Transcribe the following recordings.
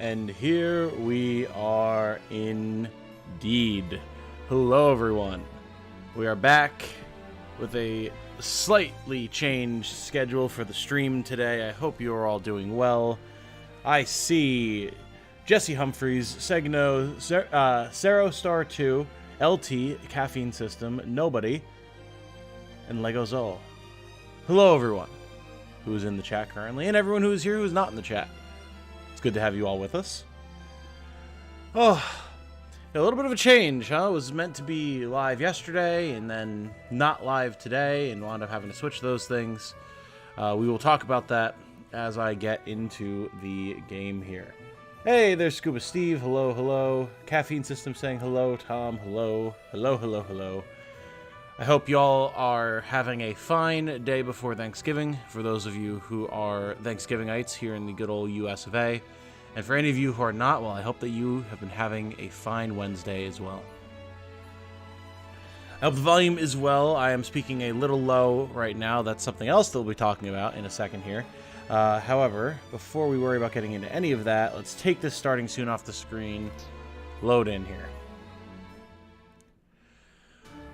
And here we are indeed. Hello everyone. We are back with a slightly changed schedule for the stream today. I hope you are all doing well. I see Jesse Humphreys, Segno, Zero Star 2, LT, Caffeine System, Nobody, and Lego Zol. Hello everyone who is in the chat currently, and everyone who is here who is not in the chat. It's good to have you all with us. Oh, a little bit of a change, huh? It was meant to be live yesterday, and then not live today, and wound up having to switch those things. We will talk about that as I get into the game here. Hey, there's Scuba Steve. Hello, hello. Caffeine System saying hello. Tom, hello. Hello, hello, hello. I hope y'all are having a fine day before Thanksgiving, for those of you who are Thanksgivingites here in the good old US of A. And for any of you who are not, well, I hope that you have been having a fine Wednesday as well. I hope the volume is well. I am speaking a little low right now. That's something else that we'll be talking about in a second here. However, before we worry about getting into any of that, let's take this starting soon off the screen. Load in here.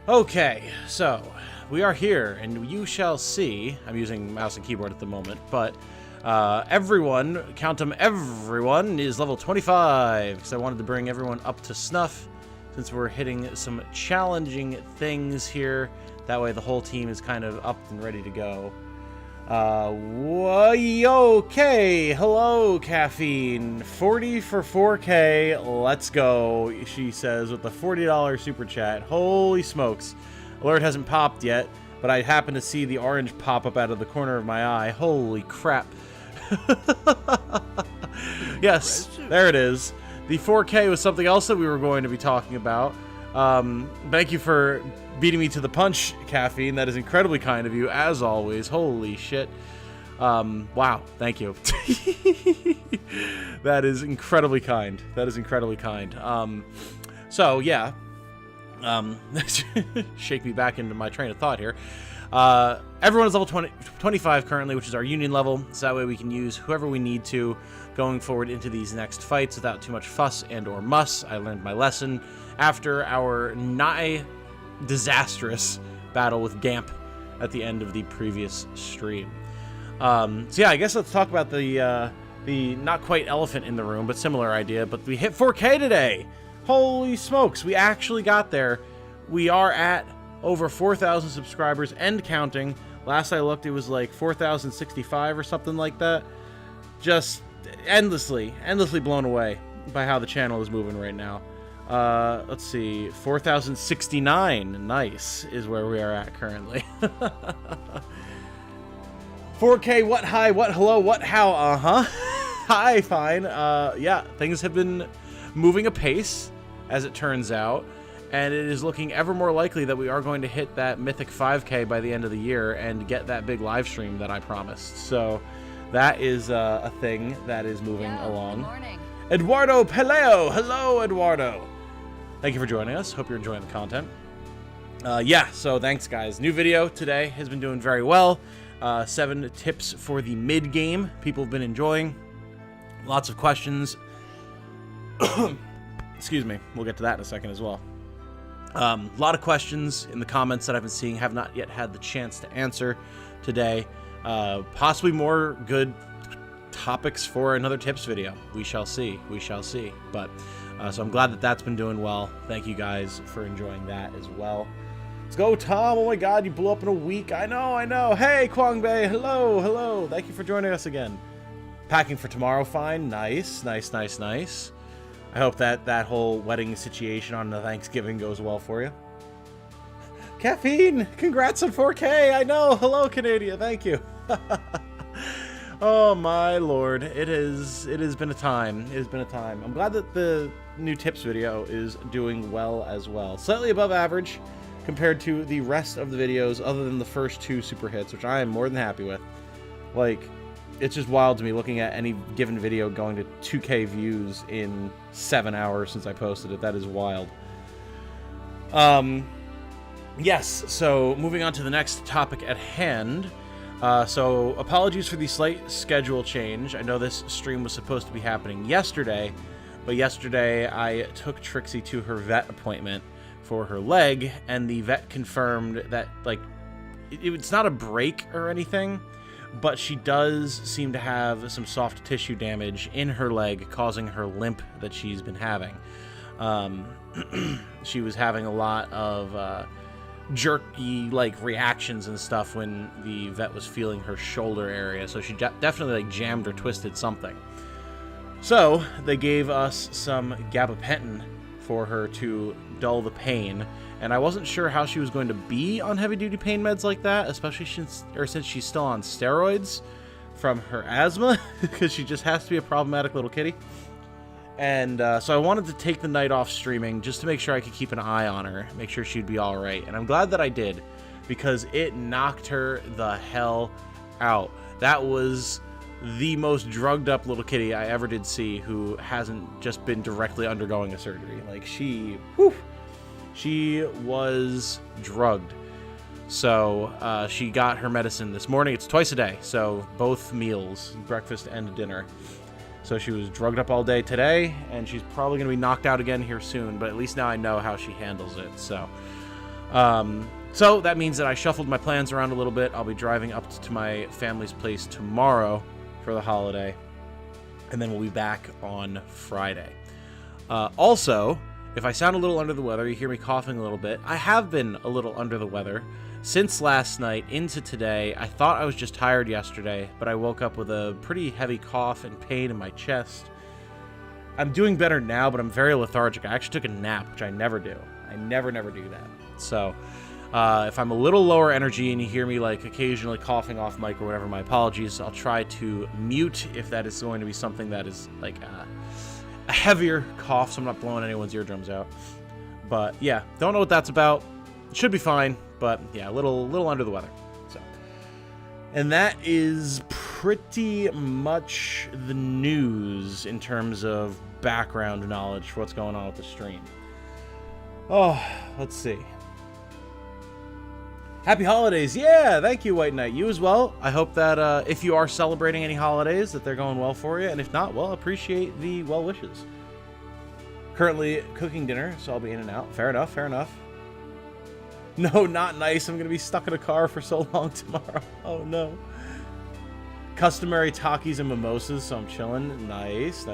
Okay, so we are here, and you shall see. I'm using mouse and keyboard at the moment, but everyone, count them, everyone is level 25, because I wanted to bring everyone up to snuff, since we're hitting some challenging things here. That way the whole team is kind of up and ready to go. Okay, hello, Caffeine. 40 for 4K, let's go, she says with the $40 super chat. Holy smokes. Alert hasn't popped yet, but I happen to see the orange pop up out of the corner of my eye. Holy crap. Yes, there it is. The 4K was something else that we were going to be talking about. Thank you for beating me to the punch, Caffeine. That is incredibly kind of you, as always. Holy shit. Wow, thank you. That is incredibly kind. That is incredibly kind. So, yeah. Shake me back into my train of thought here. Everyone is level 25 currently, which is our union level, so that way we can use whoever we need to going forward into these next fights without too much fuss and or muss. I learned my lesson after our nigh disastrous battle with Gamp at the end of the previous stream. So yeah, I guess let's talk about the not quite elephant in the room, but similar idea. But we hit 4K today. Holy smokes, we actually got there. We are at over 4,000 subscribers and counting. Last I looked, it was like 4,065 or something like that. Just endlessly blown away by how the channel is moving right now. Let's see, 4,069, nice, is where we are at currently. 4K, what hi, what hello, what how, Hi, fine. Yeah, things have been moving apace, as it turns out, and it is looking ever more likely that we are going to hit that mythic 5K by the end of the year and get that big live stream that I promised. So that is a thing that is moving along. Good morning. Eduardo Peleo, hello, Eduardo. Thank you for joining us. Hope you're enjoying the content. Yeah, so thanks, guys. New video today has been doing very well. 7 tips for the mid game. People have been enjoying. Lots of questions. Excuse me. We'll get to that in a second as well. A lot of questions in the comments that I've been seeing, have not yet had the chance to answer today. Possibly more good topics for another tips video. We shall see. We shall see. But so I'm glad that that's been doing well. Thank you guys for enjoying that as well. Let's go, Tom. Oh my God, you blew up in a week. I know, I know. Hey, Kwang Bei. Hello, hello. Thank you for joining us again. Packing for tomorrow, fine. Nice, nice, nice, nice. I hope that whole wedding situation on the Thanksgiving goes well for you. Caffeine, congrats on 4K. I know. Hello, Canada. Thank you. Oh my lord, it has been a time. It has been a time. I'm glad that the new tips video is doing well as well. Slightly above average compared to the rest of the videos, other than the first 2 super hits, which I am more than happy with. Like, it's just wild to me looking at any given video going to 2K views in 7 hours since I posted it. That is wild. Yes, so moving on to the next topic at hand. So apologies for the slight schedule change. I know this stream was supposed to be happening yesterday, but yesterday I took Trixie to her vet appointment for her leg, and the vet confirmed that, like, it's not a break or anything, but she does seem to have some soft tissue damage in her leg, causing her limp that she's been having. She was having a lot of jerky, like, reactions and stuff when the vet was feeling her shoulder area, so she definitely, like, jammed or twisted something. So they gave us some gabapentin for her to dull the pain, and I wasn't sure how she was going to be on heavy-duty pain meds like that, especially since she's still on steroids from her asthma, because she just has to be a problematic little kitty. And so I wanted to take the night off streaming just to make sure I could keep an eye on her, make sure she'd be all right. And I'm glad that I did, because it knocked her the hell out. That was the most drugged up little kitty I ever did see, who hasn't just been directly undergoing a surgery. Like, she was drugged. So she got her medicine this morning. It's twice a day, so both meals, breakfast and dinner. So she was drugged up all day today, and she's probably going to be knocked out again here soon, but at least now I know how she handles it. So so that means that I shuffled my plans around a little bit. I'll be driving up to my family's place tomorrow for the holiday, and then we'll be back on Friday. Also, if I sound a little under the weather, you hear me coughing a little bit, I have been a little under the weather since last night into today. I thought I was just tired yesterday, but I woke up with a pretty heavy cough and pain in my chest. I'm doing better now, but I'm very lethargic. I actually took a nap, which I never do. I never do that. So if I'm a little lower energy and you hear me, like, occasionally coughing off mic or whatever, my apologies. I'll try to mute if that is going to be something that is, like, a heavier cough, so I'm not blowing anyone's eardrums out. But yeah, don't know what that's about. It should be fine, but yeah, a little under the weather. So, and that is pretty much the news in terms of background knowledge for what's going on with the stream. Oh, let's see. Happy holidays. Yeah, thank you, White Knight. You as well. I hope that if you are celebrating any holidays, that they're going well for you. And if not, well, appreciate the well wishes. Currently cooking dinner, so I'll be in and out. Fair enough, fair enough. No, not nice. I'm going to be stuck in a car for so long tomorrow. Oh, no. Customary Takis and mimosas, so I'm chilling. Nice.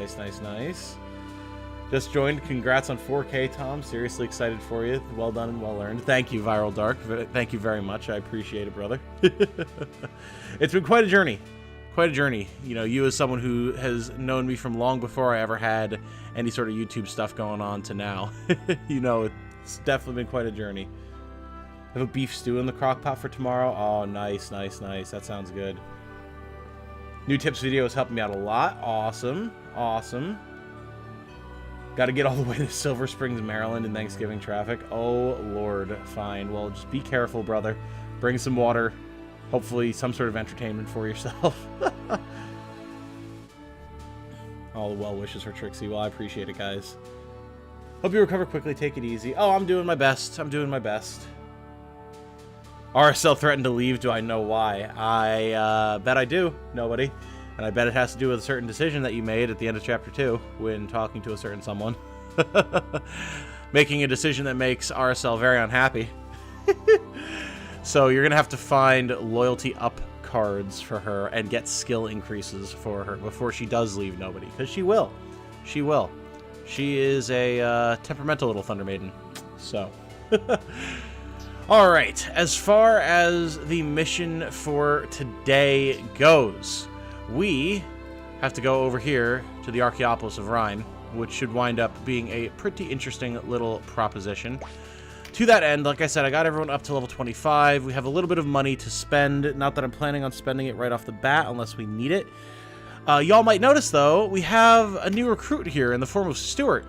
Just joined. Congrats on 4K, Tom. Seriously excited for you. Well done and well earned. Thank you, Viral Dark. Thank you very much. I appreciate it, brother. It's been quite a journey. Quite a journey. You know, you as someone who has known me from long before I ever had any sort of YouTube stuff going on to now. You know, it's definitely been quite a journey. I have a beef stew in the crock pot for tomorrow. Oh, nice. That sounds good. New tips video is helping me out a lot. Awesome. Got to get all the way to Silver Springs, Maryland in Thanksgiving traffic. Oh, Lord. Fine. Well, just be careful, brother. Bring some water. Hopefully some sort of entertainment for yourself. All the well wishes for Trixie. Well, I appreciate it, guys. Hope you recover quickly. Take it easy. Oh, I'm doing my best. RSL threatened to leave. Do I know why? I bet I do. Nobody. And I bet it has to do with a certain decision that you made at the end of Chapter 2 when talking to a certain someone. Making a decision that makes RSL very unhappy. So you're going to have to find loyalty up cards for her and get skill increases for her before she does leave Nobody. Because she will. She will. She is a temperamental little Thunder Maiden. So... Alright, as far as the mission for today goes, we have to go over here to the Archaeopolis of Rhine, which should wind up being a pretty interesting little proposition. To that end, like I said, I got everyone up to level 25. We have a little bit of money to spend. Not that I'm planning on spending it right off the bat unless we need it. Y'all might notice, though, we have a new recruit here in the form of Stuart.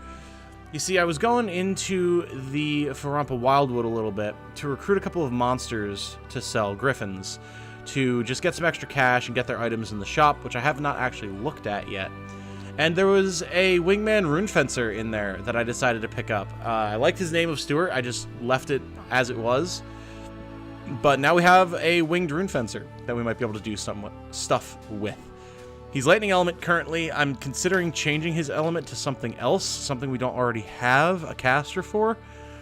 You see, I was going into the Farumpa Wildwood a little bit to recruit a couple of monsters to sell, griffins, to just get some extra cash and get their items in the shop, which I have not actually looked at yet. And there was a Wingman Rune Fencer in there that I decided to pick up. I liked his name of Stuart. I just left it as it was. But now we have a winged rune fencer that we might be able to do some stuff with. He's lightning element currently. I'm considering changing his element to something else, something we don't already have a caster for,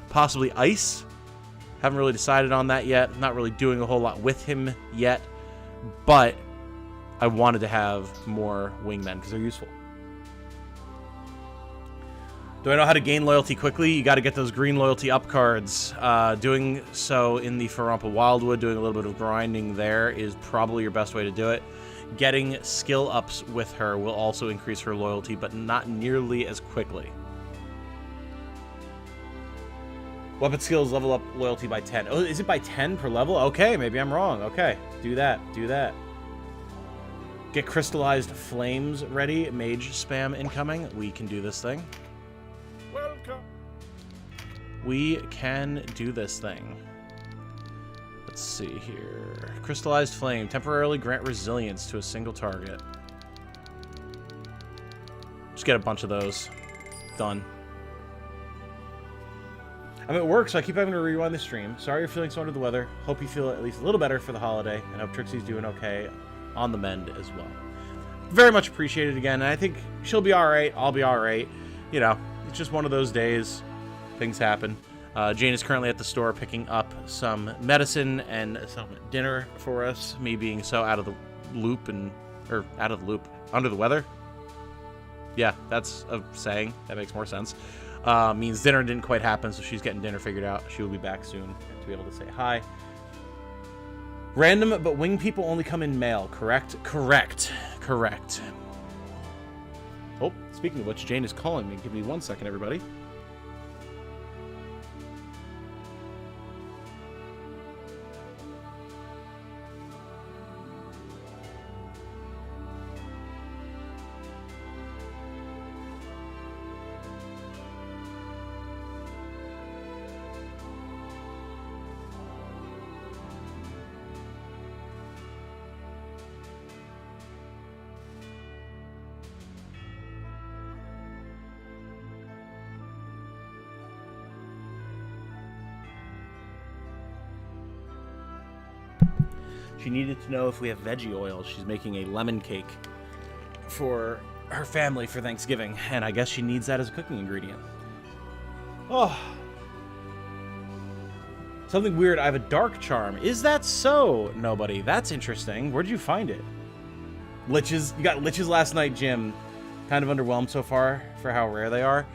possibly ice. Haven't really decided on that yet. Not really doing a whole lot with him yet, but I wanted to have more wingmen because they're useful. Do I know how to gain loyalty quickly? You got to get those green loyalty up cards. Doing so in the Farampa Wildwood, doing a little bit of grinding there is probably your best way to do it. Getting skill ups with her will also increase her loyalty, but not nearly as quickly. Weapon skills level up loyalty by 10. Oh, is it by 10 per level? Okay, maybe I'm wrong. Okay, do that. Do that. Get crystallized flames ready. Mage spam incoming. We can do this thing. Welcome. We can do this thing. Let's see here. Crystallized flame. Temporarily grant resilience to a single target. Just get a bunch of those. Done. I'm at work, so I keep having to rewind the stream. Sorry you're feeling so under the weather. Hope you feel at least a little better for the holiday. And hope Trixie's doing okay on the mend as well. Very much appreciated again. And I think she'll be alright. I'll be alright. You know, it's just one of those days. Things happen. Jane is currently at the store picking up some medicine and some dinner for us. Me being so out of the loop under the weather. Yeah, that's a saying. That makes more sense. Means dinner didn't quite happen, so she's getting dinner figured out. She will be back soon to be able to say hi. Random, but wing people only come in mail, correct? Correct. Correct. Oh, speaking of which, Jane is calling me. Give me 1 second, everybody. She needed to know if we have veggie oil. She's making a lemon cake for her family for Thanksgiving, and I guess she needs that as a cooking ingredient. Oh. Something weird, I have a dark charm. Is that so? Nobody. That's interesting. Where'd you find it? Liches. You got liches last night, Jim. Kind of underwhelmed so far for how rare they are.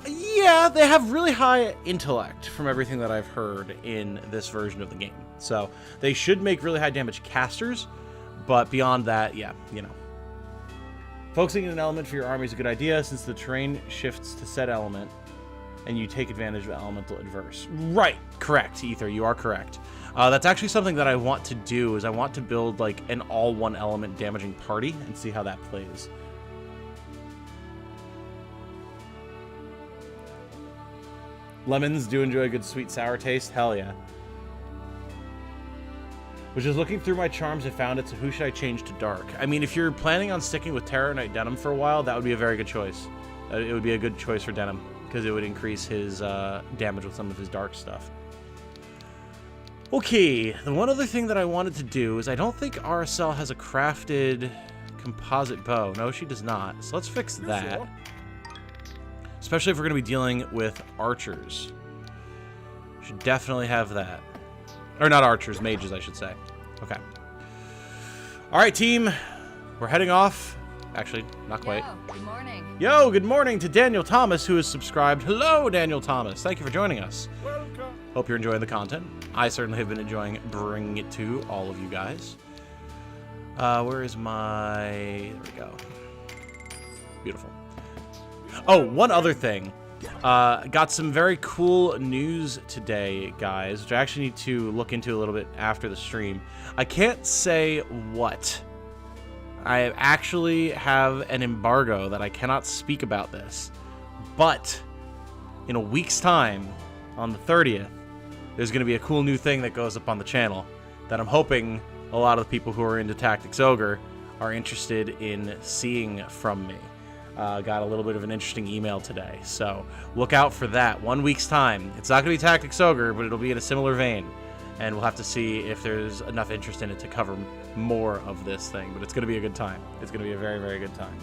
Yeah, they have really high intellect from everything that I've heard in this version of the game. So they should make really high damage casters, but beyond that, yeah, you know. Focusing on an element for your army is a good idea since the terrain shifts to said element and you take advantage of elemental adverse. Right, correct, Ether, you are correct. That's actually something that I want to do, is I want to build like an all one element damaging party and see how that plays. Lemons do enjoy a good sweet sour taste. Hell yeah. Was just looking through my charms and found it, so who should I change to dark? I mean, if you're planning on sticking with Terror Knight Denim for a while, that would be a very good choice. It would be a good choice for Denim, because it would increase his damage with some of his dark stuff. Okay, the one other thing that I wanted to do is I don't think RSL has a crafted composite bow. No, she does not. So let's fix that. Especially if we're going to be dealing with archers. Should definitely have that. Or not archers, mages, I should say. Okay. Alright, team. We're heading off. Actually, not quite. Yo, good morning. Yo, good morning to Daniel Thomas, who is subscribed. Hello, Daniel Thomas. Thank you for joining us. Welcome. Hope you're enjoying the content. I certainly have been enjoying bringing it to all of you guys. Where is my... There we go. Beautiful. Oh, one other thing. Got some very cool news today, guys, which I actually need to look into a little bit after the stream. I can't say what. I actually have an embargo that I cannot speak about this. But in a week's time, on the 30th, there's going to be a cool new thing that goes up on the channel that I'm hoping a lot of the people who are into Tactics Ogre are interested in seeing from me. Got a little bit of an interesting email today, so look out for that. 1 week's time. It's not going to be Tactics Ogre, but it'll be in a similar vein. and we'll have to see if there's enough interest in it to cover more of this thing. But it's going to be a good time. It's going to be a very, very good time.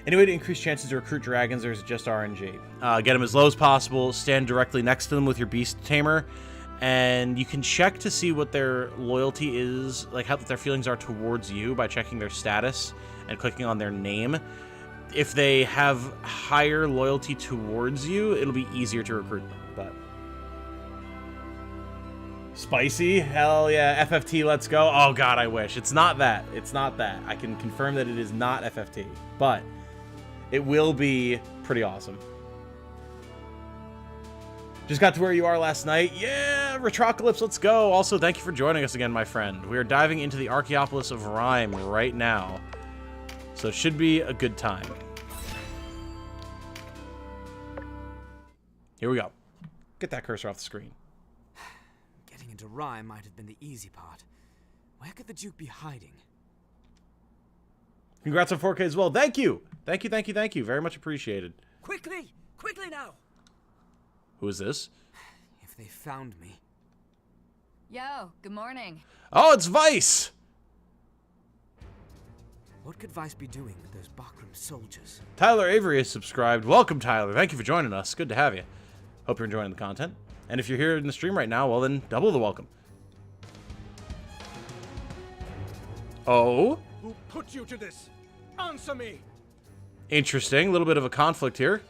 Any way to increase chances to recruit dragons, or is it just RNG? Get them as low as possible, stand directly next to them with your beast tamer, and you can check to see what their loyalty is, like how their feelings are towards you by checking their status and clicking on their name. If they have higher loyalty towards you, it'll be easier to recruit them. But spicy? Hell yeah. FFT, let's go. Oh god, I wish. It's not that. It's not that. I can confirm that it is not FFT, but it will be pretty awesome. Just got to where you are last night. Yeah, Retrocalypse, let's go. Also, thank you for joining us again, my friend. We are diving into the Archaeopolis of Rhyme right now. So it should be a good time. Here we go. Get that cursor off the screen. Getting into Rhyme might have been the easy part. Where could the Duke be hiding? Congrats on 4K as well. Thank you. Thank you, thank you, thank you. Very much appreciated. Quickly! Quickly now! Who is this? If they found me... Yo, good morning. Oh, it's Vice! What could Vice be doing with those Bakram soldiers? Tyler Avery is subscribed. Welcome, Tyler. Thank you for joining us. Good to have you. Hope you're enjoying the content. And if you're here in the stream right now, well then, double the welcome. Oh? Who put you to this? Answer me! Interesting. A little bit of a conflict here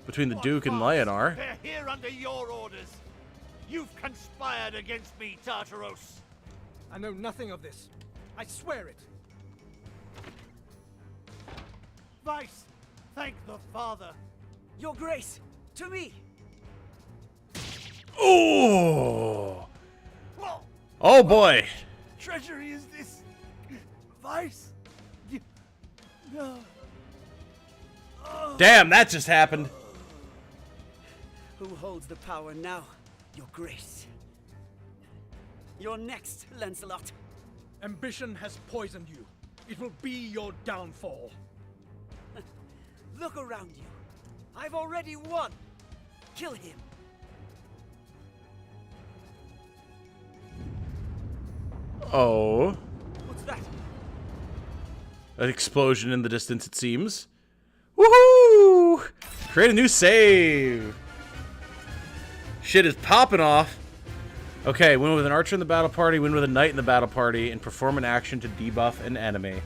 between the What Duke and farce? Leonor. They're here under your orders. You've conspired against me, Tartaros. I know nothing of this. I swear it. Vice, thank the Father. Your Grace! To me! Oh! Whoa! Oh boy! Treasury is this? Vice? No. Damn, that just happened. Who holds the power now, Your Grace? You're next, Lancelot. Ambition has poisoned you. It will be your downfall. Look around you. I've already won. Kill him. Oh. What's that? An explosion in the distance, it seems. Woohoo! Create a new save. Shit is popping off. Okay, win with an archer in the battle party, win with a knight in the battle party, and perform an action to debuff an enemy.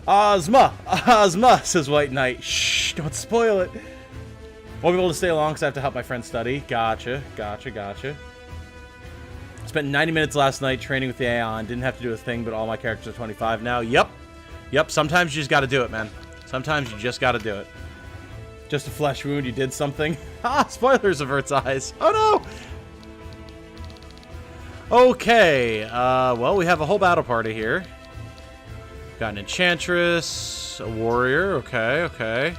Ozma! Ozma, says White Knight. Shh, don't spoil it. Won't be able to stay along because I have to help my friend study. Gotcha, gotcha, gotcha. Spent 90 minutes last night training with the Aeon. Didn't have to do a thing, but all my characters are 25 now. Yep. Yep, sometimes you just gotta do it, man. Sometimes you just gotta do it. Just a flesh wound, you did something. Spoilers of Earth's Eyes. Oh no! Okay, well, we have a whole battle party here. Got an Enchantress, a Warrior, okay, okay.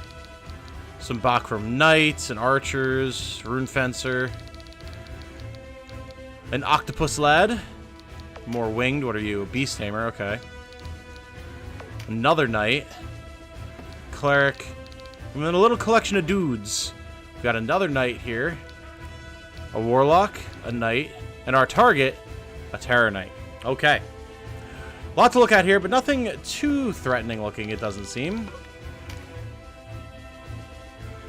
Some Bakram Knights and Archers, Rune Fencer. An Octopus Lad. More winged, what are you? A Beast Tamer, okay. Another Knight. Cleric. And then a little collection of dudes. We've got another Knight here. A Warlock, a Knight, and our target, a Terror Knight. Okay. A lot to look at here, but nothing too threatening looking, it doesn't seem.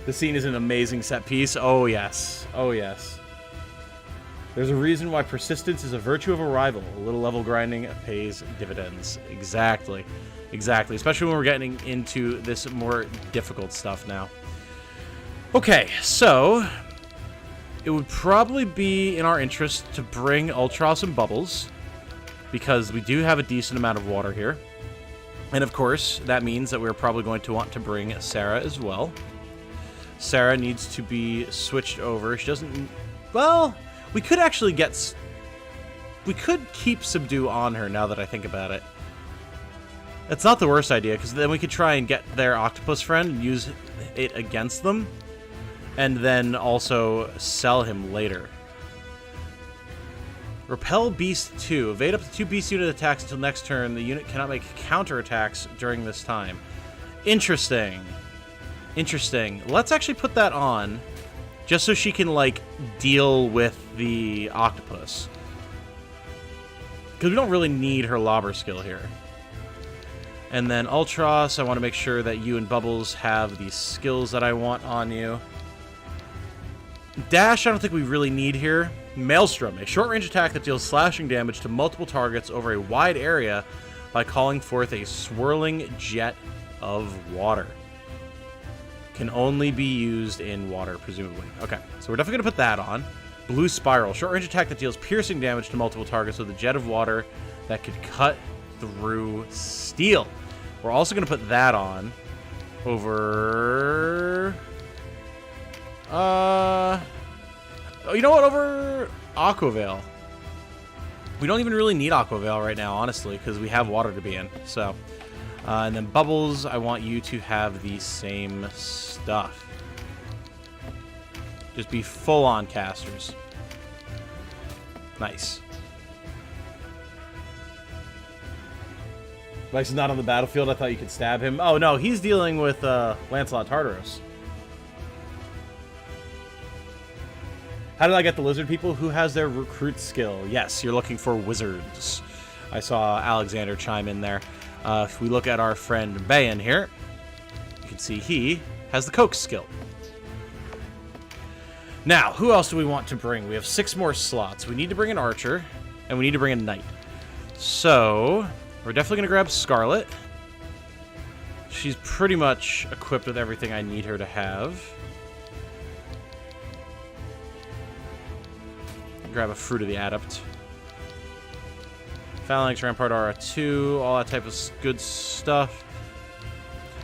The scene is an amazing set piece. Oh, yes. Oh, yes. There's a reason why persistence is a virtue of a rival. A little level grinding pays dividends. Exactly. Exactly. Especially when we're getting into this more difficult stuff now. Okay, so it would probably be in our interest to bring Ultra Awesome Bubbles, because we do have a decent amount of water here. And of course, that means that we're probably going to want to bring Sarah as well. Sarah needs to be switched over. She doesn't... Well, we could actually get... We could keep Subdue on her now that I think about it. It's not the worst idea, because then we could try and get their octopus friend and use it against them. And then also sell him later. Repel Beast 2. Evade up to 2 Beast unit attacks until next turn. The unit cannot make counterattacks during this time. Interesting. Interesting. Let's actually put that on, just so she can, like, deal with the octopus. Because we don't really need her lobber skill here. And then Ultros, I want to make sure that you and Bubbles have the skills that I want on you. Dash, I don't think we really need here. Maelstrom, a short-range attack that deals slashing damage to multiple targets over a wide area by calling forth a swirling jet of water. Can only be used in water, presumably. Okay, so we're definitely going to put that on. Blue Spiral, short-range attack that deals piercing damage to multiple targets with a jet of water that could cut through steel. We're also going to put that on over... you know what? Over Aquavale. We don't even really need Aquavale right now, honestly, because we have water to be in. So, and then Bubbles, I want you to have the same stuff. Just be full-on casters. Nice. Vice is not on the battlefield. I thought you could stab him. Oh, no. He's dealing with Lancelot Tartaros. How did I get the lizard people? Who has their recruit skill? Yes, you're looking for wizards. I saw Alexander chime in there. If we look at our friend Bayan here, you can see he has the coax skill. Now, who else do we want to bring? We have 6 more slots. We need to bring an archer, and we need to bring a knight. So, we're definitely going to grab Scarlet. She's pretty much equipped with everything I need her to have. Grab a Fruit of the Adept. Phalanx, Rampart Aura 2, all that type of good stuff.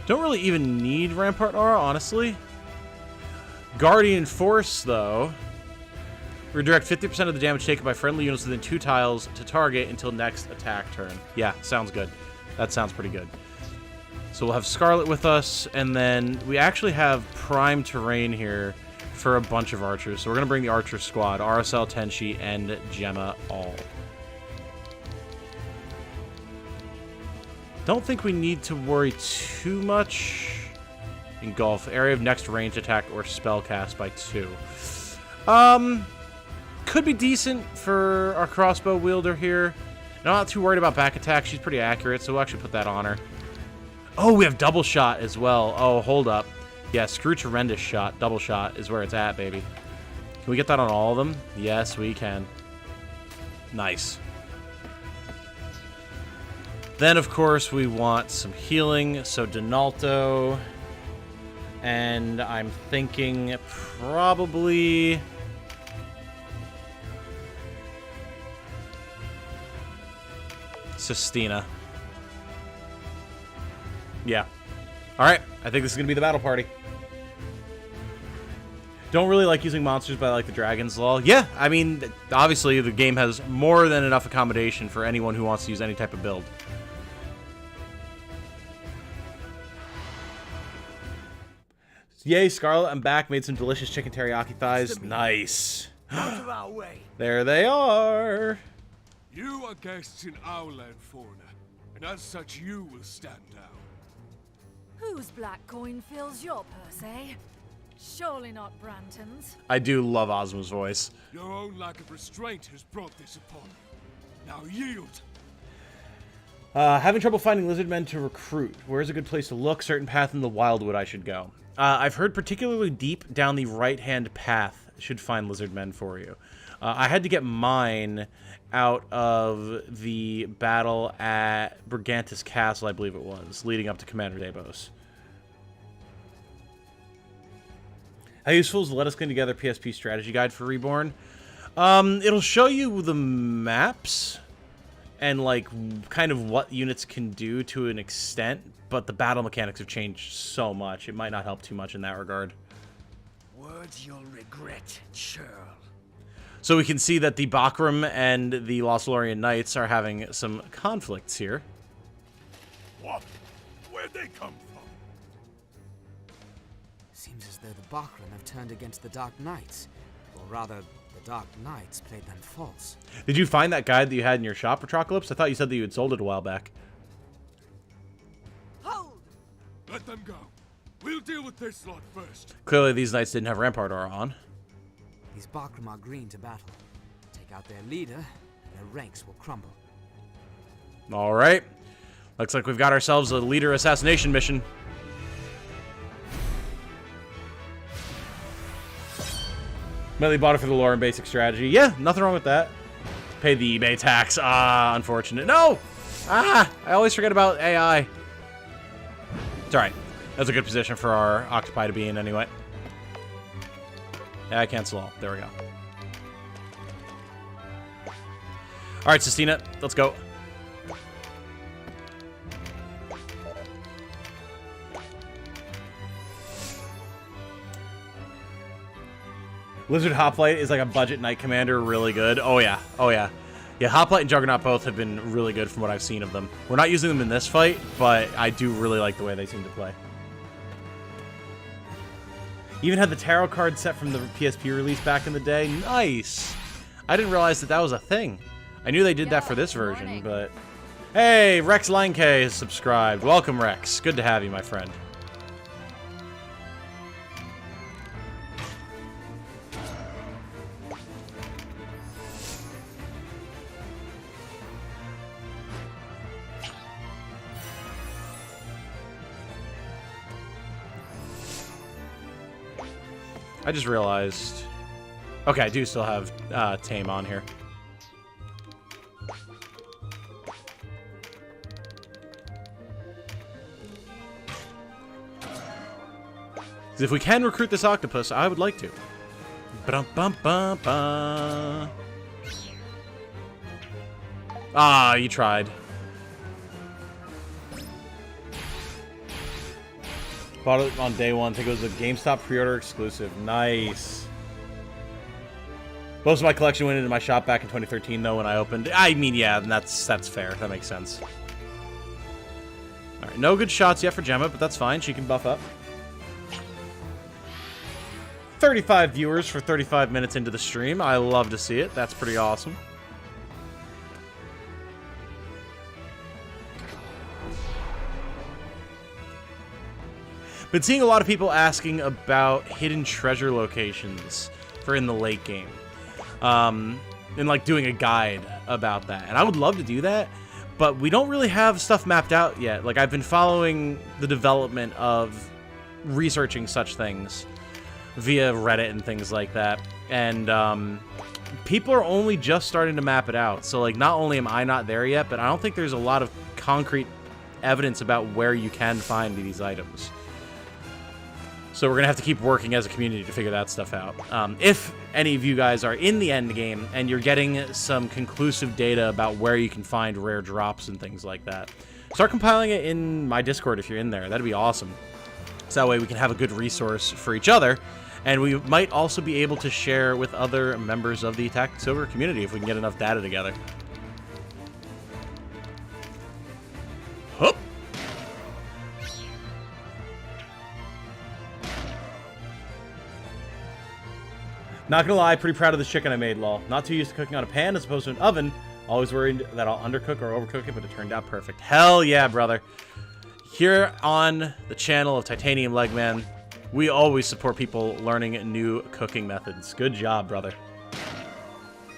Don't really even need Rampart Aura, honestly. Guardian Force, though. Redirect 50% of the damage taken by friendly units within 2 tiles to target until next attack turn. Yeah, sounds good. That sounds pretty good. So we'll have Scarlet with us, and then we actually have prime terrain here for a bunch of archers. So we're going to bring the archer squad, RSL, Tenshi, and Gemma all. Don't think we need to worry too much. Engulf. Area of next range attack or spell cast by 2. Could be decent for our crossbow wielder here. I'm not too worried about back attack. She's pretty accurate, so we'll actually put that on her. Oh, we have double shot as well. Oh, hold up. Yeah, screw Tremendous Shot. Double shot is where it's at, baby. Can we get that on all of them? Yes, we can. Nice. Then, of course, we want some healing. So, Donalto. And I'm thinking probably... Sistina. Yeah. Alright, I think this is going to be the battle party. Don't really like using monsters, but I like the Dragon's Law. Yeah, I mean, obviously the game has more than enough accommodation for anyone who wants to use any type of build. Yay, Scarlet, I'm back. Made some delicious chicken teriyaki thighs. Nice. Out of our way. There they are. You are guests in our land, foreigner, and as such you will stand down. Whose black coin fills your purse, eh? Surely not Branton's. I do love Ozma's voice. Your own lack of restraint has brought this upon you. Now yield. Having trouble finding lizard men to recruit. Where's a good place to look? Certain path in the Wildwood I should go. I've heard particularly deep down the right-hand path should find lizard men for you. I had to get mine out of the battle at Brigantis Castle, I believe it was, leading up to Commander Davos. How useful is the Let Us Clean Together PSP strategy guide for Reborn? It'll show you the maps and, like, kind of what units can do to an extent, but the battle mechanics have changed so much. It might not help too much in that regard. Words you'll regret, churl. So we can see that the Bakram and the Lost Lorien Knights are having some conflicts here. What? Where'd they come from? Seems as though the Bakram have turned against the Dark Knights. Or rather, the Dark Knights played them false. Did you find that guide that you had in your shop, Patroclus? I thought you said that you had sold it a while back. Hold! Let them go. We'll deal with this lot first. Clearly, these knights didn't have rampart aura on. These Bakram are green to battle. Take out their leader, and their ranks will crumble. All right. Looks like we've got ourselves a leader assassination mission. Mainly bought it for the lore and basic strategy. Yeah, nothing wrong with that. Pay the eBay tax. Ah, unfortunate. No! Ah, I always forget about AI. It's alright. That's a good position for our octopi to be in anyway. Yeah, I cancel all. There we go. Alright, Sistina, let's go. Lizard Hoplite is like a budget Knight Commander, really good. Oh yeah, oh yeah. Yeah, Hoplite and Juggernaut both have been really good from what I've seen of them. We're not using them in this fight, but I do really like the way they seem to play. Even had the tarot card set from the PSP release back in the day. Nice! I didn't realize that that was a thing. I knew they did that for this version, but... Hey, Rex Lineke has subscribed. Welcome, Rex. Good to have you, my friend. I just realized... Okay, I do still have Tame on here. If we can recruit this octopus, I would like to. Ba-dum-bum-bum-bum. Ah, you tried. Bought it on day one. I think it was a GameStop pre-order exclusive. Nice. Most of my collection went into my shop back in 2013, though, when I opened. I mean, yeah, that's fair. That makes sense. All right, no good shots yet for Gemma, but that's fine. She can buff up. 35 viewers for 35 minutes into the stream. I love to see it. That's pretty awesome. Been seeing a lot of people asking about hidden treasure locations for in the late game. And like doing a guide about that. And I would love to do that, but we don't really have stuff mapped out yet. Like, I've been following the development of researching such things via Reddit and things like that. And people are only just starting to map it out. So, like, not only am I not there yet, but I don't think there's a lot of concrete evidence about where you can find these items. So we're going to have to keep working as a community to figure that stuff out. If any of you guys are in the end game and you're getting some conclusive data about where you can find rare drops and things like that, start compiling it in my Discord if you're in there. That'd be awesome. So that way we can have a good resource for each other. And we might also be able to share with other members of the Attack Silver community if we can get enough data together. Hup! Not gonna lie, pretty proud of this chicken I made, lol. Not too used to cooking on a pan as opposed to an oven. Always worried that I'll undercook or overcook it, but it turned out perfect. Hell yeah, brother. Here on the channel of Titanium Legman, we always support people learning new cooking methods. Good job, brother.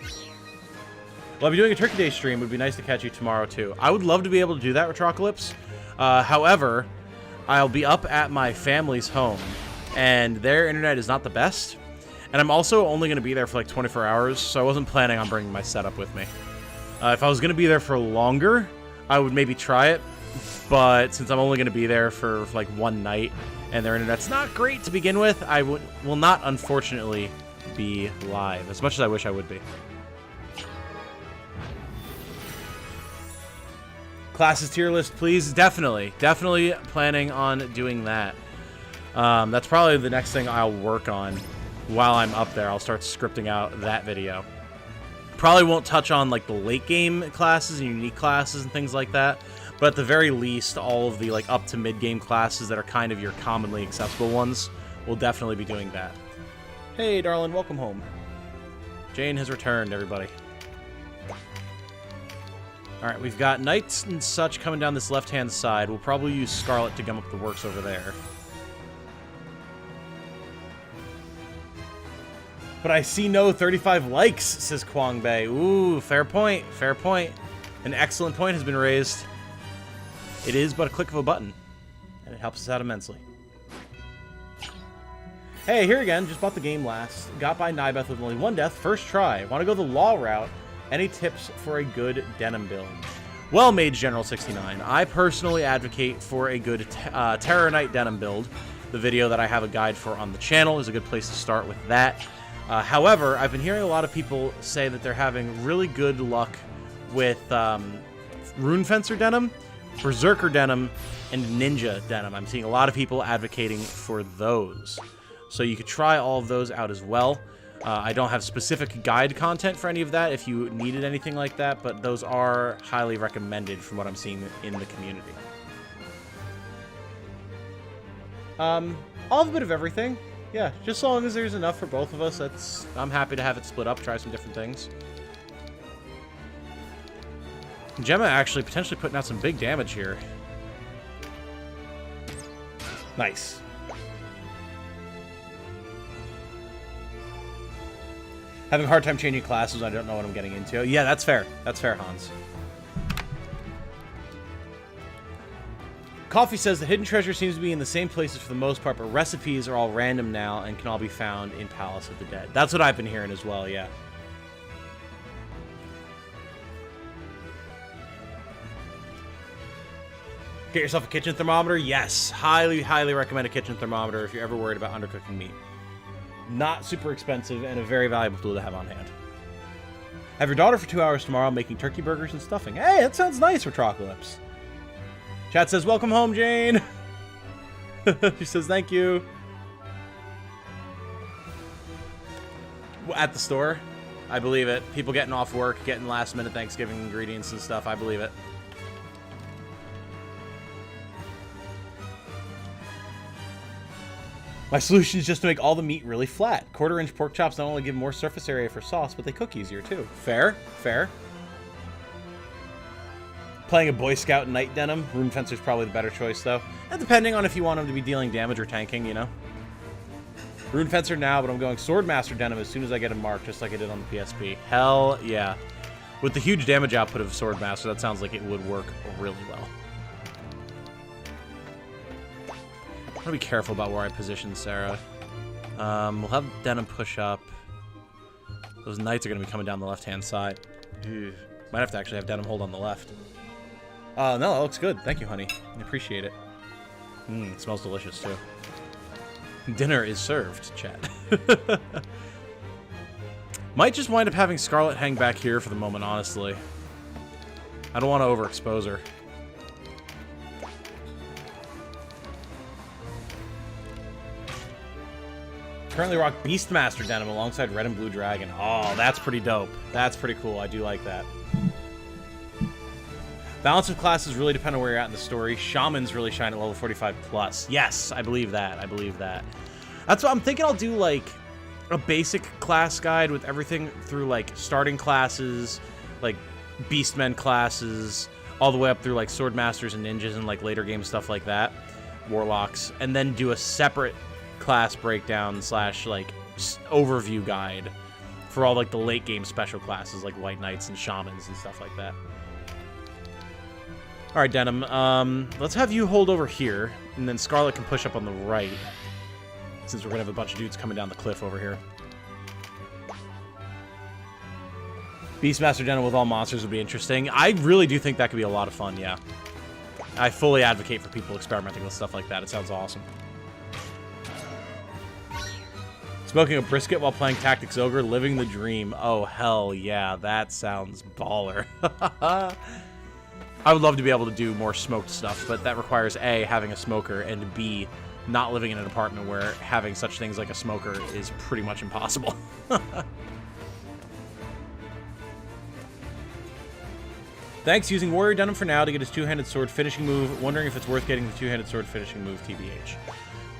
Well, I'll be doing a Turkey Day stream. It would be nice to catch you tomorrow, too. I would love to be able to do that, Retrocalypse. However, I'll be up at my family's home, and their internet is not the best. And I'm also only going to be there for like 24 hours, so I wasn't planning on bringing my setup with me. If I was going to be there for longer, I would maybe try it. But since I'm only going to be there for like one night, and their internet's not great to begin with, I will not, unfortunately, be live, as much as I wish I would be. Classes tier list, please. Definitely planning on doing that. That's probably the next thing I'll work on. While I'm up there, I'll start scripting out that video. Probably won't touch on like the late game classes and unique classes and things like that, but at the very least, all of the like up to mid game classes that are kind of your commonly accessible ones, we'll definitely be doing that. Hey, darling, welcome home. Jane has returned, everybody. All right, we've got knights and such coming down this left-hand side. We'll probably use Scarlet to gum up the works over there. But I see no 35 likes, says Kwang Bei. Ooh, fair point. Fair point. An excellent point has been raised. It is but a click of a button, and it helps us out immensely. Hey, here again. Just bought the game last. Got by Nybeth with only 1 death. First try. Want to go the law route. Any tips for a good denim build? Well, Mage General 69. I personally advocate for a good Terror Knight denim build. The video that I have a guide for on the channel is a good place to start with that. However, I've been hearing a lot of people say that they're having really good luck with Rune Fencer denim, Berserker denim, and Ninja denim. I'm seeing a lot of people advocating for those. So you could try all of those out as well. I don't have specific guide content for any of that if you needed anything like that, but those are highly recommended from what I'm seeing in the community. All of a bit of everything. Yeah, just so long as there's enough for both of us, I'm happy to have it split up, try some different things. Gemma actually potentially putting out some big damage here. Nice. Having a hard time changing classes, I don't know what I'm getting into. Yeah, that's fair. That's fair, Hans. Coffee says the hidden treasure seems to be in the same places for the most part, but recipes are all random now and can all be found in Palace of the Dead. That's what I've been hearing as well, yeah. Get yourself a kitchen thermometer? Yes. Highly, highly recommend a kitchen thermometer if you're ever worried about undercooking meat. Not super expensive and a very valuable tool to have on hand. Have your daughter for 2 hours tomorrow making turkey burgers and stuffing. Hey, that sounds nice for Troclops. Chat says, welcome home, Jane. She says, thank you. At the store? I believe it. People getting off work, getting last minute Thanksgiving ingredients and stuff. I believe it. My solution is just to make all the meat really flat. 1/4-inch pork chops not only give more surface area for sauce, but they cook easier too. Fair, fair. Playing a Boy Scout Knight denim, Rune Fencer's probably the better choice though. And depending on if you want him to be dealing damage or tanking, you know. Rune Fencer now, but I'm going Swordmaster denim as soon as I get him marked, just like I did on the PSP. Hell yeah. With the huge damage output of Swordmaster, that sounds like it would work really well. I'm gonna be careful about where I position Sarah. We'll have Denim push up. Those knights are gonna be coming down the left-hand side. Ew. Might have to actually have Denim hold on the left. No, that looks good. Thank you, honey. I appreciate it. It smells delicious, too. Dinner is served, chat. Might just wind up having Scarlet hang back here for the moment, honestly. I don't want to overexpose her. Currently rock Beastmaster denim alongside Red and Blue Dragon. Oh, that's pretty dope. That's pretty cool. I do like that. Balance of classes really depend on where you're at in the story. Shamans really shine at level 45 plus. Yes, I believe that. I believe that. That's what I'm thinking. I'll do like a basic class guide with everything through like starting classes, like Beastmen classes, all the way up through like Swordmasters and Ninjas and like later game stuff like that. Warlocks. And then do a separate class breakdown slash like overview guide for all like the late game special classes like White Knights and Shamans and stuff like that. All right, Denim. Let's have you hold over here, and then Scarlet can push up on the right, since we're gonna have a bunch of dudes coming down the cliff over here. Beastmaster Denim with all monsters would be interesting. I really do think that could be a lot of fun. Yeah, I fully advocate for people experimenting with stuff like that. It sounds awesome. Smoking a brisket while playing Tactics Ogre, living the dream. Oh, hell yeah, that sounds baller. I would love to be able to do more smoked stuff, but that requires A, having a smoker, and B, not living in an apartment where having such things like a smoker is pretty much impossible. Thanks, using Warrior Denim for now to get his two-handed sword finishing move. Wondering if it's worth getting the two-handed sword finishing move, TBH.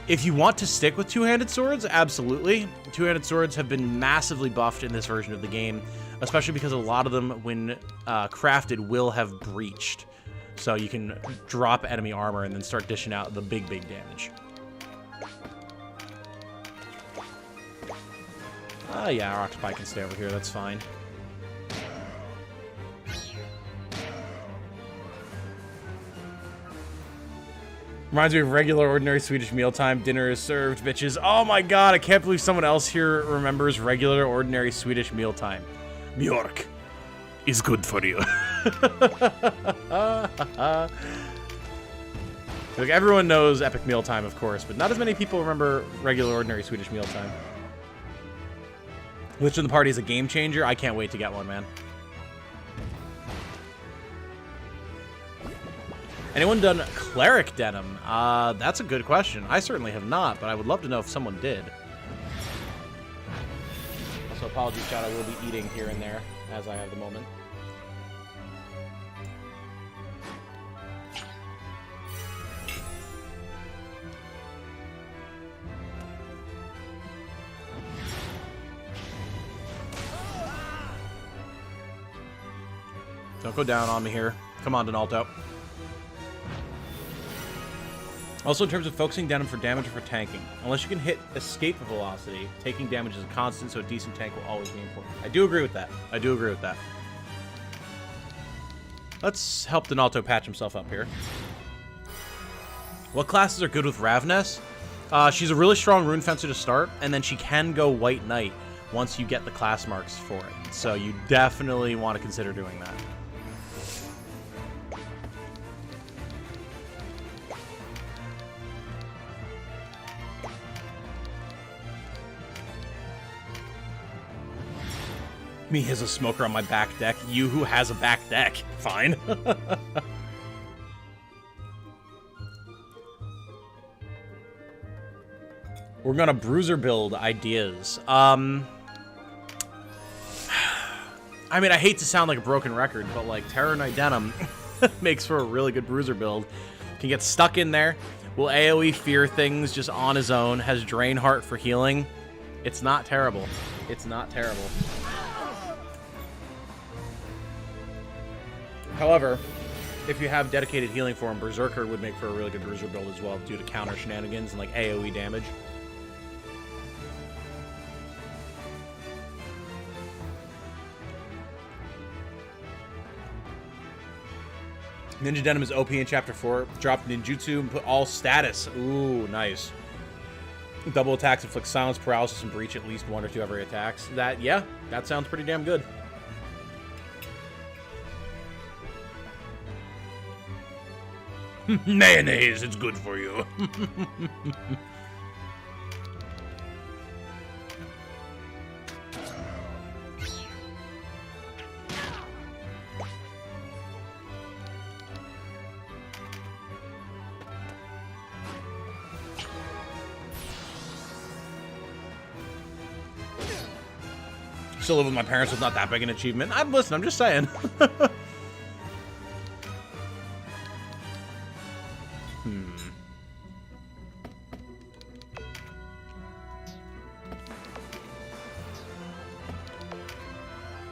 If you want to stick with two-handed swords, absolutely. Two-handed swords have been massively buffed in this version of the game, especially because a lot of them, when crafted, will have breached. So you can drop enemy armor and then start dishing out the big damage. Yeah, our octopi can stay over here. That's fine. Reminds me of regular, ordinary Swedish mealtime. Dinner is served, bitches. Oh my god, I can't believe someone else here remembers regular, ordinary Swedish mealtime. Mjork is good for you. Like, everyone knows epic mealtime, of course, but not as many people remember regular, ordinary Swedish mealtime. Glitch in the Party is a game changer. I can't wait to get one, man. Anyone done Cleric Denim? That's a good question. I certainly have not, but I would love to know if someone did. Also, apologies, chat. I will be eating here and there, as I have the moment. Don't go down on me here. Come on, Donaldo. Also, in terms of focusing denim for damage or for tanking, unless you can hit escape velocity, taking damage is a constant, so a decent tank will always be important. I do agree with that. I do agree with that. Let's help Donaldo patch himself up here. What classes are good with Ravness? She's a really strong rune fencer to start, and then she can go White Knight once you get the class marks for it. So you definitely want to consider doing that. Me as a smoker on my back deck. You who has a back deck. Fine. We're gonna bruiser build ideas. I mean, I hate to sound like a broken record, but like Terror Knight Denim makes for a really good bruiser build. Can get stuck in there. Will AoE fear things just on his own. Has Drain Heart for healing. It's not terrible. It's not terrible. However, if you have dedicated healing for him, Berserker would make for a really good bruiser build as well due to counter shenanigans and like AoE damage. Ninja Denim is OP in Chapter 4. Drop ninjutsu and put all status. Ooh, nice. Double attacks inflict silence, paralysis, and breach at least 1 or 2 every attacks. Yeah, that sounds pretty damn good. Mayonnaise, it's good for you. Still live with my parents was not that big an achievement. Listen, I'm just saying.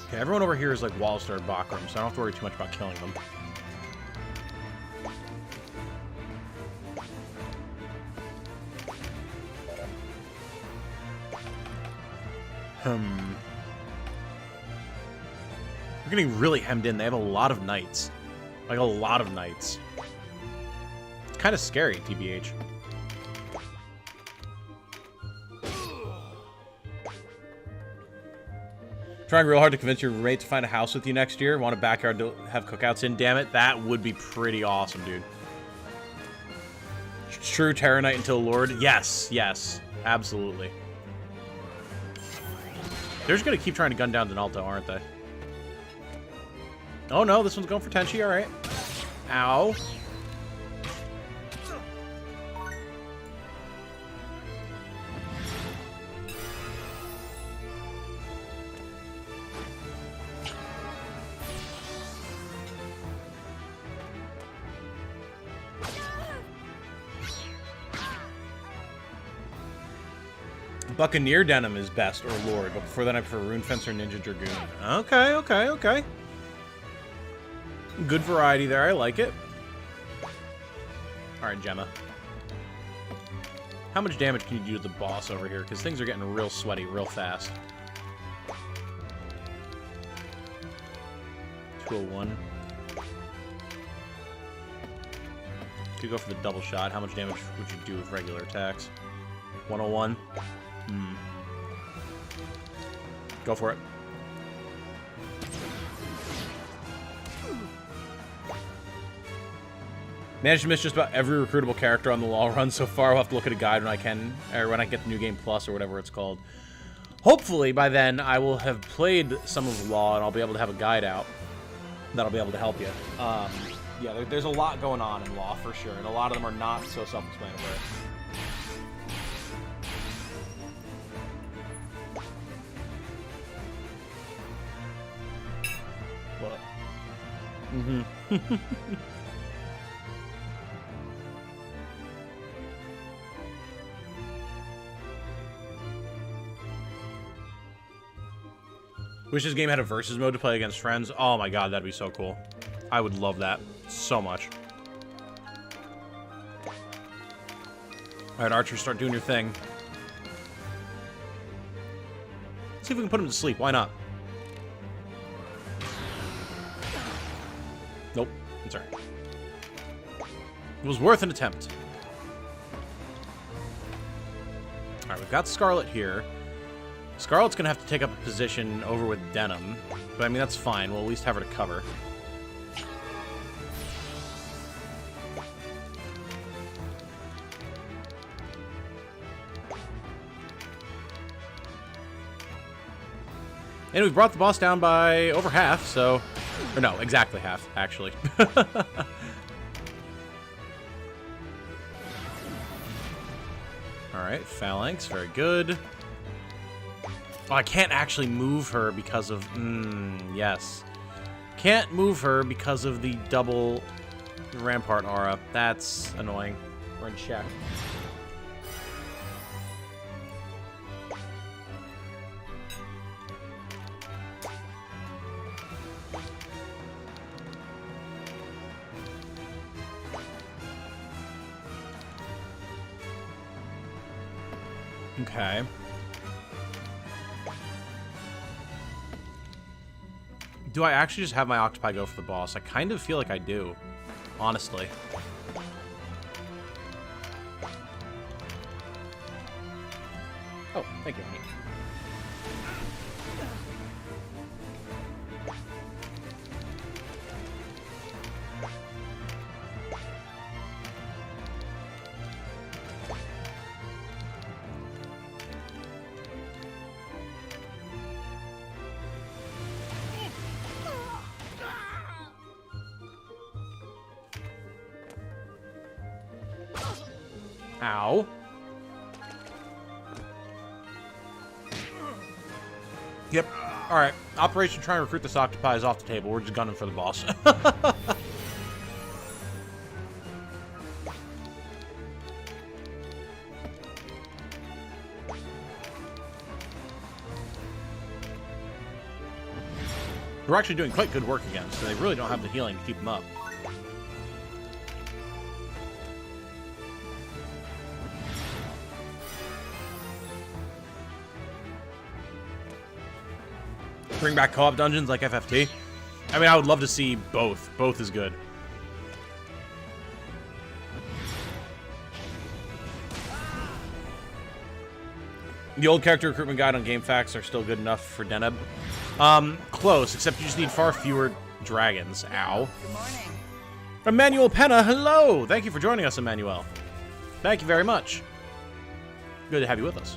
Okay, everyone over here is like Wallstar Bakram, so I don't have to worry too much about killing them. We're getting really hemmed in. They have a lot of knights. Like, a lot of knights. It's kind of scary, TBH. Trying real hard to convince your roommate to find a house with you next year. Want a backyard to have cookouts in. Damn it, that would be pretty awesome, dude. True Terror Knight until Lord. Yes, yes, absolutely. They're just gonna keep trying to gun down Donaldo, aren't they? Oh no, this one's going for Tenchi, alright. Ow. Buccaneer Denim is best, or Lord, but before that I prefer Rune Fencer, Ninja Dragoon. Okay, okay, okay. Good variety there, I like it. Alright, Gemma. How much damage can you do to the boss over here? Because things are getting real sweaty real fast. 201. Could go for the double shot. How much damage would you do with regular attacks? 101. Go for it. Managed to miss just about every recruitable character on the law run so far. I'll have to look at a guide when I can, or when I get the New Game Plus or whatever it's called. Hopefully, by then, I will have played some of Law, and I'll be able to have a guide out that'll be able to help you. Yeah, there's a lot going on in Law, for sure, and a lot of them are not so self-explanatory. What? Mm-hmm. Wish this game had a versus mode to play against friends. Oh my god, that'd be so cool. I would love that so much. Alright, Archer, start doing your thing. Let's see if we can put him to sleep. Why not? Nope. It's alright. It was worth an attempt. Alright, we've got Scarlet here. Scarlet's gonna have to take up a position over with Denim, but I mean, that's fine. We'll at least have her to cover. And we brought the boss down by over half, so... Or no, exactly half, actually. Alright, Phalanx, very good. Oh, I can't actually move her because of... yes. Can't move her because of the double Rampart aura. That's annoying. We're in check. Okay. Do I actually just have my Octopi go for the boss? I kind of feel like I do, honestly. Oh, thank you, honey. Ow. Yep. Alright. Operation try and recruit this octopi is off the table. We're just gunning for the boss. We're actually doing quite good work again, so they really don't have the healing to keep them up. Bring back co-op dungeons like FFT. I mean, I would love to see both. Both is good. The old character recruitment guide on GameFAQs are still good enough for Deneb. Close, except you just need far fewer dragons. Ow. Good morning. Emmanuel Penna, hello! Thank you for joining us, Emmanuel. Thank you very much. Good to have you with us.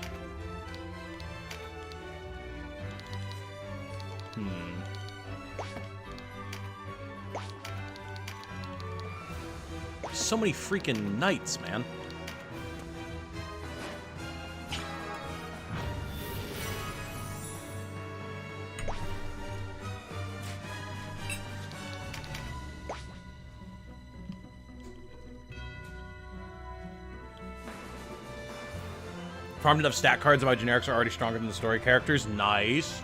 So many freaking knights, man. Farmed enough stat cards and my generics are already stronger than the story characters. Nice.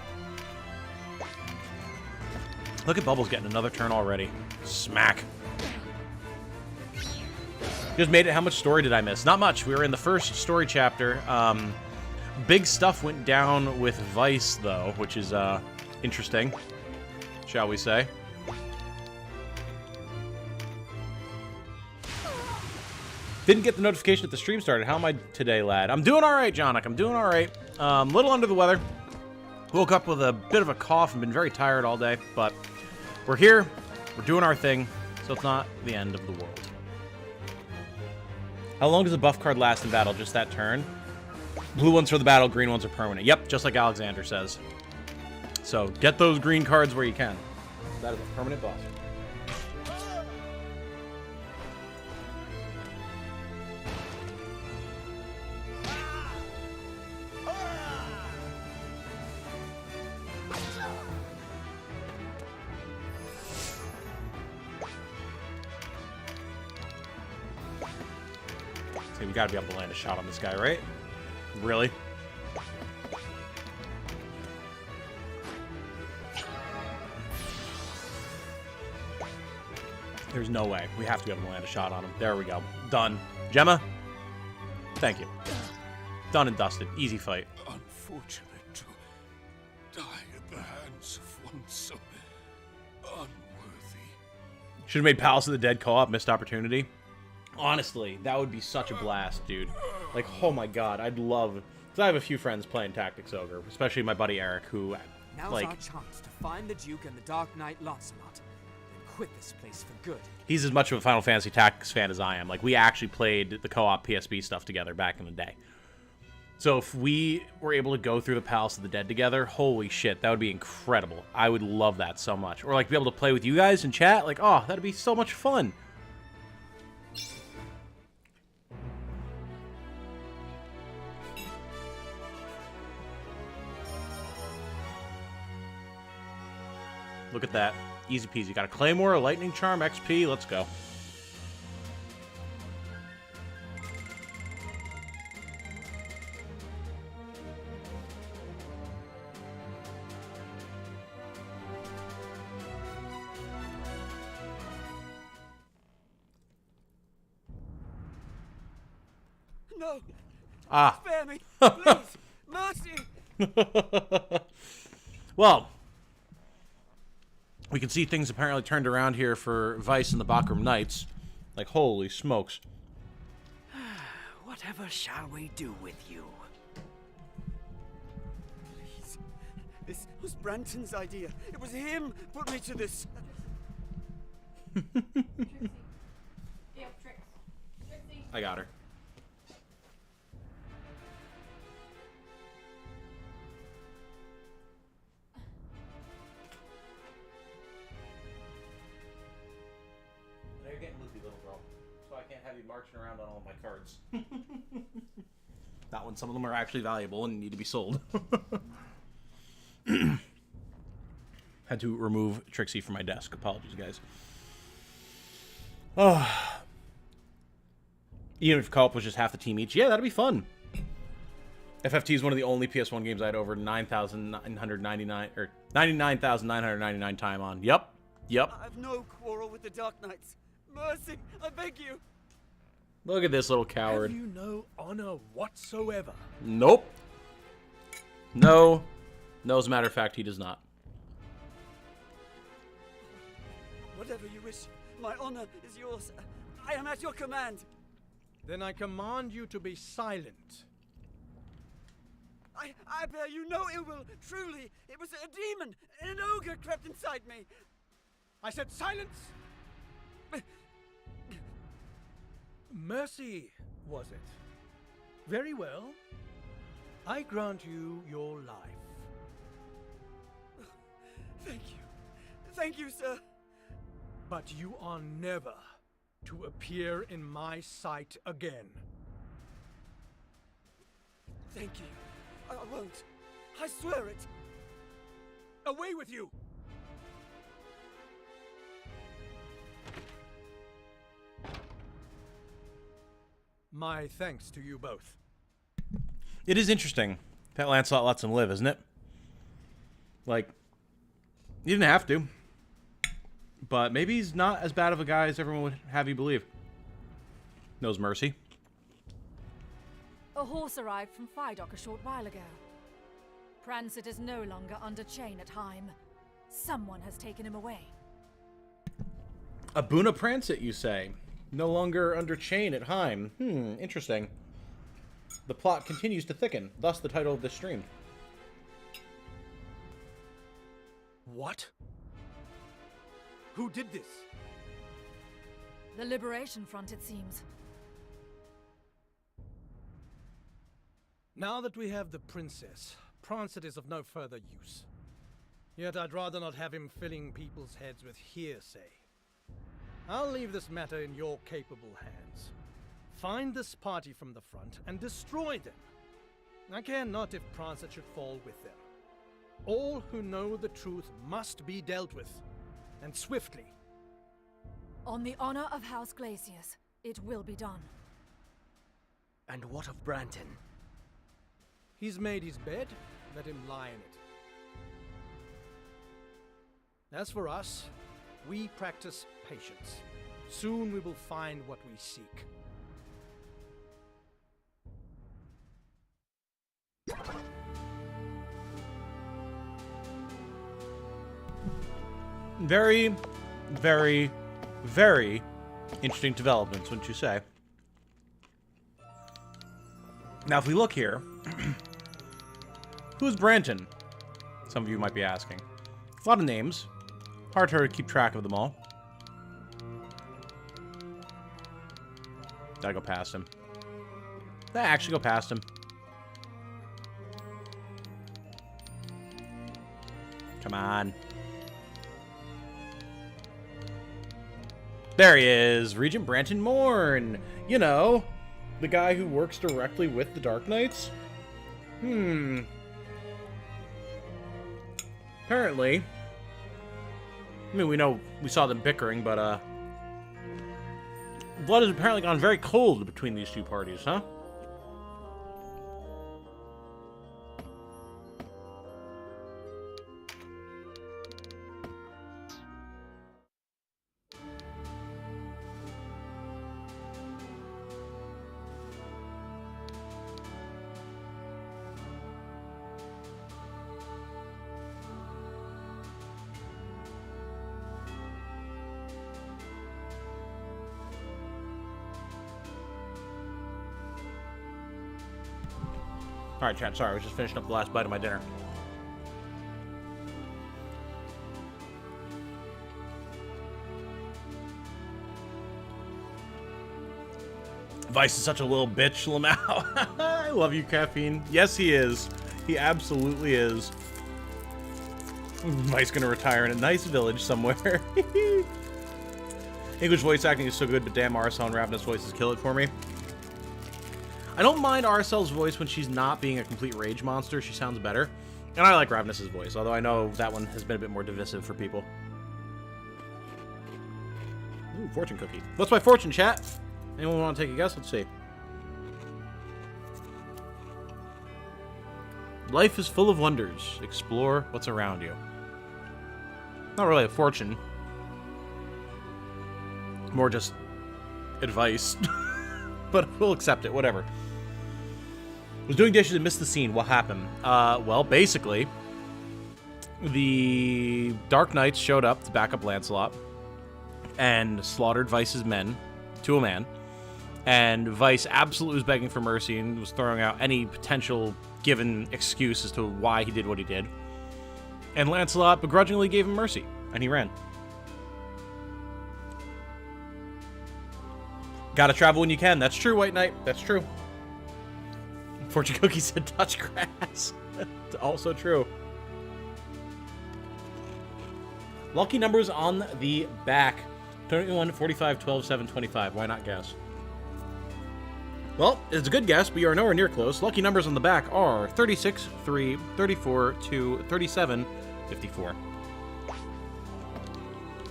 Look at Bubbles getting another turn already. Smack. Just made it. How much story did I miss? Not much. We were in the first story chapter. Big stuff went down with Vice, though, which is interesting, shall we say. Didn't get the notification that the stream started. How am I today, lad? I'm doing all right, Jonik. I'm doing all right. A little under the weather. Woke up with a bit of a cough and been very tired all day, but we're here. We're doing our thing, so it's not the end of the world. How long does a buff card last in battle? Just that turn? Blue ones for the battle, green ones are permanent. Yep, just like Alexander says. So get those green cards where you can. That is a permanent buff. We gotta be able to land a shot on this guy, right? Really? There's no way. We have to be able to land a shot on him. There we go. Done. Gemma? Thank you. Done and dusted. Easy fight. Unfortunate to die at the hands of one so unworthy. Should have made Palace of the Dead co-op. Missed opportunity. Honestly, that would be such a blast, dude. Like, oh my god, I'd love... Because I have a few friends playing Tactics Ogre, especially my buddy Eric, who, Now's like... our chance to find the Duke and the Dark Knight Lancelot, then quit this place for good. He's as much of a Final Fantasy Tactics fan as I am. Like, we actually played the co-op PSP stuff together back in the day. So if we were able to go through the Palace of the Dead together, holy shit, that would be incredible. I would love that so much. Or, like, be able to play with you guys and chat. Like, oh, that'd be so much fun. Look at that. Easy peasy. Got a Claymore, a Lightning Charm, XP. Let's go. No! Ah. Spare me! Please! Mercy! Well, we can see things apparently turned around here for Vice and the Bakram Knights. Like, holy smokes. Whatever shall we do with you? Please. This was Branton's idea. It was him put me to this. I got her. You're getting loopy, little girl. So I can't have you marching around on all my cards. Not when some of them are actually valuable and need to be sold. Had to remove Trixie from my desk. Apologies, guys. Oh. Even if co-op was just half the team each. Yeah, that'd be fun. FFT is one of the only PS1 games I had over 9,999 or 99,999 time on. Yep. I've no quarrel with the Dark Knights. Mercy, I beg you. Look at this little coward. Have you no honor whatsoever? Nope. No. No, as a matter of fact, he does not. Whatever you wish, my honor is yours. I am at your command. Then I command you to be silent. I bear you no ill will. Truly, it was a demon, an ogre crept inside me. I said silence! Mercy, was it? Very well. I grant you your life. Thank you. Thank you, sir. But you are never to appear in my sight again. Thank you. I won't. I swear it. Away with you! My thanks to you both. It is interesting that Lancelot lets him live, isn't it? Like, he didn't have to. But maybe he's not as bad of a guy as everyone would have you believe. Knows mercy. A horse arrived from Fidok a short while ago. Prancet is no longer under chain at Heim. Someone has taken him away. Abuna Prancet, you say? No longer under chain at Heim. Interesting. The plot continues to thicken, thus the title of this stream. What? Who did this? The Liberation Front, it seems. Now that we have the princess, Prancet is of no further use. Yet I'd rather not have him filling people's heads with hearsay. I'll leave this matter in your capable hands. Find this party from the front and destroy them. I care not if Prancet should fall with them. All who know the truth must be dealt with, and swiftly. On the honor of House Glacius, it will be done. And what of Branton? He's made his bed, let him lie in it. As for us, we practice patience. Soon we will find what we seek. Very, very, very interesting developments, wouldn't you say? Now, if we look here, who's Branton? Some of you might be asking. A lot of names. Hard to keep track of them all. Gotta go past him. Actually go past him. Come on. There he is, Regent Branton Morn. You know, the guy who works directly with the Dark Knights. Apparently, I mean, we saw them bickering, but blood has apparently gone very cold between these two parties, huh? Alright, chat, sorry, I was just finishing up the last bite of my dinner. Vice is such a little bitch, Lamau. I love you, Caffeine. Yes, he is. He absolutely is. Vice gonna retire in a nice village somewhere. English voice acting is so good, but damn, Arcel and Ravenous voices kill it for me. I don't mind Arcel's voice when she's not being a complete rage monster. She sounds better. And I like Ravenous's voice, although I know that one has been a bit more divisive for people. Ooh, fortune cookie. What's my fortune, chat? Anyone want to take a guess? Let's see. Life is full of wonders. Explore what's around you. Not really a fortune. More just advice. But we'll accept it, whatever. Was doing dishes and missed the scene. What happened? Well, basically, the Dark Knights showed up to back up Lancelot and slaughtered Vice's men to a man. And Vice absolutely was begging for mercy and was throwing out any potential given excuse as to why he did what he did. And Lancelot begrudgingly gave him mercy, and he ran. Gotta travel when you can. That's true, White Knight. That's true. Fortune Cookie said touch grass. Also true. Lucky numbers on the back. 21, 45, 12, 7, 25. Why not guess? Well, it's a good guess, but you are nowhere near close. Lucky numbers on the back are 36, 3, 34, 2, 37, 54.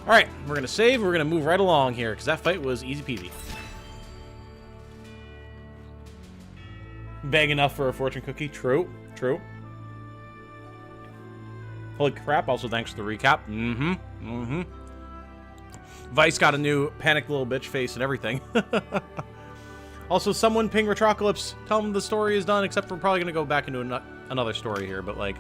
Alright, we're going to save. We're going to move right along here, because that fight was easy peasy. Big enough for a fortune cookie. True. True. Holy crap. Also, thanks for the recap. Vice got a new panicked little bitch face and everything. Also, someone ping Retrocalypse. Tell him the story is done, except we're probably going to go back into another story here, but like...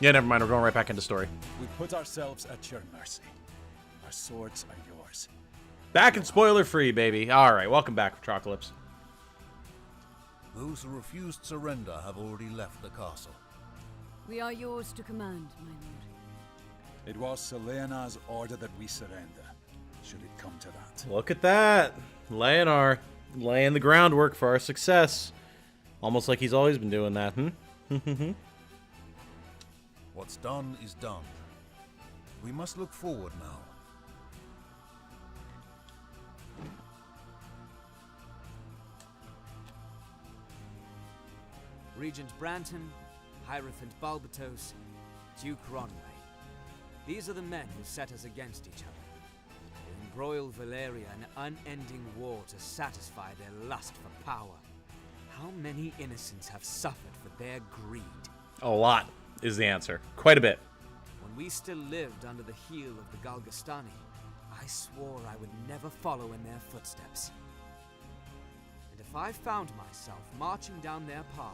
Yeah, never mind. We're going right back into story. We put ourselves at your mercy. Our swords are yours. Back and spoiler free, baby. All right, welcome back, Troclops. Those who refused surrender have already left the castle. We are yours to command, my lord. It was Selena's order that we surrender, should it come to that. Look at that. Leonar laying the groundwork for our success. Almost like he's always been doing that, What's done is done. We must look forward now. Regent Branton, Hierophant Balbatos, Duke Ronway. These are the men who set us against each other. They embroil Valeria in unending war to satisfy their lust for power. How many innocents have suffered for their greed? A lot is the answer. Quite a bit. When we still lived under the heel of the Galgastani, I swore I would never follow in their footsteps. And if I found myself marching down their path,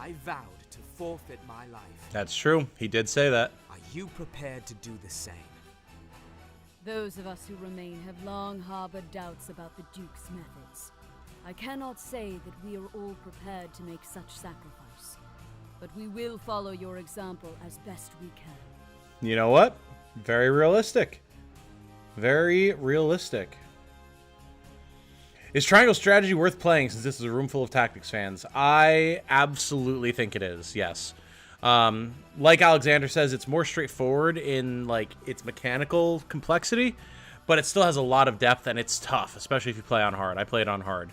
I vowed to forfeit my life. That's true. He did say that. Are you prepared to do the same? Those of us who remain have long harbored doubts about the Duke's methods. I cannot say that we are all prepared to make such sacrifice, but we will follow your example as best we can. You know what? Very realistic. Very realistic. Is Triangle Strategy worth playing since this is a room full of Tactics fans? I absolutely think it is, yes. Like Alexander says, it's more straightforward in like its mechanical complexity, but it still has a lot of depth and it's tough, especially if you play on hard. I played on hard.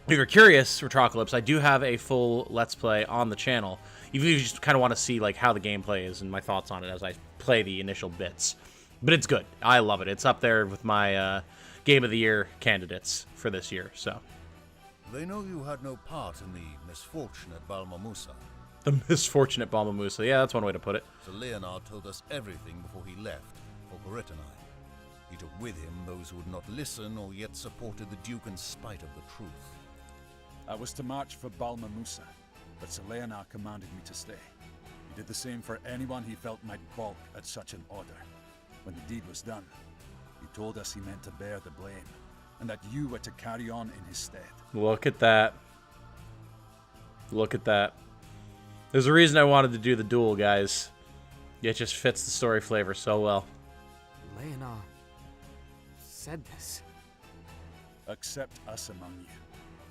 If you're curious, Retroclops, I do have a full Let's Play on the channel. Even if you just kind of want to see like how the gameplay is and my thoughts on it as I play the initial bits. But it's good. I love it. It's up there with my Game of the Year candidates for this year. So They know you had no part in the misfortune at Balmamusa. the misfortune at Balmamusa. Yeah, that's one way to put it. So Leonard told us everything before he left for Corytonai. He took with him those who would not listen or yet supported the Duke in spite of the truth. I was to march for Balmamusa, but Selenar commanded me to stay. He did the same for anyone he felt might balk at such an order. When the deed was done, he told us he meant to bear the blame, and that you were to carry on in his stead. Look at that. Look at that. There's a reason I wanted to do the duel, guys. It just fits the story flavor so well. Leonard said this. Accept us among you.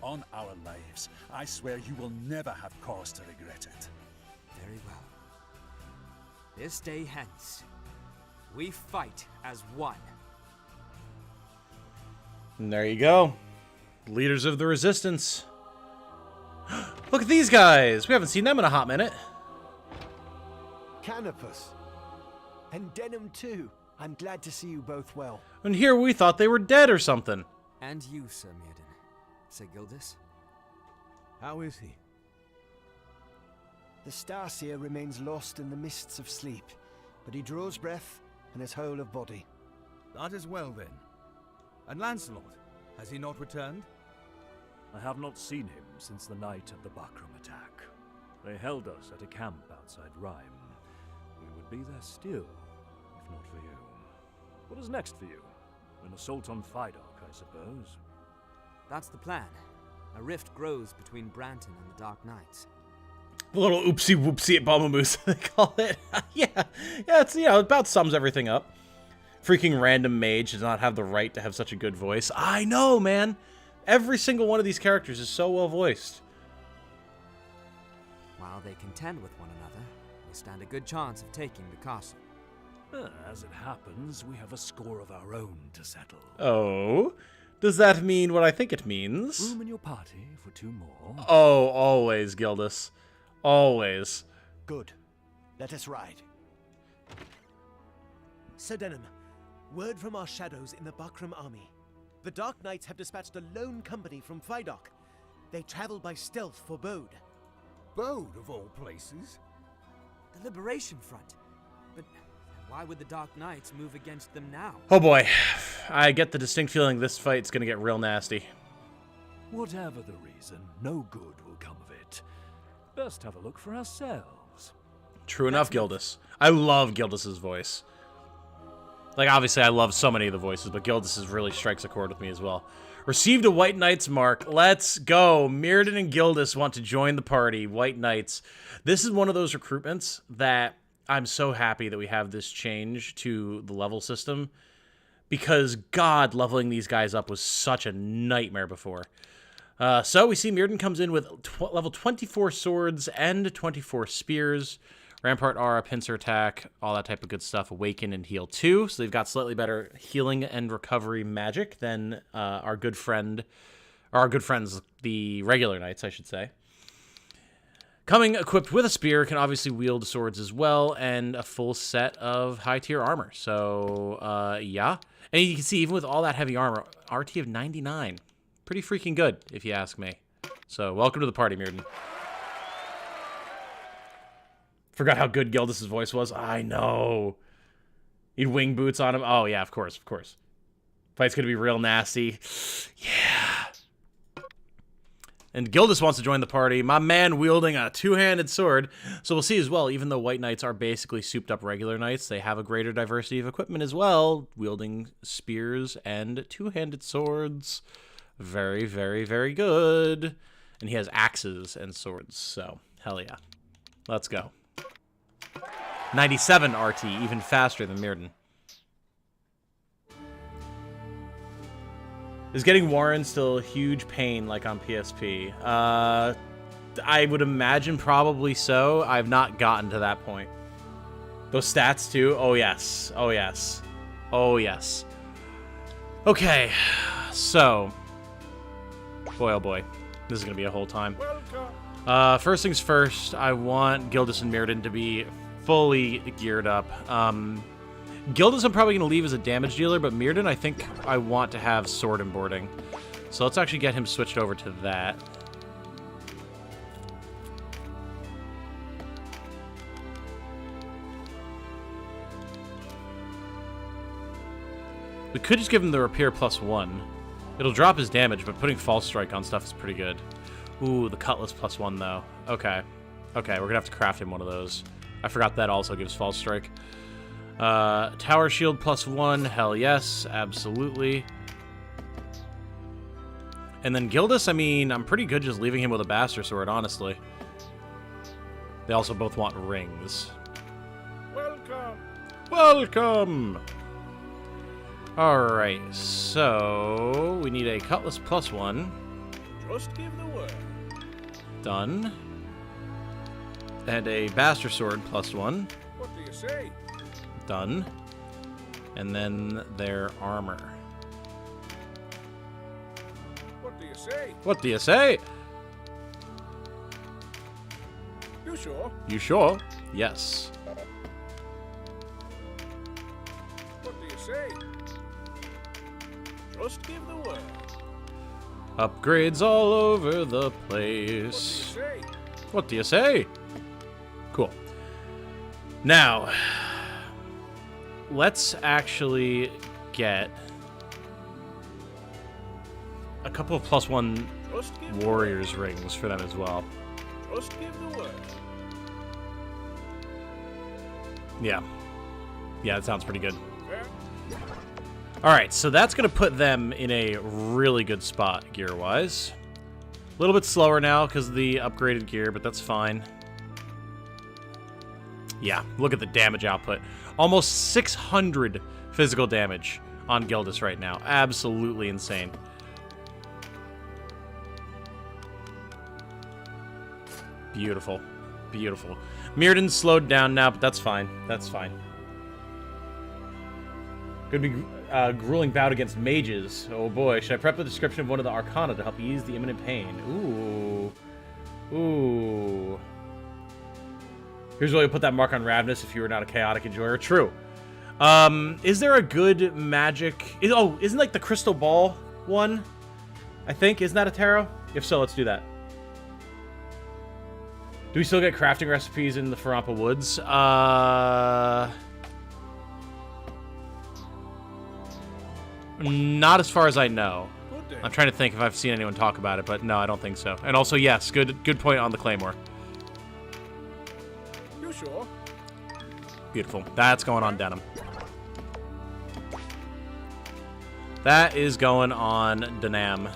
On our lives, I swear you will never have cause to regret it. Very well. This day hence, we fight as one. And there you go. Leaders of the Resistance. Look at these guys. We haven't seen them in a hot minute. Canopus. And Denham too. I'm glad to see you both well. And here we thought they were dead or something. And you, Sir Mirden. Sir Gildas? How is he? The Starseer remains lost in the mists of sleep, but he draws breath and is whole of body. That is well then. And Lancelot, has he not returned? I have not seen him since the night of the Bakram attack. They held us at a camp outside Rhyme. We would be there still, if not for you. What is next for you? An assault on Fidok, I suppose. That's the plan. A rift grows between Branton and the Dark Knights. A little oopsie whoopsie at Balmamusa, they call it. Yeah, it's, it about sums everything up. Freaking random mage does not have the right to have such a good voice. I know, man. Every single one of these characters is so well voiced. While they contend with one another, we stand a good chance of taking the castle. As it happens, we have a score of our own to settle. Oh? Does that mean what I think it means? Room in your party for 2 more? Oh, always, Gildas. Always. Good. Let us ride. Sir Denham, word from our shadows in the Bakram army. The Dark Knights have dispatched a lone company from Fidok. They travel by stealth for Bode. Bode, of all places? The Liberation Front. But why would the Dark Knights move against them now? Oh boy. I get the distinct feeling this fight's gonna get real nasty. Whatever the reason, no good will come of it. Best have a look for ourselves. True enough, Gildas. I love Gildas's voice. Like, obviously, I love so many of the voices, but Gildas really strikes a chord with me as well. Received a White Knights mark. Let's go. Mirrodin and Gildas want to join the party. White Knights. This is one of those recruitments that I'm so happy that we have this change to the level system. Because, God, leveling these guys up was such a nightmare before. So we see Mirrodin comes in with level 24 swords and 24 spears. Rampart Aura, Pincer Attack, all that type of good stuff. Awaken and Heal 2. So they've got slightly better healing and recovery magic than our good friends, the regular knights, I should say. Coming equipped with a spear, can obviously wield swords as well, and a full set of high-tier armor. So, yeah. And you can see, even with all that heavy armor, RT of 99. Pretty freaking good, if you ask me. So, welcome to the party, Mirrodin. Forgot how good Gildas' voice was. I know. He'd wing boots on him. Oh, yeah, of course, of course. Fight's gonna be real nasty. Yeah. And Gildas wants to join the party. My man wielding a two-handed sword. So we'll see as well, even though White Knights are basically souped-up regular knights, they have a greater diversity of equipment as well, wielding spears and two-handed swords. Very, very, very good. And he has axes and swords, so hell yeah. Let's go. 97 RT, even faster than Mirrodin. Is getting Warren still a huge pain like on PSP? I would imagine probably so. I've not gotten to that point. Those stats too? Oh yes. Oh yes. Oh yes. Okay, so... Boy, oh boy. This is going to be a whole time. First things first, I want Gildas and Mirrodin to be fully geared up. Gildas I'm probably going to leave as a damage dealer, but Mirrodin I think I want to have sword embording. So let's actually get him switched over to that. We could just give him the repair +1. It'll drop his damage, but putting false strike on stuff is pretty good. Ooh, the cutlass +1 though. Okay. Okay, we're gonna have to craft him one of those. I forgot that also gives false strike. Tower shield +1, hell yes, absolutely. And then Gildas, I mean, I'm pretty good just leaving him with a bastard sword, honestly. They also both want rings. Welcome! Welcome! Alright, so we need a cutlass +1. Just give the word. Done. And a bastard sword +1. What do you say? Done. And then their armor. What do you say? What do you say? You sure? You sure? Yes. What do you say? Just give the word. Upgrades all over the place. What do you say? Cool. Now, let's actually get a couple of +1 warriors rings for them as well. Just give the word. Yeah. Yeah, that sounds pretty good. Alright, so that's going to put them in a really good spot gear-wise. A little bit slower now because of the upgraded gear, but that's fine. Yeah, look at the damage output. Almost 600 physical damage on Gildas right now. Absolutely insane. Beautiful. Beautiful. Mirrodin's slowed down now, but that's fine. That's fine. Could be grueling bout against mages. Oh boy, should I prep a description of one of the arcana to help ease the imminent pain? Ooh. Ooh. Here's where you put that mark on Ravnus if you were not a chaotic enjoyer. True. Is there a good magic... isn't like the crystal ball one? I think. Isn't that a tarot? If so, let's do that. Do we still get crafting recipes in the Farampa Woods? Not as far as I know. I'm trying to think if I've seen anyone talk about it, but no, I don't think so. And also, yes, good point on the Claymore. You sure? Beautiful. That's going on denim. That is going on Danam.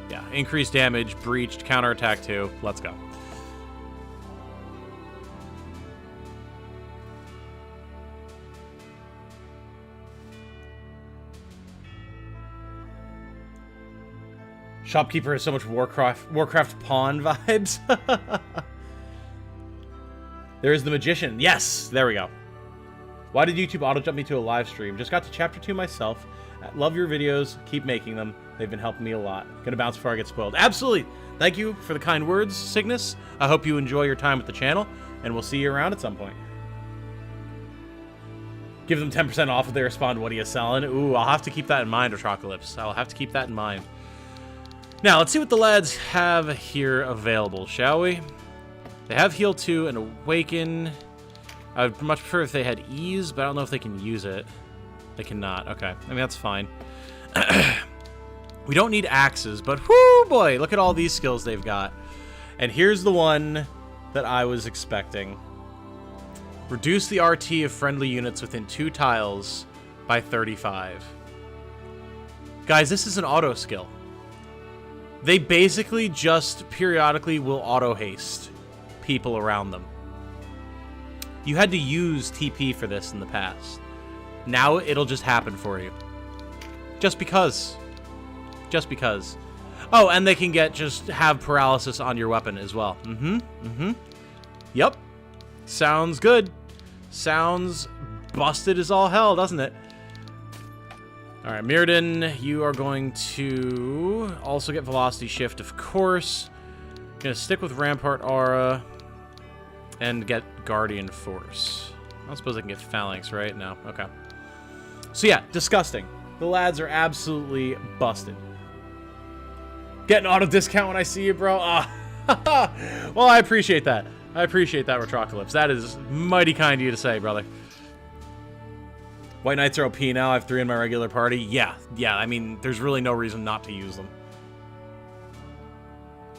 Yeah, increased damage, breached, counterattack 2. Let's go. Shopkeeper has so much Warcraft pawn vibes. There's the Magician. Yes, there we go. Why did YouTube auto-jump me to a live stream? Just got to chapter 2 myself. Love your videos. Keep making them. They've been helping me a lot. Gonna bounce before I get spoiled. Absolutely. Thank you for the kind words, Cygnus. I hope you enjoy your time with the channel, and we'll see you around at some point. Give them 10% off if they respond, what are you selling? Ooh, I'll have to keep that in mind, Atrocalypse. I'll have to keep that in mind. Now, let's see what the lads have here available, shall we? They have Heal 2 and Awaken. I would much prefer if they had Ease, but I don't know if they can use it. They cannot. Okay. I mean, that's fine. We don't need axes, but whoo boy, look at all these skills they've got. And here's the one that I was expecting. Reduce the RT of friendly units within 2 tiles by 35. Guys, this is an auto skill. They basically just periodically will auto-haste people around them. You had to use TP for this in the past. Now it'll just happen for you. Just because. Just because. Oh, and they can have paralysis on your weapon as well. Yep. Sounds good. Sounds busted as all hell, doesn't it? Alright, Mirrodin, you are going to also get Velocity Shift, of course. Gonna stick with Rampart Aura and get Guardian Force. I don't suppose I can get Phalanx, right? No. Okay. So yeah, disgusting. The lads are absolutely busted. Get an auto discount when I see you, bro. Well, I appreciate that. I appreciate that, Retrocalypse. That is mighty kind of you to say, brother. White Knights are OP now. I have 3 in my regular party. Yeah. I mean, there's really no reason not to use them.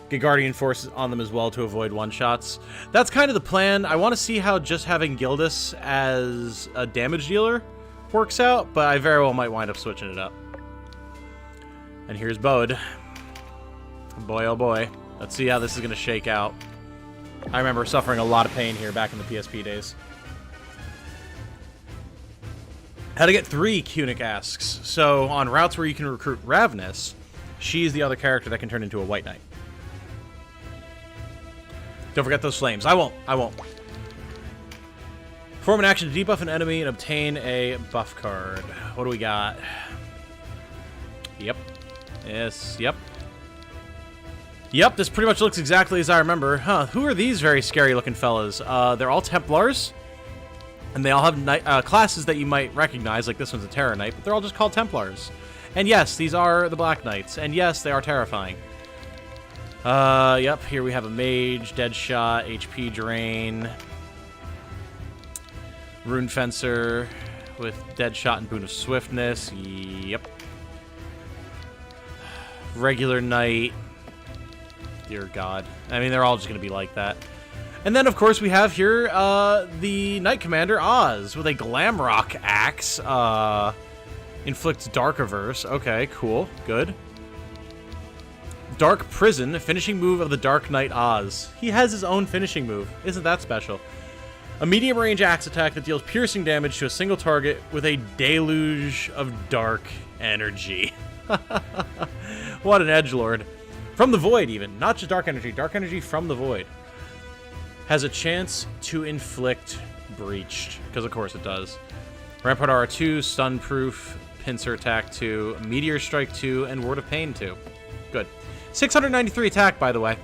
Get Guardian Force on them as well to avoid one-shots. That's kind of the plan. I want to see how just having Gildas as a damage dealer works out, but I very well might wind up switching it up. And here's Bode. Boy, oh boy. Let's see how this is going to shake out. I remember suffering a lot of pain here back in the PSP days. How to get 3, Cunic asks. So, on routes where you can recruit Ravnus, she's the other character that can turn into a White Knight. Don't forget those flames. I won't. Perform an action to debuff an enemy and obtain a buff card. What do we got? Yep. Yes, yep. Yep, this pretty much looks exactly as I remember. Huh, who are these very scary-looking fellas? They're all Templars. And they all have classes that you might recognize, like this one's a Terror Knight, but they're all just called Templars. And yes, these are the Black Knights. And yes, they are terrifying. Yep, here we have a Mage, Deadshot, HP Drain, Rune Fencer with Deadshot and Boon of Swiftness. Yep. Regular Knight. Dear God. I mean, they're all just going to be like that. And then, of course, we have here the Knight Commander, Oz, with a Glamrock Axe. Inflicts Dark Averse. Okay, cool. Good. Dark Prison, finishing move of the Dark Knight Oz. He has his own finishing move. Isn't that special? A medium-range axe attack that deals piercing damage to a single target with a deluge of dark energy. What an edgelord. From the Void, even. Not just dark energy from the Void. Has a chance to inflict Breached, because of course it does. Rampart Aura 2, Stun Proof, Pincer Attack 2, Meteor Strike 2, and Word of Pain 2. Good. 693 attack, by the way.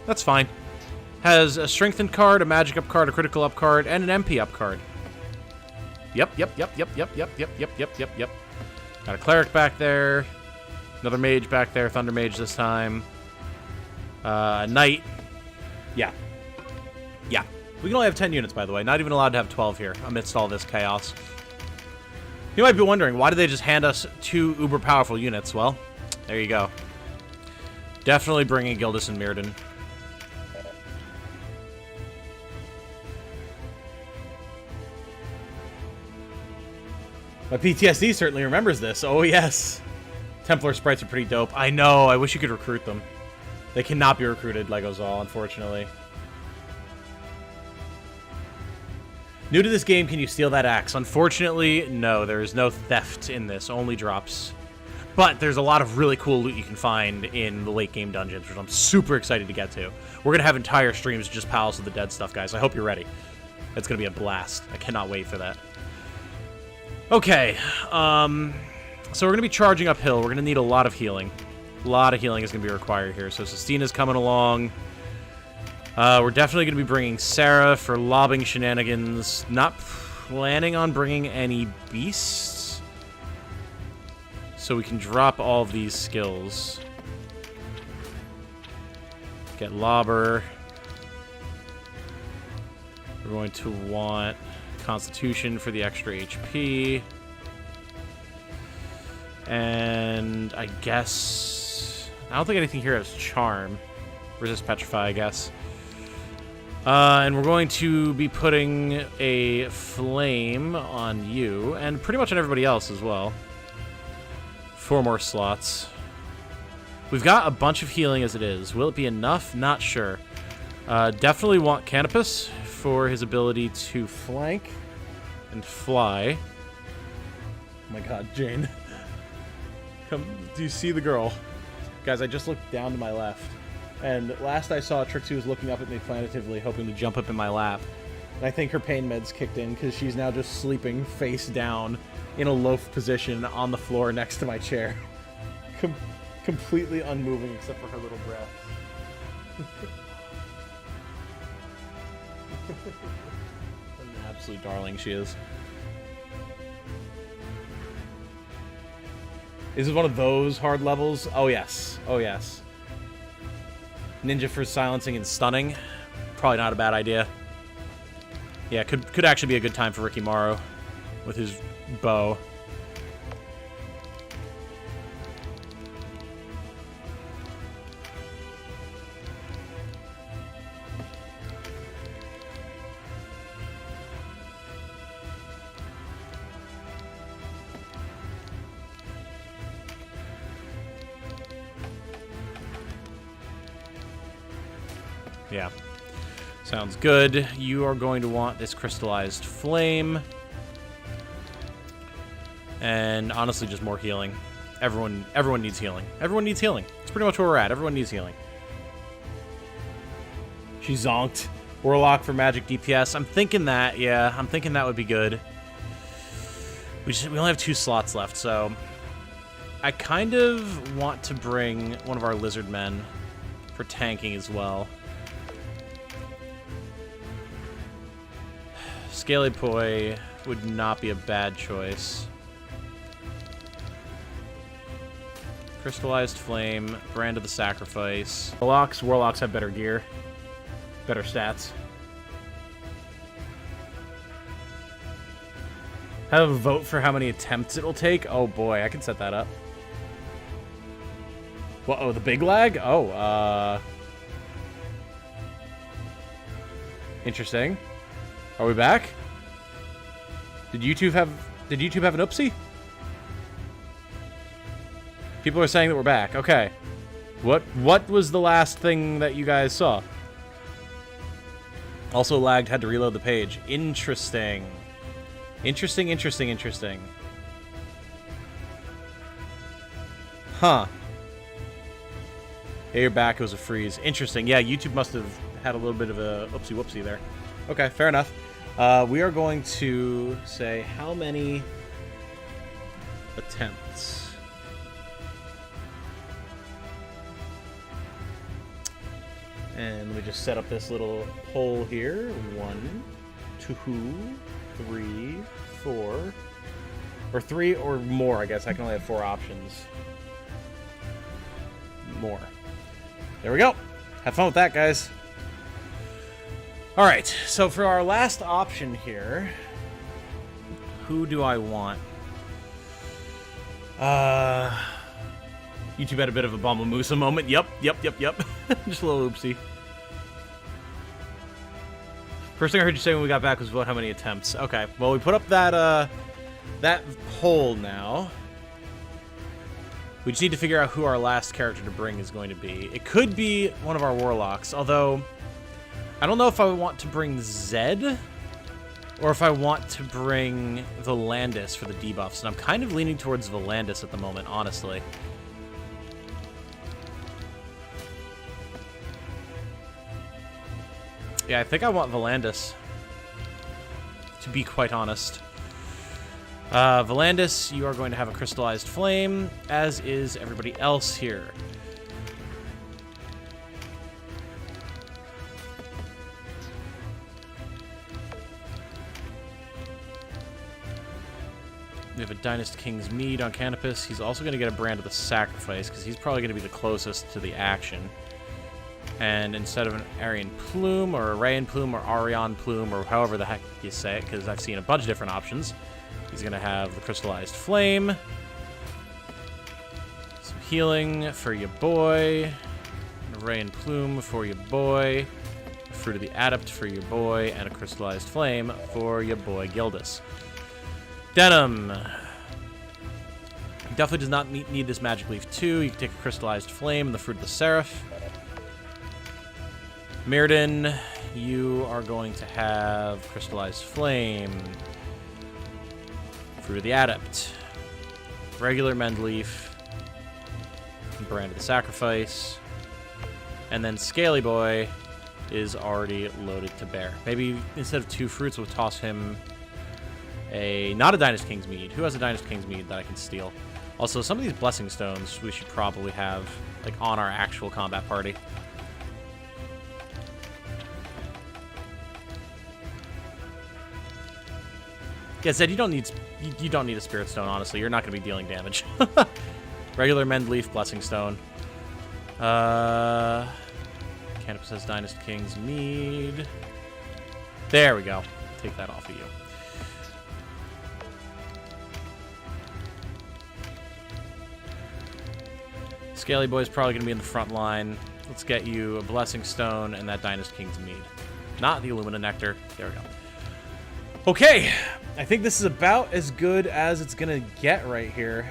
That's fine. Has a Strengthened card, a Magic up card, a Critical up card, and an MP up card. Yep. Got a Cleric back there. Another Mage back there, Thunder Mage this time. Knight. Yeah. We can only have 10 units, by the way. Not even allowed to have 12 here, amidst all this chaos. You might be wondering, why did they just hand us 2 uber-powerful units? Well, there you go. Definitely bringing Gildas and Mirrodin. My PTSD certainly remembers this. Oh, yes. Templar sprites are pretty dope. I know. I wish you could recruit them. They cannot be recruited, Lego Zal, unfortunately. New to this game, can you steal that axe? Unfortunately, no. There is no theft in this. Only drops. But there's a lot of really cool loot you can find in the late game dungeons, which I'm super excited to get to. We're going to have entire streams just Palace of the Dead stuff, guys. I hope you're ready. It's going to be a blast. I cannot wait for that. Okay. So we're going to be charging uphill. We're going to need a lot of healing. A lot of healing is going to be required here. So Sestina's coming along. We're definitely going to be bringing Sarah for lobbing shenanigans. Not planning on bringing any beasts. So we can drop all of these skills. Get lobber. We're going to want Constitution for the extra HP. And I guess... I don't think anything here has Charm. Resist Petrify, I guess. And we're going to be putting a Flame on you, and pretty much on everybody else as well. 4 more slots. We've got a bunch of healing as it is. Will it be enough? Not sure. Definitely want Canopus for his ability to flank and fly. Oh my god, Jane. Come, do you see the girl? Guys, I just looked down to my left. And last I saw, Trixie was looking up at me plaintively, hoping to jump up in my lap. And I think her pain meds kicked in, because she's now just sleeping face down in a loaf position on the floor next to my chair. Completely unmoving except for her little breath. An absolute darling she is. Is this one of those hard levels? Oh, yes. Oh, yes. Ninja for silencing and stunning. Probably not a bad idea. Yeah, could actually be a good time for Ricky Morrow with his bow. Yeah. Sounds good. You are going to want this crystallized flame. And honestly, just more healing. Everyone needs healing. Everyone needs healing. It's pretty much where we're at. Everyone needs healing. She zonked. Warlock for magic DPS. I'm thinking that, yeah. I'm thinking that would be good. We only have 2 slots left, so... I kind of want to bring one of our lizard men for tanking as well. Scaly Poi would not be a bad choice. Crystallized Flame, Brand of the Sacrifice. Warlocks have better gear. Better stats. Have a vote for how many attempts it'll take? Oh boy, I can set that up. What, oh, the big lag? Oh, interesting. Are we back? Did YouTube have an oopsie? People are saying that we're back. Okay. What was the last thing that you guys saw? Also lagged, had to reload the page. Interesting. Interesting. Huh. Yeah, you're back. It was a freeze. Interesting. Yeah, YouTube must have had a little bit of a oopsie-whoopsie there. Okay, fair enough. We are going to say how many attempts. And let me just set up this little poll here. 1, 2, 3, 4. Or 3 or more, I guess. I can only have 4 options. More. There we go. Have fun with that, guys. Alright, so for our last option here, who do I want? YouTube had a bit of a Bamba Musa moment. Yep. Just a little oopsie. First thing I heard you say when we got back was about how many attempts. Okay, well, we put up that that poll now. We just need to figure out who our last character to bring is going to be. It could be one of our warlocks, although I don't know if I want to bring Zed or if I want to bring Volandis for the debuffs, and I'm kind of leaning towards Volandis at the moment, honestly. Yeah, I think I want Volandis, to be quite honest. Volandis, you are going to have a crystallized flame, as is everybody else here. We have a Dynast King's Mead on Canopus. He's also going to get a Brand of the Sacrifice, because he's probably going to be the closest to the action. And instead of an Aryan Plume, or Arayan Plume, or Arion Plume, or however the heck you say it, because I've seen a bunch of different options, he's going to have the Crystallized Flame, some healing for your boy, an Arayan Plume for your boy, a Fruit of the Adept for your boy, and a Crystallized Flame for your boy Gildas. Denim. He definitely does not need this Magic Leaf 2. You can take a Crystallized Flame and the Fruit of the Seraph. Mirrodin, you are going to have Crystallized Flame, Fruit of the Adept, regular Mendleaf, Brand of the Sacrifice, and then Scaly Boy is already loaded to bear. Maybe instead of 2 fruits, we'll toss him not a Dynast King's Mead. Who has a Dynast King's Mead that I can steal? Also, some of these Blessing Stones we should probably have like on our actual combat party. Yeah, Zed, you don't need a Spirit Stone, honestly. You're not going to be dealing damage. Regular Mendleaf, Blessing Stone. Canopus has Dynast King's Mead. There we go. Take that off of you. Scaly Boy's probably going to be in the front line. Let's get you a Blessing Stone and that Dynast King's Mead. Not the Illumina Nectar. There we go. Okay, I think this is about as good as it's going to get right here.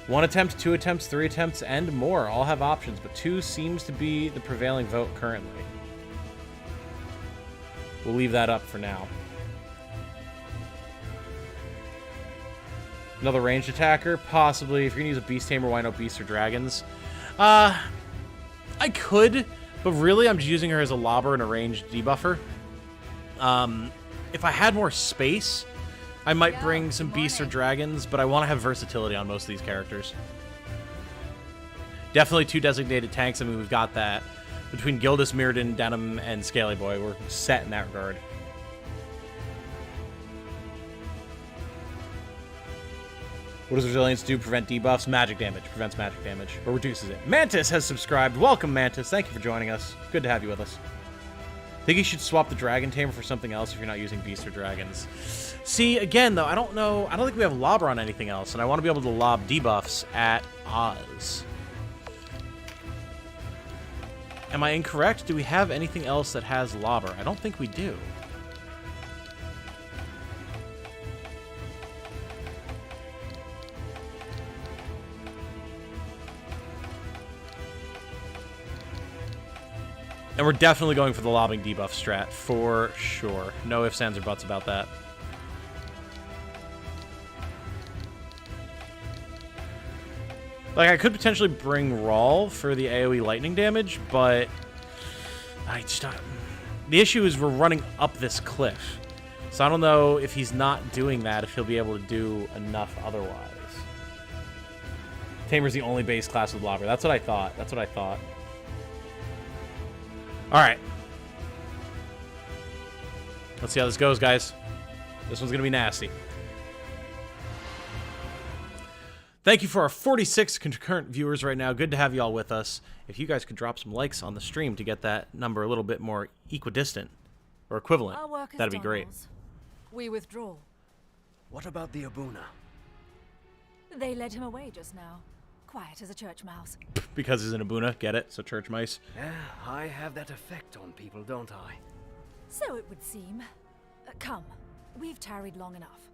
1 attempt, 2 attempts, 3 attempts, and more. All have options, but 2 seems to be the prevailing vote currently. We'll leave that up for now. Another ranged attacker? Possibly. If you're going to use a Beast Tamer, why not Beasts or Dragons? I could, but really I'm just using her as a lobber and a ranged debuffer. If I had more space, I might bring some Beasts or Dragons, but I want to have versatility on most of these characters. Definitely 2 designated tanks. I mean, we've got that. Between Gildas, Mirrodin, Denim, and Scaly Boy, we're set in that regard. What does Resilience do? Prevent debuffs? Magic damage. Prevents magic damage. Or reduces it. Mantis has subscribed. Welcome, Mantis. Thank you for joining us. Good to have you with us. Think you should swap the Dragon Tamer for something else if you're not using Beasts or Dragons. See, again, though, I don't know. I don't think we have Lobber on anything else, and I want to be able to lob debuffs at Oz. Am I incorrect? Do we have anything else that has Lobber? I don't think we do. And we're definitely going for the lobbing debuff strat, for sure. No ifs, ands, or buts about that. Like, I could potentially bring Rawl for the AoE lightning damage, but I just don't... The issue is we're running up this cliff. So I don't know if he's not doing that, if he'll be able to do enough otherwise. Tamer's the only base class with Lobber. That's what I thought. That's what I thought. Alright. Let's see how this goes, guys. This one's going to be nasty. Thank you for our 46 concurrent viewers right now. Good to have you all with us. If you guys could drop some likes on the stream to get that number a little bit more equidistant or equivalent, that'd be great. We withdraw. What about the Abuna? They led him away just now. Quiet as a church mouse. Because he's an Abuna, get it? So church mice. Yeah, I have that effect on people, don't I? So it would seem. Come, we've tarried long enough.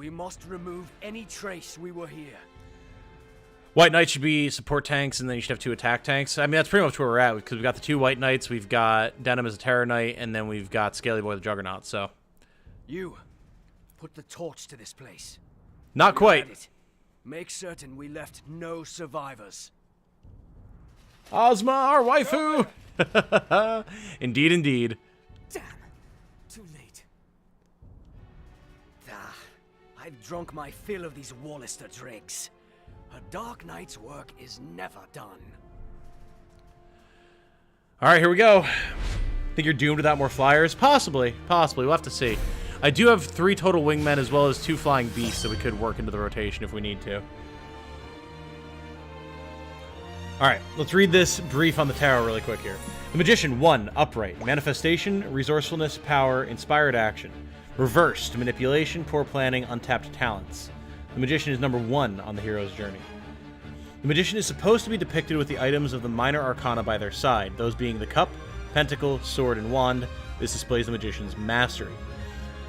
We must remove any trace we were here. White Knights should be support tanks, and then you should have 2 attack tanks. I mean, that's pretty much where we're at, because we've got the 2 White Knights, we've got Denim as a Terror Knight, and then we've got Scaly Boy the Juggernaut, so... You, put the torch to this place. Not quite. Make certain we left no survivors. Ozma, our waifu! Indeed, indeed. Damn. Too late. Ah, I've drunk my fill of these Wallister dregs. A Dark Knight's work is never done. Alright, here we go. Think you're doomed without more flyers? Possibly. Possibly. We'll have to see. I do have 3 total wingmen as well as 2 flying beasts that we could work into the rotation if we need to. Alright, let's read this brief on the tarot really quick here. The Magician, 1, upright. Manifestation, resourcefulness, power, inspired action. Reversed, manipulation, poor planning, untapped talents. The Magician is number 1 on the hero's journey. The Magician is supposed to be depicted with the items of the minor arcana by their side, those being the cup, pentacle, sword, and wand. This displays the Magician's mastery.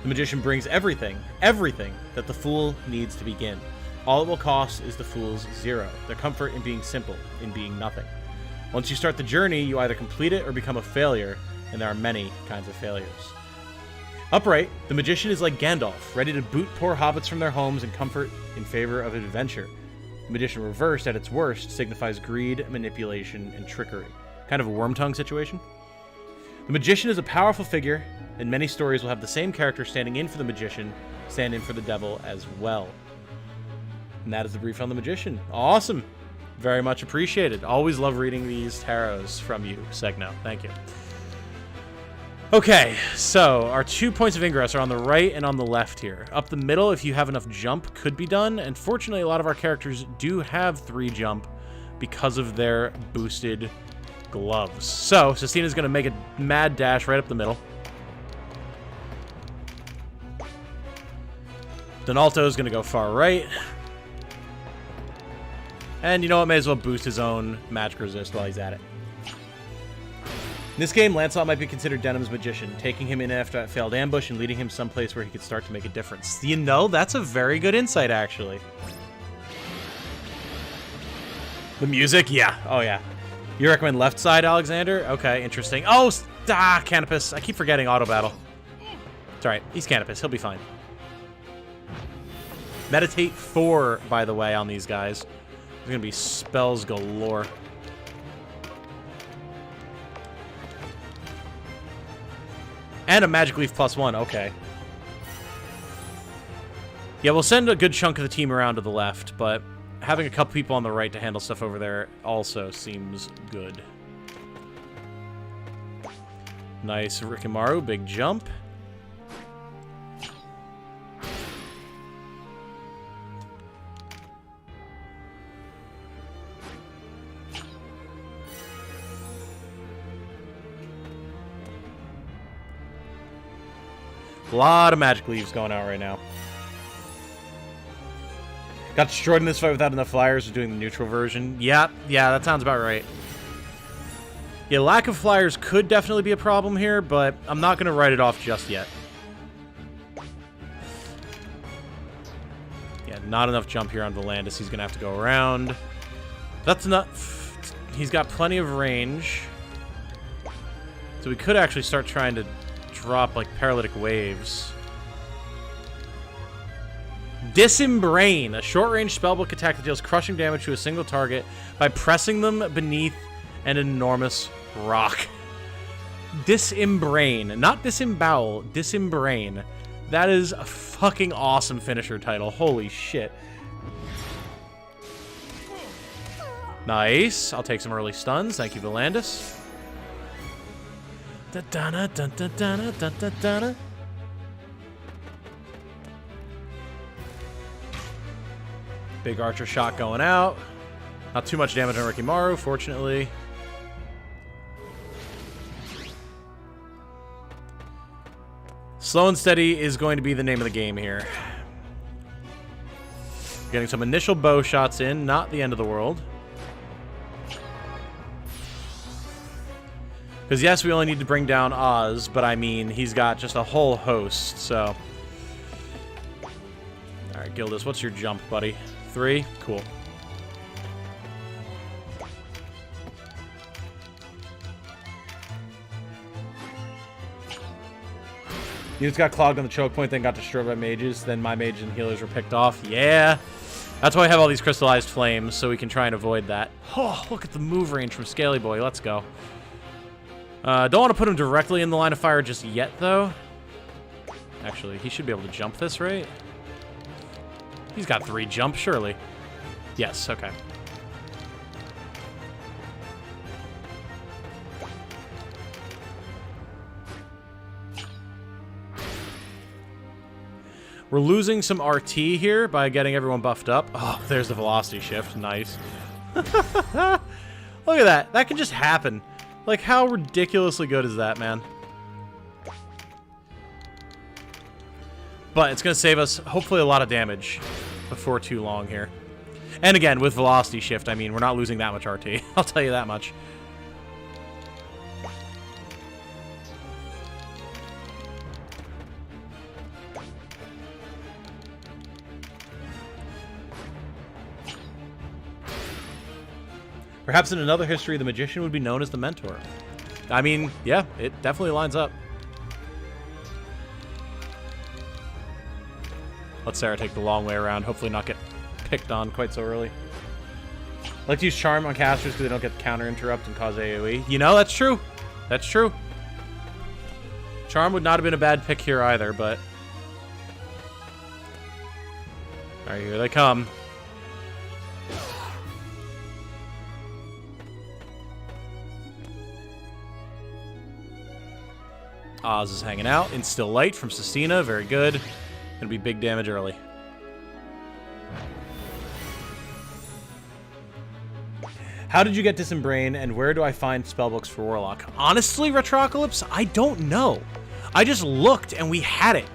The Magician brings everything that the Fool needs to begin. All it will cost is the Fool's 0, their comfort in being simple, in being nothing. Once you start the journey, you either complete it or become a failure, and there are many kinds of failures. Upright, the Magician is like Gandalf, ready to boot poor hobbits from their homes and comfort in favor of adventure. The Magician reversed, at its worst, signifies greed, manipulation, and trickery. Kind of a Wormtongue situation. The Magician is a powerful figure, and many stories will have the same character standing in for the Magician, stand in for the devil as well. And that is the brief on the Magician. Awesome. Very much appreciated. Always love reading these tarots from you, Segno. Thank you. Okay, so our 2 points of ingress are on the right and on the left here. Up the middle, if you have enough jump, could be done. And fortunately, a lot of our characters do have 3 jump because of their boosted gloves. So, Sistina's going to make a mad dash right up the middle. Donalto's going to go far right. And you know what? May as well boost his own magic resist while he's at it. In this game, Lancelot might be considered Denim's Magician, taking him in after a failed ambush and leading him someplace where he could start to make a difference. You know, that's a very good insight, actually. The music? Yeah. Oh, yeah. You recommend left side, Alexander? Okay, interesting. Oh, Canopus. I keep forgetting auto battle. It's alright. He's Canopus. He'll be fine. Meditate 4, by the way, on these guys. There's going to be spells galore. And a Magic Leaf +1, okay. Yeah, we'll send a good chunk of the team around to the left, but having a couple people on the right to handle stuff over there also seems good. Nice Rikimaru, big jump. A lot of magic leaves going out right now. Got destroyed in this fight without enough flyers, doing the neutral version. Yeah, that sounds about right. Yeah, lack of flyers could definitely be a problem here, but I'm not going to write it off just yet. Yeah, not enough jump here on Volandis. He's going to have to go around. That's enough. He's got plenty of range. So we could actually start trying to drop like paralytic waves. Disembrain, a short-range spellbook attack that deals crushing damage to a single target by pressing them beneath an enormous rock. Disembrain, not disembowel, Disembrain. That is a fucking awesome finisher title. Holy shit. Nice. I'll take some early stuns. Thank you, Volandis. Big archer shot going out. Not too much damage on Rikimaru, fortunately. Slow and steady is going to be the name of the game here. Getting some initial bow shots in, not the end of the world. Because yes, we only need to bring down Oz, but I mean, he's got just a whole host, so... Alright, Gildas, what's your jump, buddy? 3? Cool. Units got clogged on the choke point, then got destroyed by mages. Then my mages and healers were picked off. Yeah! That's why I have all these crystallized flames, so we can try and avoid that. Oh, look at the move range from Scaly Boy. Let's go. Don't want to put him directly in the line of fire just yet, though. Actually, he should be able to jump this, right? He's got 3 jumps, surely. Yes, okay. We're losing some RT here by getting everyone buffed up. Oh, there's the velocity shift. Nice. Look at that. That can just happen. Like, how ridiculously good is that, man? But it's going to save us, hopefully, a lot of damage before too long here. And again, with velocity shift, I mean, we're not losing that much RT. I'll tell you that much. Perhaps in another history, the magician would be known as the mentor. I mean, yeah, it definitely lines up. Let Sarah take the long way around, hopefully not get picked on quite so early. I like to use Charm on casters because they don't get counter interrupt and cause AoE. You know, that's true. That's true. Charm would not have been a bad pick here either, but... Alright, here they come. Oz is hanging out. Instill Light from Sistina. Very good. Gonna be big damage early. How did you get Dismembrain, and where do I find spellbooks for Warlock? Honestly, Retrocalypse, I don't know. I just looked, and we had it.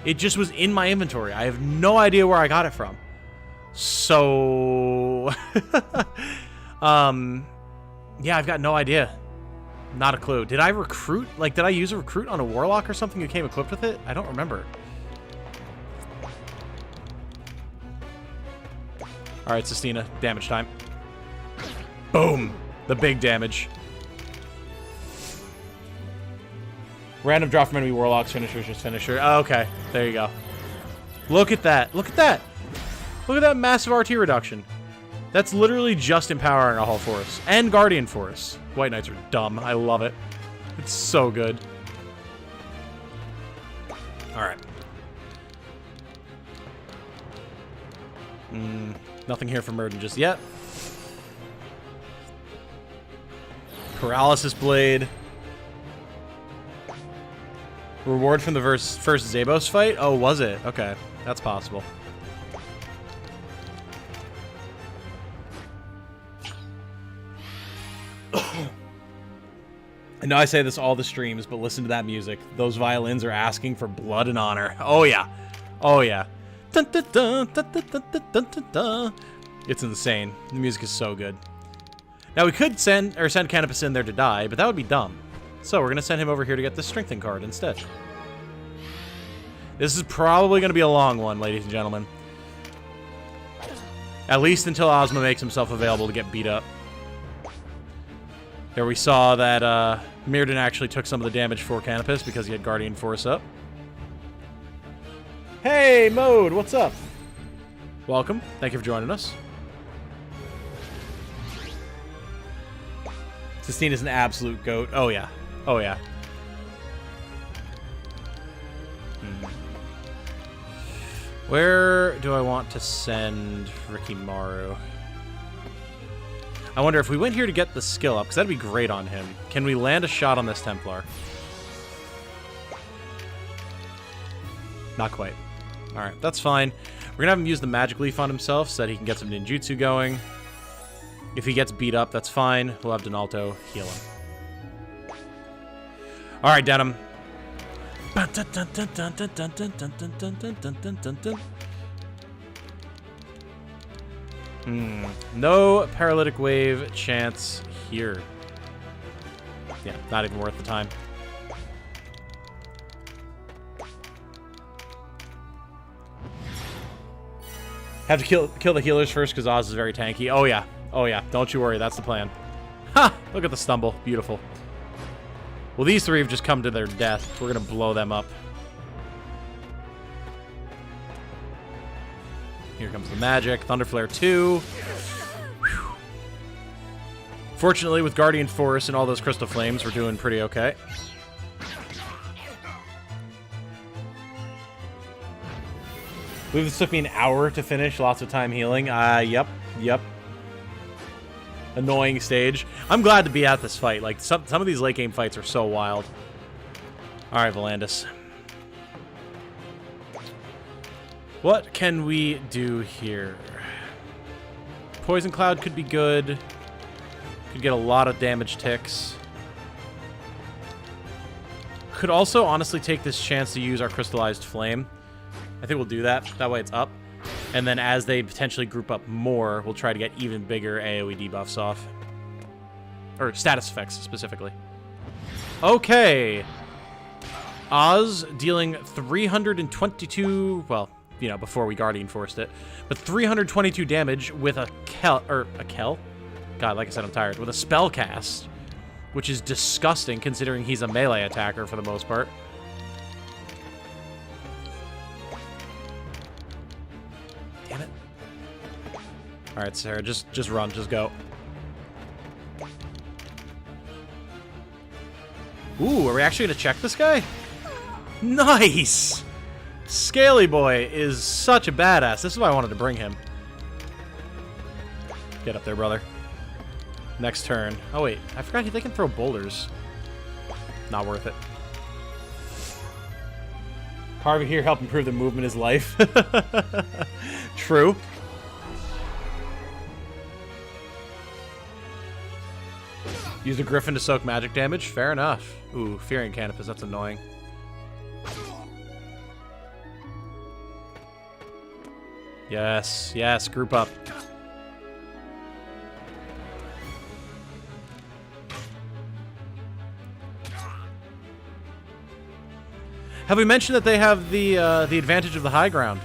It just was in my inventory. I have no idea where I got it from. So... yeah, I've got no idea. Not a clue. Did I recruit? Like, did I use a recruit on a Warlock or something who came equipped with it? I don't remember. Alright, Sistina. Damage time. Boom! The big damage. Random draw from enemy Warlocks. Finisher, just finisher. Oh, okay. There you go. Look at that. Look at that! Look at that massive RT reduction. That's literally just empowering a whole force. And Guardian Force. White Knights are dumb. I love it. It's so good. Alright. Nothing here from Murden just yet. Paralysis Blade. Reward from the first Zabos fight? Oh, was it? Okay. That's possible. I know I say this all the streams, but listen to that music. Those violins are asking for blood and honor. Oh, yeah. Oh, yeah. Dun, dun, dun, dun, dun, dun, dun, dun, dun. It's insane. The music is so good. Now, we could send Canopus in there to die, but that would be dumb. So, we're going to send him over here to get the Strengthen card instead. This is probably going to be a long one, ladies and gentlemen. At least until Ozma makes himself available to get beat up. There we saw that Mirrodin actually took some of the damage for Canopus because he had Guardian Force up. Hey, Mode, what's up? Welcome. Thank you for joining us. Sistine is an absolute goat. Oh, yeah. Oh, yeah. Where do I want to send Rikimaru? I wonder if we went here to get the skill up, because that'd be great on him. Can we land a shot on this Templar? Not quite. Alright, that's fine. We're going to have him use the Magic Leaf on himself so that he can get some ninjutsu going. If he gets beat up, that's fine. We'll have Donalto heal him. Alright, Denim. No paralytic wave chance here. Yeah, not even worth the time. Have to kill the healers first because Oz is very tanky. Oh yeah. Oh yeah. Don't you worry. That's the plan. Ha! Look at the stumble. Beautiful. Well, these three have just come to their death. We're going to blow them up. Here comes the magic. Thunderflare 2. Whew. Fortunately, with Guardian Force and all those Crystal Flames, we're doing pretty okay. I believe this took me an hour to finish. Lots of time healing. Yep. Annoying stage. I'm glad to be at this fight. Like, some of these late game fights are so wild. Alright, Volandis. What can we do here? Poison Cloud could be good. Could get a lot of damage ticks. Could also honestly take this chance to use our Crystallized Flame. I think we'll do that. That way it's up. And then as they potentially group up more, we'll try to get even bigger AoE debuffs off. Or status effects, specifically. Okay. Oz dealing 322... Well, you know, before we Guardian Forced it. But 322 damage with a Kel... God, like I said, I'm tired. With a spell cast. Which is disgusting, considering he's a melee attacker for the most part. Damn it. Alright, Sarah, just run, just go. Ooh, are we actually gonna check this guy? Nice! Scaly Boy is such a badass. This is why I wanted to bring him. Get up there, brother. Next turn. Oh, wait. I forgot they can throw boulders. Not worth it. Harvey here helped improve the movement is life. True. Use a Griffin to soak magic damage? Fair enough. Ooh, Fearing Canopus. That's annoying. Yes, yes, group up. Have we mentioned that they have the advantage of the high ground?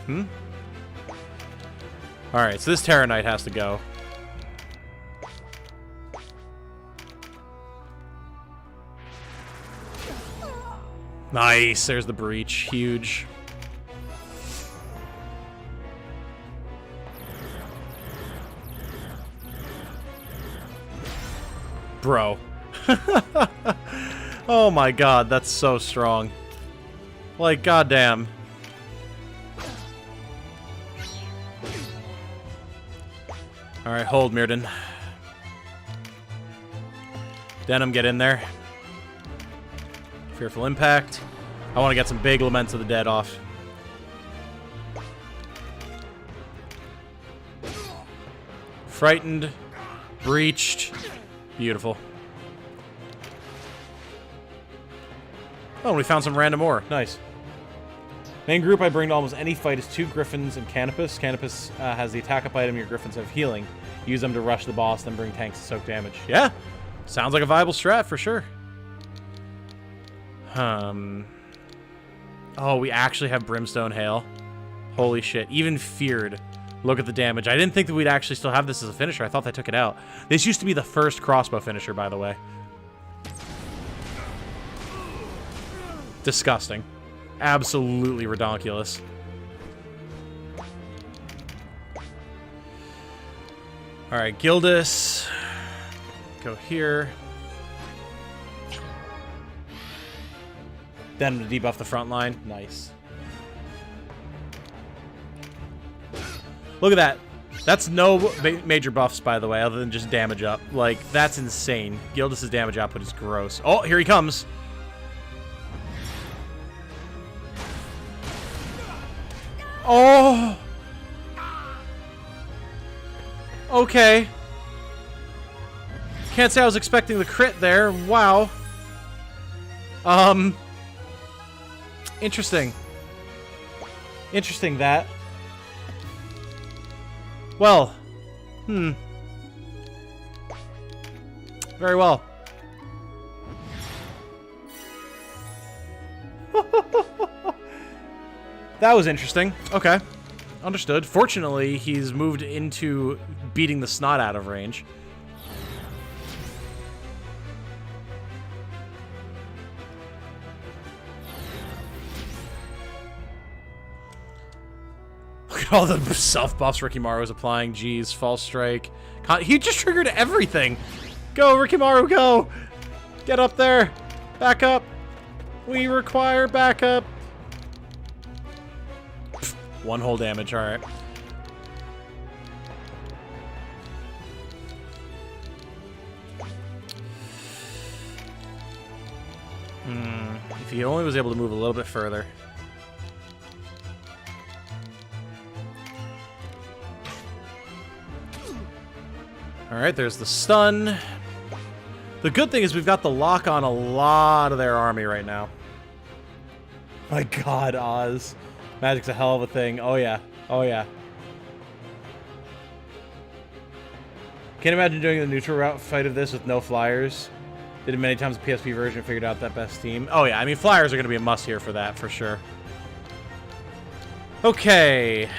Alright, so this Terra Knight has to go. Nice, there's the breach. Huge. Bro. Oh my god, that's so strong. Like, goddamn. Alright, hold, Mirrodin. Denim, get in there. Fearful Impact. I want to get some big Laments of the Dead off. Frightened. Breached. Beautiful. Oh, we found some random ore. Nice. Main group I bring to almost any fight is 2 Griffins and Canopus. Canopus has the attack up item, your Griffins have healing. Use them to rush the boss, then bring tanks to soak damage. Yeah! Sounds like a viable strat for sure. Oh, we actually have Brimstone Hail. Holy shit. Even feared. Look at the damage. I didn't think that we'd actually still have this as a finisher. I thought they took it out. This used to be the first crossbow finisher, by the way. Disgusting. Absolutely redonkulous. Alright, Gildas. Go here. Then to debuff the front line. Nice. Look at that. That's no major buffs, by the way, other than just damage up. Like, that's insane. Gildas' damage output is gross. Oh, here he comes. Oh! Okay. Can't say I was expecting the crit there. Wow. Interesting. Interesting, that. Well. Very well. That was interesting. Okay. Understood. Fortunately, he's moved into beating the snot out of range. Look at all the self-buffs Rikimaru is applying. Jeez, False Strike. He just triggered everything. Go, Rikimaru, go! Get up there! Back up! We require backup! Pfft, 1 whole damage, alright. If he only was able to move a little bit further. Alright, there's the stun. The good thing is we've got the lock on a lot of their army right now. My god, Oz. Magic's a hell of a thing. Oh yeah. Oh yeah. Can't imagine doing the neutral route fight of this with no flyers. Did it many times the PSP version, figured out that best team. Oh yeah, I mean flyers are going to be a must here for that, for sure. Okay.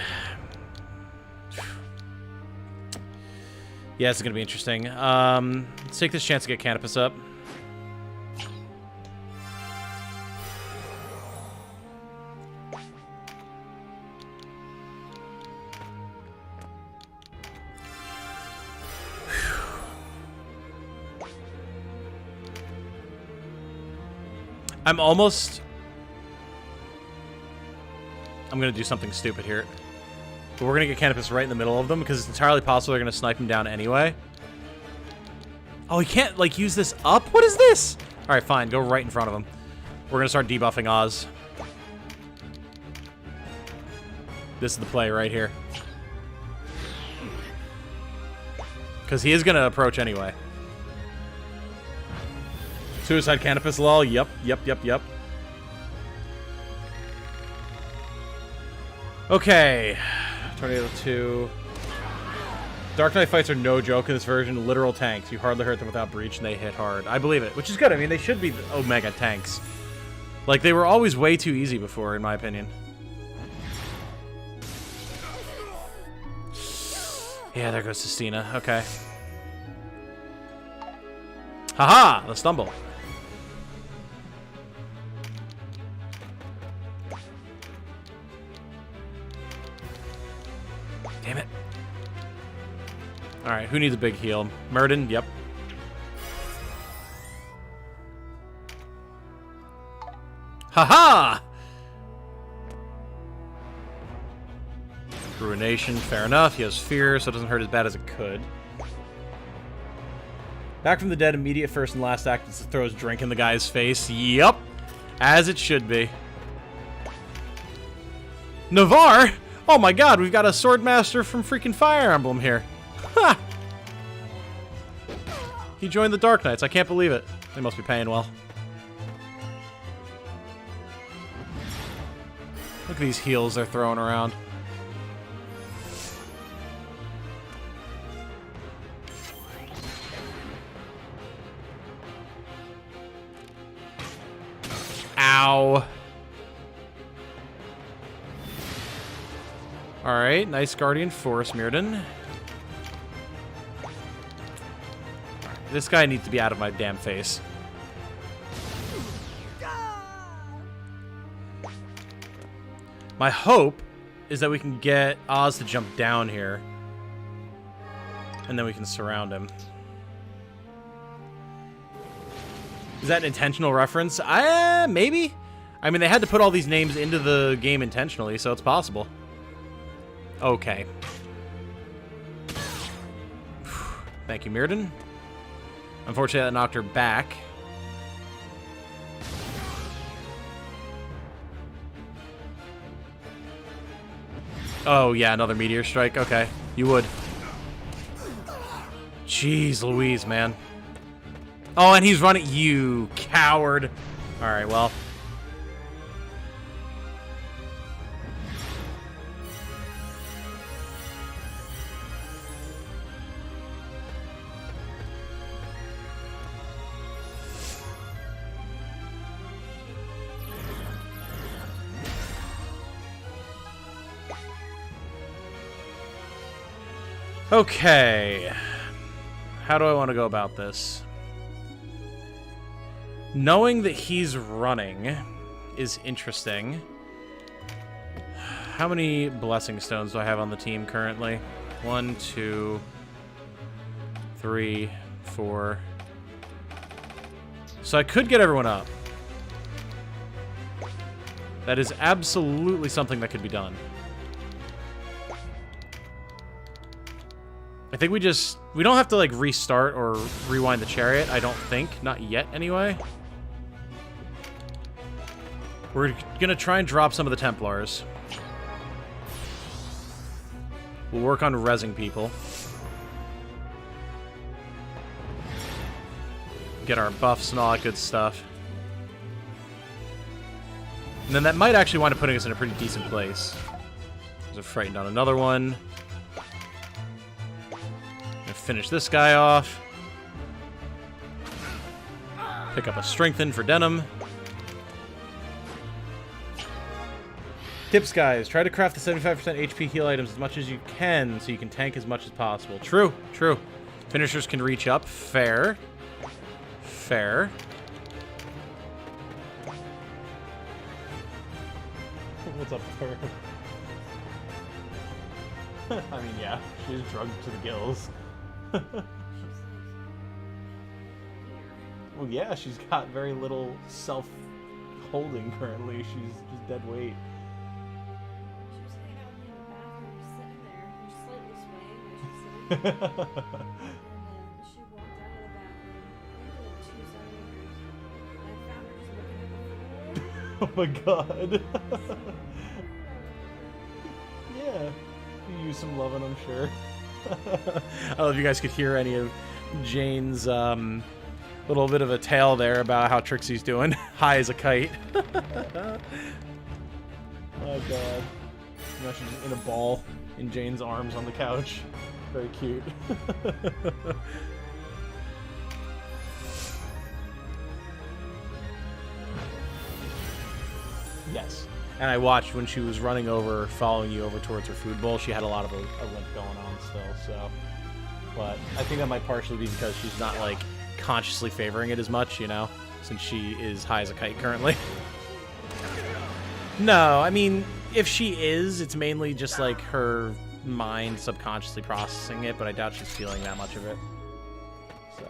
Yeah, this is going to be interesting. Let's take this chance to get Canopus up. I'm going to do something stupid here. But we're going to get Canopus right in the middle of them because it's entirely possible they're going to snipe him down anyway. Oh, he can't, like, use this up? What is this? All right, fine. Go right in front of him. We're going to start debuffing Oz. This is the play right here. Because he is going to approach anyway. Suicide Canopus, lol. Yep. Okay. Tornado 2. Dark Knight fights are no joke in this version. Literal tanks. You hardly hurt them without breach, and they hit hard. I believe it, which is good. I mean, they should be Omega tanks. Like, they were always way too easy before, in my opinion. Yeah, there goes Sistina. Okay. Haha! The stumble. Damn it. Alright, who needs a big heal? Murden? Yep. Haha! Ruination, fair enough. He has fear, so it doesn't hurt as bad as it could. Back from the dead, immediate first and last act is to throw his drink in the guy's face. Yep. As it should be. Navarre? Oh my god, we've got a Swordmaster from freaking Fire Emblem here. Ha! He joined the Dark Knights. I can't believe it. They must be paying well. Look at these heals they're throwing around. Ow. Alright, nice Guardian Force, Mirrodin. This guy needs to be out of my damn face. My hope is that we can get Oz to jump down here. And then we can surround him. Is that an intentional reference? Maybe? I mean, they had to put all these names into the game intentionally, so it's possible. Okay. Thank you, Mirrodin. Unfortunately, that knocked her back. Oh, yeah, another Meteor Strike. Okay, you would. Jeez Louise, man. Oh, and he's running. You coward. All right, well. Okay. How do I want to go about this? Knowing that he's running is interesting. How many blessing stones do I have on the team currently? 1, 2, 3, 4. So I could get everyone up. That is absolutely something that could be done. I think we don't have to like restart or rewind the chariot, I don't think. Not yet, anyway. We're gonna try and drop some of the Templars. We'll work on rezzing people. Get our buffs and all that good stuff. And then that might actually wind up putting us in a pretty decent place. There's a frightened on another one. Gonna finish this guy off. Pick up a strengthen for Denim. Tips, guys. Try to craft the 75% HP heal items as much as you can so you can tank as much as possible. True, true. Finishers can reach up. Fair. Fair. What's up with her? I mean, yeah. She's drugged to the gills. Well, yeah, she's got very little self-holding currently. She's just dead weight. She walked out of the bathroom. She walked out of the bathroom. We did 2 centimeters. I found her just looking at the floor. Oh my god. Yeah. You use some loving, I'm sure. I don't know if you guys could hear any of Jane's little bit of a tale there about how Trixie's doing. High as a kite. Oh god. Now she's in a ball in Jane's arms on the couch. Very cute. Yes. And I watched when she was running over, following you over towards her food bowl, she had a lot of a limp going on still, so. But I think that might partially be because she's not, like, consciously favoring it as much, you know? Since she is high as a kite currently. No, I mean, if she is, it's mainly just, like, her mind subconsciously processing it, but I doubt she's feeling that much of it. So,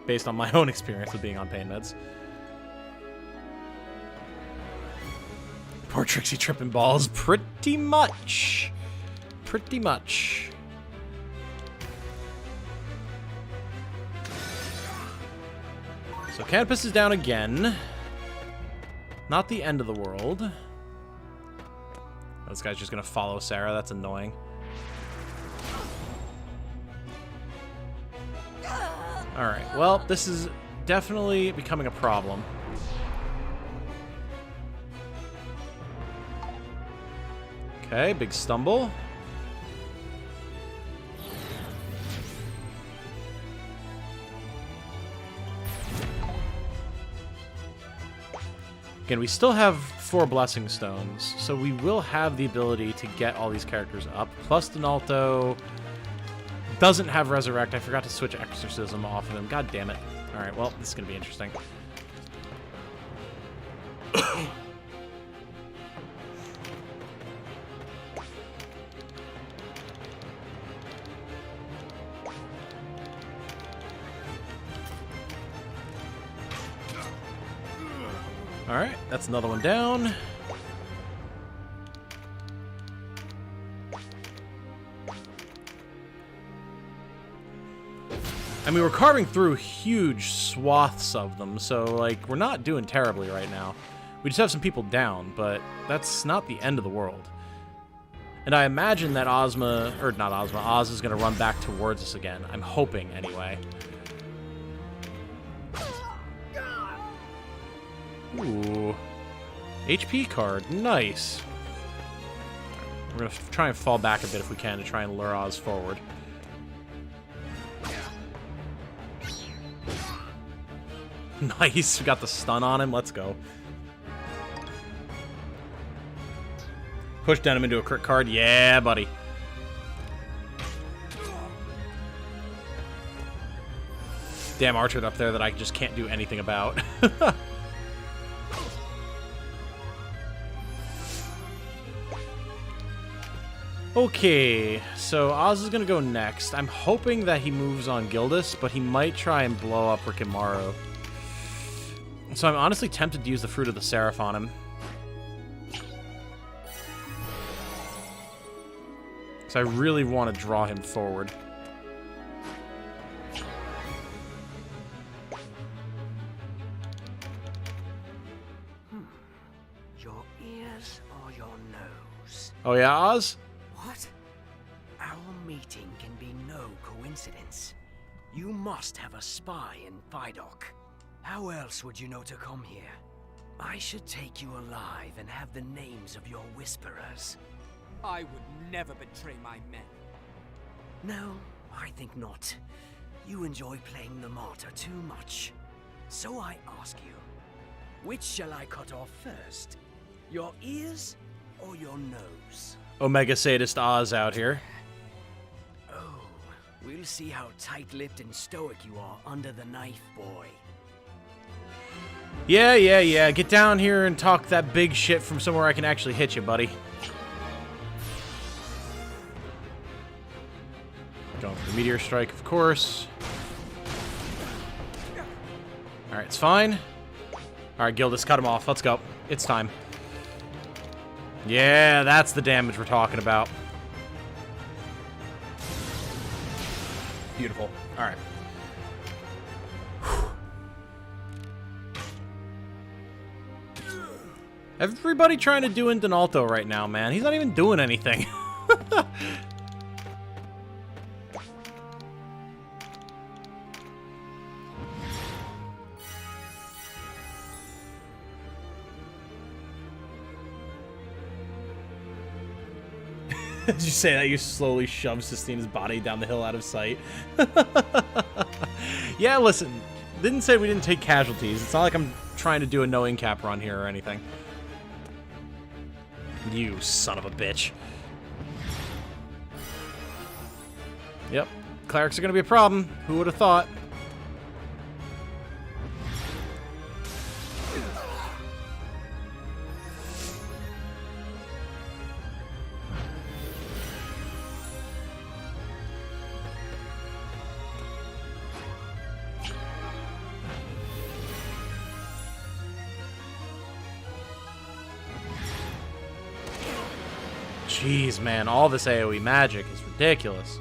based on my own experience with being on pain meds. Poor Trixie tripping balls. Pretty much. Pretty much. So Canopus is down again. Not the end of the world. This guy's just gonna follow Sarah. That's annoying. Alright, well, this is definitely becoming a problem. Okay, big stumble. Again, we still have 4 Blessing Stones, so we will have the ability to get all these characters up. Plus, Donalto doesn't have Resurrect. I forgot to switch Exorcism off of him. God damn it. Alright, well, this is going to be interesting. Alright, that's another one down. I mean, we're carving through huge swaths of them, so, like, we're not doing terribly right now. We just have some people down, but that's not the end of the world. And I imagine that Oz is going to run back towards us again. I'm hoping, anyway. Ooh. HP card. Nice. We're going to try and fall back a bit if we can to try and lure Oz forward. Nice. We got the stun on him. Let's go. Push Denim into a crit card. Yeah, buddy. damn archer up there that I just can't do anything about. Okay, so Oz is going to go next. I'm hoping that he moves on Gildas, but he might try and blow up Rikimaru. So I'm honestly tempted to use the Fruit of the Seraph on him. So I really want to draw him forward. Your ears or your nose? Oh yeah, Oz? What? Our meeting can be no coincidence. You must have a spy in Vidok. How else would you know to come here? I should take you alive and have the names of your whisperers. I would never betray my men. No, I think not. You enjoy playing the martyr too much. So I ask you, which shall I cut off first? Your ears or your nose? Omega Sadist Oz out here. Oh, we'll see how tight-lipped and stoic you are under the knife, boy. Yeah. Get down here and talk that big shit from somewhere I can actually hit you, buddy. Going for the Meteor Strike, of course. Alright, it's fine. Alright, Gildas, cut him off. Let's go. It's time. Yeah, that's the damage we're talking about. Beautiful. Alright. Everybody trying to do in Donalto right now, man. He's not even doing anything. Did you say that? You slowly shove Sistina's body down the hill out of sight. Yeah, listen. Didn't say we didn't take casualties. It's not like I'm trying to do a no incap run here or anything. You son of a bitch. Yep. Clerics are going to be a problem. Who would have thought? Jeez, man, all this AoE magic is ridiculous.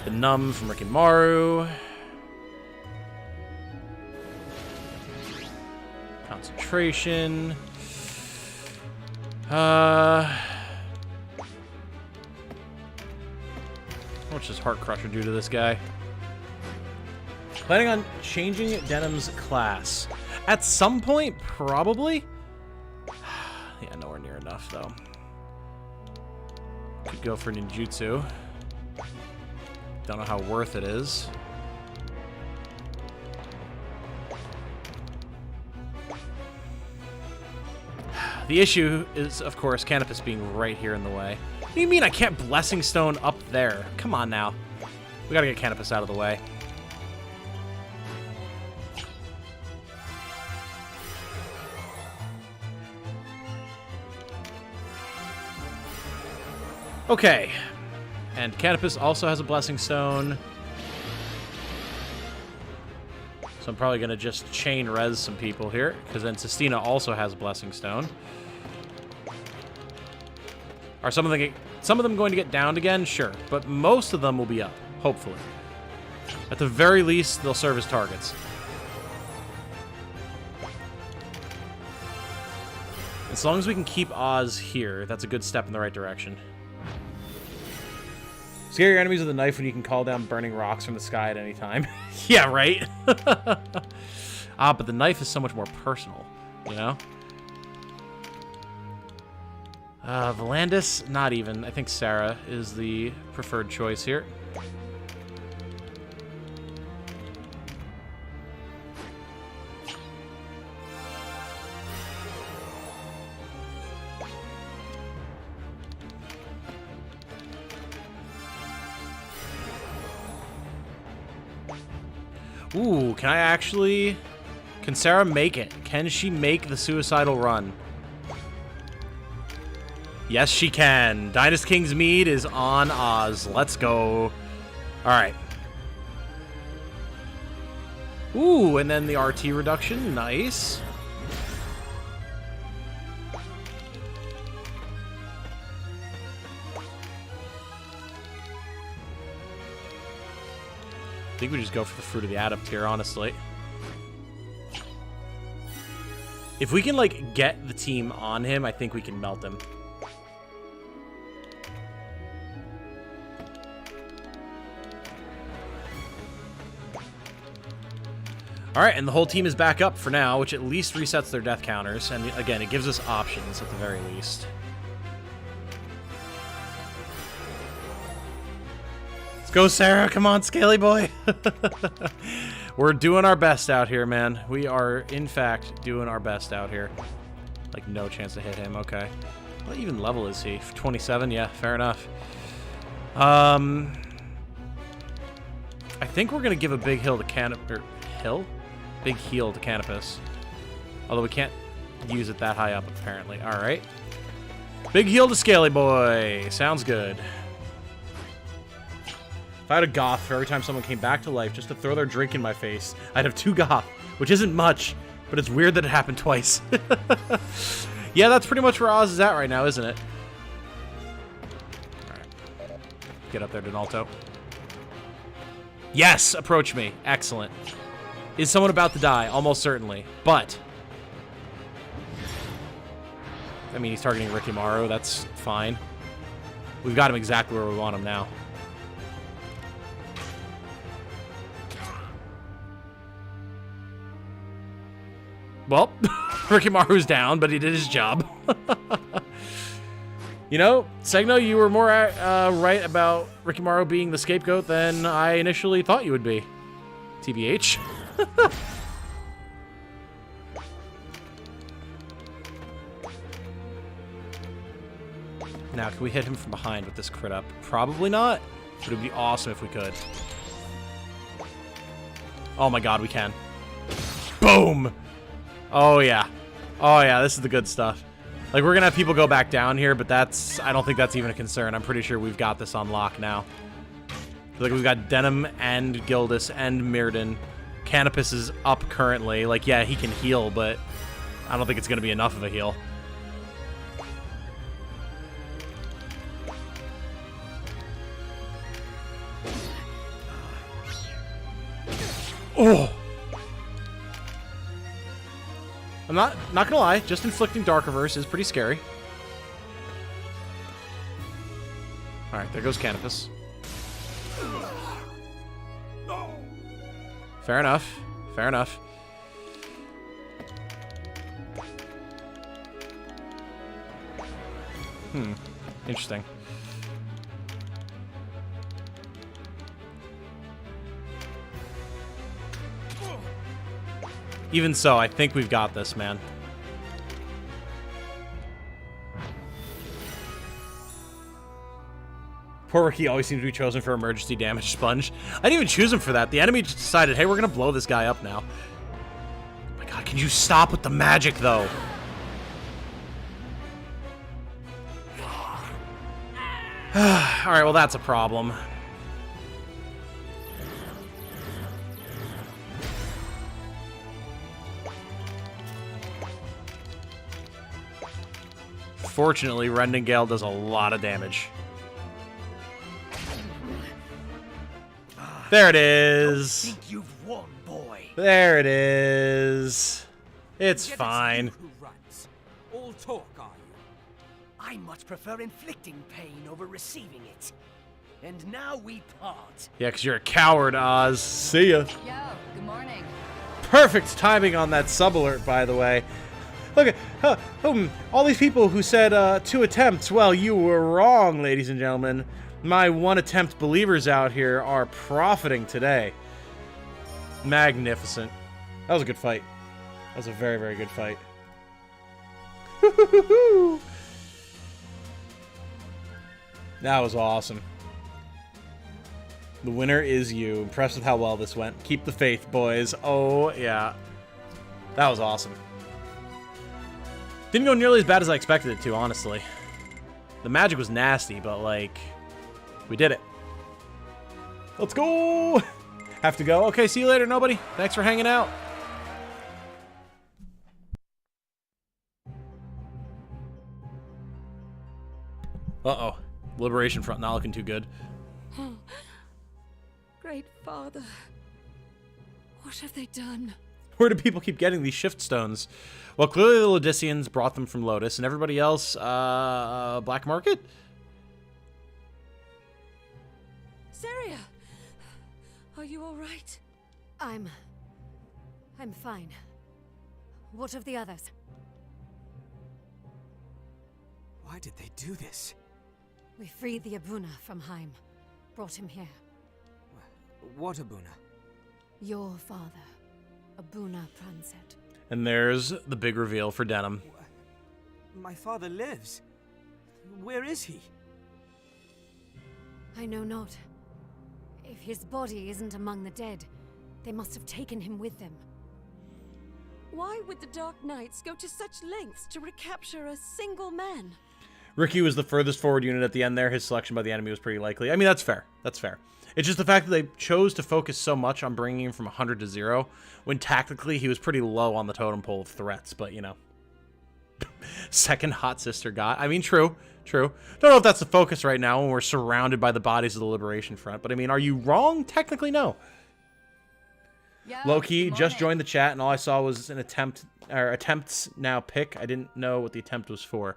The Numb from Rikimaru. Concentration. How much does Heart Crusher do to this guy? Planning on changing Denim's class. At some point, probably. Yeah, nowhere near enough, though. Could go for ninjutsu. Don't know how worth it is. The issue is, of course, Canopus being right here in the way. What do you mean I can't Blessing Stone up there? Come on now. We gotta get Canopus out of the way. Okay, and Canopus also has a Blessing Stone. So I'm probably going to just chain res some people here, because then Sistina also has a Blessing Stone. Are some of them going to get downed again? Sure, but most of them will be up, hopefully. At the very least, they'll serve as targets. As long as we can keep Oz here, that's a good step in the right direction. Scare your enemies with a knife when you can call down burning rocks from the sky at any time. Yeah, right? But the knife is so much more personal, you know? Volandis, not even. I think Sarah is the preferred choice here. Ooh, can I actually... Can Sarah make it? Can she make the suicidal run? Yes, she can. Dynast King's Mead is on Oz. Let's go. Alright. Ooh, and then the RT reduction. Nice. I think we just go for the Fruit of the Adept here, honestly. If we can, like, get the team on him, I think we can melt him. Alright, and the whole team is back up for now, which at least resets their death counters. And again, it gives us options at the very least. Let's go, Sarah. Come on, Scaly boy. We're doing our best out here, man. We are, in fact, doing our best out here. Like, no chance to hit him. Okay. What even level is he? 27? Yeah, fair enough. I think we're going to give a big heal to Hill? Big heal to Canopus. Although we can't use it that high up, apparently. Alright. Big heal to Scaly boy. Sounds good. If I had a Goth for every time someone came back to life just to throw their drink in my face, I'd have 2 Goth, which isn't much, but it's weird that it happened twice. Yeah, that's pretty much where Oz is at right now, isn't it? Alright. Get up there, Donalto. Yes! Approach me. Excellent. Is someone about to die? Almost certainly. But... I mean, he's targeting Rikimaru. That's fine. We've got him exactly where we want him now. Well, Rikimaru's down, but he did his job. You know, Segno, you were more right about Rikimaru being the scapegoat than I initially thought you would be. TBH. Now, can we hit him from behind with this crit up? Probably not, but it would be awesome if we could. Oh my god, we can. Boom! Oh yeah. Oh yeah, this is the good stuff. Like, we're gonna have people go back down here, but that's... I don't think that's even a concern. I'm pretty sure we've got this on lock now. Like, we've got Denim and Gildas and Mirrodin. Canopus is up currently. Like, yeah, he can heal, but I don't think it's gonna be enough of a heal. Oh! I'm not gonna lie, just inflicting Dark Reverse is pretty scary. Alright, there goes Canopus. Fair enough. Fair enough. Interesting. Even so, I think we've got this, man. Poor Ricky always seems to be chosen for emergency damage sponge. I didn't even choose him for that. The enemy just decided, hey, we're gonna blow this guy up now. Oh my god, can you stop with the magic, though? Alright, well, that's a problem. Fortunately, Rendingale does a lot of damage. There it is. I think you've won, boy. There it is. It's fine. Who runs? All talk, are you? I much prefer inflicting pain over receiving it. And now we part. Yeah, because you're a coward, Oz. See ya. Yo, good morning. Perfect timing on that sub alert, by the way. Look at all these people who said 2 attempts. Well, you were wrong, ladies and gentlemen. My 1 attempt believers out here are profiting today. Magnificent. That was a good fight. That was a very, very good fight. That was awesome. The winner is you. Impressed with how well this went. Keep the faith, boys. Oh, yeah. That was awesome. Didn't go nearly as bad as I expected it to, honestly. The magic was nasty, but, like, we did it. Let's go! Have to go? Okay, see you later, nobody. Thanks for hanging out. Uh-oh. Liberation Front not looking too good. Great Father, what have they done? Where do people keep getting these shift stones? Well, clearly the Lodicians brought them from Lotus, and everybody else, black market? Saria! Are you alright? I'm fine. What of the others? Why did they do this? We freed the Abuna from Heim. Brought him here. What Abuna? Your father, Abuna Pranset. And there's the big reveal for Denim. My father lives. Where is he? I know not. If his body isn't among the dead, they must have taken him with them. Why would the Dark Knights go to such lengths to recapture a single man? Ricky was the furthest forward unit at the end there. His selection by the enemy was pretty likely. I mean, that's fair. That's fair. It's just the fact that they chose to focus so much on bringing him from 100 to 0, when tactically he was pretty low on the totem pole of threats, but, you know. Second hot sister guy. I mean, true. Don't know if that's the focus right now when we're surrounded by the bodies of the Liberation Front, but I mean, are you wrong? Technically, no. Loki just joined the chat, and all I saw was an attempts now pick. I didn't know what the attempt was for.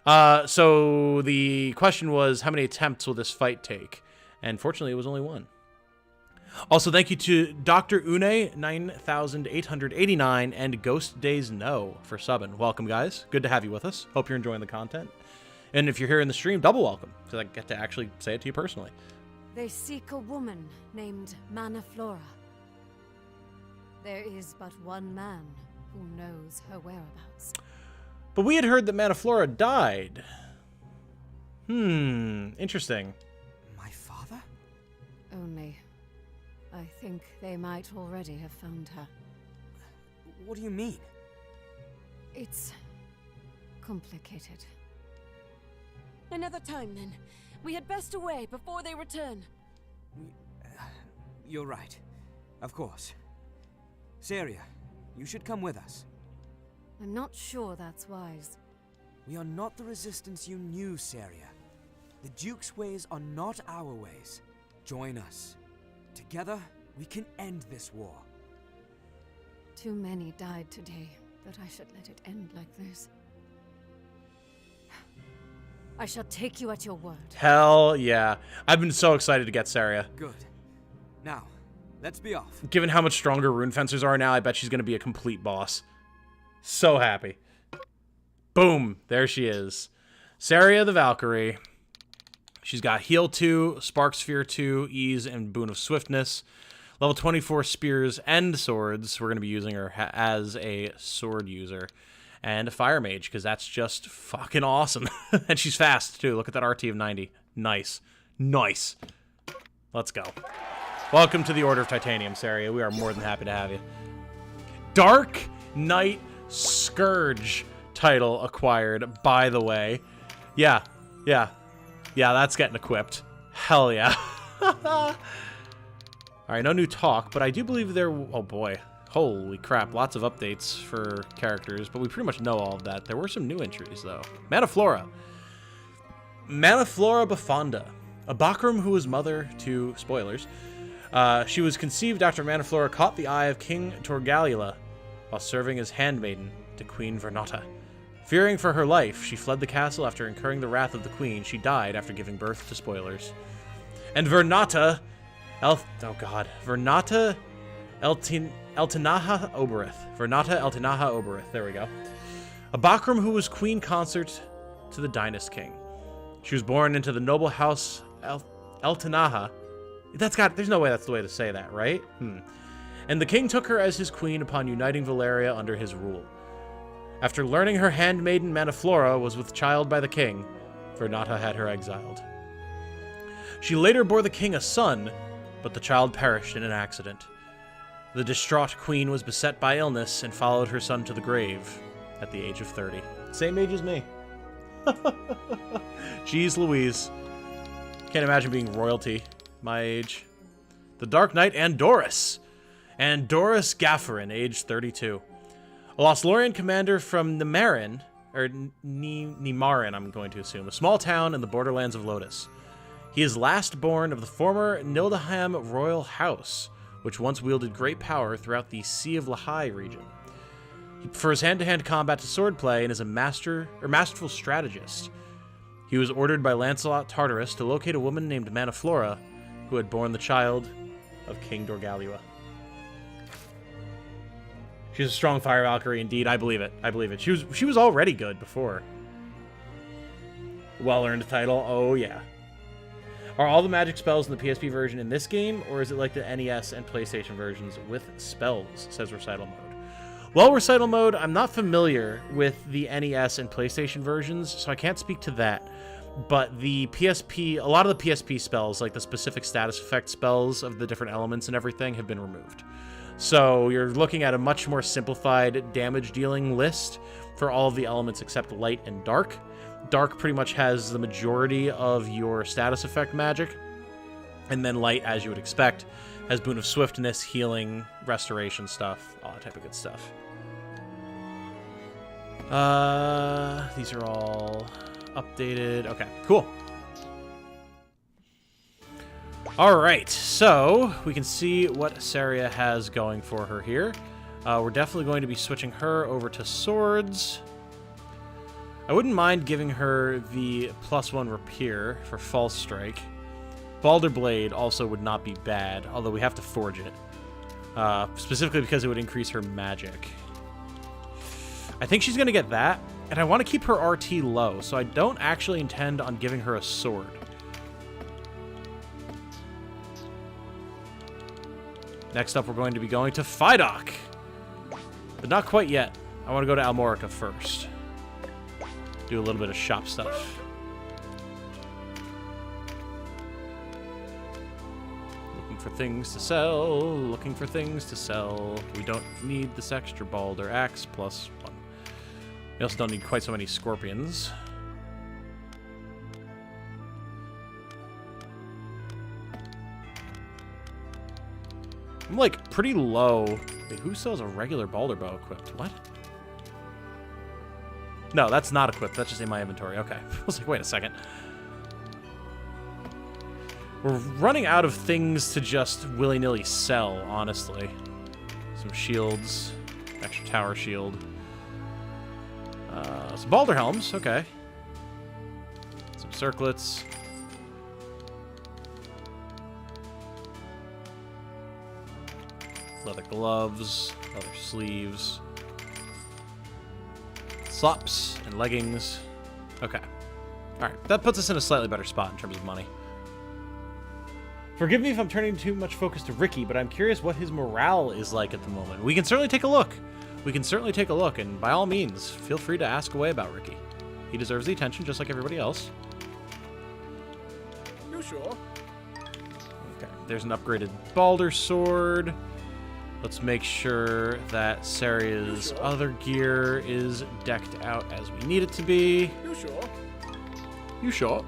So the question was, how many attempts will this fight take? And fortunately, it was only one. Also, thank you to Dr. Une 9889 and Ghost Days No for subbing. Welcome, guys. Good to have you with us. Hope you're enjoying the content. And if you're here in the stream, double welcome, because I get to actually say it to you personally. They seek a woman named Manaflora. There is but one man who knows her whereabouts. But we had heard that Manaflora died. Interesting. My father? Only, I think they might already have found her. What do you mean? It's complicated. Another time, then. We had best away before they return. You're right. Of course. Saria, you should come with us. I'm not sure that's wise. We are not the resistance you knew, Saria. The Duke's ways are not our ways. Join us. Together, we can end this war. Too many died today, that I should let it end like this. I shall take you at your word. Hell yeah. I've been so excited to get Saria. Good. Now, let's be off. Given how much stronger rune fencers are now, I bet she's going to be a complete boss. So happy. Boom. There she is. Saria the Valkyrie. She's got Heal 2, Spark Sphere 2, Ease, and Boon of Swiftness. Level 24 spears and swords. We're going to be using her as a sword user. And a fire mage, because that's just fucking awesome. And she's fast, too. Look at that RT of 90. Nice. Nice. Let's go. Welcome to the Order of Titanium, Saria. We are more than happy to have you. Dark Knight Scourge title acquired, by the way. Yeah, that's getting equipped. Hell yeah. Alright, no new talk, but I do believe there... Oh, boy. Holy crap, lots of updates for characters, but we pretty much know all of that. There were some new entries, though. Manaflora. Manaflora Bafanda. A Bakram who was mother to... Spoilers. She was conceived after Manaflora caught the eye of King Torgalula while serving as handmaiden to Queen Vernata. Fearing for her life, she fled the castle after incurring the wrath of the queen. She died after giving birth to spoilers. And Vernata... Vernata Eltinaha Oberith. Vernata Eltinaha Oberith. There we go. A Bakram who was queen consort to the Dynast king. She was born into the noble house Eltinaha. There's no way that's the way to say that, right? And the king took her as his queen upon uniting Valeria under his rule. After learning her handmaiden Manaflora was with child by the king, Vernata had her exiled. She later bore the king a son, but the child perished in an accident. The distraught queen was beset by illness and followed her son to the grave at the age of 30. Same age as me. Jeez Louise. Can't imagine being royalty my age. The Dark Knight Andorus. Andorus Gafferin, age 32. A Lothlorien commander from Nimarin, or Nimarin, I'm going to assume, a small town in the borderlands of Lotus. He is last born of the former Nildaham royal house, which once wielded great power throughout the Sea of Lahai region. He prefers hand-to-hand combat to swordplay and is a masterful strategist. He was ordered by Lancelot Tartarus to locate a woman named Manaflora, who had borne the child of King Dorgalua. She's a strong fire Valkyrie, indeed. I believe it. I believe it. She was already good before. Well-earned title. Oh, yeah. Are all the magic spells in the PSP version in this game, or is it like the NES and PlayStation versions with spells, says Recital Mode. Well, Recital Mode, I'm not familiar with the NES and PlayStation versions, so I can't speak to that. But the PSP, a lot of the PSP spells, like the specific status effect spells of the different elements and everything, have been removed. So you're looking at a much more simplified damage dealing list for all of the elements except light and dark. Dark pretty much has the majority of your status effect magic, and then light, as you would expect, has Boon of Swiftness, healing, restoration stuff, all that type of good stuff. These are all updated. Okay, cool. Alright, so we can see what Saria has going for her here. We're definitely going to be switching her over to swords. I wouldn't mind giving her the +1 rapier for False Strike. Balder Blade also would not be bad, although we have to forge it. Specifically because it would increase her magic. I think she's going to get that, and I want to keep her RT low, so I don't actually intend on giving her a sword. Next up, we're going to be going to Fidok. But not quite yet. I want to go to Almorica first. Do a little bit of shop stuff. Looking for things to sell. Looking for things to sell. We don't need this extra Balder Axe +1. We also don't need quite so many scorpions. I'm like pretty low. Wait, who sells a regular Balder bow equipped? What? No, that's not equipped. That's just in my inventory. Okay. I was like, wait a second. We're running out of things to just willy-nilly sell, honestly. Some shields. Extra tower shield. Some Balder helms. Okay. Some circlets. Leather gloves. Leather sleeves. Slops and leggings. Okay. Alright, that puts us in a slightly better spot in terms of money. Forgive me if I'm turning too much focus to Ricky, but I'm curious what his morale is like at the moment. We can certainly take a look. We can certainly take a look, and by all means, feel free to ask away about Ricky. He deserves the attention just like everybody else. You sure? Okay, there's an upgraded Balder sword. Let's make sure that Saria's other gear is decked out as we need it to be. You sure? You sure?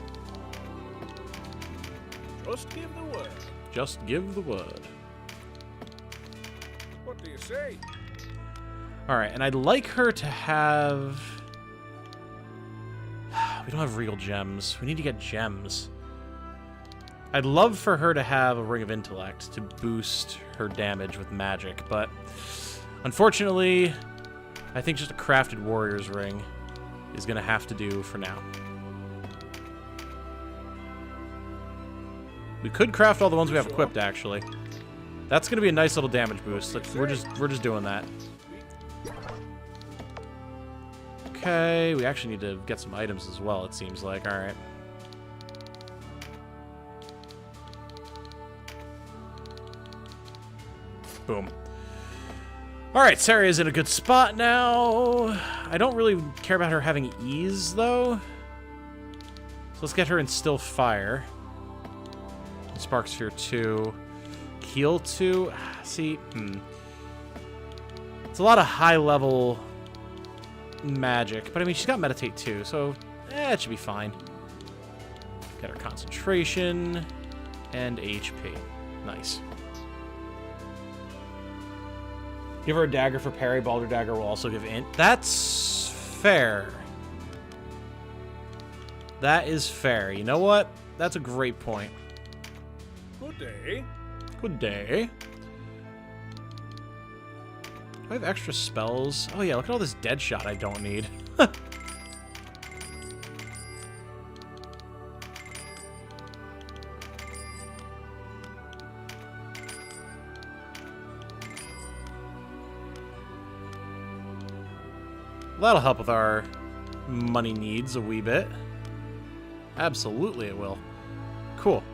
Just give the word. Just give the word. What do you say? Alright, and I'd like her to have... We don't have regal gems. We need to get gems. I'd love for her to have a Ring of Intellect to boost her damage with magic, but unfortunately, I think just a crafted warrior's ring is going to have to do for now. We could craft all the ones we have equipped, actually. That's going to be a nice little damage boost. We're just doing that. Okay, we actually need to get some items as well, it seems like. All right. Boom. All right, Saria's in a good spot now. I don't really care about her having ease, though. So let's get her in Still Fire. Spark Sphere 2. heal too. See, it's a lot of high-level magic, but I mean, she's got meditate too, so it should be fine. Get her concentration and HP. Nice. Give her a dagger for parry. Balder dagger will also give int. That's fair. That is fair. You know what? That's a great point. Good day. Good day. Do I have extra spells? Oh yeah, look at all this dead shot I don't need. That'll help with our money needs a wee bit. Absolutely it will. Cool.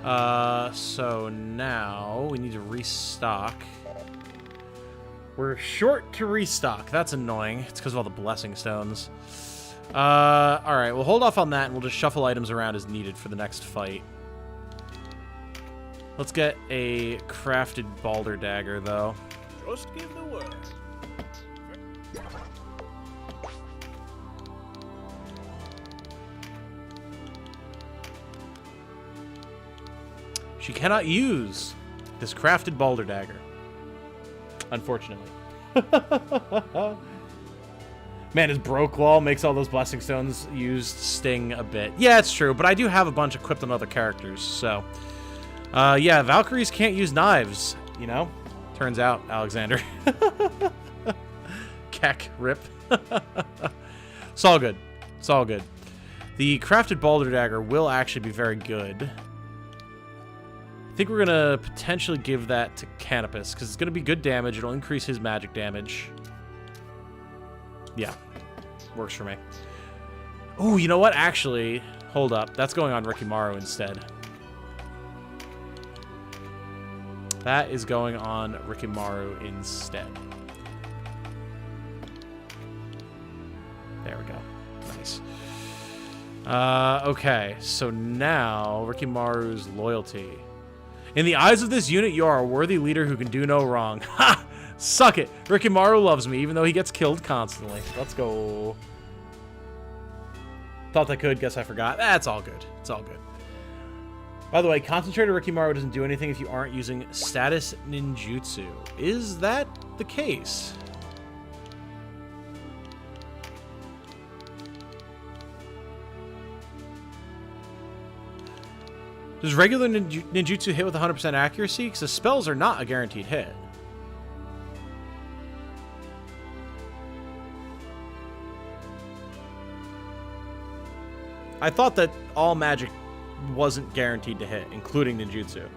So now we need to restock. We're short to restock. That's annoying. It's because of all the blessing stones. Alright, we'll hold off on that and we'll just shuffle items around as needed for the next fight. Let's get a crafted Balder dagger, though. Just give the word. She cannot use this crafted Balder dagger. Unfortunately. Man, his Broclaw makes all those blessing stones used sting a bit. Yeah, it's true, but I do have a bunch equipped on other characters, so... yeah, Valkyries can't use knives, you know? Turns out, Alexander. Keck, rip. It's all good. It's all good. The crafted Balder dagger will actually be very good. I think we're going to potentially give that to Canopus, because it's going to be good damage. It'll increase his magic damage. Yeah. Works for me. Oh, you know what? Actually, hold up. That's going on Rikimaru instead. That is going on Rikimaru instead. There we go. Nice. Okay, so now Rikimaru's loyalty. In the eyes of this unit, you are a worthy leader who can do no wrong. Ha! Suck it! Rikimaru loves me, even though he gets killed constantly. Let's go. Thought I could, guess I forgot. That's all good. It's all good. By the way, Concentrated Rikimaru doesn't do anything if you aren't using status ninjutsu. Is that the case? Does regular ninjutsu hit with 100% accuracy? Because the spells are not a guaranteed hit. I thought that all magic wasn't guaranteed to hit, including ninjutsu.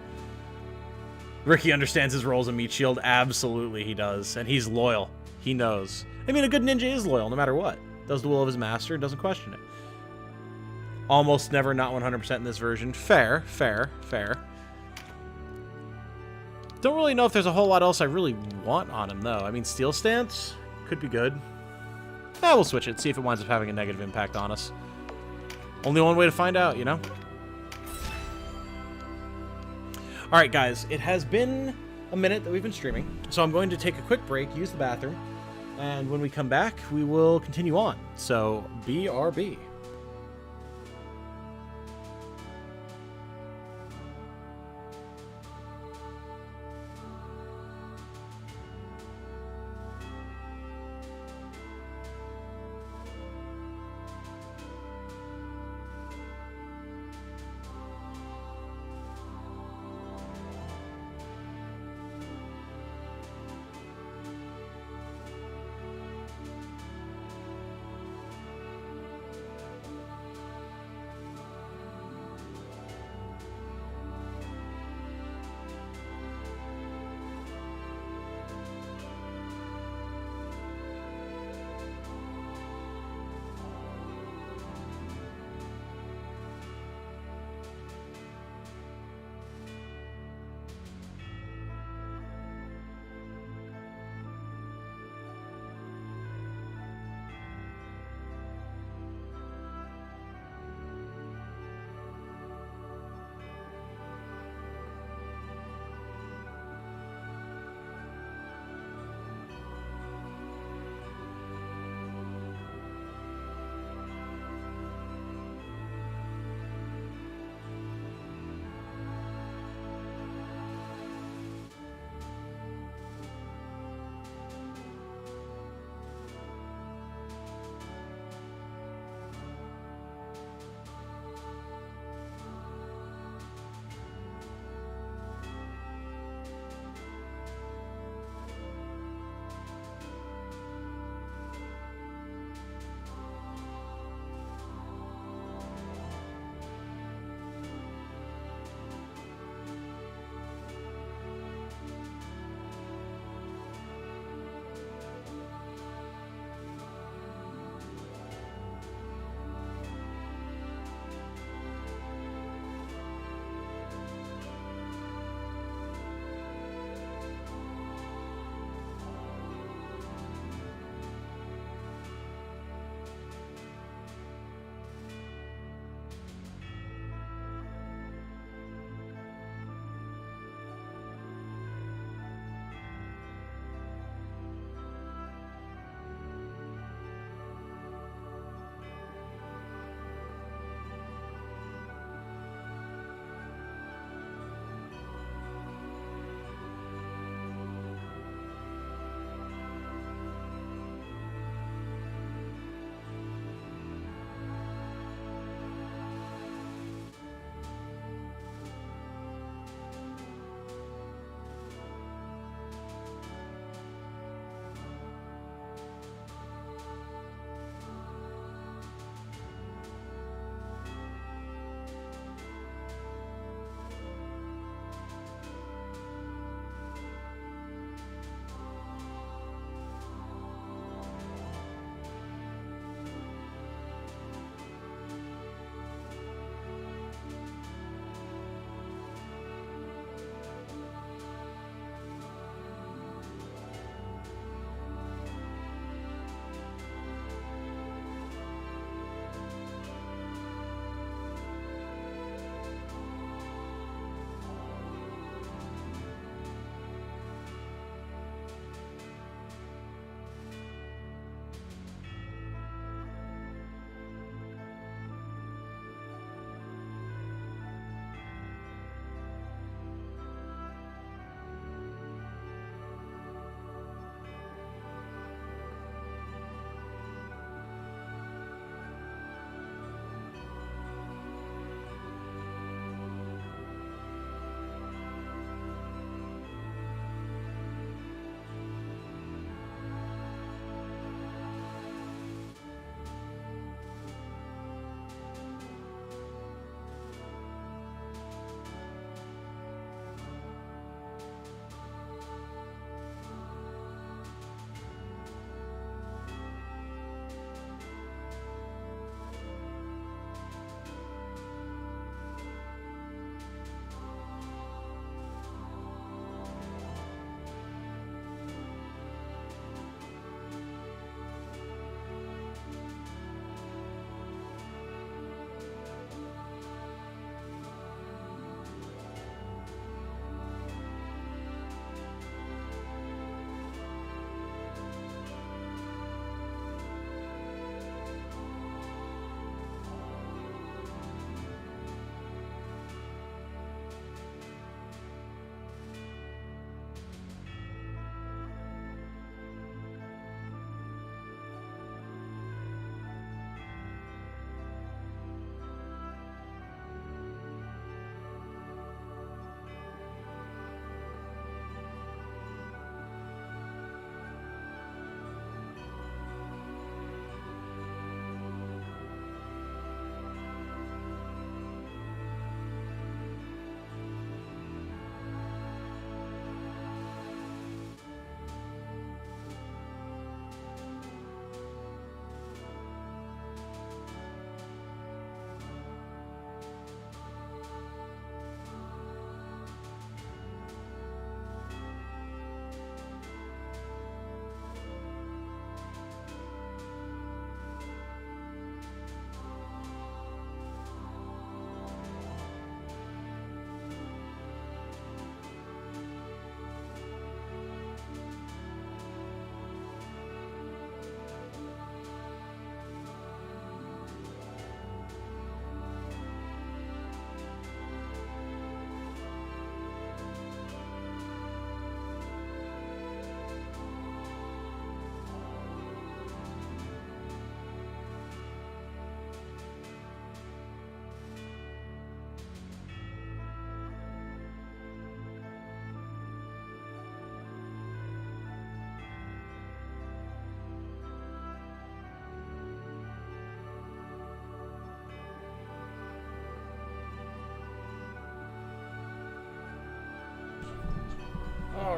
Ricky understands his role as a meat shield. Absolutely he does. And he's loyal. He knows. I mean, a good ninja is loyal no matter what. Does the will of his master and doesn't question it. Almost never not 100% in this version. Fair, fair, fair. Don't really know if there's a whole lot else I really want on him, though. I mean, Steel Stance could be good. We'll switch it, see if it winds up having a negative impact on us. Only one way to find out, you know? Alright, guys. It has been a minute that we've been streaming, so I'm going to take a quick break, use the bathroom, and when we come back, we will continue on. So, BRB.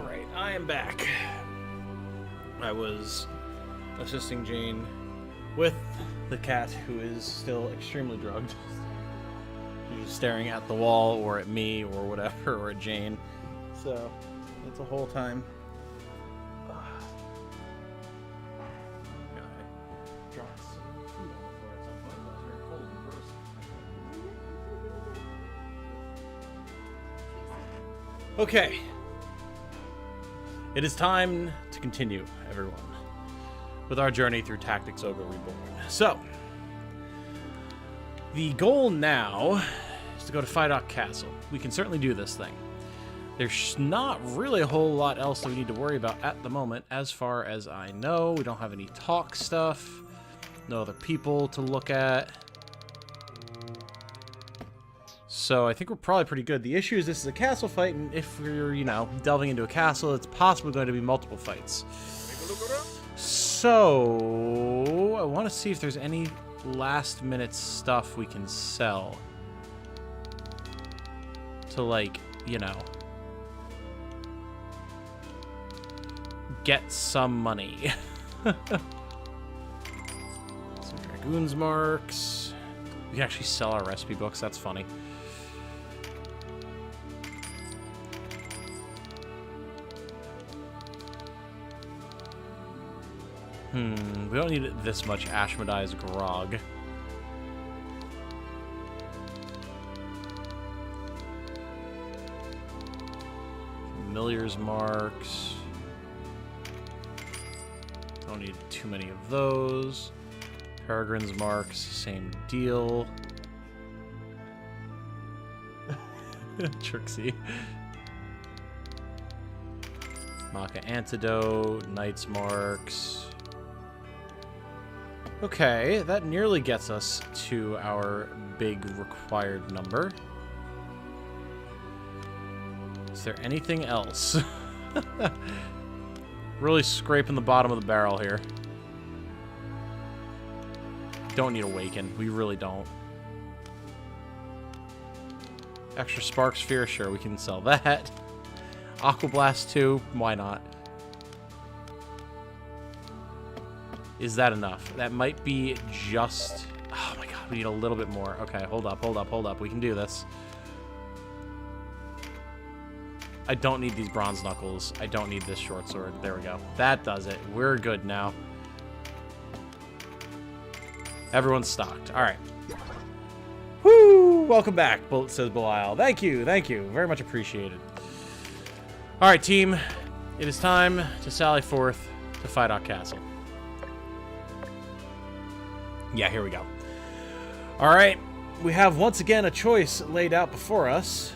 Alright, I am back. I was assisting Jane with the cat, who is still extremely drugged. She's just staring at the wall, or at me, or whatever, or at Jane. So, it's a whole time. Okay. It is time to continue, everyone, with our journey through Tactics Ogre Reborn. So, the goal now is to go to Fidok Castle. We can certainly do this thing. There's not really a whole lot else that we need to worry about at the moment, as far as I know. We don't have any talk stuff, no other people to look at. So I think we're probably pretty good. The issue is this is a castle fight, and if we're, you know, delving into a castle, it's possibly going to be multiple fights. So I want to see if there's any last-minute stuff we can sell to, like, you know, get some money. Some Dragoon's marks. We can actually sell our recipe books. That's funny. We don't need this much Ashmadi's grog. Familiar's marks. Don't need too many of those. Peregrine's marks, same deal. Trixie. Maka antidote, Knight's marks. Okay, that nearly gets us to our big required number. Is there anything else? Really scraping the bottom of the barrel here. Don't need Awaken. We really don't. Extra Spark Sphere, sure, we can sell that. Aqua Blast 2, why not? Is that enough? That might be just... Oh my god, we need a little bit more. Okay, hold up, hold up, hold up. We can do this. I don't need these bronze knuckles. I don't need this short sword. There we go. That does it. We're good now. Everyone's stocked. Alright. Woo! Welcome back, says Belial. Thank you, thank you. Very much appreciated. Alright, team. It is time to sally forth to Fidok Castle. Yeah, here we go. Alright, we have once again a choice laid out before us.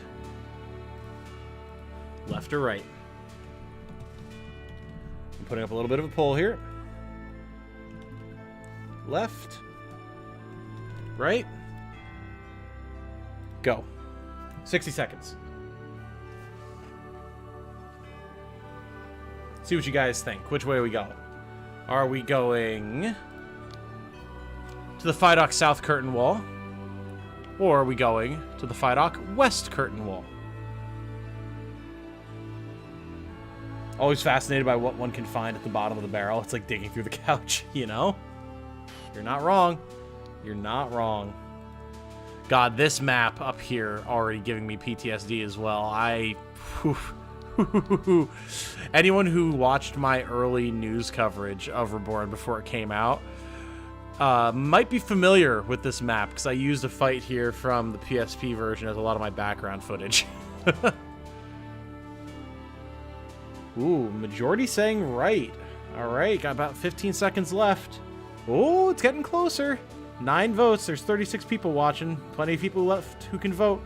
Left or right? I'm putting up a little bit of a poll here. Left. Right. Go. 60 seconds. See what you guys think. Which way are we going? Are we going to the Fidok South Curtain Wall? Or are we going to the Fidok West Curtain Wall? Always fascinated by what one can find at the bottom of the barrel. It's like digging through the couch, you know? You're not wrong. You're not wrong. God, this map up here already giving me PTSD as well. Anyone who watched my early news coverage of Reborn before it came out might be familiar with this map, because I used a fight here from the PSP version as a lot of my background footage. Ooh, majority saying right. Alright, got about 15 seconds left. Oh, it's getting closer. 9 votes. There's 36 people watching. Plenty of people left who can vote.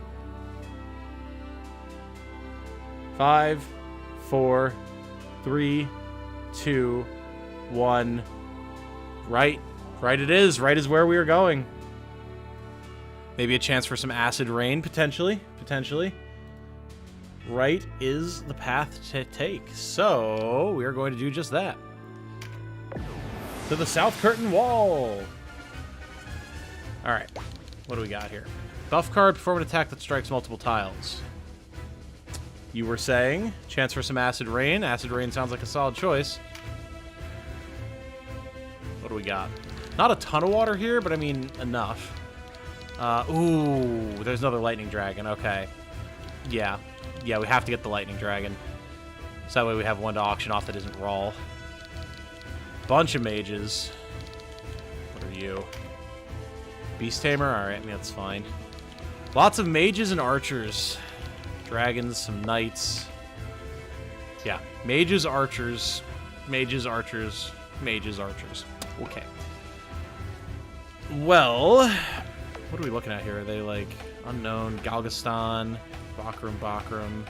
5, 4, 3, 2, 1. Right. Right it is. Right is where we are going. Maybe a chance for some acid rain, potentially. Potentially. Right is the path to take. So, we are going to do just that. To the South Curtain Wall. Alright. What do we got here? Buff card, perform an attack that strikes multiple tiles. You were saying? Chance for some Acid Rain. Acid Rain sounds like a solid choice. What do we got? Not a ton of water here, but I mean, enough. Ooh, there's another Lightning Dragon. Okay. Yeah. Yeah, we have to get the Lightning Dragon. So that way we have one to auction off that isn't raw. Bunch of mages. What are you? Beast Tamer? Alright, I mean, that's fine. Lots of mages and archers. Dragons, some knights. Yeah, mages, archers, mages, archers, mages, archers. Okay. Well, what are we looking at here? Are they like unknown, Galgaston, Bakram,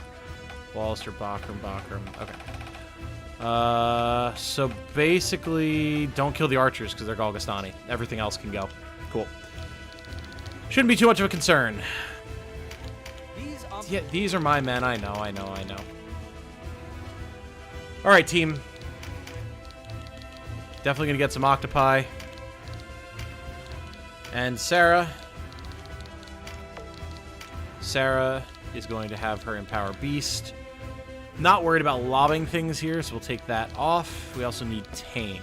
Wallister, Bakram. Okay. So basically, don't kill the archers because they're Galgastani. Everything else can go. Cool. Shouldn't be too much of a concern. Yeah, these are my men. I know. All right, team. Definitely gonna get some octopi. And Sarah is going to have her Empower Beast. Not worried about lobbing things here, so we'll take that off. We also need Tame.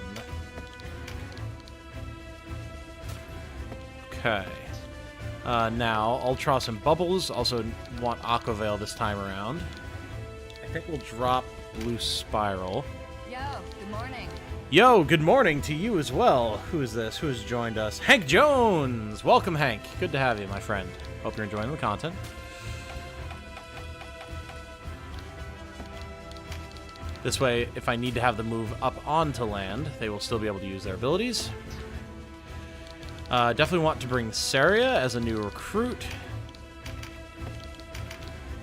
Okay. Now, Ultros and Bubbles also want Aqua Veil this time around. I think we'll drop Blue Spiral. Yo, good morning. Yo, good morning to you as well. Who is this? Who has joined us? Hank Jones! Welcome, Hank. Good to have you, my friend. Hope you're enjoying the content. This way, if I need to have them move up onto land, they will still be able to use their abilities. Definitely want to bring Saria as a new recruit.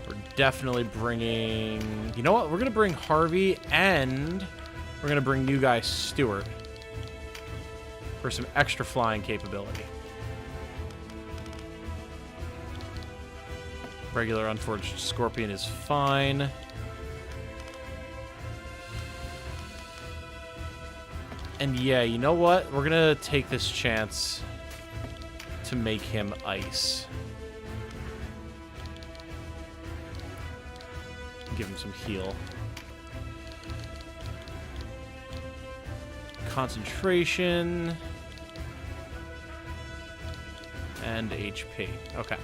We're definitely bringing... You know what? We're going to bring Harvey, and we're going to bring new guy Stewart for some extra flying capability. Regular Unforged Scorpion is fine. And yeah, you know what? We're going to take this chance to make him ice. Give him some heal. Concentration. And HP. Okay.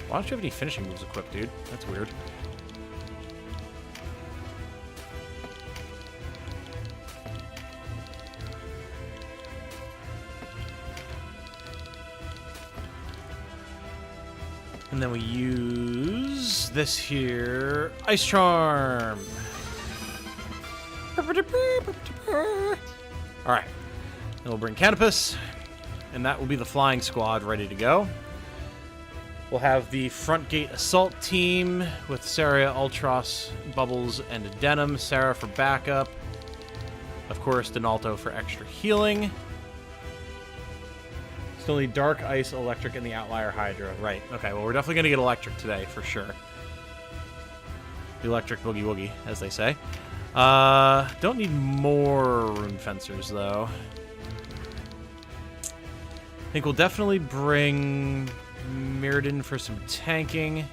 Why don't you have any finishing moves equipped, dude? That's weird. And then we use this here, Ice Charm. Alright. Then we'll bring Canopus, and that will be the flying squad ready to go. We'll have the front gate assault team with Saria, Ultros, Bubbles, and Adenum. Sarah for backup. Of course, Donalto for extra healing. Still need Dark, Ice, Electric, and the Outlier Hydra. Right. Okay, well, we're definitely going to get Electric today, for sure. The Electric Boogie Woogie, as they say. Don't need more Rune Fencers, though. I think we'll definitely bring Mirrodin for some tanking.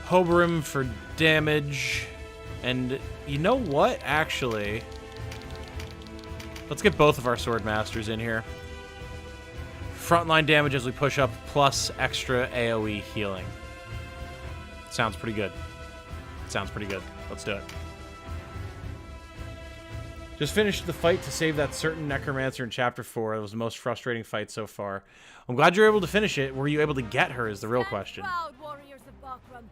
Hoberim for damage. And you know what, actually... Let's get both of our Sword Masters in here. Frontline damage as we push up, plus extra AoE healing. Sounds pretty good. Sounds pretty good. Let's do it. Just finished the fight to save that certain Necromancer in Chapter 4. It was the most frustrating fight so far. I'm glad you're able to finish it. Were you able to get her is the real question. Proud warriors of Bakram.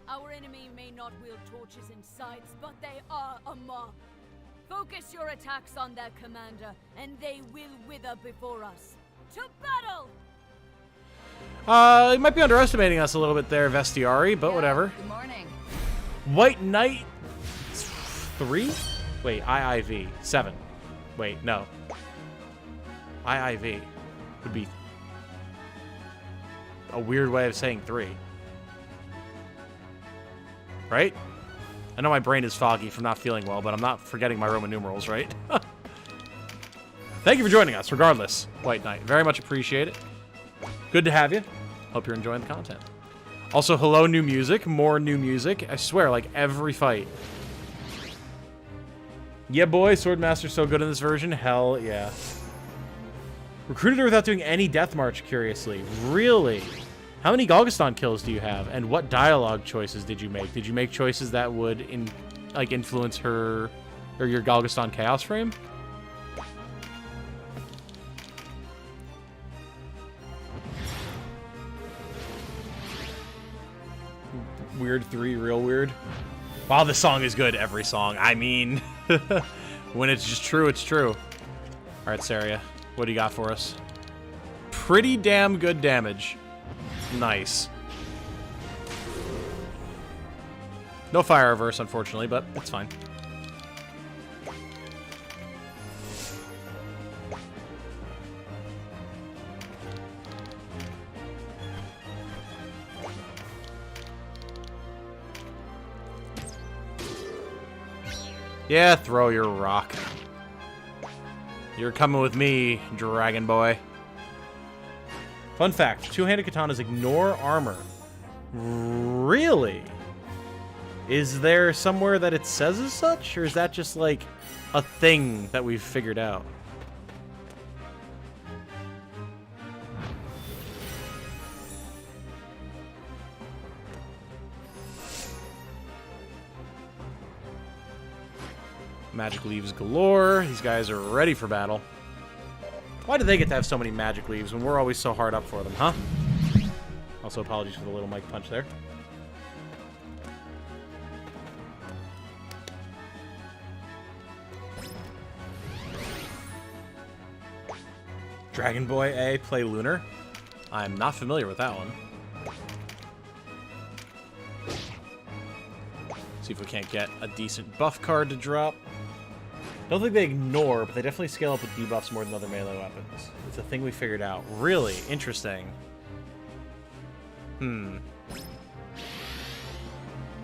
Our enemy may not wield torches and scythes, but they are a mob. Focus your attacks on their commander, and they will wither before us. To battle! You might be underestimating us a little bit there, Vestiari, but whatever. Good morning. White Knight 3? Wait, IIV 7. Wait, no. IIV would be a weird way of saying 3. Right? I know my brain is foggy from not feeling well, but I'm not forgetting my Roman numerals, right? Thank you for joining us, regardless, White Knight. Very much appreciate it. Good to have you. Hope you're enjoying the content. Also, hello, new music. More new music. I swear, like, every fight. Yeah, boy, Swordmaster's so good in this version. Hell yeah. Recruited her without doing any death march, curiously. Really? How many Galgaston kills do you have? And what dialogue choices did you make? Did you make choices that would, influence her... or your Galgaston Chaos frame? Weird 3, real weird. Wow, this song is good. Every song. I mean, when it's just true, it's true. All right, Saria, what do you got for us? Pretty damn good damage. Nice. No fire reverse, unfortunately, but it's fine. Yeah, throw your rock. You're coming with me, Dragon Boy. Fun fact, two-handed katanas ignore armor. Really? Is there somewhere that it says as such? Or is that just, like, a thing that we've figured out? Magic leaves galore. These guys are ready for battle. Why do they get to have so many magic leaves when we're always so hard up for them, huh? Also, apologies for the little mic punch there. Dragon Boy A, play Lunar. I'm not familiar with that one. See if we can't get a decent buff card to drop. Don't think they ignore, but they definitely scale up with debuffs more than other melee weapons. It's a thing we figured out. Really interesting.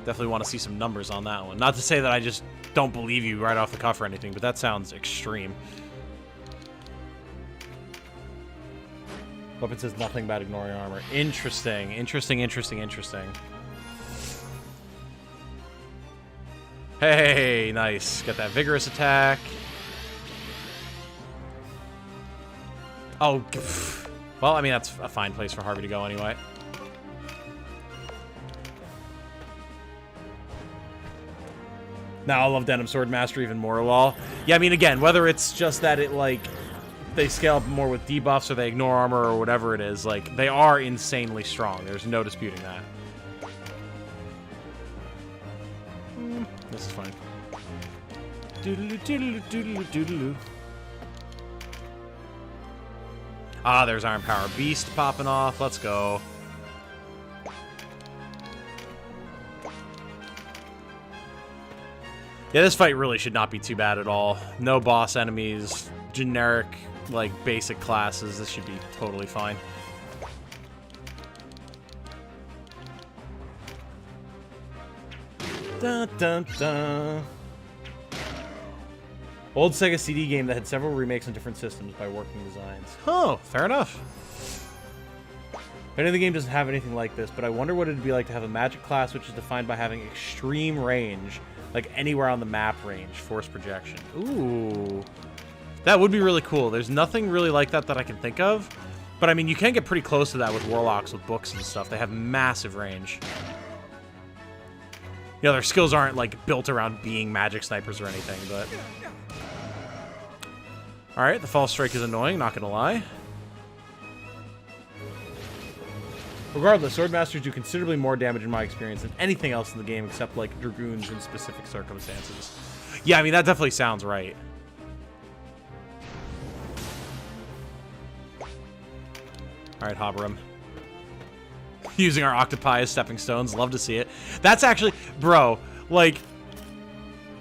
Definitely want to see some numbers on that one. Not to say that I just don't believe you right off the cuff or anything, but that sounds extreme. Weapon says nothing about ignoring armor. Interesting. Interesting, interesting, interesting. Hey, nice. Got that vigorous attack. Oh, well, I mean, that's a fine place for Harvey to go anyway. Now I love Denim Swordmaster even more, lol. Yeah, I mean, again, whether it's just that it, like, they scale up more with debuffs or they ignore armor or whatever it is, like, they are insanely strong. There's no disputing that. This is fine. Doodaloo, doodaloo, doodaloo, doodaloo. Ah, there's Iron Power Beast popping off. Let's go. Yeah, this fight really should not be too bad at all. No boss enemies, generic, like, basic classes. This should be totally fine. Dun, dun, dun. Old Sega CD game that had several remakes on different systems by working designs. Oh, fair enough. I know the game doesn't have anything like this, but I wonder what it'd be like to have a magic class which is defined by having extreme range, like anywhere on the map range, force projection. Ooh. That would be really cool. There's nothing really like that that I can think of, but I mean, you can get pretty close to that with warlocks, with books and stuff. They have massive range. You know, their skills aren't, like, built around being magic snipers or anything, but... Alright, the false strike is annoying, not gonna lie. Regardless, Swordmasters do considerably more damage in my experience than anything else in the game except, like, Dragoons in specific circumstances. Yeah, I mean, that definitely sounds right. Alright, Hobram. Using our octopi as stepping stones. Love to see it. That's actually... Bro, like...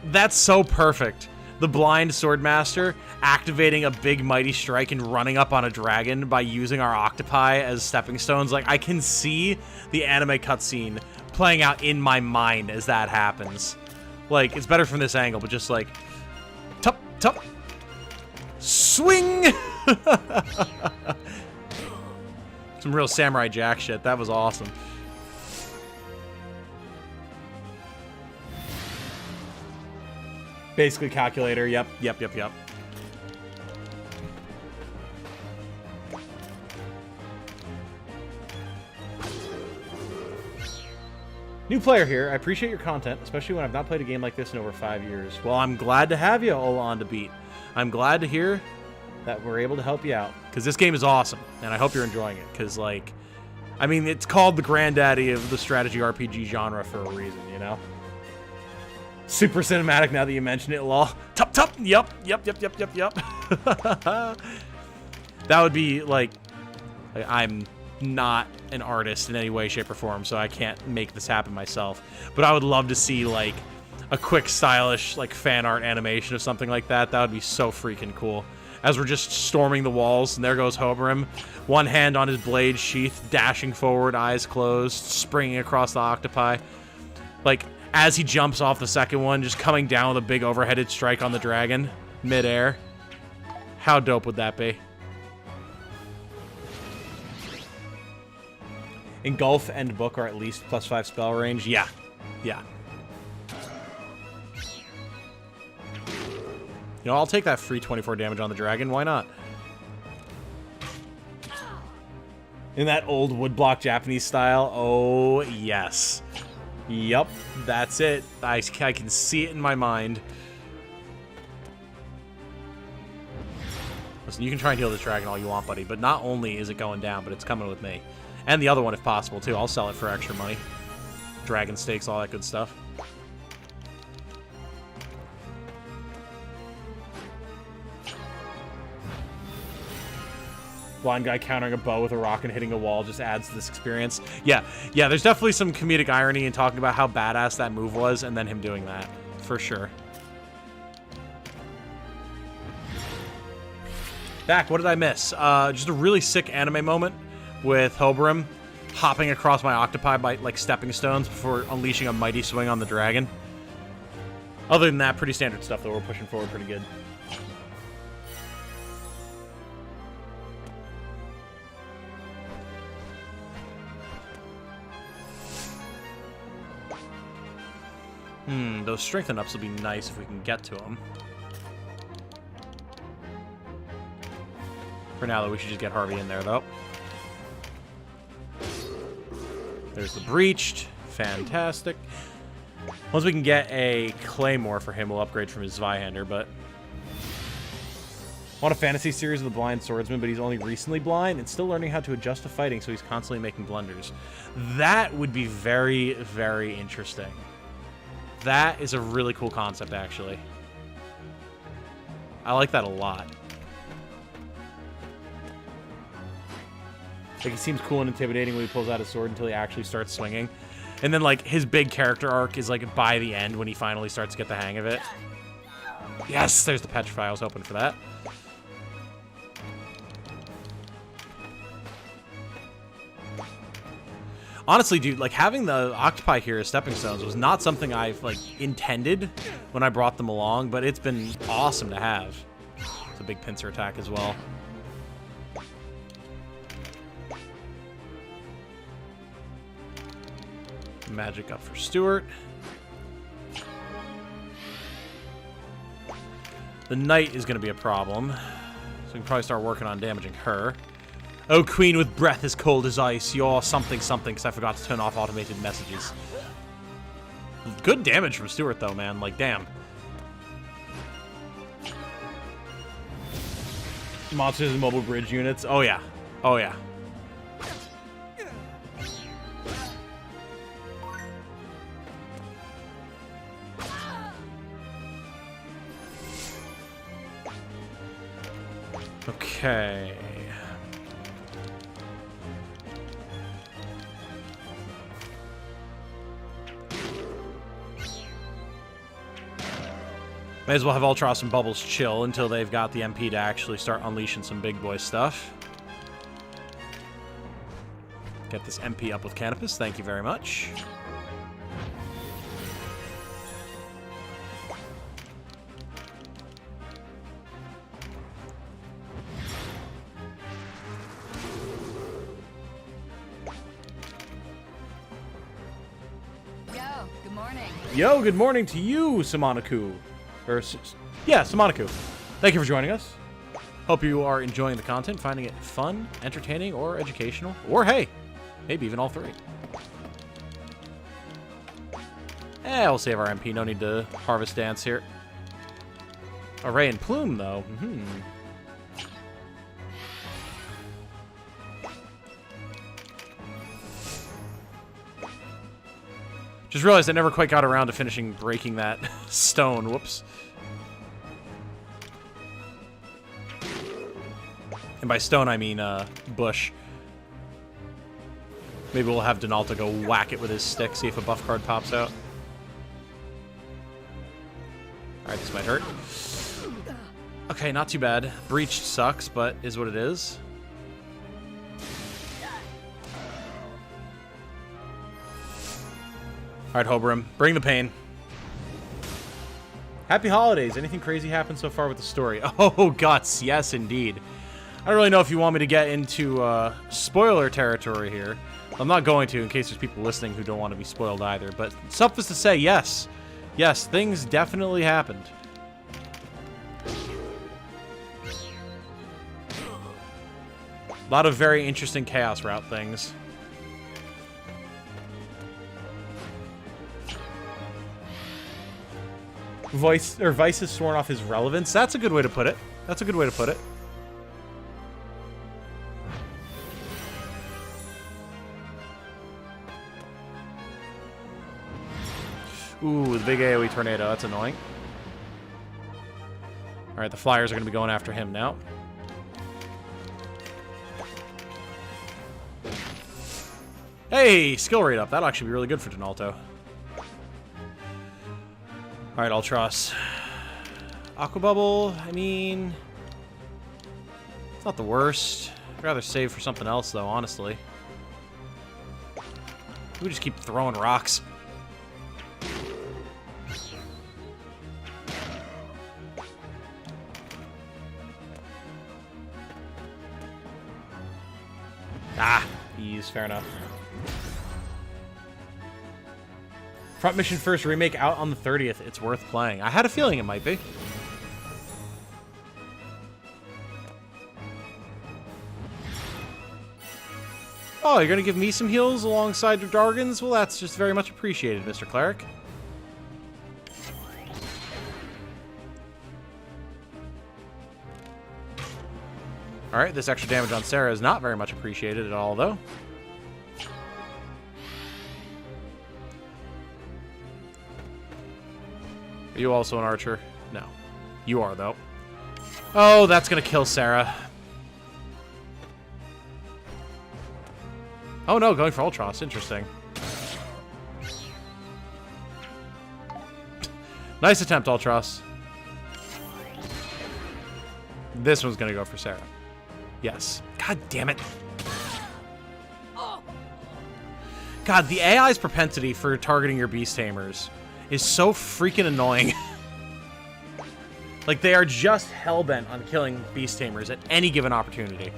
That's so perfect. The blind Swordmaster activating a big mighty strike and running up on a dragon by using our octopi as stepping stones. Like, I can see the anime cutscene playing out in my mind as that happens. Like, it's better from this angle, but just like... Tup, tup. Swing! Some real Samurai Jack shit. That was awesome. Basically calculator. Yep. New player here. I appreciate your content, especially when I've not played a game like this in over 5 years. Well, I'm glad to have you all on to beat. I'm glad to hear that we're able to help you out, because this game is awesome, and I hope you're enjoying it, because, like, I mean, it's called the granddaddy of the strategy RPG genre for a reason, you know? Super cinematic now that you mention it, lol. Tup. Yup. That would be, like, I'm not an artist in any way, shape, or form, so I can't make this happen myself. But I would love to see, like, a quick, stylish, like, fan art animation of something like that. That would be so freaking cool. As we're just storming the walls, and there goes Hoberim. One hand on his blade sheath, dashing forward, eyes closed, springing across the octopi. Like, as he jumps off the second one, just coming down with a big overheaded strike on the dragon, mid-air. How dope would that be? Engulf and Book are at least +5 spell range. Yeah. You know, I'll take that free 24 damage on the dragon. Why not? In that old woodblock Japanese style. Oh, yes. Yup, that's it. I can see it in my mind. Listen, you can try and heal this dragon all you want, buddy, but not only is it going down, but it's coming with me. And the other one if possible, too. I'll sell it for extra money. Dragon stakes, all that good stuff. Blind guy countering a bow with a rock and hitting a wall just adds to this experience. Yeah, there's definitely some comedic irony in talking about how badass that move was and then him doing that. For sure. Back, what did I miss? Just a really sick anime moment with Hoberim hopping across my octopi by, like, stepping stones before unleashing a mighty swing on the dragon. Other than that, pretty standard stuff, though. We're pushing forward pretty good. Those strengthen ups will be nice if we can get to them. For now, though, we should just get Harvey in there, though. There's the Breached. Fantastic. Once we can get a Claymore for him, we'll upgrade from his Zweihander, but... I want a fantasy series of the blind swordsman, but he's only recently blind and still learning how to adjust to fighting, so he's constantly making blunders. That would be very, very interesting. That is a really cool concept, actually. I like that a lot. Like, he seems cool and intimidating when he pulls out his sword until he actually starts swinging. And then, like, his big character arc is, like, by the end when he finally starts to get the hang of it. Yes, there's the Petrify. I was hoping for that. Honestly, dude, like, having the octopi here as stepping stones was not something I've, like, intended when I brought them along, but it's been awesome to have. It's a big pincer attack as well. Magic up for Stuart. The knight is going to be a problem, so we can probably start working on damaging her. Oh, queen with breath as cold as ice, you're something something, because I forgot to turn off automated messages. Good damage from Stuart, though, man. Like, damn. Monsters and mobile bridge units. Oh, yeah. Oh, yeah. Okay. May as well have Ultros and Bubbles chill until they've got the MP to actually start unleashing some big boy stuff. Get this MP up with Canopus. Thank you very much. morning. Yo, good morning to you, Samanaku. Yeah, Samanaku. Thank you for joining us. Hope you are enjoying the content, finding it fun, entertaining, or educational. Or, hey, maybe even all three. We'll save our MP. No need to harvest dance here. Array and Plume, though. Just realized I never quite got around to finishing breaking that stone. Whoops. And by stone, I mean bush. Maybe we'll have Donalto go whack it with his stick, see if a buff card pops out. Alright, this might hurt. Okay, not too bad. Breached sucks, but is what it is. Alright, Hobram, bring the pain. Happy holidays. Anything crazy happened so far with the story? Oh, guts. Yes, indeed. I don't really know if you want me to get into spoiler territory here. I'm not going to, in case there's people listening who don't want to be spoiled either. But suffice to say, yes. Yes, things definitely happened. A lot of very interesting Chaos Route things. Vice has sworn off his relevance. That's a good way to put it. That's a good way to put it. Ooh, the big AoE tornado. That's annoying. Alright, the Flyers are going to be going after him now. Hey, skill rate up. That'll actually be really good for Donalto. Alright, Ultros. Aqua Bubble, I mean... it's not the worst. I'd rather save for something else, though, honestly. We just keep throwing rocks. Ah, ease, fair enough. Front Mission First Remake out on the 30th. It's worth playing. I had a feeling it might be. Oh, you're gonna give me some heals alongside your Dargans? Well, that's just very much appreciated, Mr. Cleric. Alright, this extra damage on Sarah is not very much appreciated at all, though. Are you also an archer? No. You are, though. Oh, that's gonna kill Sarah. Oh no, going for Ultros. Interesting. Nice attempt, Ultros. This one's gonna go for Sarah. Yes. God damn it. God, the AI's propensity for targeting your Beast Tamers is so freaking annoying. Like, they are just hellbent on killing Beast Tamers at any given opportunity.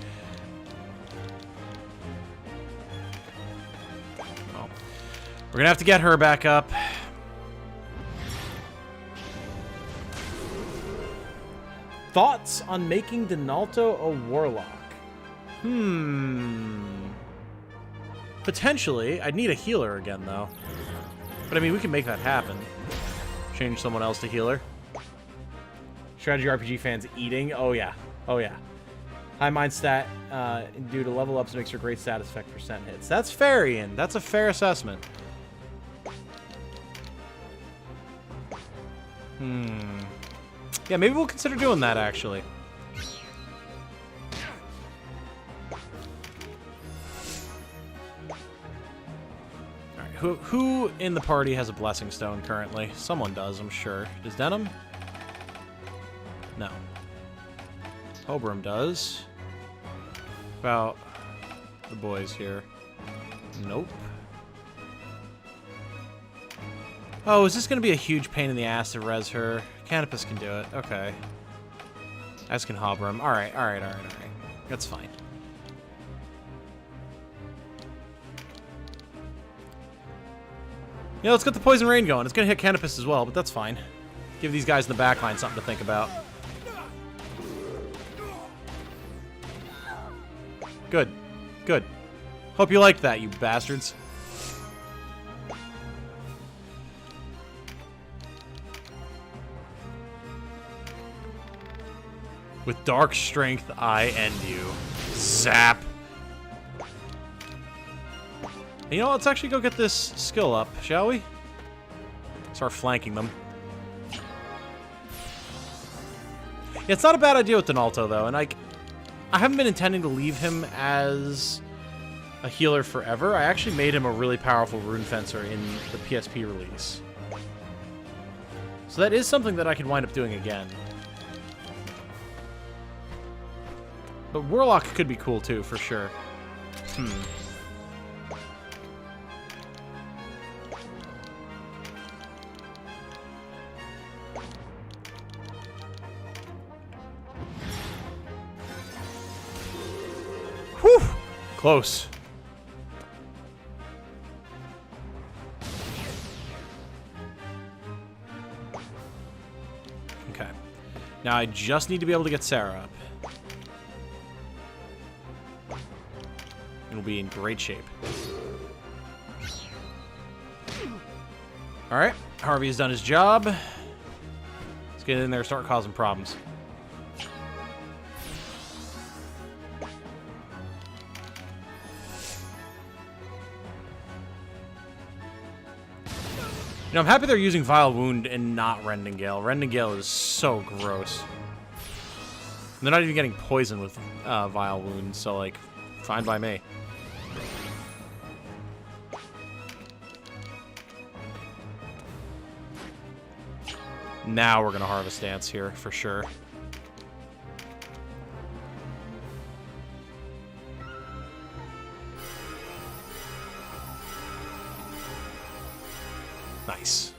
Well, we're gonna have to get her back up. Thoughts on making Donalto a warlock? Potentially. I'd need a healer again, though. But, I mean, we can make that happen. Change someone else to healer. Strategy RPG fans eating? Oh, yeah. Oh, yeah. High mind stat due to level ups makes for great status effect percent hits. That's fair, Ian. That's a fair assessment. Yeah, maybe we'll consider doing that, actually. Who in the party has a Blessing Stone currently? Someone does, I'm sure. Does Denim? No. Hobram does. About the boys here. Nope. Oh, is this going to be a huge pain in the ass to res her? Canopus can do it. Okay. As can Hobram. Alright, alright, alright, alright. That's fine. Yeah, let's get the Poison Rain going. It's going to hit Canopus as well, but that's fine. Give these guys in the back line something to think about. Good. Good. Hope you liked that, you bastards. With Dark Strength, I end you. Zap. You know, let's actually go get this skill up, shall we? Start flanking them. Yeah, it's not a bad idea with Donalto, though, and I haven't been intending to leave him as a healer forever. I actually made him a really powerful rune fencer in the PSP release. So that is something that I could wind up doing again. But Warlock could be cool, too, for sure. Whew! Close. Okay. Now I just need to be able to get Sarah up. And we'll be in great shape. Alright, Harvey has done his job. Let's get in there and start causing problems. You know, I'm happy they're using Vile Wound and not Rending Gale. Rending Gale is so gross. And they're not even getting poisoned with Vile Wound, so, like, fine by me. Now we're going to Harvest Dance here, for sure. Nice.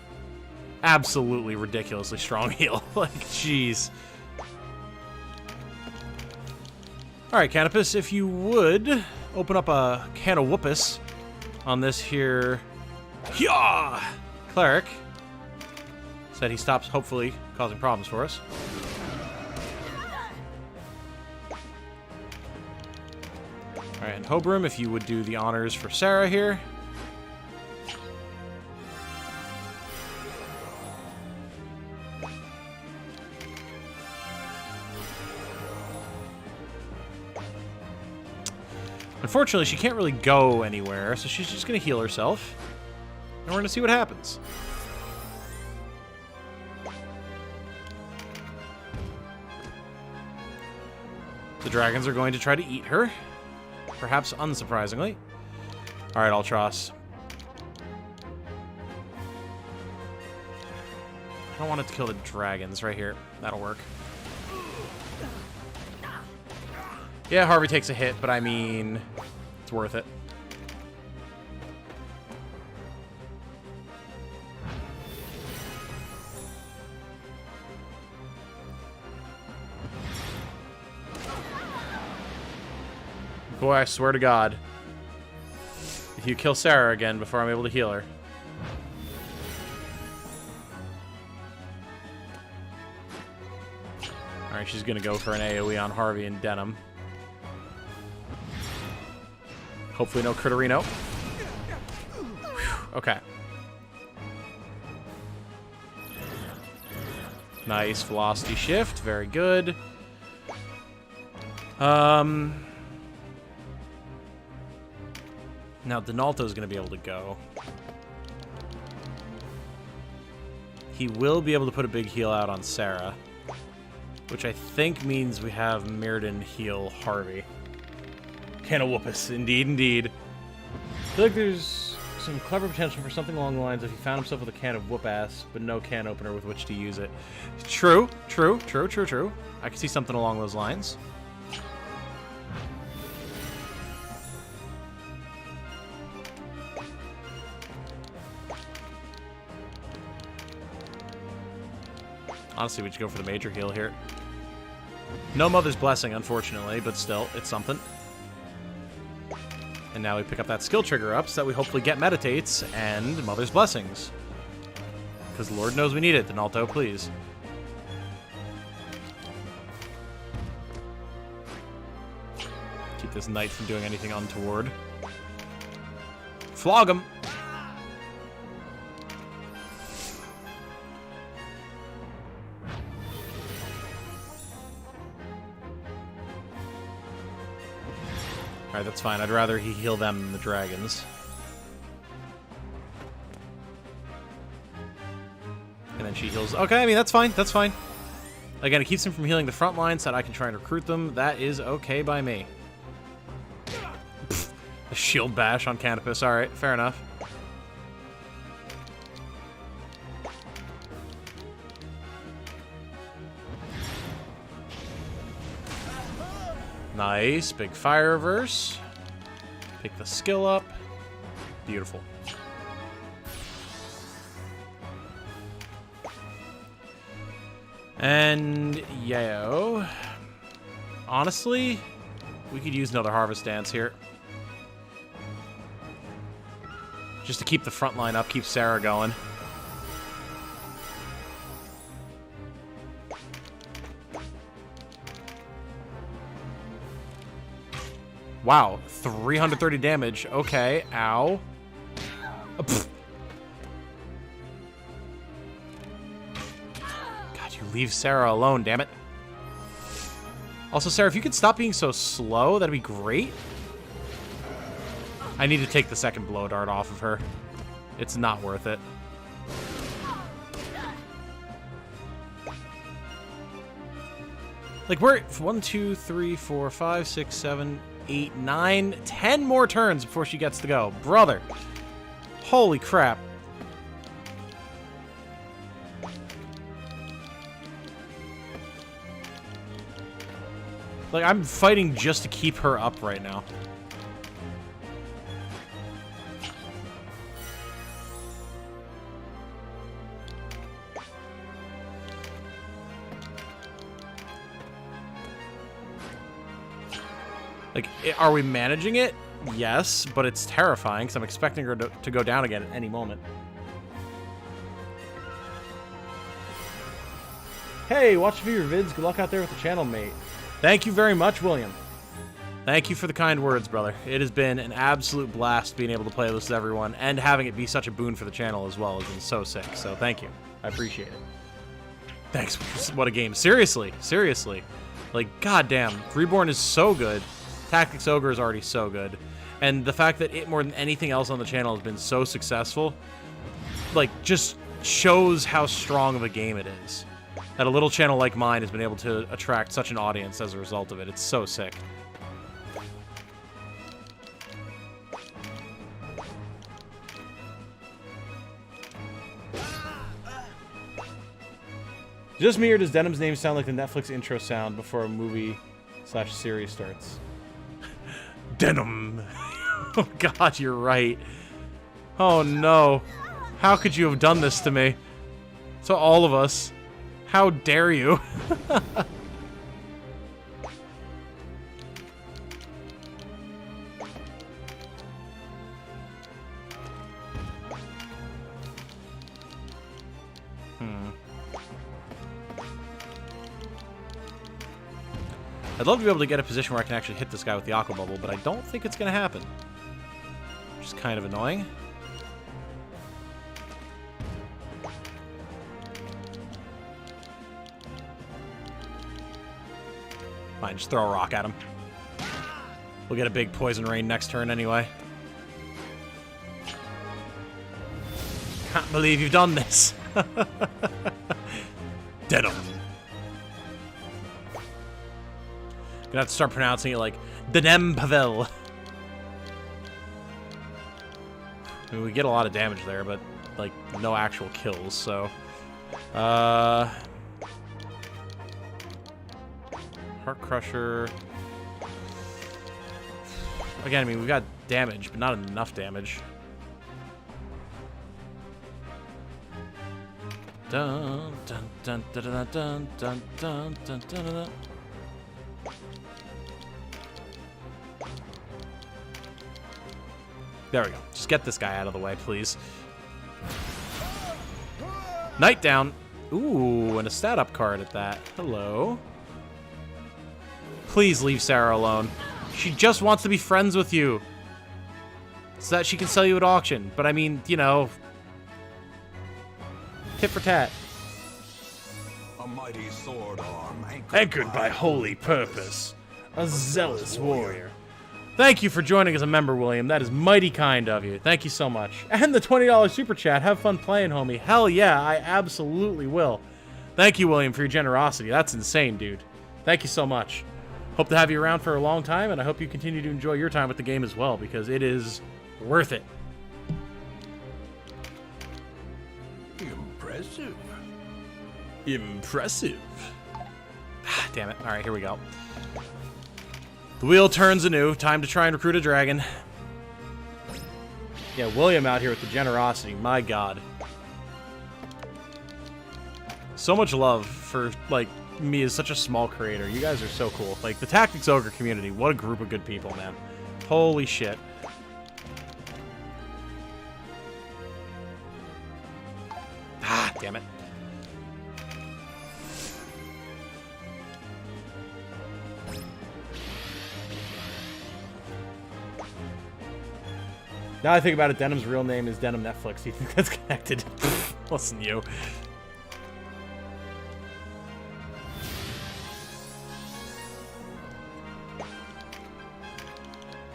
Absolutely ridiculously strong heal. Like, jeez. Alright, Canopus, if you would open up a can of whoopus on this here cleric. Said he stops, hopefully, causing problems for us. Alright, and Hobrum, if you would do the honors for Sarah here. Unfortunately, she can't really go anywhere, so she's just going to heal herself. And we're going to see what happens. The dragons are going to try to eat her. Perhaps unsurprisingly. Alright, Ultros. I don't want it to kill the dragons right here. That'll work. Yeah, Harvey takes a hit, but I mean, it's worth it. Boy, I swear to God, if you kill Sarah again before I'm able to heal her. Alright, she's gonna go for an AoE on Harvey and Denim. Hopefully no Critterino. Okay. Nice velocity shift. Very good. Now Donalto's going to be able to go. He will be able to put a big heal out on Sarah. Which I think means we have Mirrodin heal Harvey. Can of whoopus. Indeed, indeed. I feel like there's some clever potential for something along the lines of he found himself with a can of whoop-ass, but no can opener with which to use it. True, true, true, true, true. I can see something along those lines. Honestly, we should go for the major heal here. No Mother's Blessing, unfortunately, but still, it's something. And now we pick up that skill trigger up so that we hopefully get meditates and Mother's Blessings. Because Lord knows we need it, Donalto, please. Keep this knight from doing anything untoward. Flog him! Alright, that's fine. I'd rather he heal them than the dragons. And then she heals... Okay, I mean, that's fine. That's fine. Again, it keeps him from healing the front line so that I can try and recruit them. That is okay by me. Pfft, a shield bash on Canopus. Alright, fair enough. Nice. Big fire reverse. Pick the skill up. Beautiful. And yo, honestly, we could use another Harvest Dance here. Just to keep the front line up, keep Sarah going. Wow, 330 damage. Okay, ow. God, you leave Sarah alone, damn it. Also, Sarah, if you could stop being so slow, that'd be great. I need to take the second blow dart off of her. It's not worth it. Like, we're 1, 2, 3, 4, 5, 6, 7, 8, 9, 10 more turns before she gets to go. Brother. Holy crap. Like, I'm fighting just to keep her up right now. Like, are we managing it? Yes, but it's terrifying because I'm expecting her to go down again at any moment. Hey, watch a few of your vids. Good luck out there with the channel, mate. Thank you very much, William. Thank you for the kind words, brother. It has been an absolute blast being able to play this with everyone, and having it be such a boon for the channel as well has been so sick. So thank you. I appreciate it. Thanks. What a game. Seriously. Seriously. Like, goddamn. Reborn is so good. Tactics Ogre is already so good. And the fact that it, more than anything else on the channel, has been so successful, like, just shows how strong of a game it is. That a little channel like mine has been able to attract such an audience as a result of it. It's so sick. Just me, or does Denim's name sound like the Netflix intro sound before a movie/series starts? Denim. Oh god, you're right. Oh no. How could you have done this to me? To all of us. How dare you? I'd love to be able to get a position where I can actually hit this guy with the Aqua Bubble, but I don't think it's going to happen. Which is kind of annoying. Fine, just throw a rock at him. We'll get a big Poison Rain next turn anyway. Can't believe you've done this. Denim. Gonna have to start pronouncing it like Denem Pavel. I mean, we get a lot of damage there, but like no actual kills, so Heart Crusher. Again, I mean, we've got damage, but not enough damage. Dun dun dun dun dun dun dun dun dun dun dun. There we go. Just get this guy out of the way, please. Knight down. Ooh, and a stat up card at that. Hello. Please leave Sarah alone. She just wants to be friends with you. So that she can sell you at auction. But I mean, you know, tit for tat. A mighty sword arm Anchored by holy purpose. A zealous warrior. Thank you for joining as a member, William. That is mighty kind of you. Thank you so much. And the $20 super chat. Have fun playing, homie. Hell yeah, I absolutely will. Thank you, William, for your generosity. That's insane, dude. Thank you so much. Hope to have you around for a long time, and I hope you continue to enjoy your time with the game as well, because it is worth it. Impressive. Impressive. Damn it. All right, here we go. The wheel turns anew. Time to try and recruit a dragon. Yeah, William out here with the generosity. My God. So much love for, like, me as such a small creator. You guys are so cool. Like, the Tactics Ogre community. What a group of good people, man. Holy shit. Ah, damn it. Now I think about it, Denim's real name is Denim Netflix. Do you think that's connected? Listen, you.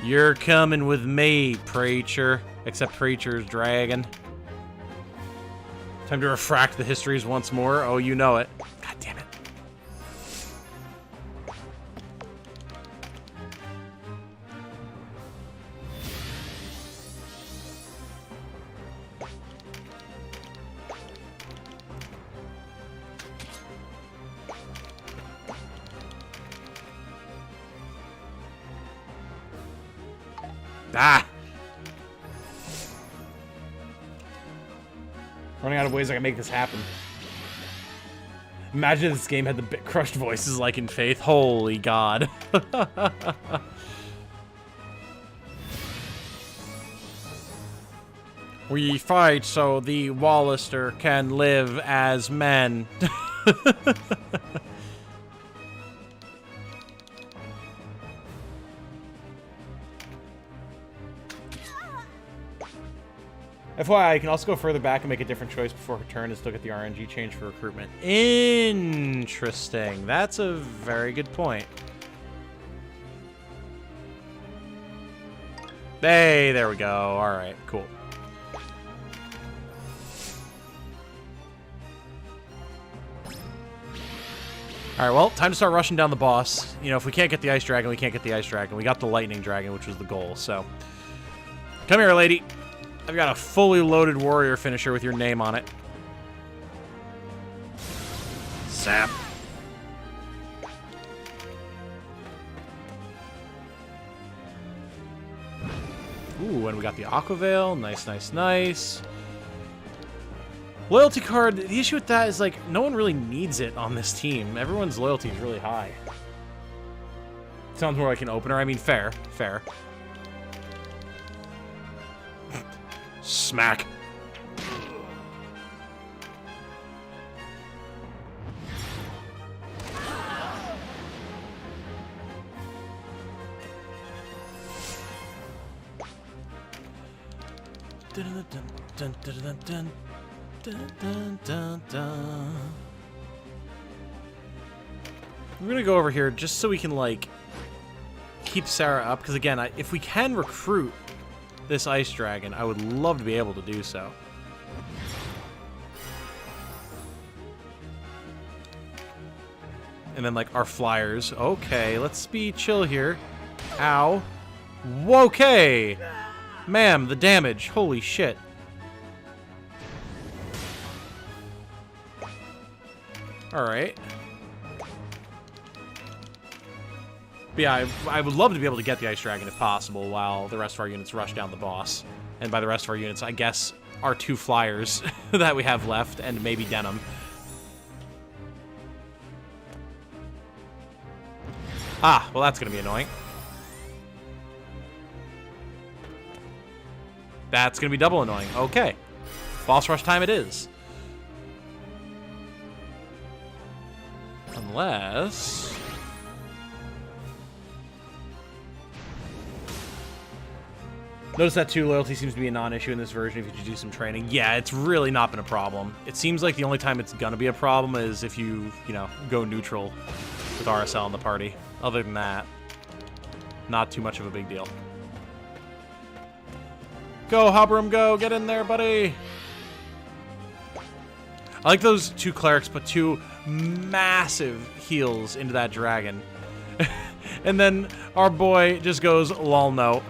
You're coming with me, Preacher. Except Preacher's dragon. Time to refract the histories once more. Oh, you know it. God damn it. Ah! Running out of ways I can make this happen. Imagine if this game had the bit crushed voices like in Faith. Holy God. We fight so the Wallister can live as men. FYI, I can also go further back and make a different choice before her turn and still get the RNG change for recruitment. Interesting. That's a very good point. Hey, there we go. All right, cool. All right, well, time to start rushing down the boss. You know, if we can't get the Ice Dragon, we can't get the Ice Dragon. We got the Lightning Dragon, which was the goal, so. Come here, lady. I've got a fully loaded warrior finisher with your name on it. Zap. Ooh, and we got the Aqua Veil. Nice, nice, nice. Loyalty card, the issue with that is, like, no one really needs it on this team. Everyone's loyalty is really high. Sounds more like an opener. I mean, fair, fair. Smack. Dun, dun, dun, dun, dun, dun. Dun, dun, dun, dun. We're gonna go over here just so we can, like, keep Sarah up, because again, if we can recruit this Ice Dragon, I would love to be able to do so. And then, like, our flyers. Okay, let's be chill here. Ow. Okay. Ma'am, the damage. Holy shit. Alright. But yeah, I would love to be able to get the Ice Dragon if possible while the rest of our units rush down the boss. And by the rest of our units, I guess our 2 flyers that we have left and maybe Denim. Ah, well that's going to be annoying. That's going to be double annoying. Okay. Boss rush time it is. Unless... Notice that too, loyalty seems to be a non-issue in this version if you do some training. Yeah, it's really not been a problem. It seems like the only time it's gonna be a problem is if you know, go neutral with RSL in the party. Other than that, not too much of a big deal. Go, Hobram, go! Get in there, buddy! I like those two clerics put two massive heals into that dragon. And then our boy just goes, lol, no.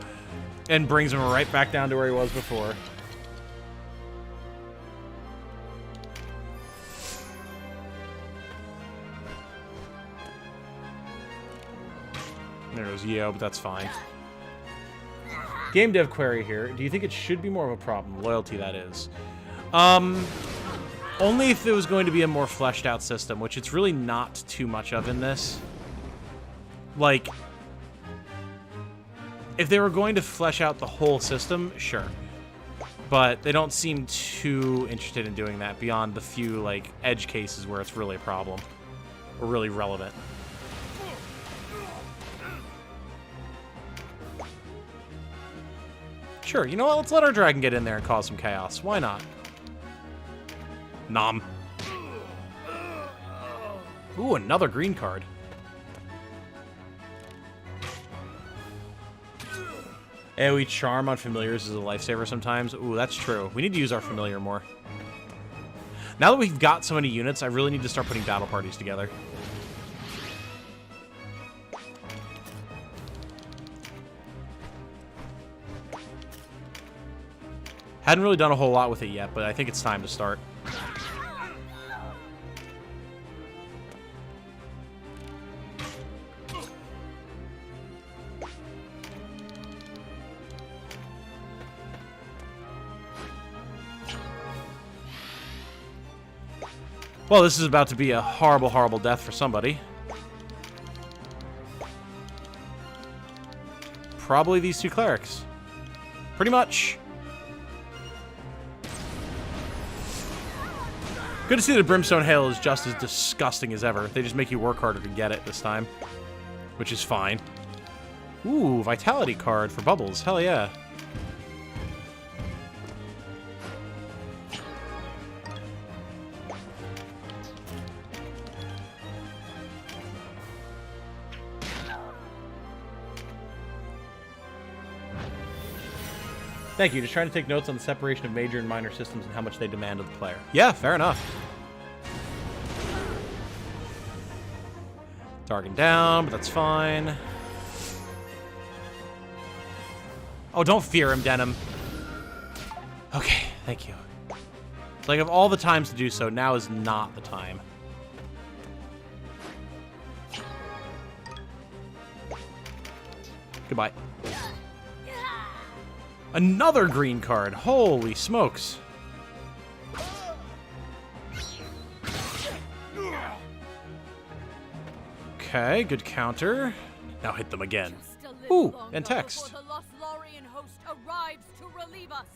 And brings him right back down to where he was before. There goes Yo, but that's fine. Game dev query here. Do you think it should be more of a problem? Loyalty, that is. Only if it was going to be a more fleshed out system, which it's really not too much of in this. Like... If they were going to flesh out the whole system, sure. But they don't seem too interested in doing that beyond the few, like, edge cases where it's really a problem. Or really relevant. Sure, you know what? Let's let our dragon get in there and cause some chaos. Why not? Nom. Ooh, another green card. AoE Charm on familiars is a lifesaver sometimes. Ooh, that's true. We need to use our familiar more. Now that we've got so many units, I really need to start putting battle parties together. Hadn't really done a whole lot with it yet, but I think it's time to start. Well, this is about to be a horrible, horrible death for somebody. Probably these two clerics. Pretty much. Good to see that Brimstone Hail is just as disgusting as ever. They just make you work harder to get it this time. Which is fine. Ooh, Vitality card for Bubbles. Hell yeah. Thank you. Just trying to take notes on the separation of major and minor systems and how much they demand of the player. Yeah, fair enough. Target down, but that's fine. Oh, don't fear him, Denim. Okay, thank you. Like, of all the times to do so, now is not the time. Goodbye. Another green card. Holy smokes. Okay, good counter. Now hit them again. Ooh, and text. The Lothlorien host arrives to relieve us.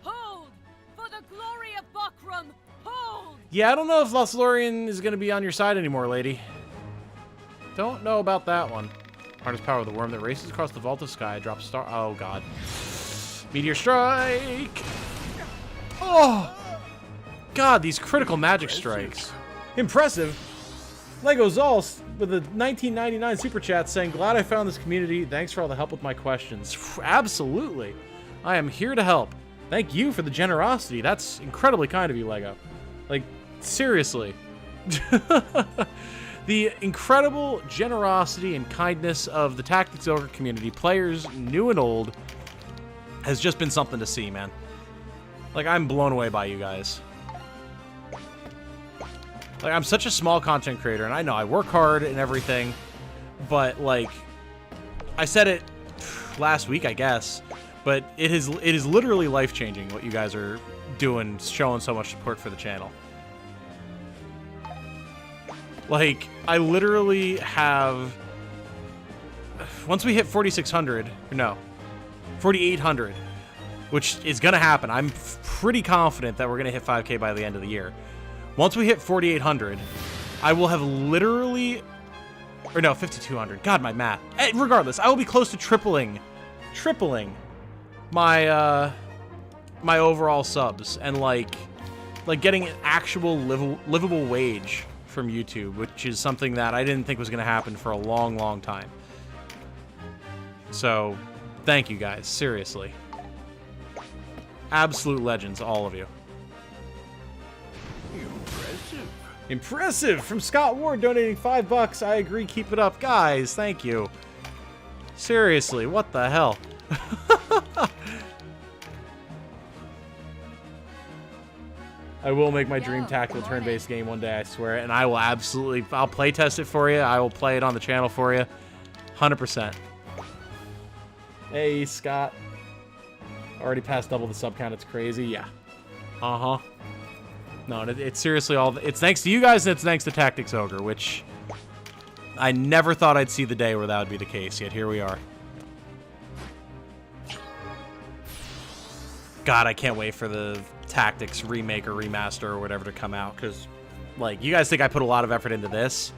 Hold! For the glory of Bakram, hold! Yeah, I don't know if Lothlorien is going to be on your side anymore, lady. Don't know about that one. Hardest power of the worm that races across the vault of sky, drops star. Oh, God. Meteor strike! Oh! God, these critical magic strikes. Impressive. Lego Zolst with a 1999 super chat saying, glad I found this community. Thanks for all the help with my questions. Absolutely. I am here to help. Thank you for the generosity. That's incredibly kind of you, Lego. Like, seriously. The incredible generosity and kindness of the Tactics Ogre community, players new and old, has just been something to see, man. Like, I'm blown away by you guys. Like, I'm such a small content creator, and I know I work hard and everything, but, like, I said it last week, I guess, but it is literally life-changing what you guys are doing, showing so much support for the channel. Like, I literally have... Once we hit 4,600, no, 4,800, which is going to happen. I'm pretty confident that we're going to hit 5K by the end of the year. Once we hit 4,800, I will have literally... Or no, 5,200. God, my math. Regardless, I will be close to tripling my my overall subs and like getting an actual livable wage from YouTube, which is something that I didn't think was going to happen for a long, long time. So, thank you guys, seriously. Absolute legends, all of you. Impressive. Impressive! From Scott Ward donating $5. I agree, keep it up. Guys, thank you. Seriously, what the hell? I will make my dream tactical turn-based game one day, I swear, and I will absolutely... I'll play test it for you. I will play it on the channel for you. 100%. Hey, Scott. Already passed double the sub count. It's crazy. Yeah. Uh-huh. No, it's seriously all... It's thanks to you guys, and it's thanks to Tactics Ogre, which I never thought I'd see the day where that would be the case, yet here we are. God, I can't wait for the Tactics remake or remaster or whatever to come out, because, like, you guys think I put a lot of effort into this?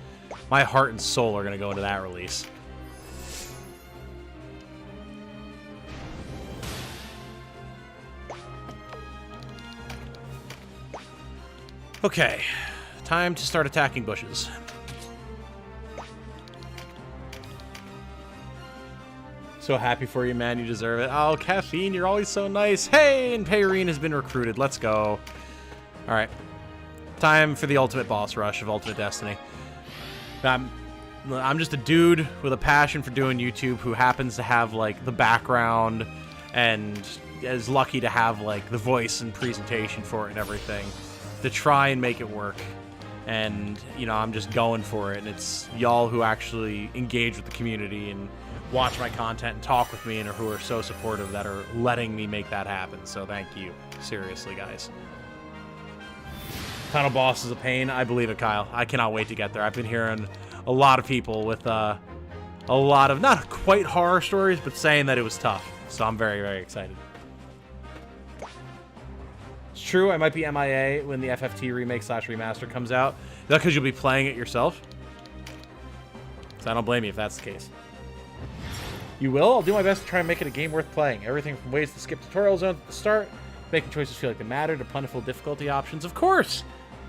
My heart and soul are going to go into that release. Okay, time to start attacking bushes. So happy for you, man. You deserve it. Oh, Caffeine, you're always so nice. Hey, and Payreen has been recruited. Let's go. All right. Time for the ultimate boss rush of Ultimate Destiny. I'm just a dude with a passion for doing YouTube who happens to have, like, the background and is lucky to have, like, the voice and presentation for it and everything to try and make it work. And, you know, I'm just going for it. And it's y'all who actually engage with the community and watch my content and talk with me and who are so supportive that are letting me make that happen. So thank you. Seriously, guys. Final boss is a pain. I believe it, Kyle. I cannot wait to get there. I've been hearing a lot of people with a lot of, not quite horror stories, but saying that it was tough. So I'm very, very excited. It's true, I might be MIA when the FFT remake / remaster comes out. Is that because you'll be playing it yourself? So I don't blame you if that's the case. You will? I'll do my best to try and make it a game worth playing. Everything from ways to skip tutorial zones at the start, making choices feel like they matter, to plentiful difficulty options. Of course!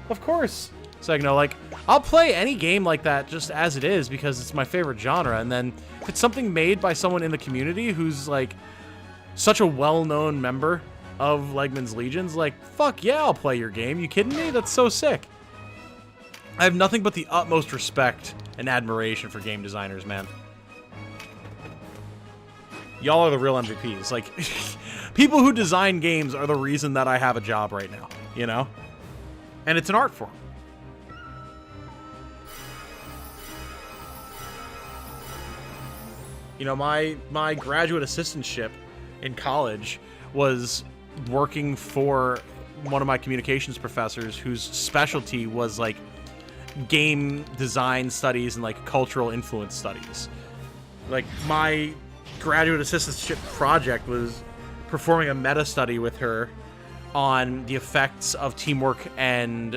Of course! So, you know, like, I'll play any game like that just as it is because it's my favorite genre. And then if it's something made by someone in the community who's, like, such a well-known member of Legman's Legions, like, fuck yeah, I'll play your game. You kidding me? That's so sick. I have nothing but the utmost respect and admiration for game designers, man. Y'all are the real MVPs. Like, people who design games are the reason that I have a job right now, you know? And it's an art form. You know, my graduate assistantship in college was working for one of my communications professors whose specialty was, like, game design studies and, like, cultural influence studies. Like, my graduate assistantship project was performing a meta study with her on the effects of teamwork and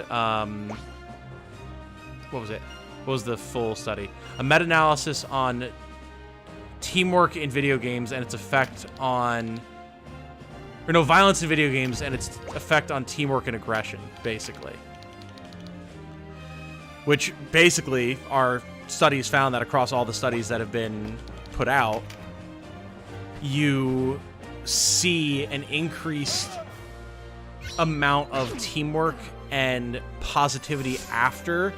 what was it? What was the full study? A meta-analysis on teamwork in video games and its effect on, or no, violence in video games and its effect on teamwork and aggression, basically. Which basically our studies found that across all the studies that have been put out, you see an increased amount of teamwork and positivity after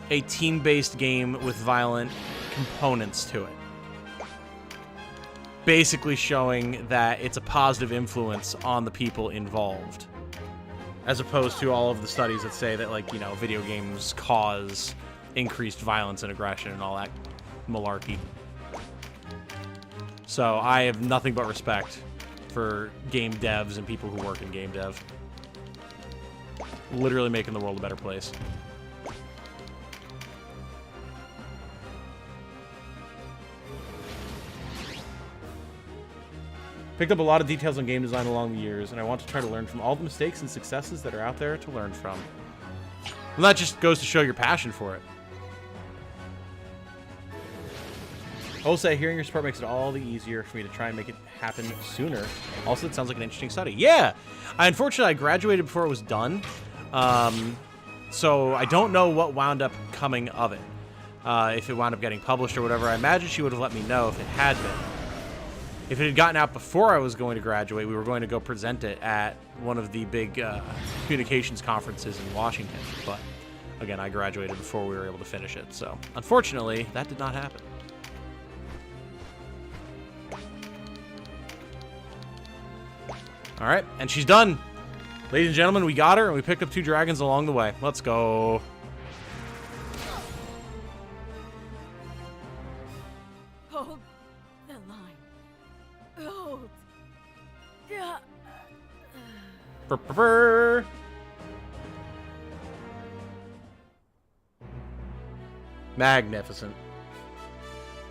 a team-based game with violent components to it. Basically showing that it's a positive influence on the people involved. As opposed to all of the studies that say that, like, you know, video games cause increased violence and aggression and all that malarkey. So I have nothing but respect for game devs and people who work in game dev. Literally making the world a better place. Picked up a lot of details on game design along the years, and I want to try to learn from all the mistakes and successes that are out there to learn from. And that just goes to show your passion for it. Also, hearing your support makes it all the easier for me to try and make it happen sooner. Also, it sounds like an interesting study. Yeah! Unfortunately, I graduated before it was done. So I don't know what wound up coming of it. If it wound up getting published or whatever. I imagine she would have let me know if it had been. If it had gotten out before I was going to graduate, we were going to go present it at one of the big communications conferences in Washington. But, again, I graduated before we were able to finish it. So, unfortunately, that did not happen. Alright, and she's done. Ladies and gentlemen, we got her, and we picked up 2 dragons along the way. Let's go. Hold the line. Hold. Yeah. Brr, brr, brr. Magnificent.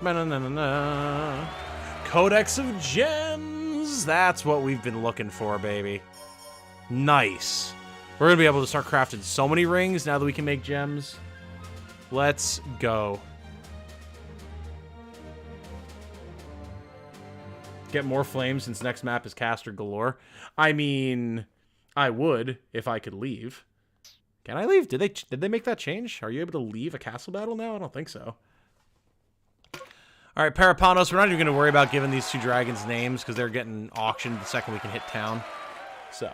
Na-na-na-na-na. Codex of Gems. That's what we've been looking for, baby. Nice. We're going to be able to start crafting so many rings now that we can make gems. Let's go. Get more flames since next map is caster galore. I mean, I would if I could leave. Can I leave? Did they make that change? Are you able to leave a castle battle now? I don't think so. All right, Parapanos, we're not even going to worry about giving these 2 dragons names because they're getting auctioned the second we can hit town. So.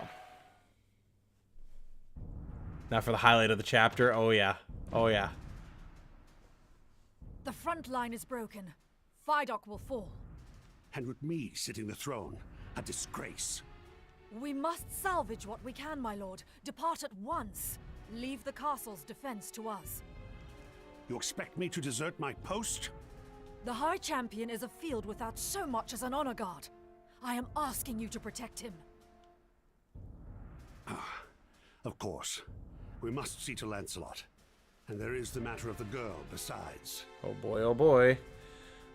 Now for the highlight of the chapter. Oh, yeah. Oh, yeah. The front line is broken. Vidocq will fall. And with me sitting the throne, a disgrace. We must salvage what we can, my lord. Depart at once. Leave the castle's defense to us. You expect me to desert my post? The High Champion is a field without so much as an honor guard. I am asking you to protect him. Of course. We must see to Lancelot. And there is the matter of the girl besides. Oh boy, oh boy.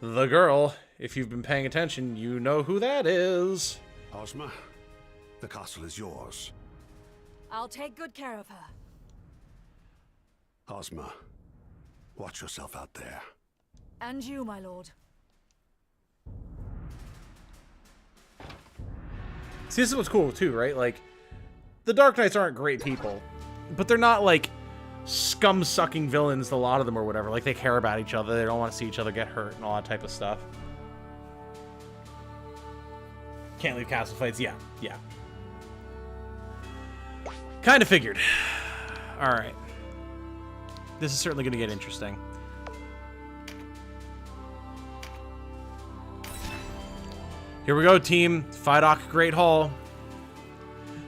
The girl. If you've been paying attention, you know who that is. Ozma, the castle is yours. I'll take good care of her. Ozma, watch yourself out there. And you, my lord. See, this is what's cool, too, right? Like, the Dark Knights aren't great people, but they're not, like, scum-sucking villains, a lot of them or whatever. Like, they care about each other. They don't want to see each other get hurt and all that type of stuff. Can't leave castle fights. Yeah, yeah. Kind of figured. All right. This is certainly going to get interesting. Here we go, team. Vidocq Great Hall.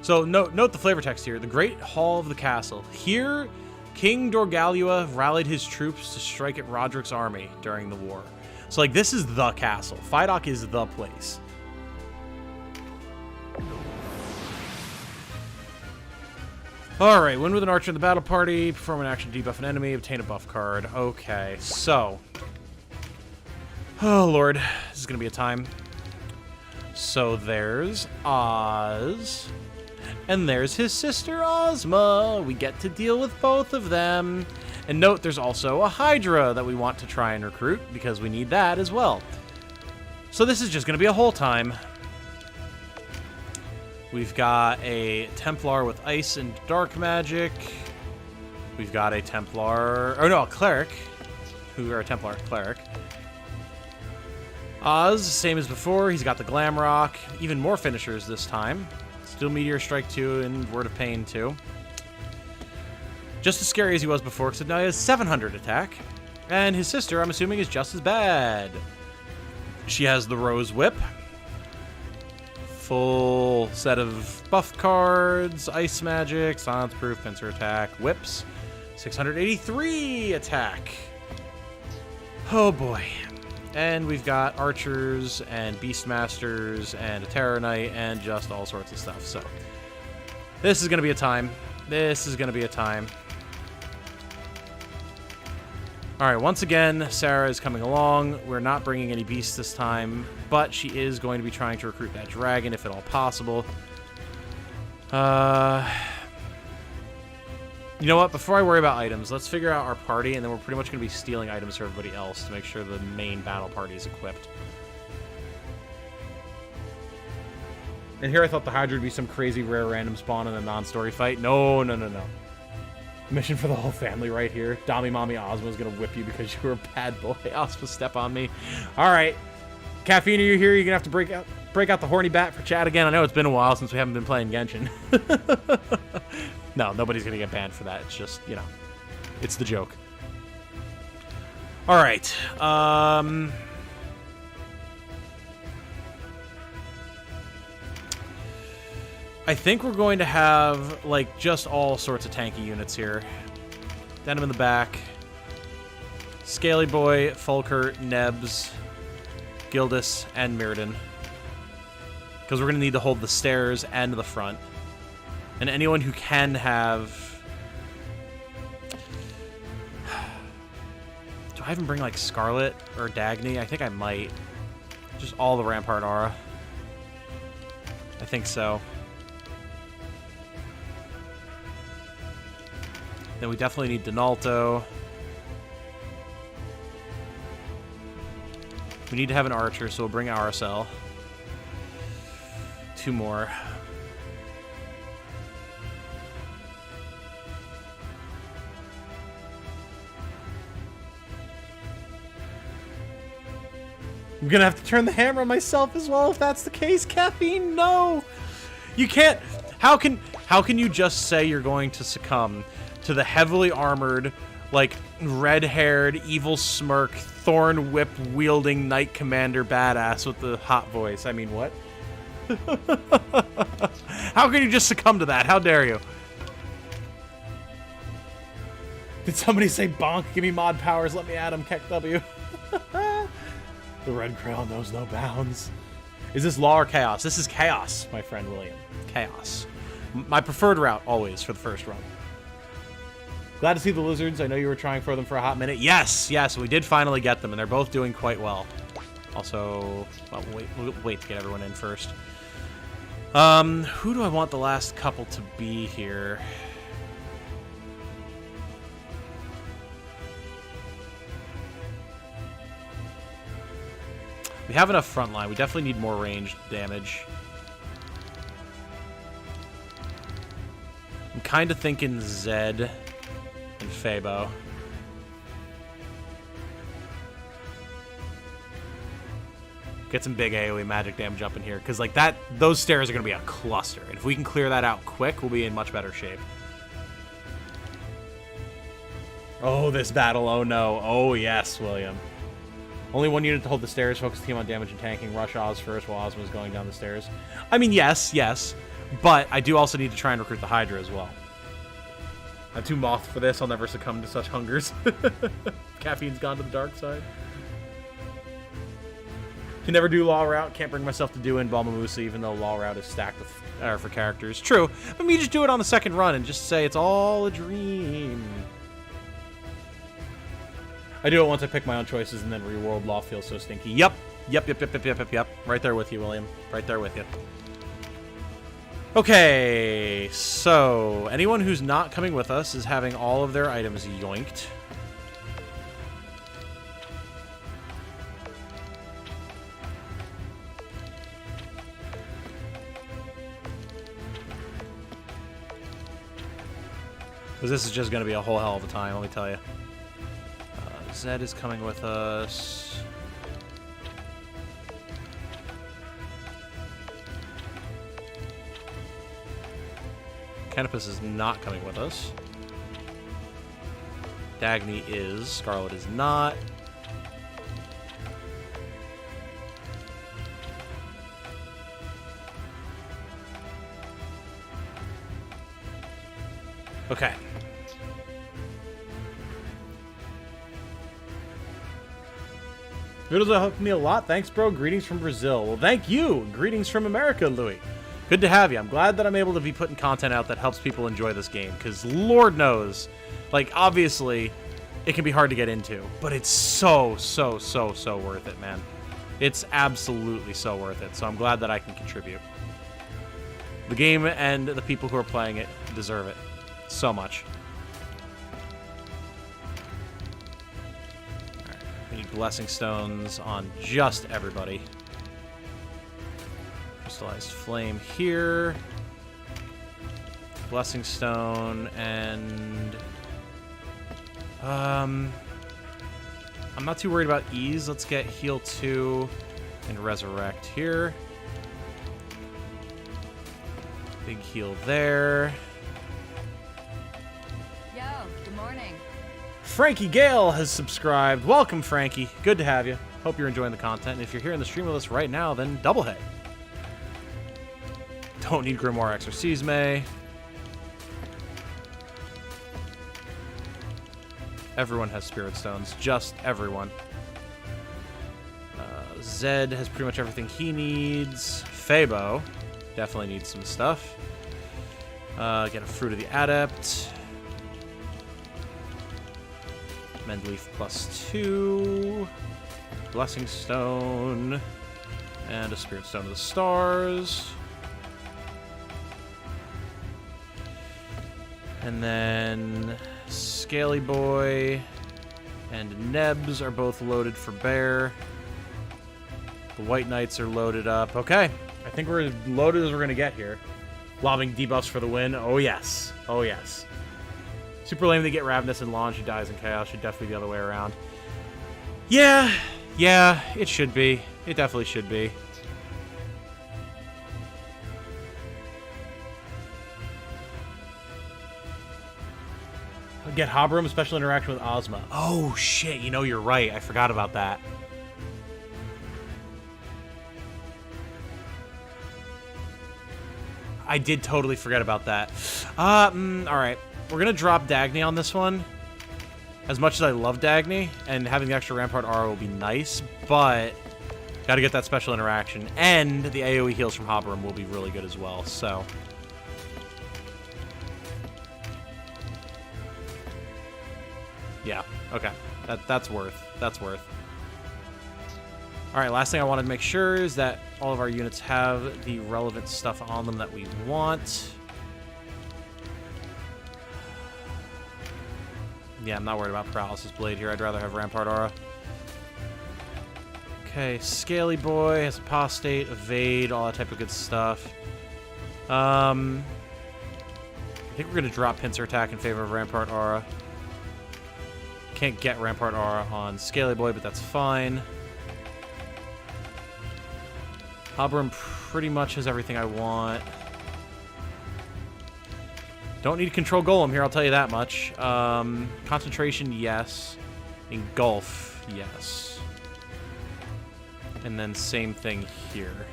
So note the flavor text here. The Great Hall of the castle. Here, King Dorgalua rallied his troops to strike at Roderick's army during the war. So, like, this is the castle. Vidocq is the place. Alright, win with an archer in the battle party, perform an action to debuff an enemy, obtain a buff card. Okay, so. Oh, Lord. This is going to be a time. So there's Oz. And there's his sister Ozma. We get to deal with both of them. And note, there's also a Hydra that we want to try and recruit, because we need that as well. So this is just going to be a whole time. We've got a Templar with ice and dark magic. We've got a Templar... Oh, no, a Cleric. A Templar Cleric. Oz, same as before. He's got the Glam Rock. Even more finishers this time. Still Meteor Strike 2 and Word of Pain 2. Just as scary as he was before, except now he has 700 attack. And his sister, I'm assuming, is just as bad. She has the Rose Whip. Full set of buff cards, Ice Magic, Silence Proof, Pincer Attack, Whips. 683 attack. Oh boy. And we've got Archers and Beastmasters and a Terror Knight and just all sorts of stuff. So this is going to be a time. This is going to be a time. Alright, once again, Sarah is coming along. We're not bringing any beasts this time, but she is going to be trying to recruit that dragon, if at all possible. You know what? Before I worry about items, let's figure out our party, and then we're pretty much going to be stealing items from everybody else to make sure the main battle party is equipped. And here I thought the Hydra would be some crazy rare random spawn in a non-story fight. No, no, no, no. Mission for the whole family right here. Dami Mommy Ozma is going to whip you because you were a bad boy. Ozma, step on me. All right. Caffeine, are you here? You're going to have to break out the horny bat for chat again. I know it's been a while since we haven't been playing Genshin. No, nobody's going to get banned for that. It's just, you know, it's the joke. All right. I think we're going to have, like, just all sorts of tanky units here. Denim in the back. Scaly Boy, Fulkert, Nebs, Gildus, and Mirrodin. Because we're going to need to hold the stairs and the front. And anyone who can have... Do I even bring, like, Scarlet or Dagny? I think I might. Just all the Rampart Aura. I think so. Then we definitely need Donalto. We need to have an archer, so we'll bring RSL. 2 more. I'm gonna have to turn the hammer on myself as well if that's the case. Caffeine, no! You can't... How can you just say you're going to succumb to the heavily armored, like, red-haired, evil smirk, thorn whip-wielding Knight Commander badass with the hot voice? I mean, what? How can you just succumb to that? How dare you? Did somebody say bonk? Give me mod powers. Let me add him. Keck W. The Red Crown knows no bounds. Is this law or chaos? This is chaos, my friend William. Chaos. My preferred route, always, for the first run. Glad to see the lizards. I know you were trying for them for a hot minute. Yes, yes, we did finally get them, and they're both doing quite well. Also, well, we'll wait to get everyone in first. Who do I want the last couple to be here? We have enough front line. We definitely need more ranged damage. I'm kind of thinking Zed and Fabo. Get some big AoE magic damage up in here, because like that, those stairs are going to be a cluster. And if we can clear that out quick, we'll be in much better shape. Oh, this battle. Oh no. Oh yes, William. Only one unit to hold the stairs. Focus the team on damage and tanking. Rush Oz first while Ozma's going down the stairs. I mean, yes, yes. But I do also need to try and recruit the Hydra as well. I'm too moth for this. I'll never succumb to such hungers. Caffeine's gone to the dark side. Can never do Law Route. Can't bring myself to do in Balmamusa, even though Law Route is stacked with, for characters. True. But you just do it on the second run and just say it's all a dream. I do it once I pick my own choices, and then Reworld Law feels so stinky. Yep. Yep. Right there with you, William. Right there with you. Okay, so anyone who's not coming with us is having all of their items yoinked. Because this is just going to be a whole hell of a time, let me tell you. Zed is coming with us. Canopus is not coming with us. Dagny is. Scarlet is not. Okay. Videos have helped me a lot. Thanks, bro. Greetings from Brazil. Well, thank you. Greetings from America, Louis. Good to have you. I'm glad that I'm able to be putting content out that helps people enjoy this game, because Lord knows, like, obviously, it can be hard to get into, but it's so worth it, man. It's absolutely so worth it, so I'm glad that I can contribute. The game and the people who are playing it deserve it so much. Alright, we need blessing stones on just everybody. Crystallized flame here. Blessing stone and... I'm not too worried about ease. Let's get heal 2 and resurrect here. Big heal there. Yo, good morning. Frankie Gale has subscribed. Welcome, Frankie. Good to have you. Hope you're enjoying the content. And if you're here in the stream with us right now, then double head. Don't need Grimoire Exorcisme. Everyone has Spirit Stones. Just everyone. Zed has pretty much everything he needs. Fabo definitely needs some stuff. Get a Fruit of the Adept. Mendleaf +2. Blessing Stone. And a Spirit Stone of the Stars. And then Scaly Boy and Nebs are both loaded for Bear. The White Knights are loaded up. Okay, I think we're as loaded as we're going to get here. Lobbing debuffs for the win. Oh, yes. Oh, yes. Super lame to get Ravenous and launch. He dies in Chaos. Should definitely be the other way around. Yeah, it should be. It definitely should be. Get Hobrum, special interaction with Ozma. Oh, shit. You know, you're right. I forgot about that. I did totally forget about that. Alright. We're going to drop Dagny on this one. As much as I love Dagny, and having the extra Rampart Aura will be nice, but got to get that special interaction. And the AoE heals from Hobrum will be really good as well, so... Yeah, okay. That's worth. That's worth. Alright, last thing I wanted to make sure is that all of our units have the relevant stuff on them that we want. Yeah, I'm not worried about Paralysis Blade here. I'd rather have Rampart Aura. Okay, Scaly Boy has Apostate, Evade, all that type of good stuff. I think we're going to drop Pincer Attack in favor of Rampart Aura. Can't get Rampart Aura on Scaly Boy, but that's fine. Hobrum pretty much has everything I want. Don't need to control Golem here, I'll tell you that much. Concentration, yes. Engulf, yes. And then same thing here.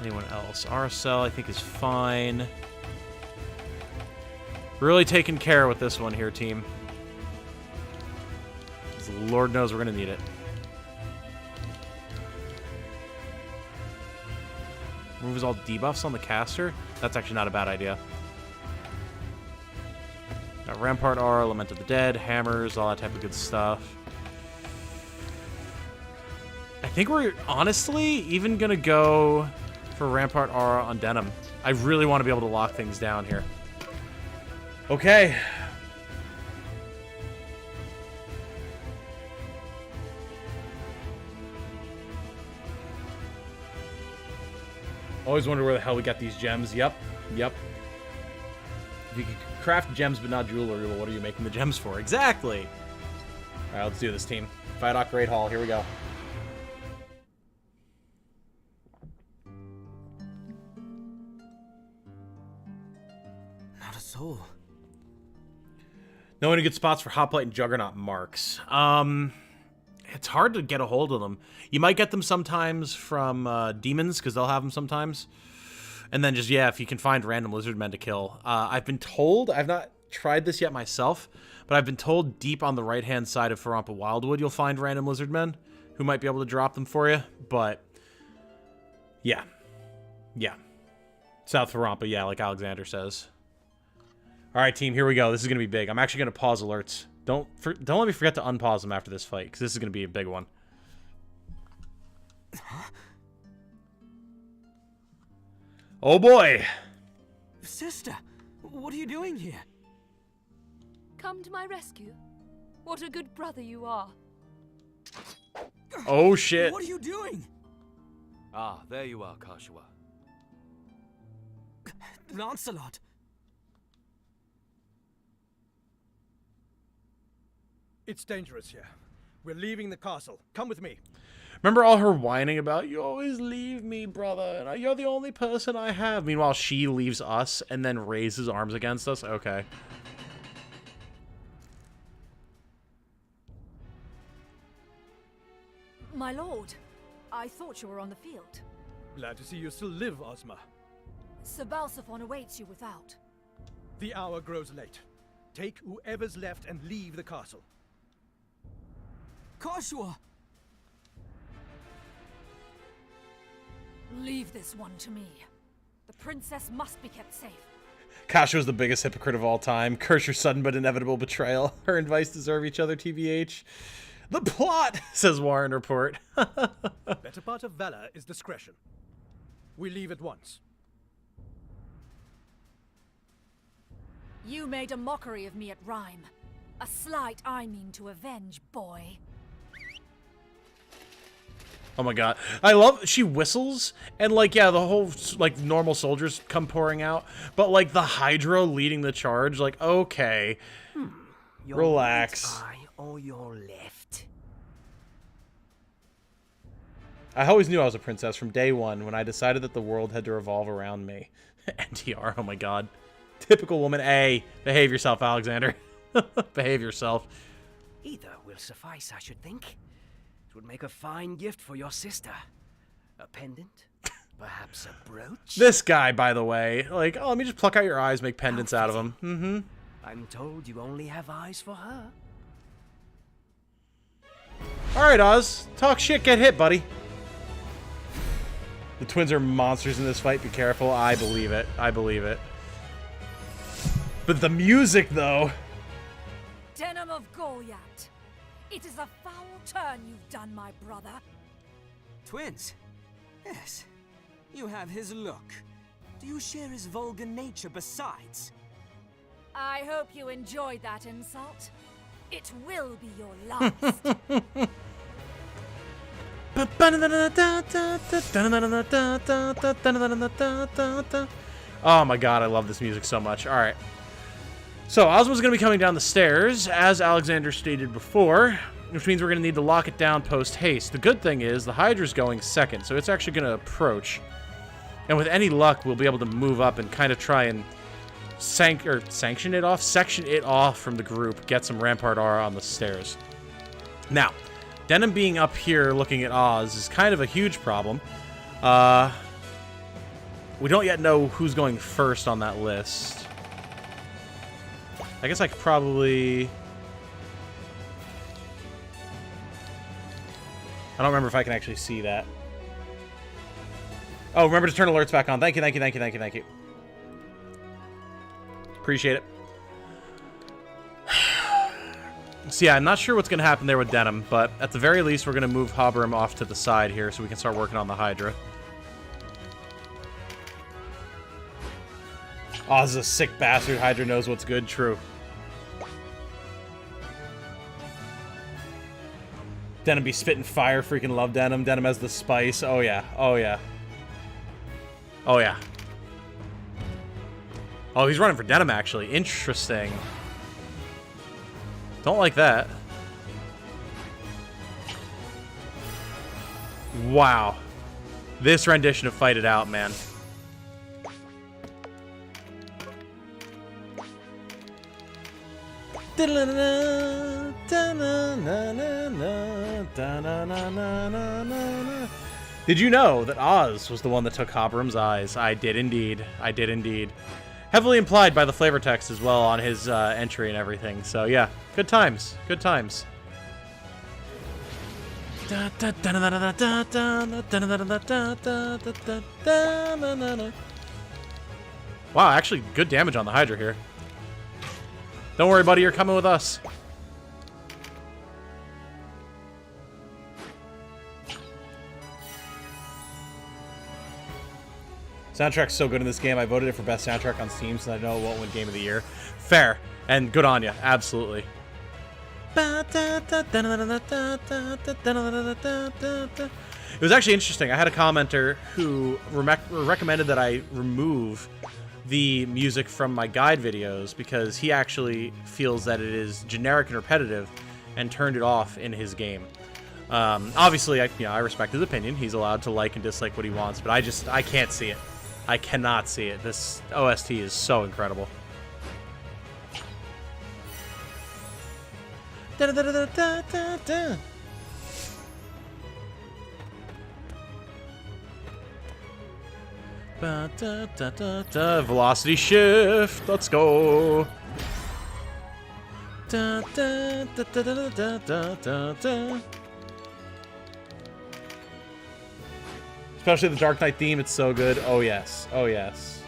Anyone else? RSL, I think, is fine. Really taking care with this one here, team. Lord knows we're going to need it. Removes all debuffs on the caster? That's actually not a bad idea. Got Rampart Aura, Lament of the Dead, Hammers, all that type of good stuff. I think we're honestly even going to go for Rampart Aura on Denim. I really want to be able to lock things down here. Okay. Always wonder where the hell we got these gems. Yep. If you could craft gems but not jewelry, well, what are you making the gems for? Exactly. All right, let's do this, team. Vidoc Great Hall. Here we go. Not at all. No any good spots for Hoplite and Juggernaut marks. It's hard to get a hold of them. You might get them sometimes from demons, because they'll have them sometimes. And then just, yeah, if you can find random lizard men to kill. I've been told, I've not tried this yet myself, but I've been told deep on the right-hand side of Farampa Wildwood you'll find random lizard men who might be able to drop them for you. But, yeah. South Farampa, yeah, like Alexander says. All right, team, here we go. This is going to be big. I'm actually going to pause alerts. Don't let me forget to unpause them after this fight, because this is going to be a big one. Oh, boy. Sister, what are you doing here? Come to my rescue. What a good brother you are. Oh, shit. What are you doing? Ah, there you are, Kashua. Lancelot. It's dangerous here. We're leaving the castle. Come with me. Remember all her whining about, you always leave me, brother, and you're the only person I have. Meanwhile, she leaves us and then raises arms against us? Okay. My lord, I thought you were on the field. Glad to see you still live, Ozma. Sir Balsaphon awaits you without. The hour grows late. Take whoever's left and leave the castle. Kashua! Leave this one to me. The princess must be kept safe. Kasha was the biggest hypocrite of all time. Curse your sudden but inevitable betrayal. Her and Vice deserve each other, TBH. The plot, says Warren Report. Better part of valor is discretion. We leave at once. You made a mockery of me at Rhyme. A slight I mean to avenge, boy. Oh my god. I love, she whistles, and like, yeah, the whole, like, normal soldiers come pouring out, but like the Hydra leading the charge, like, okay. Relax. Right eye or your left? I always knew I was a princess from day one when I decided that the world had to revolve around me. NTR, oh my god. Typical woman A. Behave yourself, Alexander. Behave yourself. Either will suffice, I should think. It would make a fine gift for your sister. A pendant? Perhaps a brooch? This guy, by the way, like, oh, let me just pluck out your eyes, make pendants out of them. Mm-hmm. I'm told you only have eyes for her. Alright, Oz. Talk shit, get hit, buddy. The twins are monsters in this fight, be careful. I believe it. I believe it. But the music, though. Denim of Goliath. It is a foul turn you've done, my brother. Twins? Yes. You have his look. Do you share his vulgar nature besides? I hope you enjoyed that insult. It will be your last. Oh my god, I love this music so much. Alright. So, Ozma's going to be coming down the stairs, as Alexander stated before, which means we're going to need to lock it down post-haste. The good thing is, the Hydra's going second, so it's actually going to approach. And with any luck, we'll be able to move up and kind of try and section it off from the group, get some Rampart R on the stairs. Now, Denim being up here looking at Oz is kind of a huge problem. We don't yet know who's going first on that list. I guess I could probably... I don't remember if I can actually see that. Oh, remember to turn alerts back on. Thank you, thank you, thank you, thank you, thank you. Appreciate it. So yeah, I'm not sure what's going to happen there with Denim, but at the very least, we're going to move Hobberum off to the side here so we can start working on the Hydra. Oz is a sick bastard. Hydra knows what's good. True. Denim be spitting fire. Freaking love Denim. Denim has the spice. Oh yeah. Oh yeah. Oh yeah. Oh, he's running for Denim actually. Interesting. Don't like that. Wow. This rendition of Fight It Out, man. Did you know that Oz was the one that took Hobberum's eyes? I did indeed. I did indeed. Heavily implied by the flavor text as well on his entry and everything. So yeah, good times. Good times. Wow, actually good damage on the Hydra here. Don't worry, buddy. You're coming with us. Soundtrack's so good in this game. I voted it for best soundtrack on Steam, so I know it won't win Game of the Year. Fair. And good on you. Absolutely. It was actually interesting. I had a commenter who recommended that I remove the music from my guide videos because he actually feels that it is generic and repetitive and turned it off in his game. Obviously, I respect his opinion. He's allowed to like and dislike what he wants, but I can't see it. I cannot see it. This OST is so incredible. Velocity shift. Let's go. Especially the Dark Knight theme, it's so good. Oh yes. Oh yes.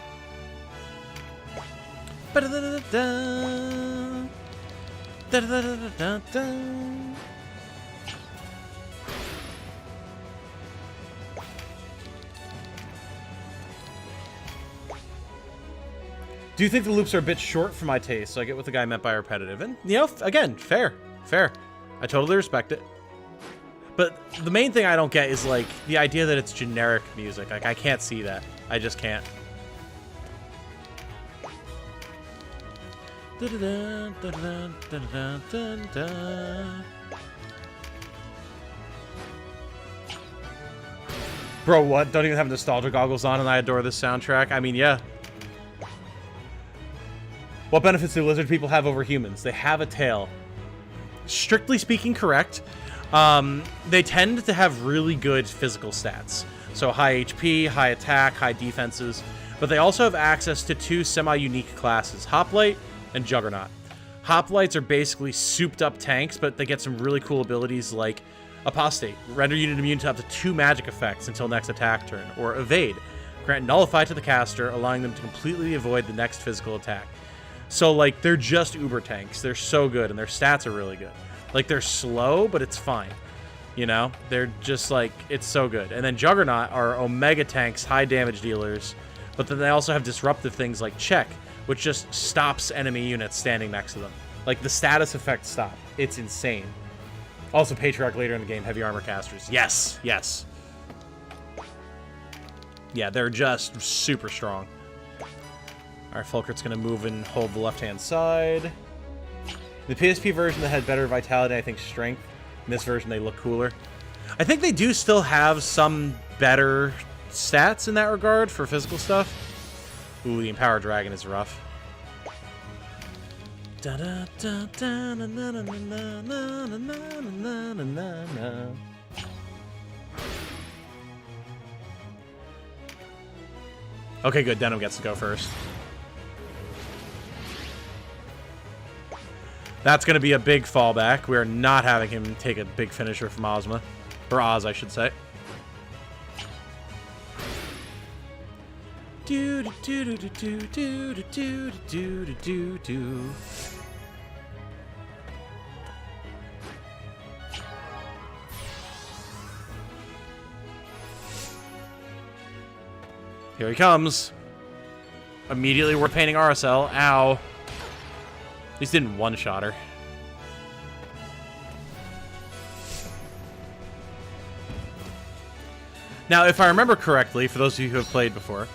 Do you think the loops are a bit short for my taste? So I get what the guy meant by repetitive. And, you know, again, fair. Fair. I totally respect it. But the main thing I don't get is, like, the idea that it's generic music. Like, I can't see that. I just can't. Bro, what? Don't even have nostalgia goggles on and I adore this soundtrack? I mean, yeah. What benefits do lizard people have over humans? They have a tail. Strictly speaking, correct. They tend to have really good physical stats. So high HP, high attack, high defenses. But they also have access to two semi-unique classes, Hoplite and Juggernaut. Hoplites are basically souped-up tanks, but they get some really cool abilities like Apostate, render unit immune to up to 2 magic effects until next attack turn, or Evade, grant Nullify to the caster, allowing them to completely avoid the next physical attack. So, like, they're just uber tanks. They're so good, and their stats are really good. Like, they're slow, but it's fine. You know? They're just, like, it's so good. And then Juggernaut are Omega tanks, high damage dealers, but then they also have disruptive things like Check, which just stops enemy units standing next to them. Like, the status effects stop. It's insane. Also, Patriarch later in the game, heavy armor casters. Yes, yes. Yeah, they're just super strong. Alright, Fulcrit's gonna move and hold the left-hand side. The PSP version that had better vitality, I think strength. In this version, they look cooler. I think they do still have some better stats in that regard for physical stuff. Ooh, the Empowered Dragon is rough. Okay, good. Denim gets to go first. That's going to be a big fallback. We are not having him take a big finisher from Ozma. Or Oz, I should say. Do do do do do do do do do do do. Here he comes. Immediately we're painting RSL. Ow. At least didn't one-shot her. Now, if I remember correctly, for those of you who have played before,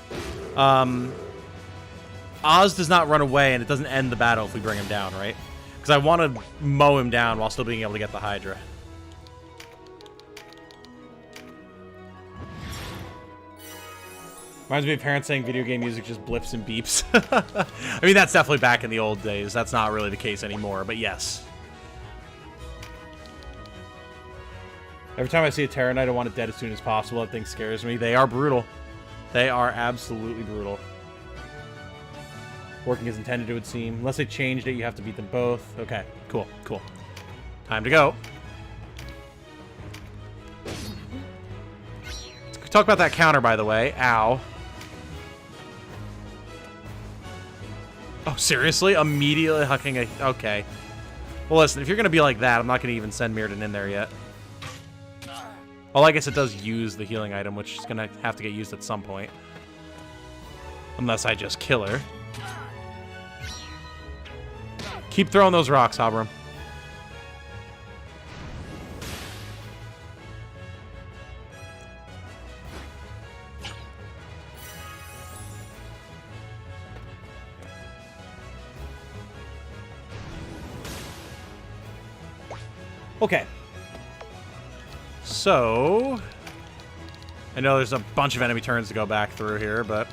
Oz does not run away and it doesn't end the battle if we bring him down, right? Because I want to mow him down while still being able to get the Hydra. Reminds me of parents saying video game music just blips and beeps. I mean, that's definitely back in the old days. That's not really the case anymore, but yes. Every time I see a Terra Knight, I want it dead as soon as possible. That thing scares me. They are brutal. They are absolutely brutal. Working as intended, it would seem. Unless they changed it, you have to beat them both. Okay, cool, cool. Time to go. Let's talk about that counter, by the way. Ow. Oh, seriously? Immediately hucking a... Okay. Well, listen, if you're going to be like that, I'm not going to even send Mirrodin in there yet. Well, I guess it does use the healing item, which is going to have to get used at some point. Unless I just kill her. Keep throwing those rocks, Habram. Okay. So, I know there's a bunch of enemy turns to go back through here, but...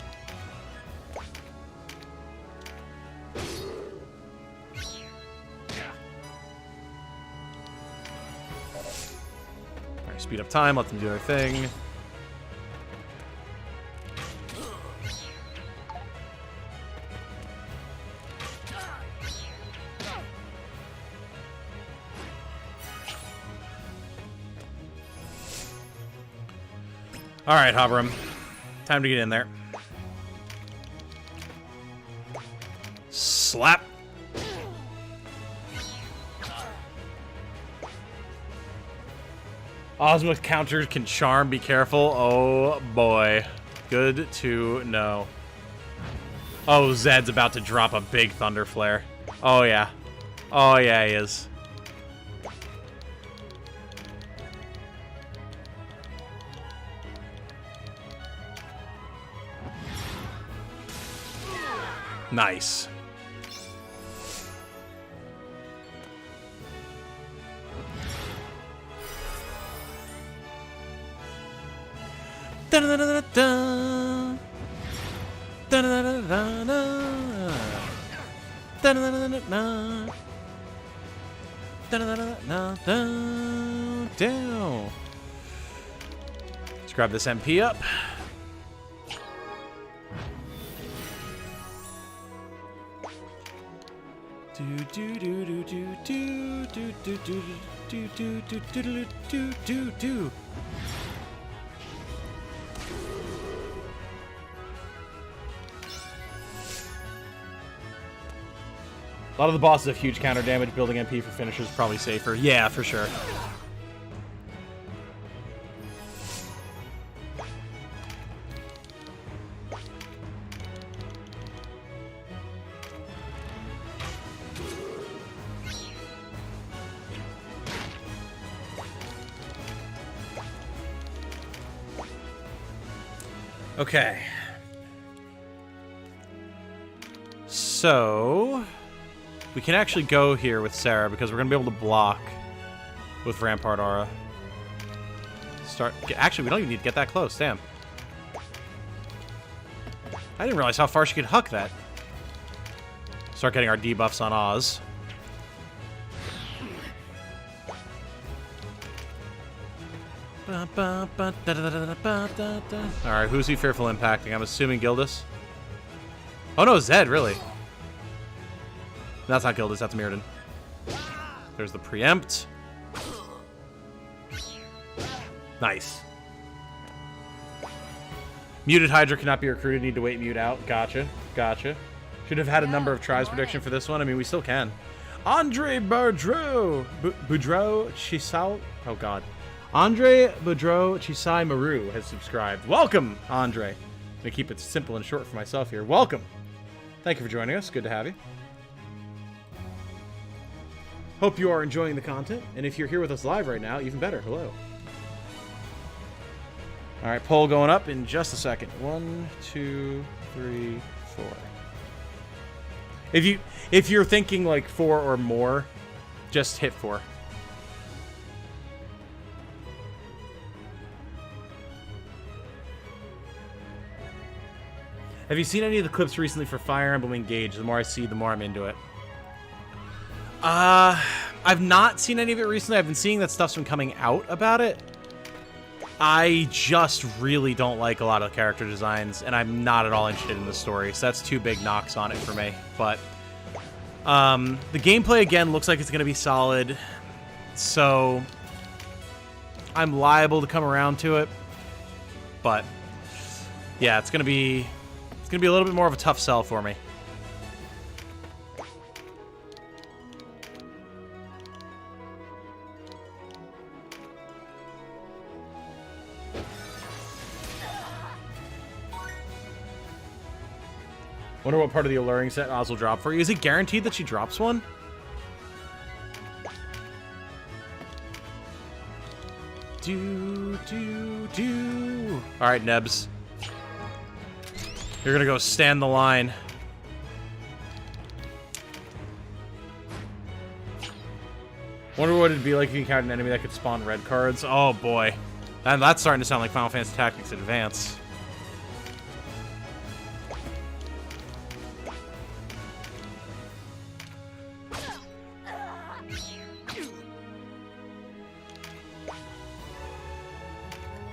Alright, speed up time, let them do their thing. Alright, Habram. Time to get in there. Slap. Osmoth counters can charm, be careful. Oh boy. Good to know. Oh, Zed's about to drop a big Thunder Flare. Oh yeah. Oh yeah, he is. Nice. Down. Let's grab this MP up. Do. A lot of the bosses have huge counter damage. Building MP for finishers is probably safer. Yeah, for sure. Okay. So, we can actually go here with Sarah because we're going to be able to block with Rampart Aura. Actually, we don't even need to get that close. Damn. I didn't realize how far she could huck that. Start getting our debuffs on Oz. Alright, who's he fearful impacting? I'm assuming Gildas. Oh no, Zed, really? That's not Gildas, that's Mirrodin. There's the preempt. Nice. Muted Hydra cannot be recruited, need to wait mute out. Gotcha. Should have had a number of tries prediction for this one. I mean, we still can. Andre Boudreau Chisal. Oh god. Andre Boudreau Chisai Maru has subscribed. Welcome, Andre. I'm gonna keep it simple and short for myself here. Welcome. Thank you for joining us. Good to have you. Hope you are enjoying the content, and if you're here with us live right now, even better. Hello. All right, poll going up in just a second. 1, 2, 3, 4. If you're thinking like 4 or more, just hit 4. Have you seen any of the clips recently for Fire Emblem Engage? The more I see, the more I'm into it. I've not seen any of it recently. I've been seeing that stuff's been coming out about it. I just really don't like a lot of the character designs, and I'm not at all interested in the story, so that's 2 big knocks on it for me. But the gameplay, again, looks like it's going to be solid, so I'm liable to come around to it. But yeah, it's going to be a little bit more of a tough sell for me. Wonder what part of the alluring set Oz will drop for you. Is it guaranteed that she drops one? Alright, Nebs. You're gonna go stand the line. Wonder what it'd be like if you encountered an enemy that could spawn red cards. Oh boy. And that's starting to sound like Final Fantasy Tactics Advance.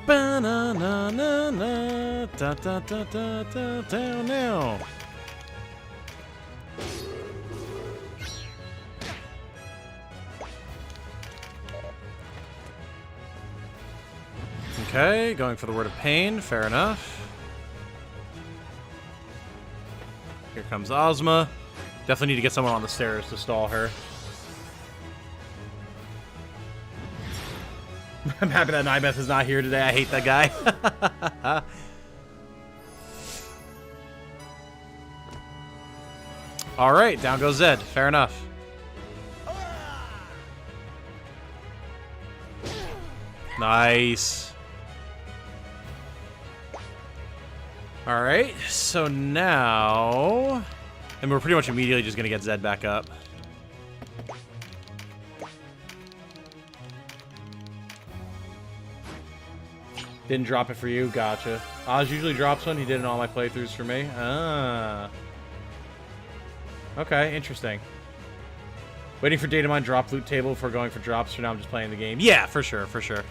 Ba-na-na-na-na, da-da-da-da-da, down now. Okay, going for the Word of Pain, fair enough. Here comes Ozma. Definitely need to get someone on the stairs to stall her. I'm happy that Nybeth is not here today. I hate that guy. Alright, down goes Zed. Fair enough. Nice. Alright, so now... And we're pretty much immediately just going to get Zed back up. Didn't drop it for you? Gotcha. Oz usually drops one. He did in all my playthroughs for me. Ah. Okay, interesting. Waiting for Datamine drop loot table before going for drops. For now, I'm just playing the game. Yeah, for sure, for sure.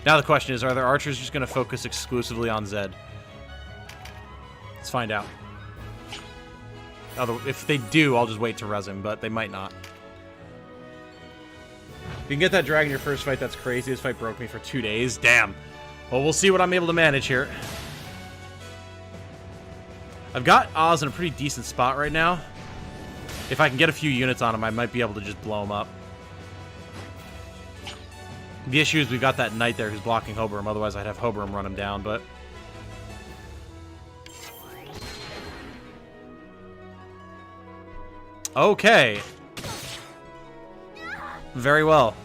Now the question is, are their archers just going to focus exclusively on Zed? Let's find out. If they do, I'll just wait to res him, but they might not. You can get that dragon your first fight, that's crazy. This fight broke me for 2 days. Damn. Well, we'll see what I'm able to manage here. I've got Oz in a pretty decent spot right now. If I can get a few units on him, I might be able to just blow him up. The issue is we've got that knight there who's blocking Hoberum. Otherwise, I'd have Hoberum run him down, but... Okay. Very well.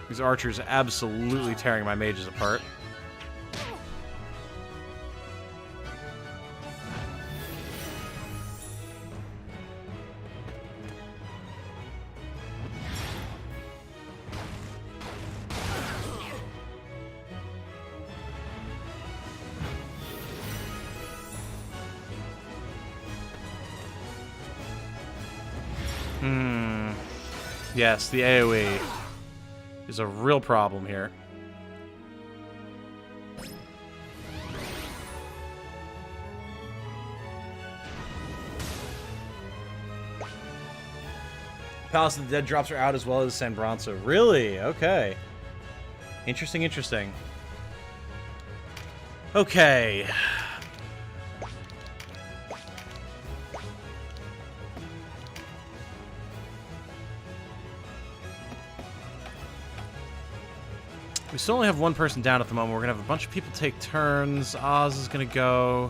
These archers absolutely tearing my mages apart. Yes, the AoE is a real problem here. Palace of the Dead drops are out as well as San Bronzo. Really? Okay. Interesting, interesting. Okay. We still only have one person down at the moment. We're going to have a bunch of people take turns. Oz is going to go.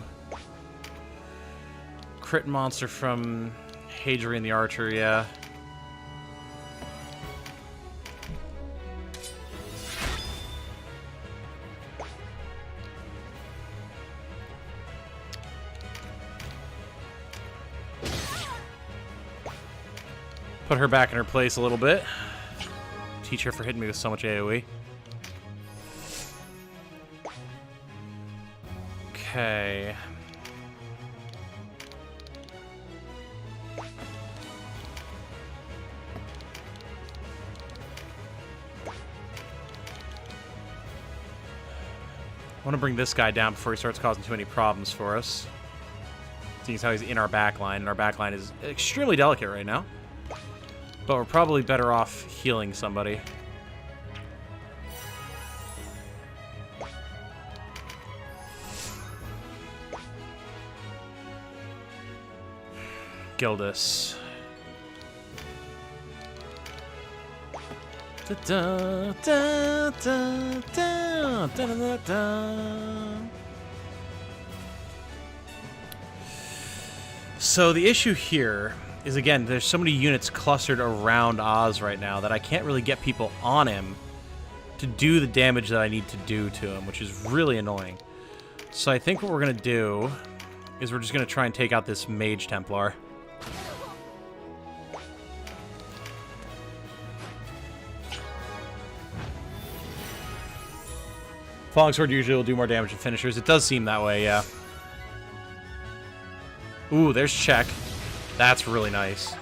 Crit monster from Hadrian the Archer, yeah. Put her back in her place a little bit. Teach her for hitting me with so much AoE. Okay. I want to bring this guy down before he starts causing too many problems for us. Seeing as how he's in our backline, and our backline is extremely delicate right now. But we're probably better off healing somebody. Gildas. Da, da, da, da, da, da, da. So the issue here is, again, there's so many units clustered around Oz right now that I can't really get people on him to do the damage that I need to do to him, which is really annoying. So I think what we're going to do is we're just going to try and take out this Mage Templar. Falling Sword usually will do more damage than finishers. It does seem that way, yeah. Ooh, there's check. That's really nice.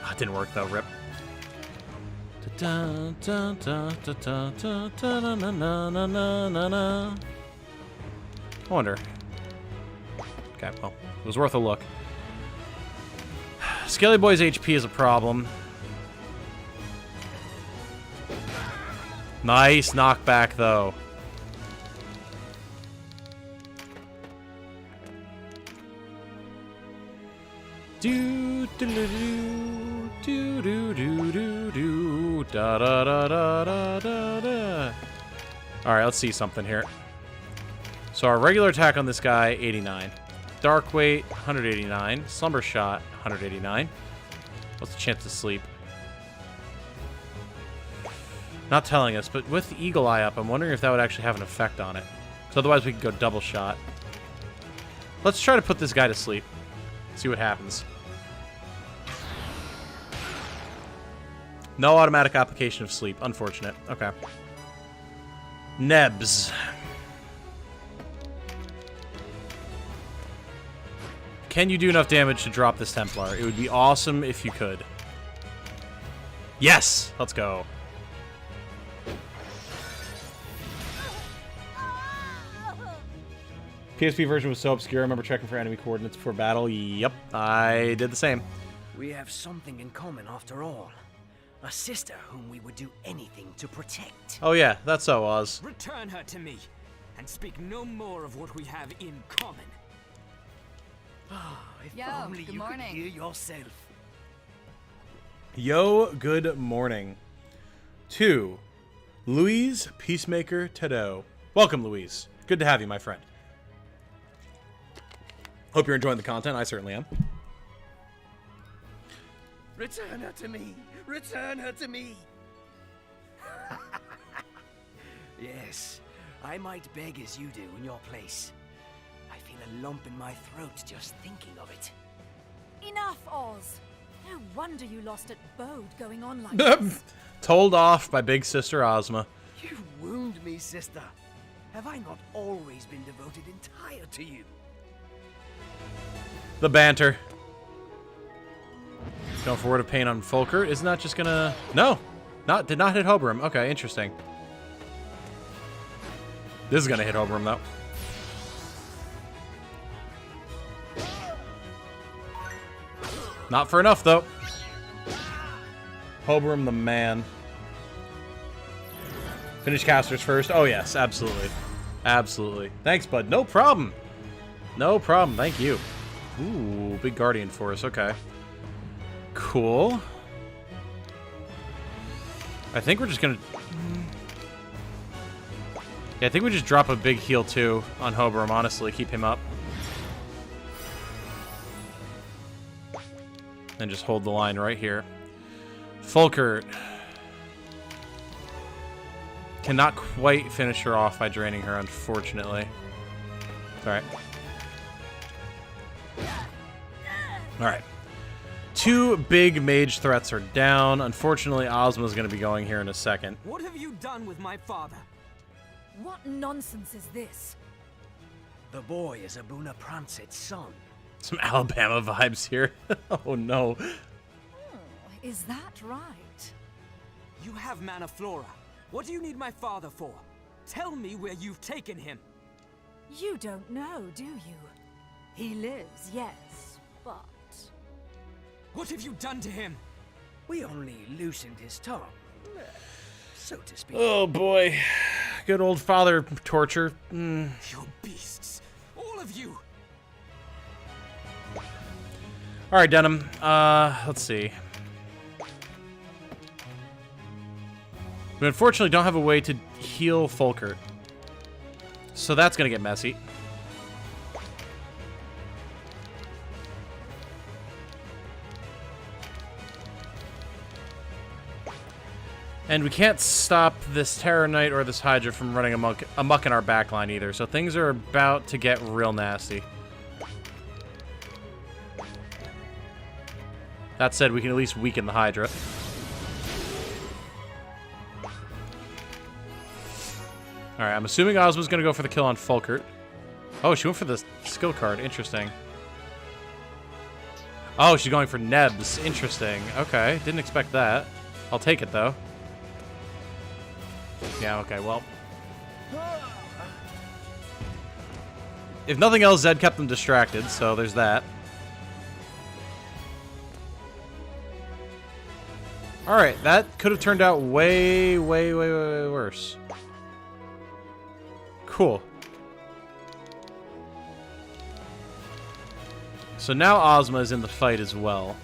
Oh, it didn't work though, rip. I wonder. Okay, well, it was worth a look. Skelly Boy's HP is a problem. Nice knockback though. Do do do do do do do do da da da da da da da. All right, let's see something here. So our regular attack on this guy, 89. Dark Weight, 189. Slumber Shot, 189. What's the chance to sleep? Not telling us, but with the Eagle Eye up, I'm wondering if that would actually have an effect on it. Because otherwise we could go double shot. Let's try to put this guy to sleep. See what happens. No automatic application of sleep. Unfortunate. Okay. Nebs. Can you do enough damage to drop this Templar? It would be awesome if you could. Yes! Let's go. PSP version was so obscure, I remember checking for enemy coordinates before battle. Yep, I did the same. We have something in common after all. A sister whom we would do anything to protect. Oh yeah, that's so, Oz. Return her to me, and speak no more of what we have in common. If Yo, only good you morning. could hear yourself. Yo, good morning. To Louise Peacemaker Tado. Welcome, Louise. Good to have you, my friend. Hope you're enjoying the content. I certainly am. Return her to me! Return her to me! Yes, I might beg as you do in your place. I feel a lump in my throat just thinking of it. Enough, Oz. No wonder you lost at Bode going on like this. Told off by Big Sister Ozma. You wound me, sister. Have I not always been devoted entire to you? The banter. Going for Word of Pain on Fulkert. Isn't that just gonna... No! Did not hit Hoberum. Okay, interesting. This is gonna hit Hoberum, though. Not for enough, though. Hoberum the man. Finish casters first. Oh, yes, absolutely. Absolutely. Thanks, bud. No problem. No problem. Thank you. Ooh, big Guardian Force. Okay. Cool. I think we're just gonna... Yeah, I think we just drop a big heal, too, on Hoberum, honestly. Keep him up. And just hold the line right here. Fulkert. Cannot quite finish her off by draining her, unfortunately. It's alright. Alright. 2 big mage threats are down. Unfortunately, Ozma's going to be going here in a second. What have you done with my father? What nonsense is this? The boy is Abuna Prancet's son. Some Alabama vibes here. Oh, no. Is that right? You have Mana Flora. What do you need my father for? Tell me where you've taken him. You don't know, do you? He lives, yes, but... What have you done to him? We only loosened his tongue, so to speak. Oh, boy. Good old father torture. You're beasts. All of you. All right, Denim. Let's see. We unfortunately don't have a way to heal Folkert. So that's going to get messy. And we can't stop this Terror Knight or this Hydra from running amok in our backline either. So things are about to get real nasty. That said, we can at least weaken the Hydra. Alright, I'm assuming Ozma's going to go for the kill on Folkert. Oh, she went for the skill card. Interesting. Oh, she's going for Nebs. Interesting. Okay, didn't expect that. I'll take it, though. Yeah, okay, well. If nothing else, Zed kept them distracted, so there's that. Alright, that could have turned out way worse. Cool. So now Ozma is in the fight as well.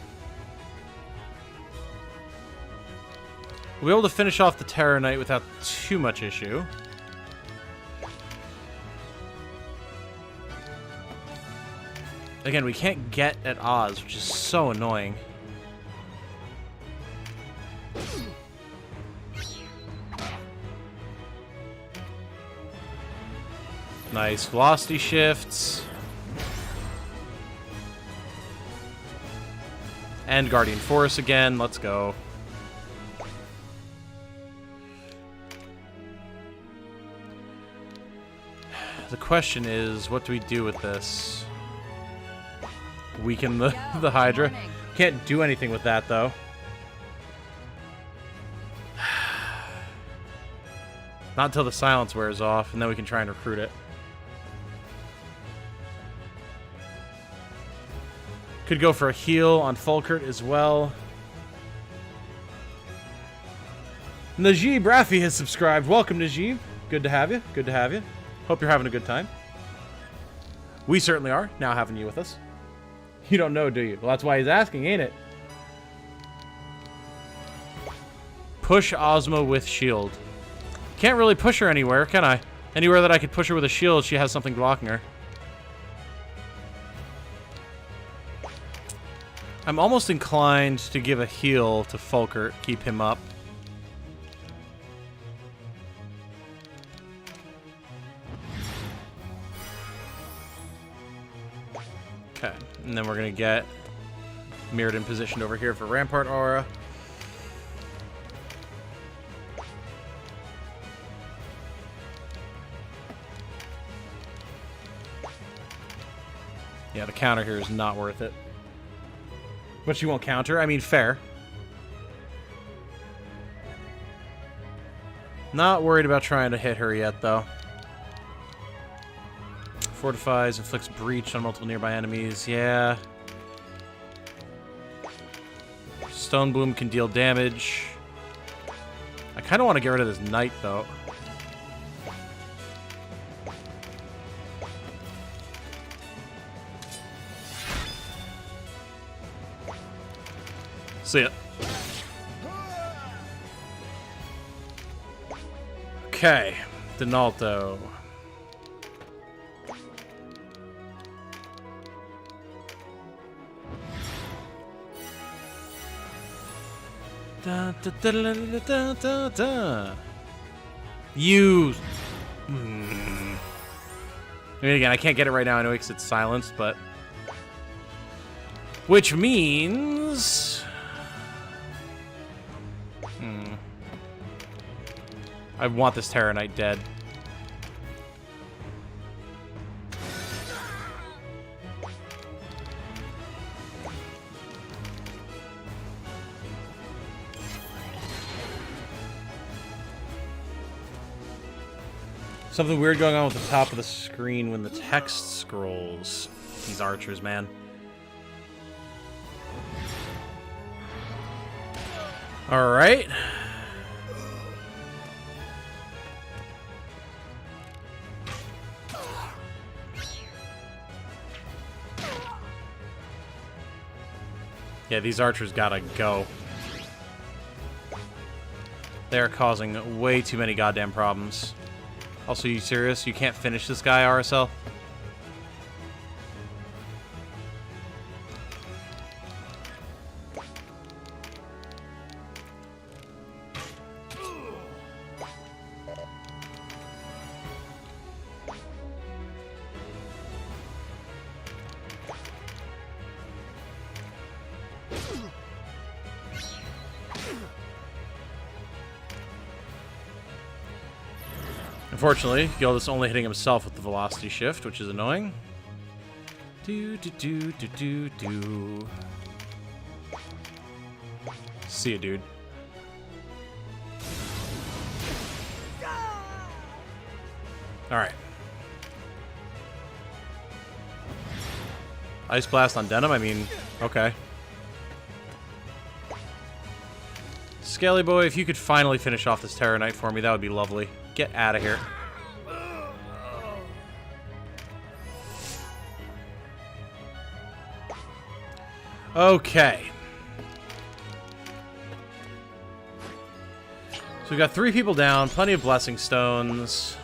We'll be able to finish off the Terror Knight without too much issue. Again, we can't get at Oz, which is so annoying. Nice velocity shifts. And Guardian Force again. Let's go. The question is, what do we do with this? Weaken the Hydra. Can't do anything with that, though. Not until the silence wears off, and then we can try and recruit it. Could go for a heal on Folkert as well. Najib Raffi has subscribed. Welcome, Najib. Good to have you. Good to have you. Hope you're having a good time. We certainly are, now having you with us. You don't know, do you? Well, that's why he's asking, ain't it? Push Ozma with shield. Can't really push her anywhere, can I? Anywhere that I could push her with a shield, she has something blocking her. I'm almost inclined to give a heal to Folkert, keep him up. Okay, and then we're going to get Mirrodin positioned over here for Rampart Aura. Yeah, the counter here is not worth it. But she won't counter. I mean, fair. Not worried about trying to hit her yet, though. Fortifies, inflicts breach on multiple nearby enemies. Yeah. Stone Bloom can deal damage. I kind of want to get rid of this knight, though. See ya. Okay, Donalto. Da, da, da, da, da, da, da. You. I mean, again, I can't get it right now. I know because it's silenced, but which means. I want this Terror Knight dead. Something weird going on with the top of the screen when the text scrolls. These archers, man. All right. Yeah, these archers gotta go. They're causing way too many goddamn problems. Also, you serious? You can't finish this guy, RSL? Unfortunately, Gilda's only hitting himself with the velocity shift, which is annoying. Do do do do do do. See ya, dude. All right. Ice blast on Denim. I mean, okay. Scaly boy, if you could finally finish off this Terror Knight for me, that would be lovely. Get out of here. Okay. So we've got 3 people down, plenty of blessing stones.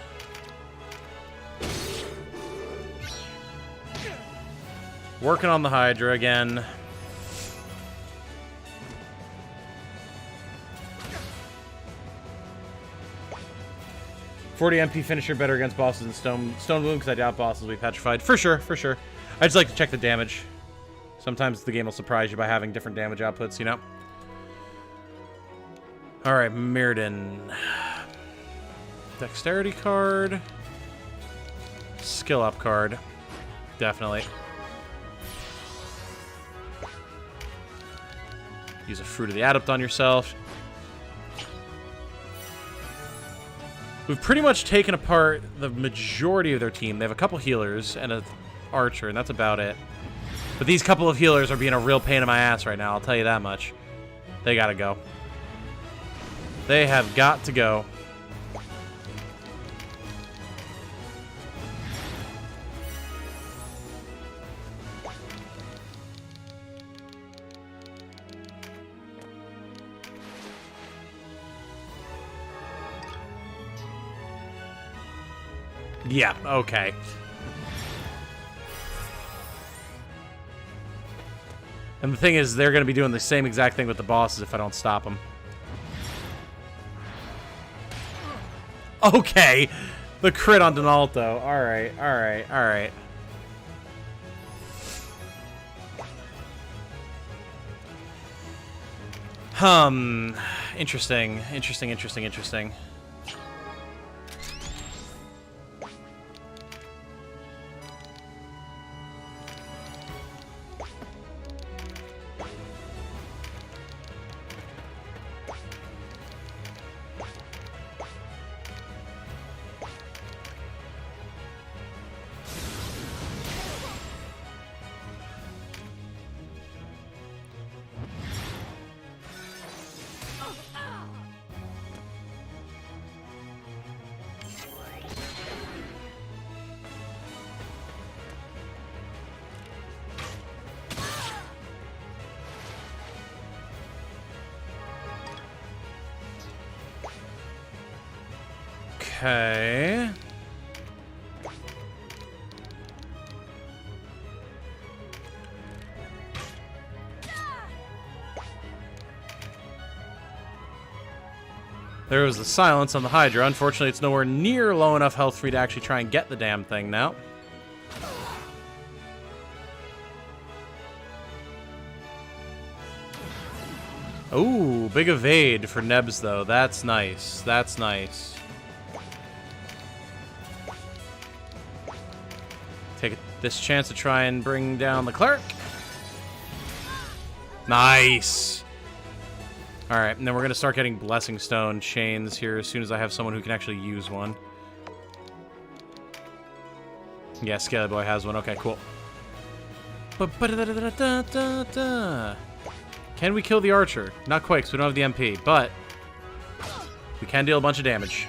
Working on the Hydra again. .40 MP finisher better against bosses than Stone Bloom because I doubt bosses will be petrified. For sure, for sure. I just like to check the damage. Sometimes the game will surprise you by having different damage outputs, you know? Alright, Mirrodin. Dexterity card. Skill up card. Definitely. Use a Fruit of the Adept on yourself. We've pretty much taken apart the majority of their team. They have a couple healers and an archer, and that's about it. But these couple of healers are being a real pain in my ass right now, I'll tell you that much. They gotta go. They have got to go. Yeah, okay. And the thing is, they're going to be doing the same exact thing with the bosses if I don't stop them. Okay. The crit on Donalto. Alright, alright, alright. Interesting. Interesting, interesting, interesting. Okay. There was the silence on the Hydra. Unfortunately, it's nowhere near low enough health for you to actually try and get the damn thing now. Ooh, big evade for Nebs, though. That's nice. That's nice. Take this chance to try and bring down the cleric. Nice. All right, and then we're going to start getting Blessing Stone chains here as soon as I have someone who can actually use one. Yeah, Scaly Boy has one. Okay, cool. Can we kill the archer? Not quite, because we don't have the MP, but we can deal a bunch of damage.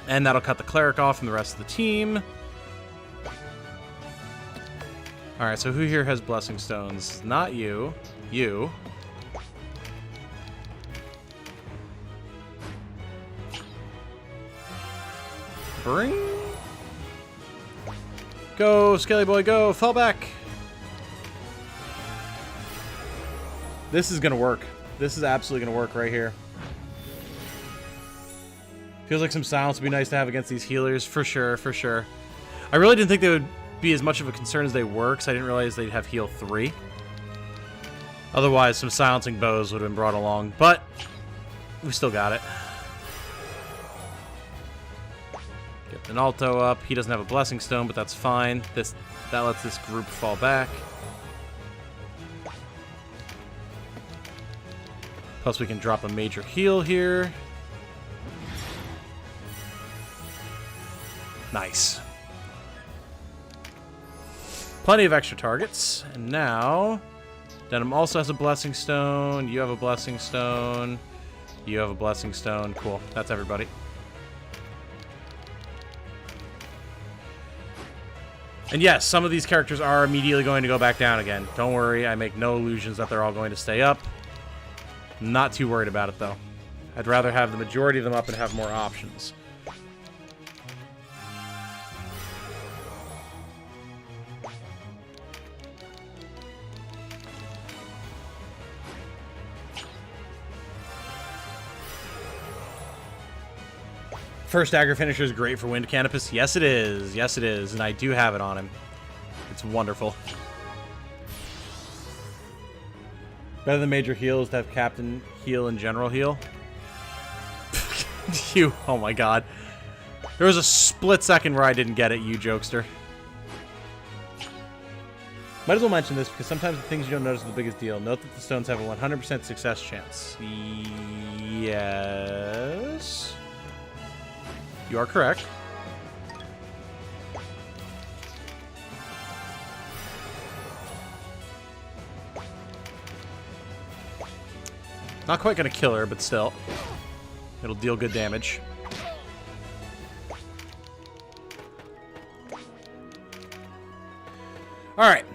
And that'll cut the cleric off from the rest of the team. Alright, so who here has Blessing Stones? Not you. You. Bring. Go, Skelly Boy, go. Fall back. This is going to work. This is absolutely going to work right here. Feels like some silence would be nice to have against these healers. For sure, for sure. I really didn't think they would be as much of a concern as they were, because I didn't realize they'd have heal 3. Otherwise, some silencing bows would have been brought along, but we still got it. Get Donalto up. He doesn't have a Blessing Stone, but that's fine. That lets this group fall back. Plus, we can drop a major heal here. Nice. Plenty of extra targets. And now, Denim also has a Blessing Stone. You have a Blessing Stone. You have a Blessing Stone. Cool. That's everybody. And yes, some of these characters are immediately going to go back down again. Don't worry, I make no illusions that they're all going to stay up. Not too worried about it, though. I'd rather have the majority of them up and have more options. First dagger finisher is great for Wind Canopus. Yes, it is. Yes, it is. And I do have it on him. It's wonderful. Better than major heal is to have Captain heal and General heal. You. Oh my god. There was a split second where I didn't get it, you jokester. Might as well mention this because sometimes the things you don't notice are the biggest deal. Note that the stones have a 100% success chance. Yes. You are correct. Not quite gonna kill her, but still. It'll deal good damage. Alright.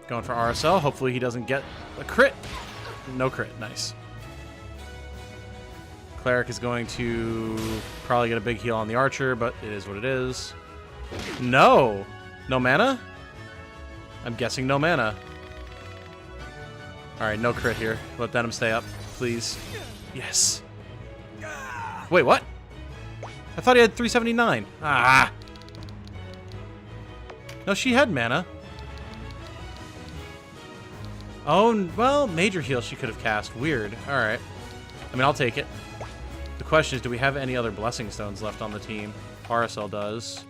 Going for RSL. Hopefully he doesn't get a crit. No crit. Nice. Cleric is going to probably get a big heal on the archer, but it is what it is. No! No mana? I'm guessing no mana. Alright, no crit here. Let Denim stay up, please. Yes. Wait, what? I thought he had 379. Ah! No, she had mana. Oh, well, major heal she could have cast. Weird. Alright. I mean, I'll take it. The question is, do we have any other Blessing Stones left on the team? RSL does.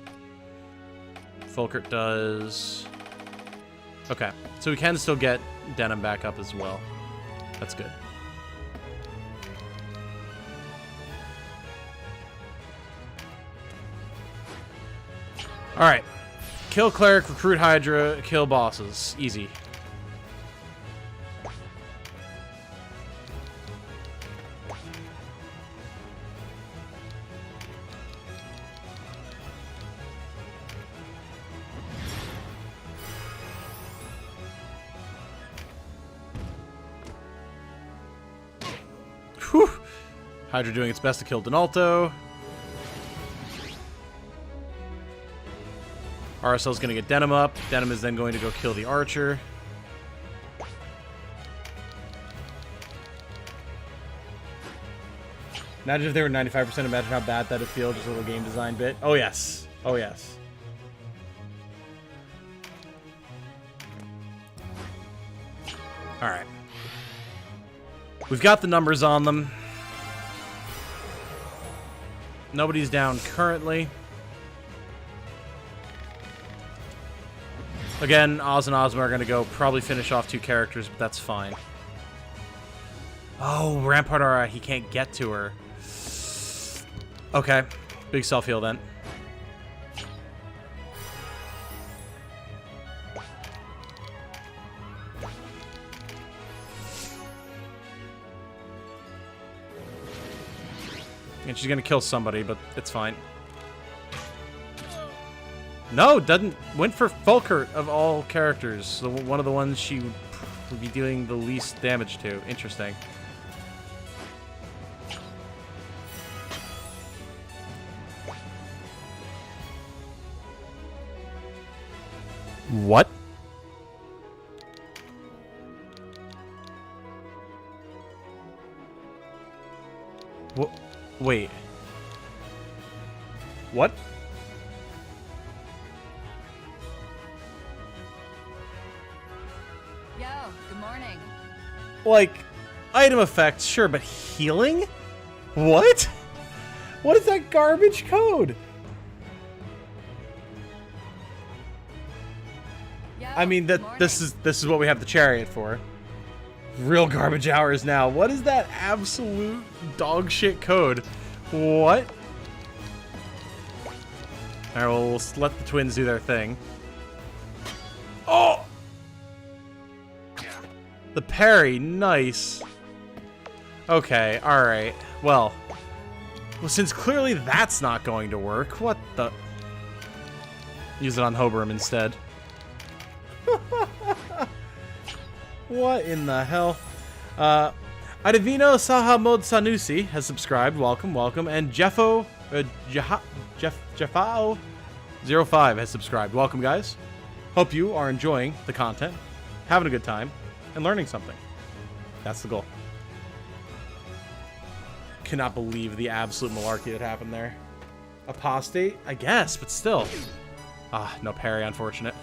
Folkert does. Okay, so we can still get Denim back up as well. That's good. Alright. Kill Cleric, recruit Hydra, kill bosses. Easy. Whew. Hydra doing its best to kill Donalto. RSL's going to get Denim up. Denim is then going to go kill the archer. Imagine if they were 95%. Imagine how bad that'd feel. Just a little game design bit. Oh, yes. Oh, yes. All right. We've got the numbers on them. Nobody's down currently. Again, Oz and Ozma are going to go probably finish off 2 characters, but that's fine. Oh, Rampart Aura, he can't get to her. Okay, big self-heal then. And she's going to kill somebody, but it's fine. No, doesn't. Went for Folkert of all characters. One of the ones she would be doing the least damage to. Interesting. What? What? Wait. What? Yo, good morning. Like, item effects, sure, but healing? What? What is that garbage code? I mean, this is what we have the chariot for. Real garbage hours now. What is that absolute dog shit code? What? Alright, well, we'll let the twins do their thing. Oh! The parry, nice. Okay, alright. Well, since clearly that's not going to work, what the... Use it on Hoberim instead. What in the hell? Adivino Sahamod Sanusi has subscribed. Welcome, welcome. And Jeffo, Jeffao05 has subscribed. Welcome, guys. Hope you are enjoying the content, having a good time, and learning something. That's the goal. Cannot believe the absolute malarkey that happened there. Apostate? I guess, but still. Ah, no parry, unfortunate.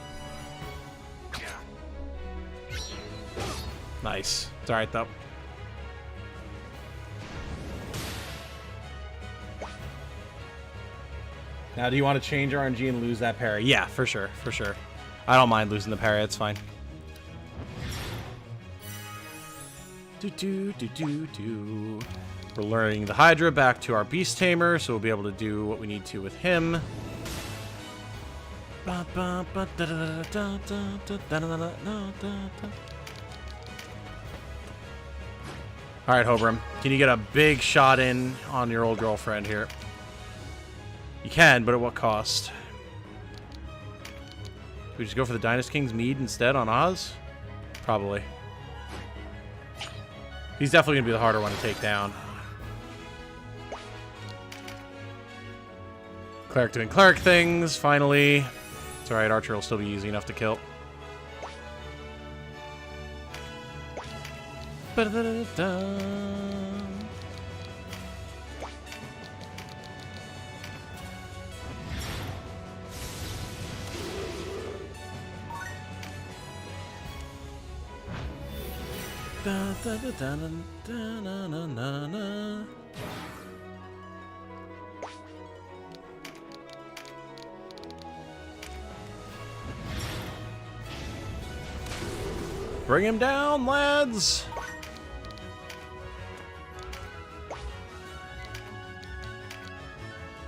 Nice. It's alright, though. Now, do you want to change RNG and lose that parry? Yeah, for sure, for sure. I don't mind losing the parry, it's fine. We're learning the Hydra back to our Beast Tamer, so we'll be able to do what we need to with him. Alright, Hoberim. Can you get a big shot in on your old girlfriend here? You can, but at what cost? Do we just go for the Dynast King's Mead instead on Oz? Probably. He's definitely going to be the harder one to take down. Cleric doing cleric things, finally. It's alright, Archer will still be easy enough to kill. Bring him down, lads!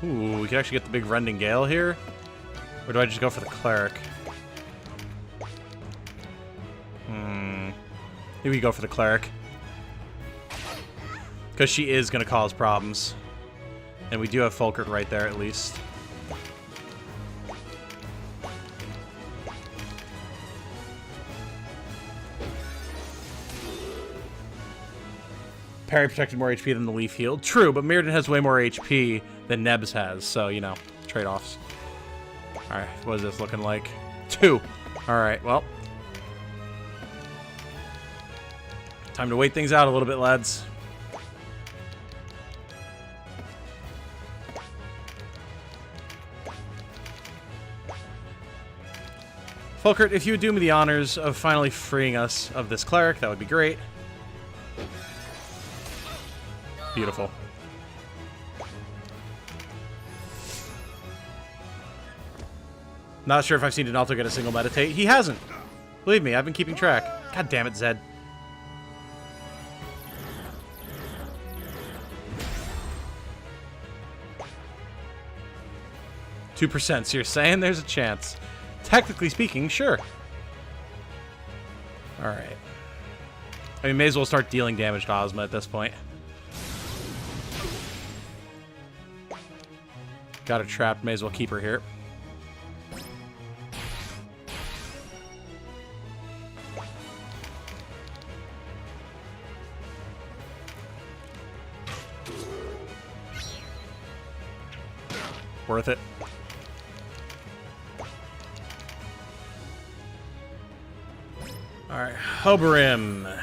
Ooh, we can actually get the big Rending Gale here. Or do I just go for the Cleric? Maybe we go for the Cleric. Because she is going to cause problems. And we do have Fulkert right there, at least. Parry protected more HP than the Leaf healed. True, but Mirrodin has way more HP than Nebs has, so, you know, trade-offs. Alright, what is this looking like? 2. Alright, well. Time to wait things out a little bit, lads. Fulkert, if you would do me the honors of finally freeing us of this cleric, that would be great. Beautiful. Not sure if I've seen Donalto get a single meditate. He hasn't. Believe me, I've been keeping track. God damn it, Zed. %, so you're saying there's a chance. Technically speaking, sure. Alright. I mean, may as well start dealing damage to Ozma at this point. Got her trapped, may as well keep her here. Worth it. Alright, Hoberim.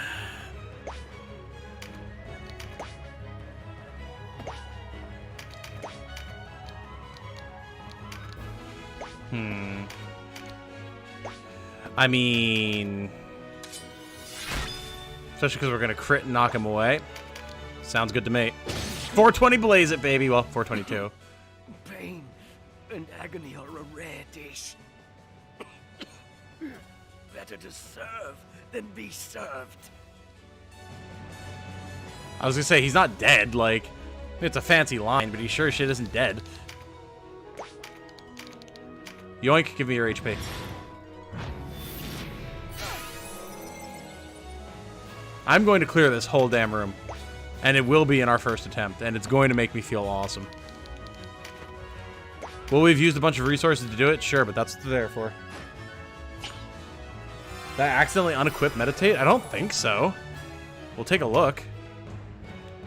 I mean... Especially because we're going to crit and knock him away. Sounds good to me. 420 blaze it, baby. Well, 422. Pain and agony are a rare dish. Better to serve than be served. I was going to say, he's not dead. Like, it's a fancy line, but he sure as shit isn't dead. Yoink, give me your HP. I'm going to clear this whole damn room. And it will be in our first attempt. And it's going to make me feel awesome. Will we've used a bunch of resources to do it? Sure, but that's what they're there for. Did I accidentally unequip meditate? I don't think so. We'll take a look.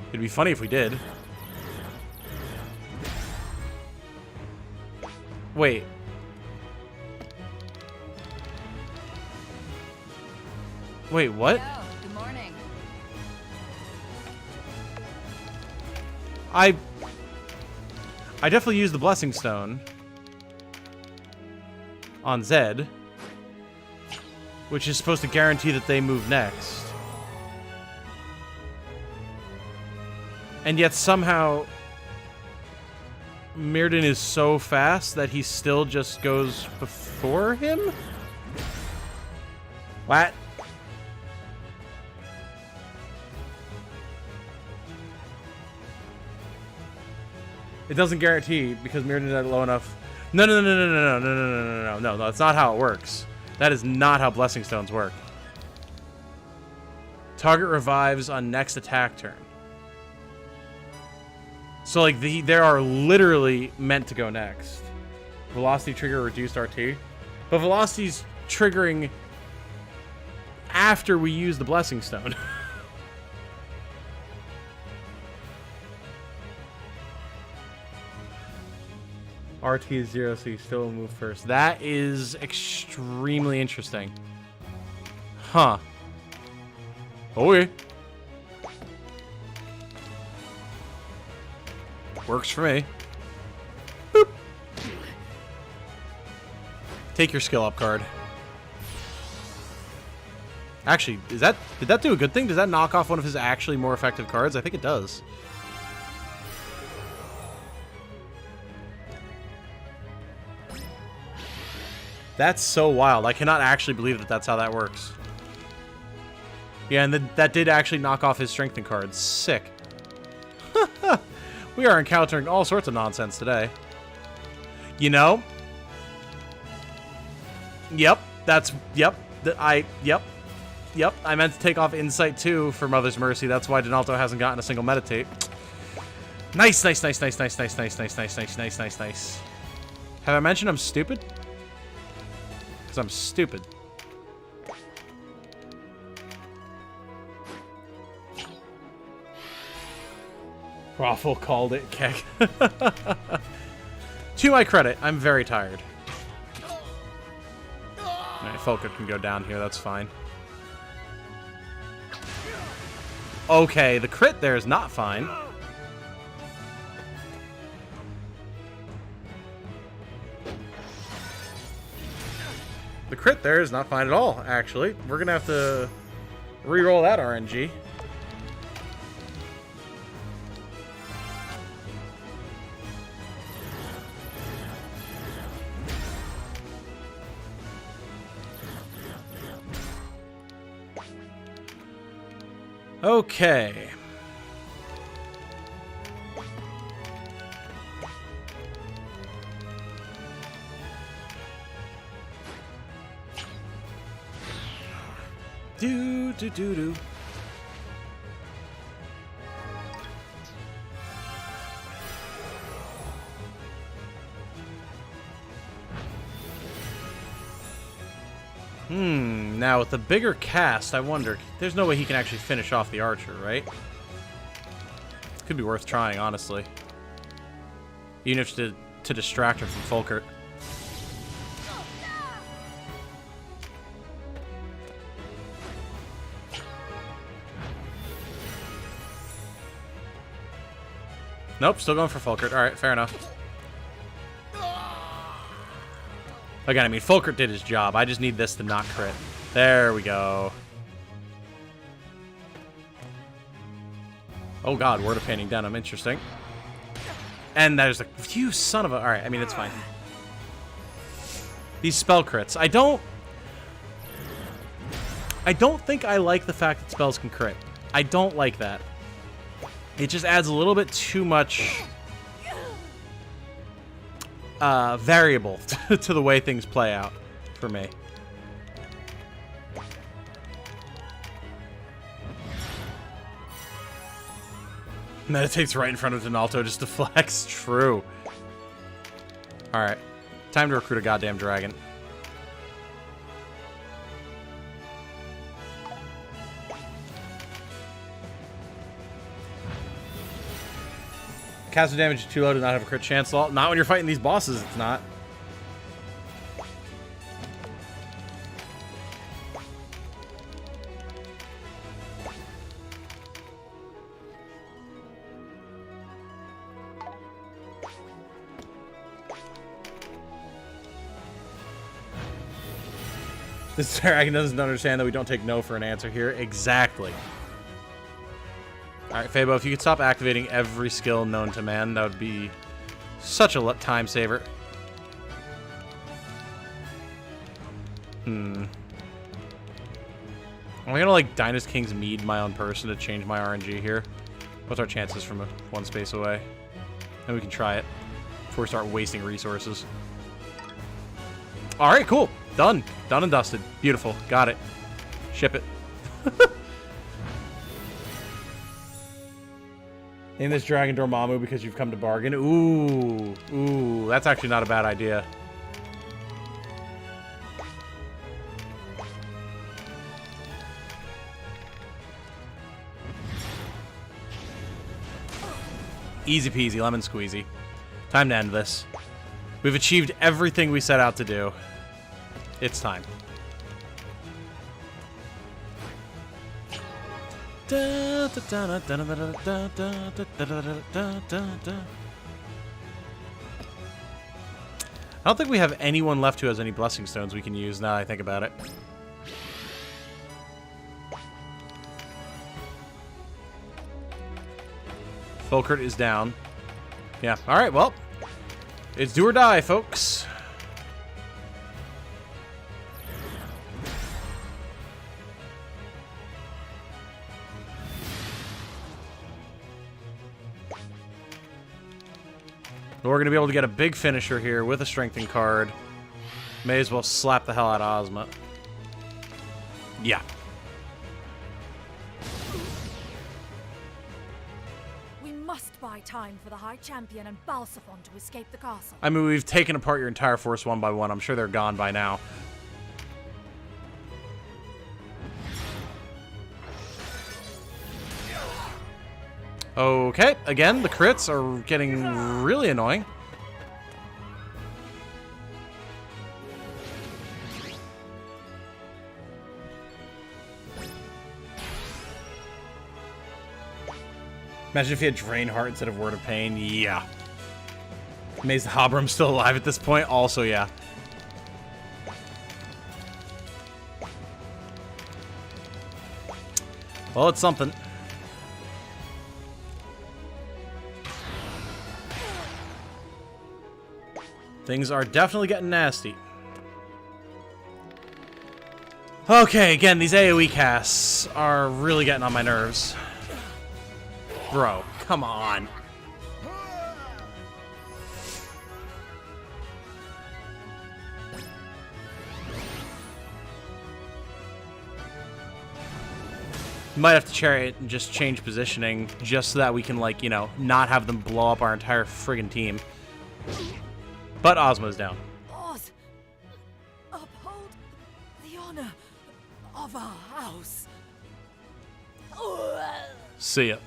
It'd be funny if we did. Wait. Wait, what? Good morning. I definitely used the Blessing Stone on Zed, which is supposed to guarantee that they move next. And yet somehow Mirrodin is so fast that he still just goes before him? What? It doesn't guarantee because Mirrodin is low enough. No, that's not how it works. That is not how Blessing Stones work. Target revives on next attack turn. So, like, they are literally meant to go next. Velocity trigger reduced RT. But velocity's triggering after we use the Blessing Stone. RT is 0, so you still move first. That is extremely interesting. Huh. Oh, yeah. Works for me. Boop. Take your skill up card. Actually, did that do a good thing? Does that knock off one of his actually more effective cards? I think it does. That's so wild. I cannot actually believe that that's how that works. Yeah, and that did actually knock off his strengthening cards. Sick. We are encountering all sorts of nonsense today. You know? Yep. Yep. I meant to take off Insight too for Mother's Mercy. That's why Donalto hasn't gotten a single meditate. Nice. Have I mentioned I'm stupid? Because I'm stupid. Raffle called it, Keck. To my credit, I'm very tired. Alright, Folker can go down here, that's fine. Okay, the crit there is not fine. The crit there is not fine at all, actually. We're gonna have to re-roll that RNG. Okay. Do. Now with the bigger cast, I wonder, there's no way he can actually finish off the archer, right? Could be worth trying, honestly. Even if to to distract her from Folkert. Nope, still going for Folkert. Alright, fair enough. Again, I mean, Folkert did his job. I just need this to not crit. There we go. Oh god, Word of Painting Denim. Interesting. And there's a... You son of a... Alright, I mean, it's fine. These spell crits. I don't think I like the fact that spells can crit. I don't like that. It just adds a little bit too much variable to the way things play out for me. Meditates right in front of Donalto, just deflects. True. Alright. Time to recruit a goddamn dragon. Caster damage is too low to not have a crit chance. Not when you're fighting these bosses, it's not. This dragon doesn't understand that we don't take no for an answer here. Exactly. Alright, Fabo, if you could stop activating every skill known to man, that would be such a time saver. Am I gonna, like, Dynast King's Mead my own person to change my RNG here? What's our chances from one space away? And we can try it before we start wasting resources. Alright, cool. Done. Done and dusted. Beautiful. Got it. Ship it. Name this dragon Dormammu because you've come to bargain. Ooh. Ooh. That's actually not a bad idea. Easy peasy, lemon squeezy. Time to end this. We've achieved everything we set out to do. It's time. I don't think we have anyone left who has any blessing stones we can use now that I think about it. Folkert is down. Yeah, alright, well. It's do or die, folks. We're going to be able to get a big finisher here with a strengthen card. May as well slap the hell out of Ozma. Yeah. We must buy time for the High Champion and Balsaphon to escape the castle. I mean, we've taken apart your entire force one by one. I'm sure they're gone by now. Okay, again, the crits are getting really annoying. Imagine if he had Drain Heart instead of Word of Pain. Yeah. Maze the Hobram's still alive at this point. Also, yeah. Well, it's something. Things are definitely getting nasty. Okay, again, these AoE casts are really getting on my nerves. Bro, come on. Might have to chariot and just change positioning just so that we can, like, you know, not have them blow up our entire friggin' team. But Ozma's down. Oz, uphold the honor of our house. See ya.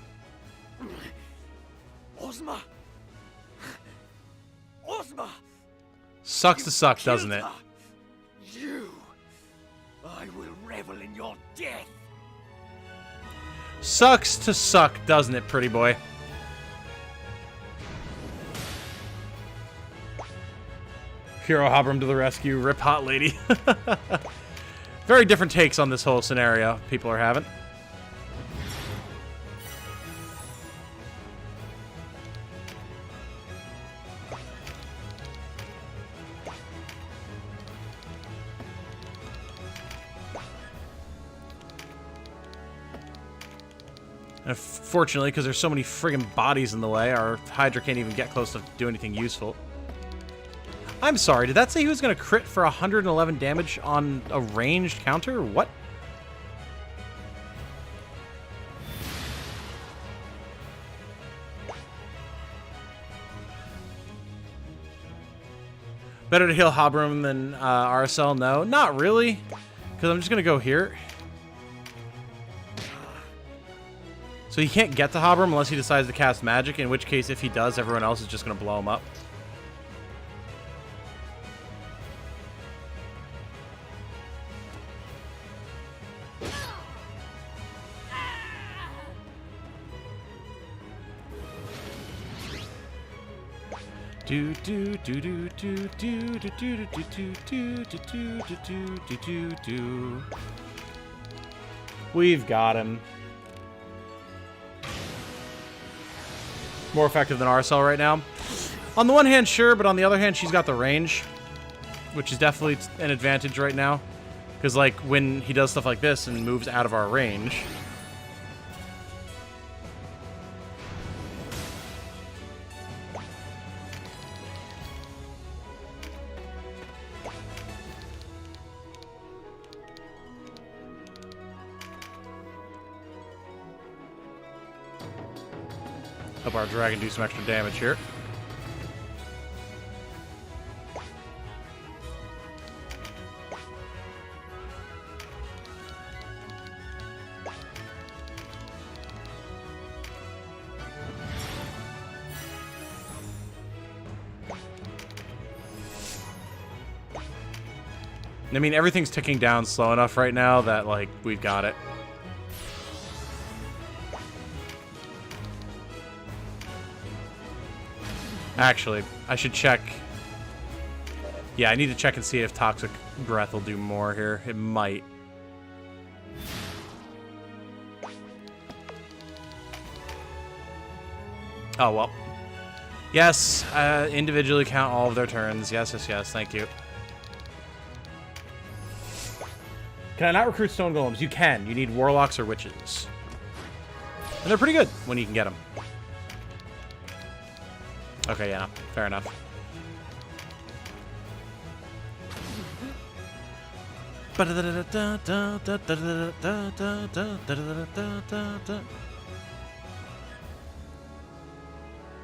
Ozma! Ozma! Sucks to suck, doesn't it? You! I will revel in your death! Sucks to suck, doesn't it, pretty boy? Hero Hobram to the rescue. Rip Hot Lady. Very different takes on this whole scenario people are having. Fortunately, because there's so many friggin' bodies in the way, our Hydra can't even get close to do anything useful. I'm sorry, did that say he was going to crit for 111 damage on a ranged counter? What? Better to heal Hobram than RSL? No, not really. Because I'm just going to go here. So he can't get to Hobram unless he decides to cast magic, in which case, if he does, everyone else is just going to blow him up. Do do do do do do do do do do do do do do do. We've got him. More effective than RSL right now. On the one hand, sure, but on the other hand, she's got the range, which is definitely an advantage right now. Because, like, when he does stuff like this and moves out of our range... Help our dragon do some extra damage here. I mean, everything's ticking down slow enough right now that, like, we've got it. Actually, I should check. Yeah, I need to check and see if Toxic Breath will do more here. It might. Oh, well. Yes, individually count all of their turns. Yes, yes, yes. Thank you. Can I not recruit Stone Golems? You can. You need Warlocks or Witches. And they're pretty good when you can get them. Okay, yeah, fair enough.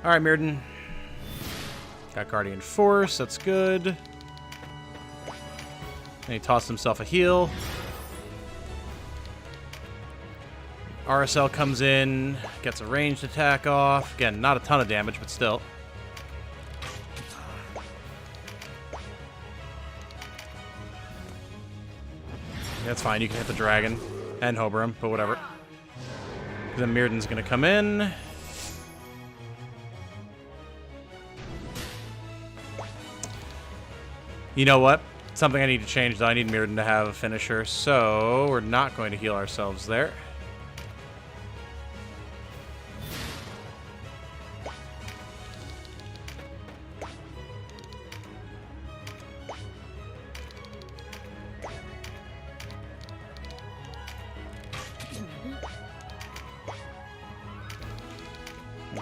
Alright, Mirrodin. Got Guardian Force, that's good. And he tossed himself a heal. RSL comes in, gets a ranged attack off. Again, not a ton of damage, but still. That's fine, you can hit the dragon and Hobram, but whatever. Then Mirrodin's gonna come in. You know what? Something I need to change, though. I need Mirrodin to have a finisher, so we're not going to heal ourselves there.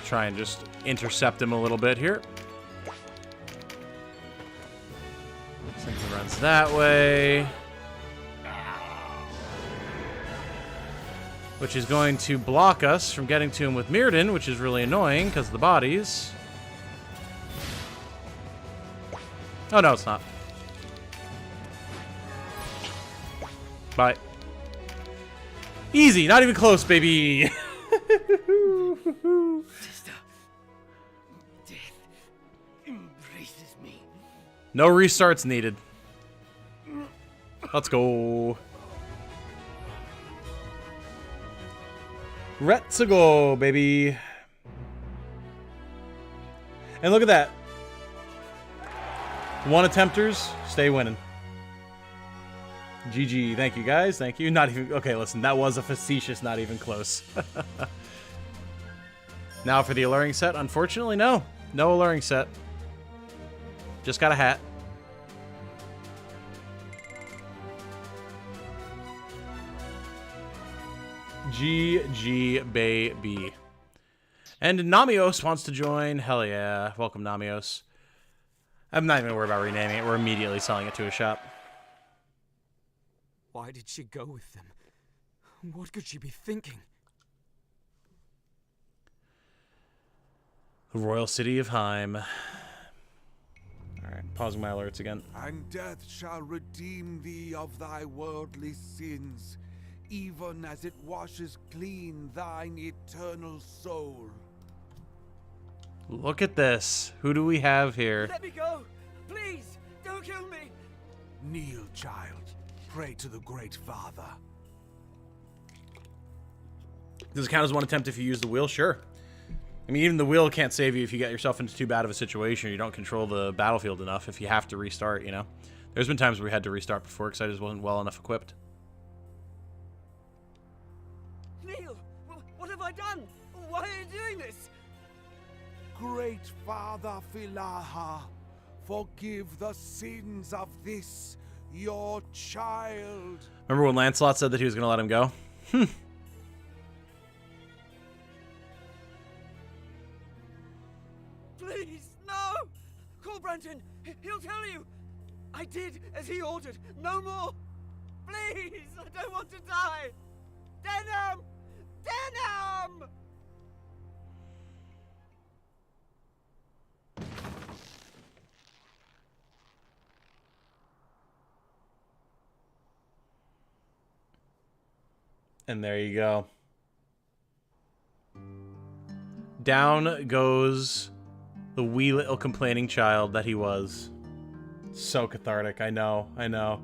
Try and just intercept him a little bit here. Since he runs that way. Which is going to block us from getting to him with Mirrodin, which is really annoying because of the bodies. Oh, no, it's not. Bye. Easy, not even close, baby. Death embraces me. No restarts needed. Let's go. Let's go, baby. And look at that. One attempters, stay winning. GG. Thank you, guys. Thank you. Not even... Okay, listen. That was a facetious, not even close. Now for the alluring set. Unfortunately, no. No alluring set. Just got a hat. GG, baby. And Namios wants to join. Hell yeah. Welcome, Namios. I'm not even worried about renaming it. We're immediately selling it to a shop. Why did she go with them? What could she be thinking? The Royal City of Heim. Alright, pausing my alerts again. And death shall redeem thee of thy worldly sins, even as it washes clean thine eternal soul. Look at this. Who do we have here? Let me go! Please! Don't kill me! Kneel, child. Pray to the Great Father. Does it count as one attempt if you use the wheel? Sure. I mean, even the wheel can't save you if you get yourself into too bad of a situation or you don't control the battlefield enough if you have to restart, you know? There's been times where we had to restart before because I just wasn't well enough equipped. Neil! What have I done? Why are you doing this? Great Father Philaha, forgive the sins of this, your child. Remember when Lancelot said that he was going to let him go? Please, no! Call Branton. He'll tell you. I did as he ordered. No more. Please, I don't want to die. Denham! Denham! And there you go. Down goes the wee little complaining child that he was. So cathartic. I know. I know.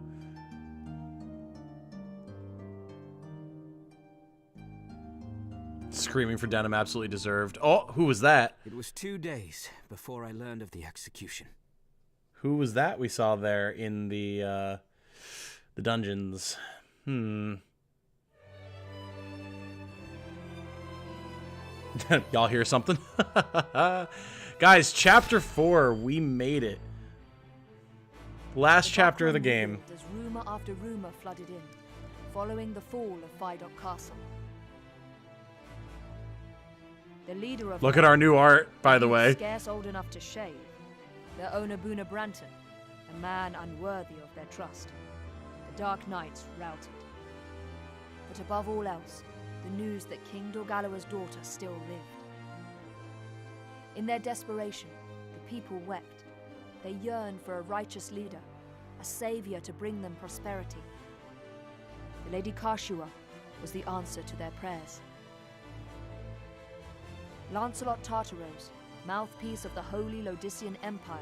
Screaming for Denham, absolutely deserved. Oh, who was that? It was 2 days before I learned of the execution. Who was that we saw there in the dungeons? Y'all hear something? Guys, chapter 4, we made it. Last chapter of the game. As rumor after rumor flooded in, following the fall of Vidocq Castle. The leader of Look at our new art, by the way. Scarce old enough to shave, their owner Boona Branton, a man unworthy of their trust. The Dark Knights routed. But above all else, the news that King Dorgalawa's daughter still lived. In their desperation, the people wept. They yearned for a righteous leader, a savior to bring them prosperity. The Lady Karshua was the answer to their prayers. Lancelot Tartaros, mouthpiece of the Holy Lodician Empire,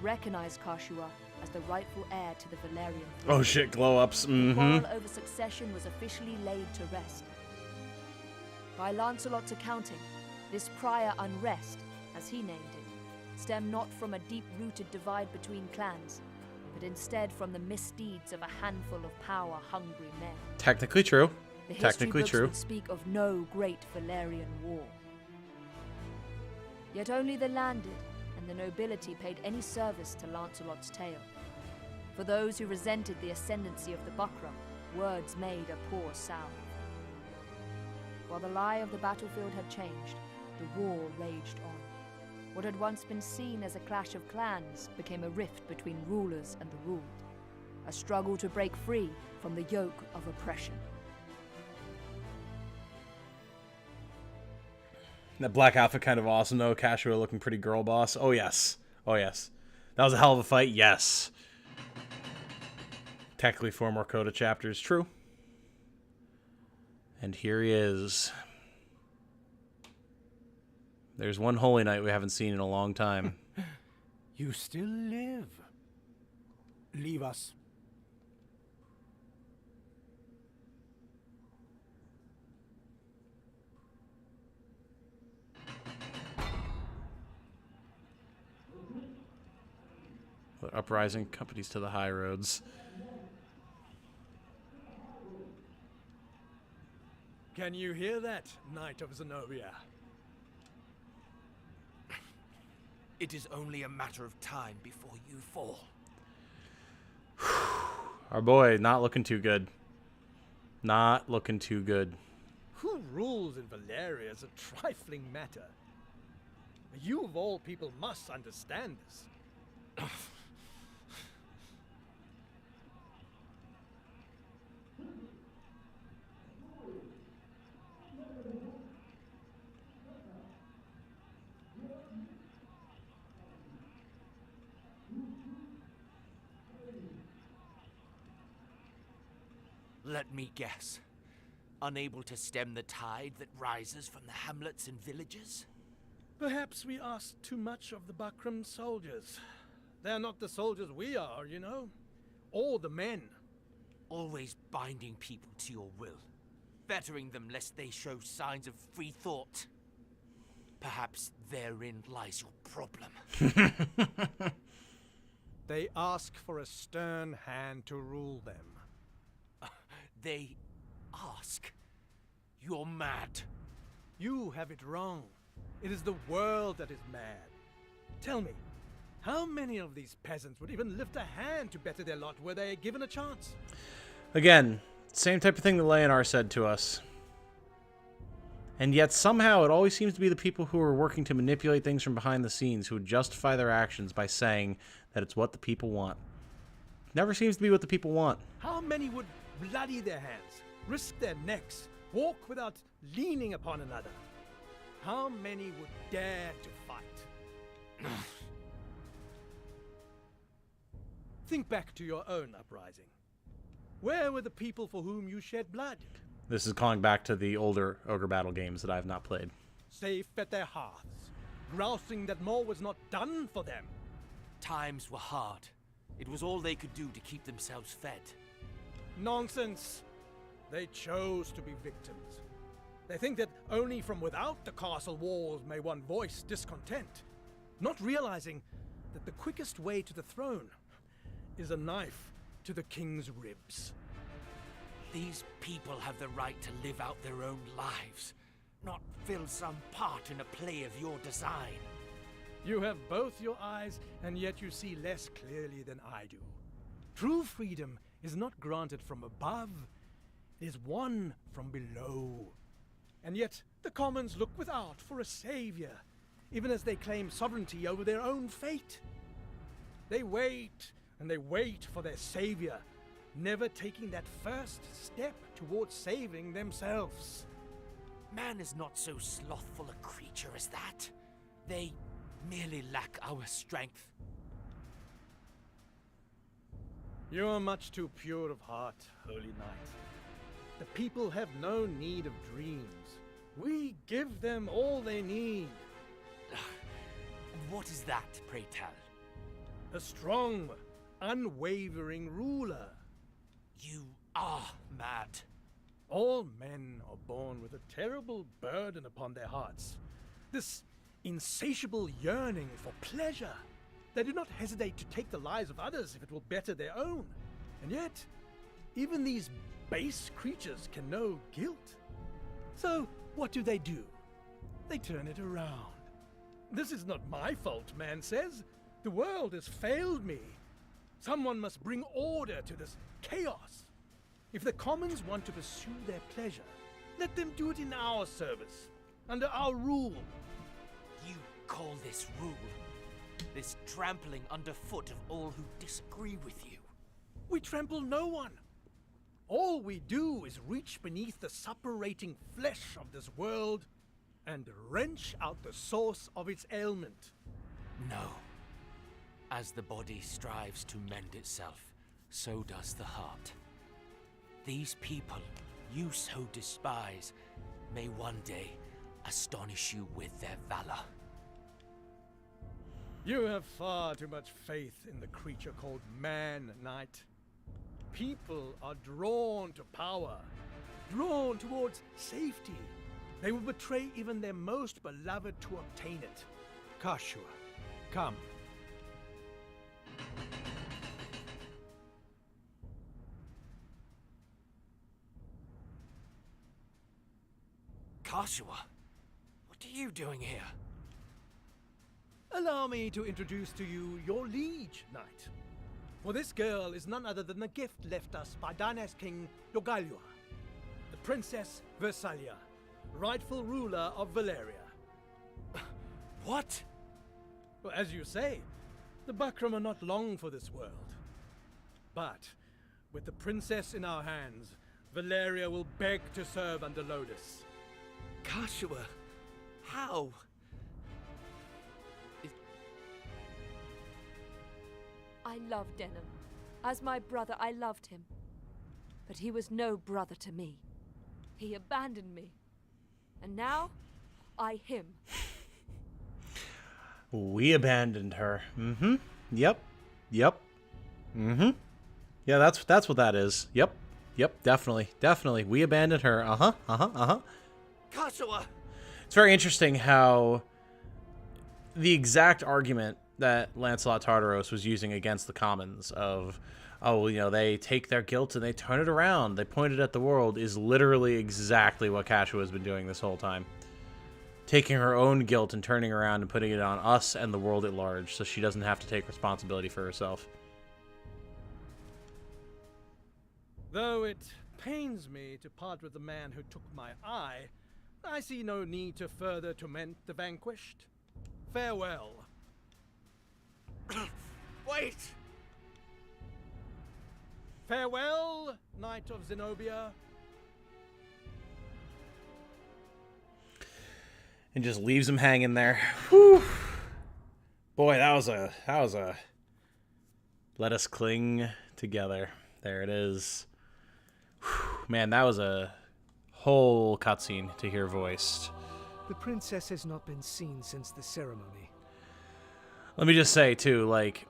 recognized Karshua as the rightful heir to the Valerian throne. Oh shit, glow-ups. The quarrel over succession was officially laid to rest. By Lancelot's accounting, this prior unrest, as he named it, stemmed not from a deep-rooted divide between clans, but instead from the misdeeds of a handful of power-hungry men. Technically true. The Technically history books true. would speak of no great Valerian war. Yet only the landed and the nobility paid any service to Lancelot's tale. For those who resented the ascendancy of the Buckram, words made a poor salve. While the lie of the battlefield had changed, the war raged on. What had once been seen as a clash of clans became a rift between rulers and the ruled, a struggle to break free from the yoke of oppression. That black outfit kind of awesome though. Kashua looking pretty girl boss. Oh yes. Oh yes. That was a hell of a fight. Yes. Technically 4 more Coda chapters. True. And here he is. There's one Holy Knight we haven't seen in a long time. You still live. Leave us. Uprising companies to the high roads. Can you hear that, Knight of Zenobia? It is only a matter of time before you fall. Our boy, not looking too good. Not looking too good. Who rules in Valeria is a trifling matter. You of all people must understand this. Let me guess. Unable to stem the tide that rises from the hamlets and villages? Perhaps we ask too much of the Bakram soldiers. They're not the soldiers we are, you know. Or the men. Always binding people to your will. Fettering them lest they show signs of free thought. Perhaps therein lies your problem. They ask for a stern hand to rule them. They ask? You're mad. You have it wrong. It is the world that is mad. Tell me, how many of these peasants would even lift a hand to better their lot were they given a chance? Again, same type of thing that Leonar said to us. And yet somehow it always seems to be the people who are working to manipulate things from behind the scenes who would justify their actions by saying that it's what the people want. Never seems to be what the people want. How many would bloody their hands, risk their necks, walk without leaning upon another? How many would dare to fight? Think back to your own uprising. Where were the people for whom you shed blood? This is calling back to the older Ogre Battle games that I have not played. Safe at their hearths, grousing that more was not done for them. Times were hard. It was all they could do to keep themselves fed. Nonsense. They chose to be victims. They think that only from without the castle walls may one voice discontent, not realizing that the quickest way to the throne is a knife to the king's ribs. These people have the right to live out their own lives, not fill some part in a play of your design. You have both your eyes, and yet you see less clearly than I do. True freedom is not granted from above, it is won from below. And yet the commons look without for a savior, even as they claim sovereignty over their own fate. They wait, and they wait for their savior, never taking that first step towards saving themselves. Man is not so slothful a creature as that. They merely lack our strength. You are much too pure of heart, Holy Knight. The people have no need of dreams. We give them all they need. What is that, pray tell? A strong, unwavering ruler. You are mad. All men are born with a terrible burden upon their hearts. This insatiable yearning for pleasure. They do not hesitate to take the lives of others if it will better their own. And yet, even these base creatures can know guilt. So, what do? They turn it around. This is not my fault, man says. The world has failed me. Someone must bring order to this chaos. If the commons want to pursue their pleasure, let them do it in our service, under our rule. You call this rule? This trampling underfoot of all who disagree with you? We trample no one. All we do is reach beneath the suppurating flesh of this world and wrench out the source of its ailment. No. As the body strives to mend itself, so does the heart. These people you so despise may one day astonish you with their valor. You have far too much faith in the creature called man, Knight. People are drawn to power, drawn towards safety. They will betray even their most beloved to obtain it. Kashua, come. Kashua, what are you doing here? Allow me to introduce to you your liege, Knight. For this girl is none other than the gift left us by Dynast King Yogalua, the Princess Versalia, rightful ruler of Valeria. What? Well, as you say, the Bakram are not long for this world. But with the princess in our hands, Valeria will beg to serve under Lodis. Kashua, how? I loved Denham. As my brother, I loved him. But he was no brother to me. He abandoned me. And now, I him. We abandoned her. Mm-hmm. Yep. Yep. Mm-hmm. Yeah, that's what that is. Yep. Yep, definitely. Definitely. We abandoned her. Uh-huh. Uh-huh. Uh-huh. Kashua! It's very interesting how the exact argument that Lancelot Tartaros was using against the commons of, oh, you know, they take their guilt and they turn it around, they point it at the world, is literally exactly what Kashua has been doing this whole time. Taking her own guilt and turning around and putting it on us and the world at large so she doesn't have to take responsibility for herself. Though it pains me to part with the man who took my eye, I see no need to further torment the vanquished. Farewell. Wait! Farewell, Knight of Zenobia. And just leaves him hanging there. Whew. Boy, that was a let us cling together. There it is. Whew. Man, that was a whole cutscene to hear voiced. The princess has not been seen since the ceremony. Let me just say, too, like,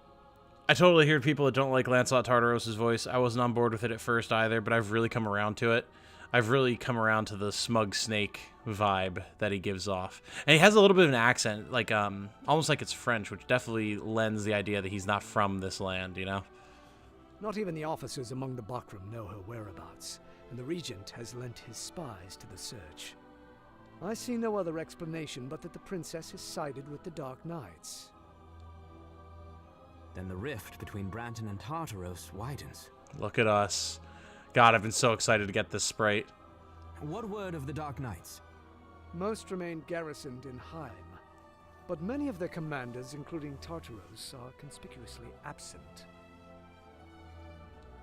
I totally hear people that don't like Lancelot Tartaros' voice. I wasn't on board with it at first either, but I've really come around to it. I've really come around to the smug snake vibe that he gives off. And he has a little bit of an accent, like, almost like it's French, which definitely lends the idea that he's not from this land, you know? Not even the officers among the Bakram know her whereabouts, and the regent has lent his spies to the search. I see no other explanation but that the princess has sided with the Dark Knights. Then the rift between Branton and Tartaros widens. Look at us. God, I've been so excited to get this sprite. What word of the Dark Knights? Most remain garrisoned in Heim, but many of their commanders, including Tartaros, are conspicuously absent.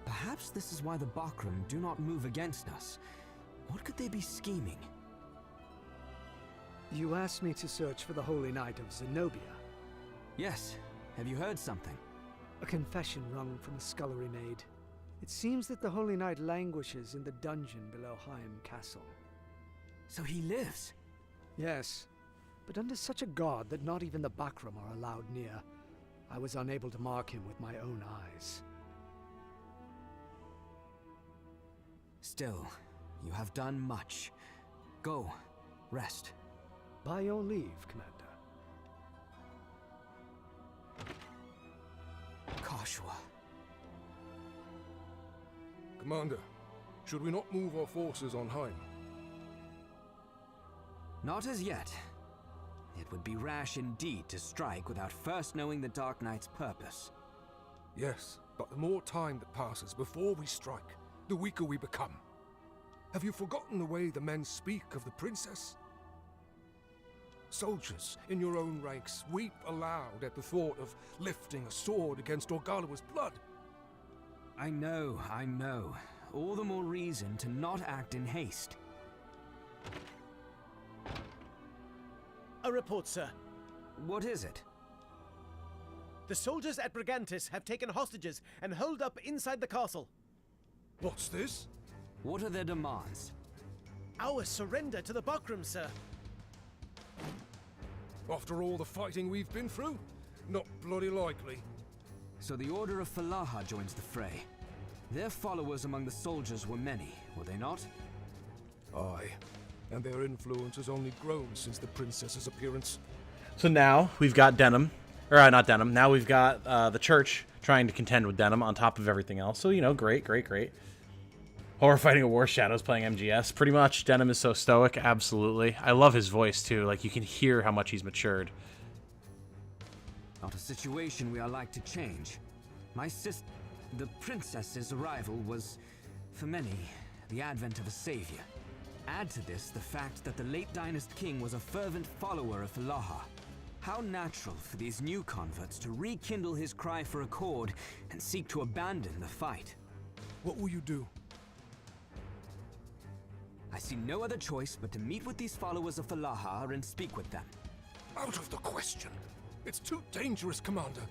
Perhaps this is why the Bakram do not move against us. What could they be scheming? You asked me to search for the Holy Knight of Zenobia. Yes. Have you heard something? A confession wrung from a scullery maid. It seems that the Holy Knight languishes in the dungeon below Heim Castle. So he lives? Yes, but under such a guard that not even the Bakram are allowed near. I was unable to mark him with my own eyes. Still, you have done much. Go, rest. By your leave, Commander. Kashua. Commander, should we not move our forces on Heim? Not as yet. It would be rash indeed to strike without first knowing the Dark Knight's purpose. Yes, but the more time that passes before we strike, the weaker we become. Have you forgotten the way the men speak of the princess? Soldiers in your own ranks weep aloud at the thought of lifting a sword against Orgalawa's blood. I know. All the more reason to not act in haste. A report, sir. What is it? The soldiers at Brigantis have taken hostages and holed up inside the castle. What's this? What are their demands? Our surrender to the Bakram, sir. After all the fighting we've been through, Not bloody likely. So the Order of Falaha joins the fray. Their followers among the soldiers were many, were they not? Aye. And their influence has only grown since the princess's appearance. So now we've got Denim. Or not Denim. Now we've got the church trying to contend with Denim on top of everything else. So, you know, great. Horror fighting a War Shadows playing MGS. Pretty much. Denim is so stoic. Absolutely. I love his voice, too. Like, you can hear how much he's matured. Not a situation we are like to change. The princess's arrival was, for many, the advent of a savior. Add to this the fact that the late Dynast King was a fervent follower of Falaha. How natural for these new converts to rekindle his cry for accord and seek to abandon the fight. What will you do? I see no other choice but to meet with these followers of Falaha and speak with them. Out of the question. It's too dangerous, Commander.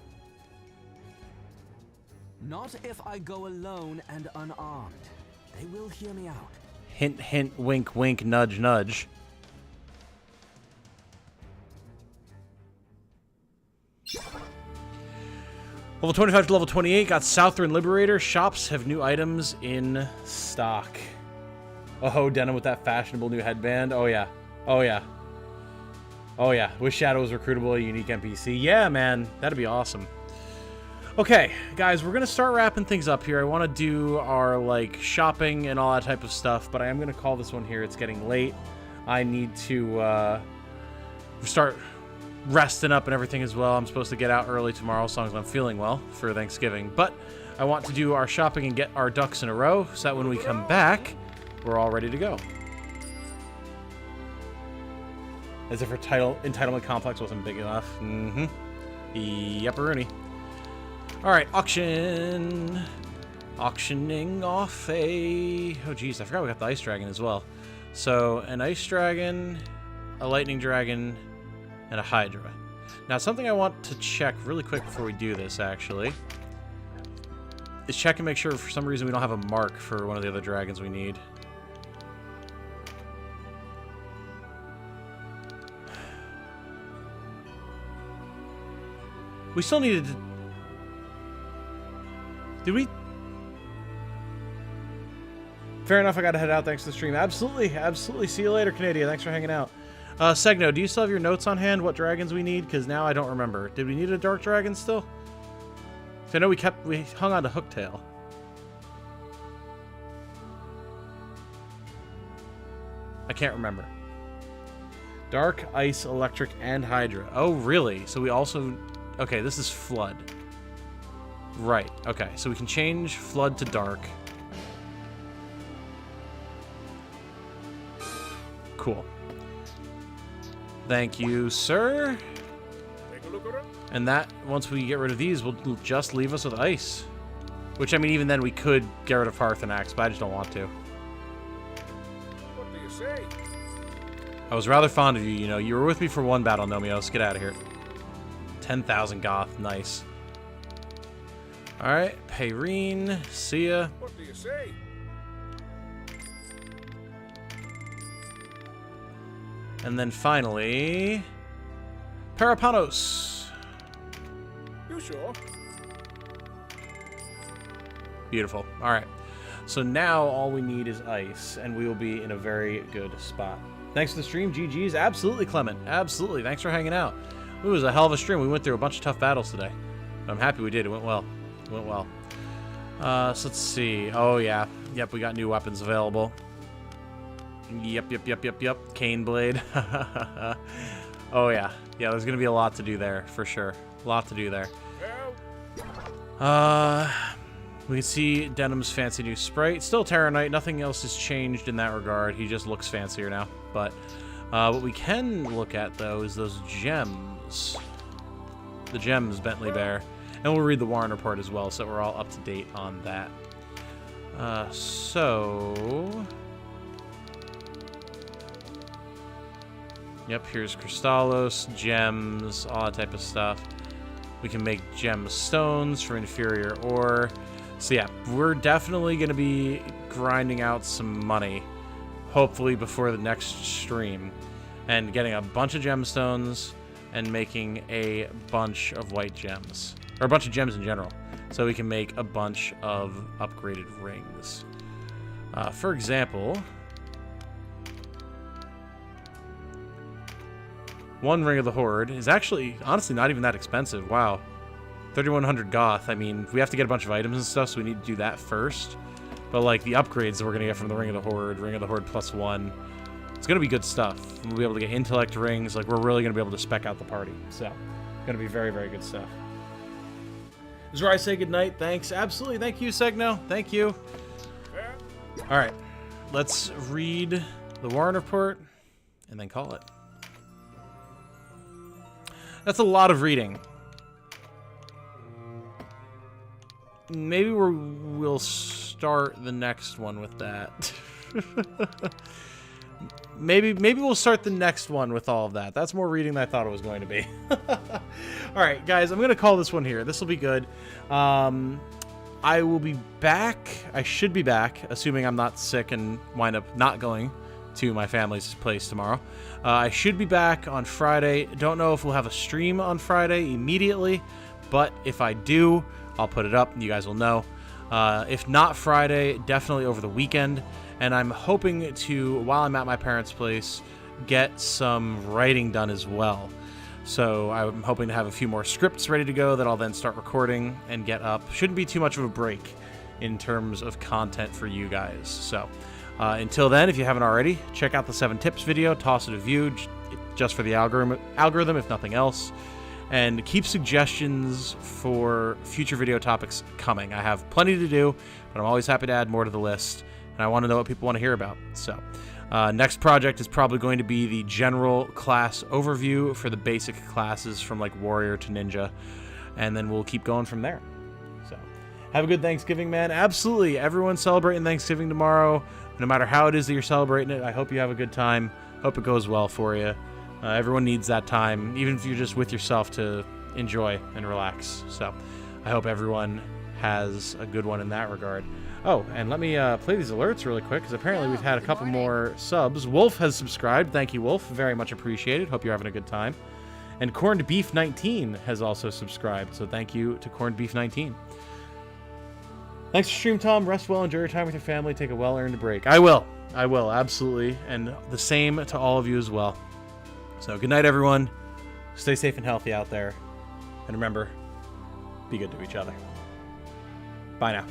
Not if I go alone and unarmed. They will hear me out. Hint, hint, wink, wink, nudge, nudge. Level 25 to level 28, got Southern Liberator. Shops have new items in stock. Oh, Denim with that fashionable new headband. Oh, yeah. Oh, yeah. Oh, yeah. Wish Shadow was recruitable, a unique NPC. Yeah, man. That'd be awesome. Okay, guys, we're going to start wrapping things up here. I want to do our, like, shopping and all that type of stuff, but I am going to call this one here. It's getting late. I need to start resting up and everything as well. I'm supposed to get out early tomorrow as long as I'm feeling well for Thanksgiving. But I want to do our shopping and get our ducks in a row so that when we come back, we're all ready to go. As if her entitlement complex wasn't big enough. Mm-hmm. Yep-a-rooney. Alright, auction. Auctioning off a... Oh, geez, I forgot we got the Ice Dragon as well. So, an Ice Dragon, a Lightning Dragon, and a Hydra. Now, something I want to check really quick before we do this, actually, is check and make sure for some reason we don't have a mark for one of the other dragons we need. We still needed to... Did we? Fair enough, I gotta head out. Thanks to the stream. Absolutely, absolutely. See you later, Canada. Thanks for hanging out. Segno, do you still have your notes on hand? What dragons we need? Because now I don't remember. Did we need a dark dragon still? So I know we hung on to Hooktail. I can't remember. Dark, Ice, Electric, and Hydra. Oh, really? So we also... Okay, this is Flood. Right, okay. So we can change Flood to Dark. Cool. Thank you, sir. Take a look at it. And that, once we get rid of these, will just leave us with Ice. Which, I mean, even then we could get rid of Hearth and Axe, but I just don't want to. What do you say? I was rather fond of you, you know. You were with me for one battle, Nomios. Get out of here. 10,000 goth. Nice. Alright, Payreen. See ya. What do you say? And then finally... Parapanos. You sure? Beautiful. Alright. So now all we need is Ice, and we will be in a very good spot. Thanks for the stream, GG's. Absolutely, Clement. Absolutely. Thanks for hanging out. It was a hell of a stream. We went through a bunch of tough battles today. I'm happy we did. It went well. It went well. So let's see. Oh, yeah. Yep, we got new weapons available. Yep. Cane Blade. Oh, yeah. Yeah, there's going to be a lot to do there, for sure. A lot to do there. We can see Denim's fancy new sprite. Still Terra Knight. Nothing else has changed in that regard. He just looks fancier now. But what we can look at, though, is those gems. The gems, Bentley Bear. And we'll read the Warren report as well, so we're all up to date on that. Yep, here's Crystallos, gems, all that type of stuff. We can make gem stones for inferior ore. So yeah, we're definitely going to be grinding out some money, hopefully before the next stream. And getting a bunch of gemstones, and making a bunch of white gems, or a bunch of gems in general, so we can make a bunch of upgraded rings. For example, one Ring of the Horde is actually, honestly, not even that expensive. Wow. 3,100 Goth. I mean, we have to get a bunch of items and stuff, so we need to do that first. But, like, the upgrades that we're going to get from the Ring of the Horde +1, it's going to be good stuff. We'll be able to get intellect rings. Like, we're really going to be able to spec out the party. So, going to be very, very good stuff. This is where I say goodnight. Thanks. Absolutely. Thank you, Segno. Thank you. All right. Let's read the Warren Report and then call it. That's a lot of reading. Maybe we'll start the next one with that. maybe we'll start the next one with all of that. That's more reading than I thought it was going to be. All right, guys, I'm going to call this one here. This will be good. I will be back. I should be back, assuming I'm not sick and wind up not going to my family's place tomorrow. I should be back on Friday. Don't know if we'll have a stream on Friday immediately, but if I do, I'll put it up and you guys will know. If not Friday, definitely over the weekend. And I'm hoping to, while I'm at my parents' place, get some writing done as well. So I'm hoping to have a few more scripts ready to go that I'll then start recording and get up. Shouldn't be too much of a break in terms of content for you guys. So until then, if you haven't already, check out the 7 tips video, toss it a view just for the algorithm if nothing else. And keep suggestions for future video topics coming. I have plenty to do, but I'm always happy to add more to the list. And I want to know what people want to hear about. So next project is probably going to be the general class overview for the basic classes from like warrior to ninja. And then we'll keep going from there. So have a good Thanksgiving, man. Absolutely. Everyone's celebrating Thanksgiving tomorrow. No matter how it is that you're celebrating it, I hope you have a good time. Hope it goes well for you. Everyone needs that time, even if you're just with yourself, to enjoy and relax. So I hope everyone has a good one in that regard. Oh, and let me play these alerts really quick, because apparently we've had a couple more subs. Wolf has subscribed. Thank you, Wolf. Very much appreciated. Hope you're having a good time. And Corned Beef 19 has also subscribed, so thank you to Corned Beef 19. Thanks for stream, Tom. Rest well. Enjoy your time with your family. Take a well-earned break. I will, absolutely. And the same to all of you as well. So good night, everyone. Stay safe and healthy out there. And remember, be good to each other. Bye now.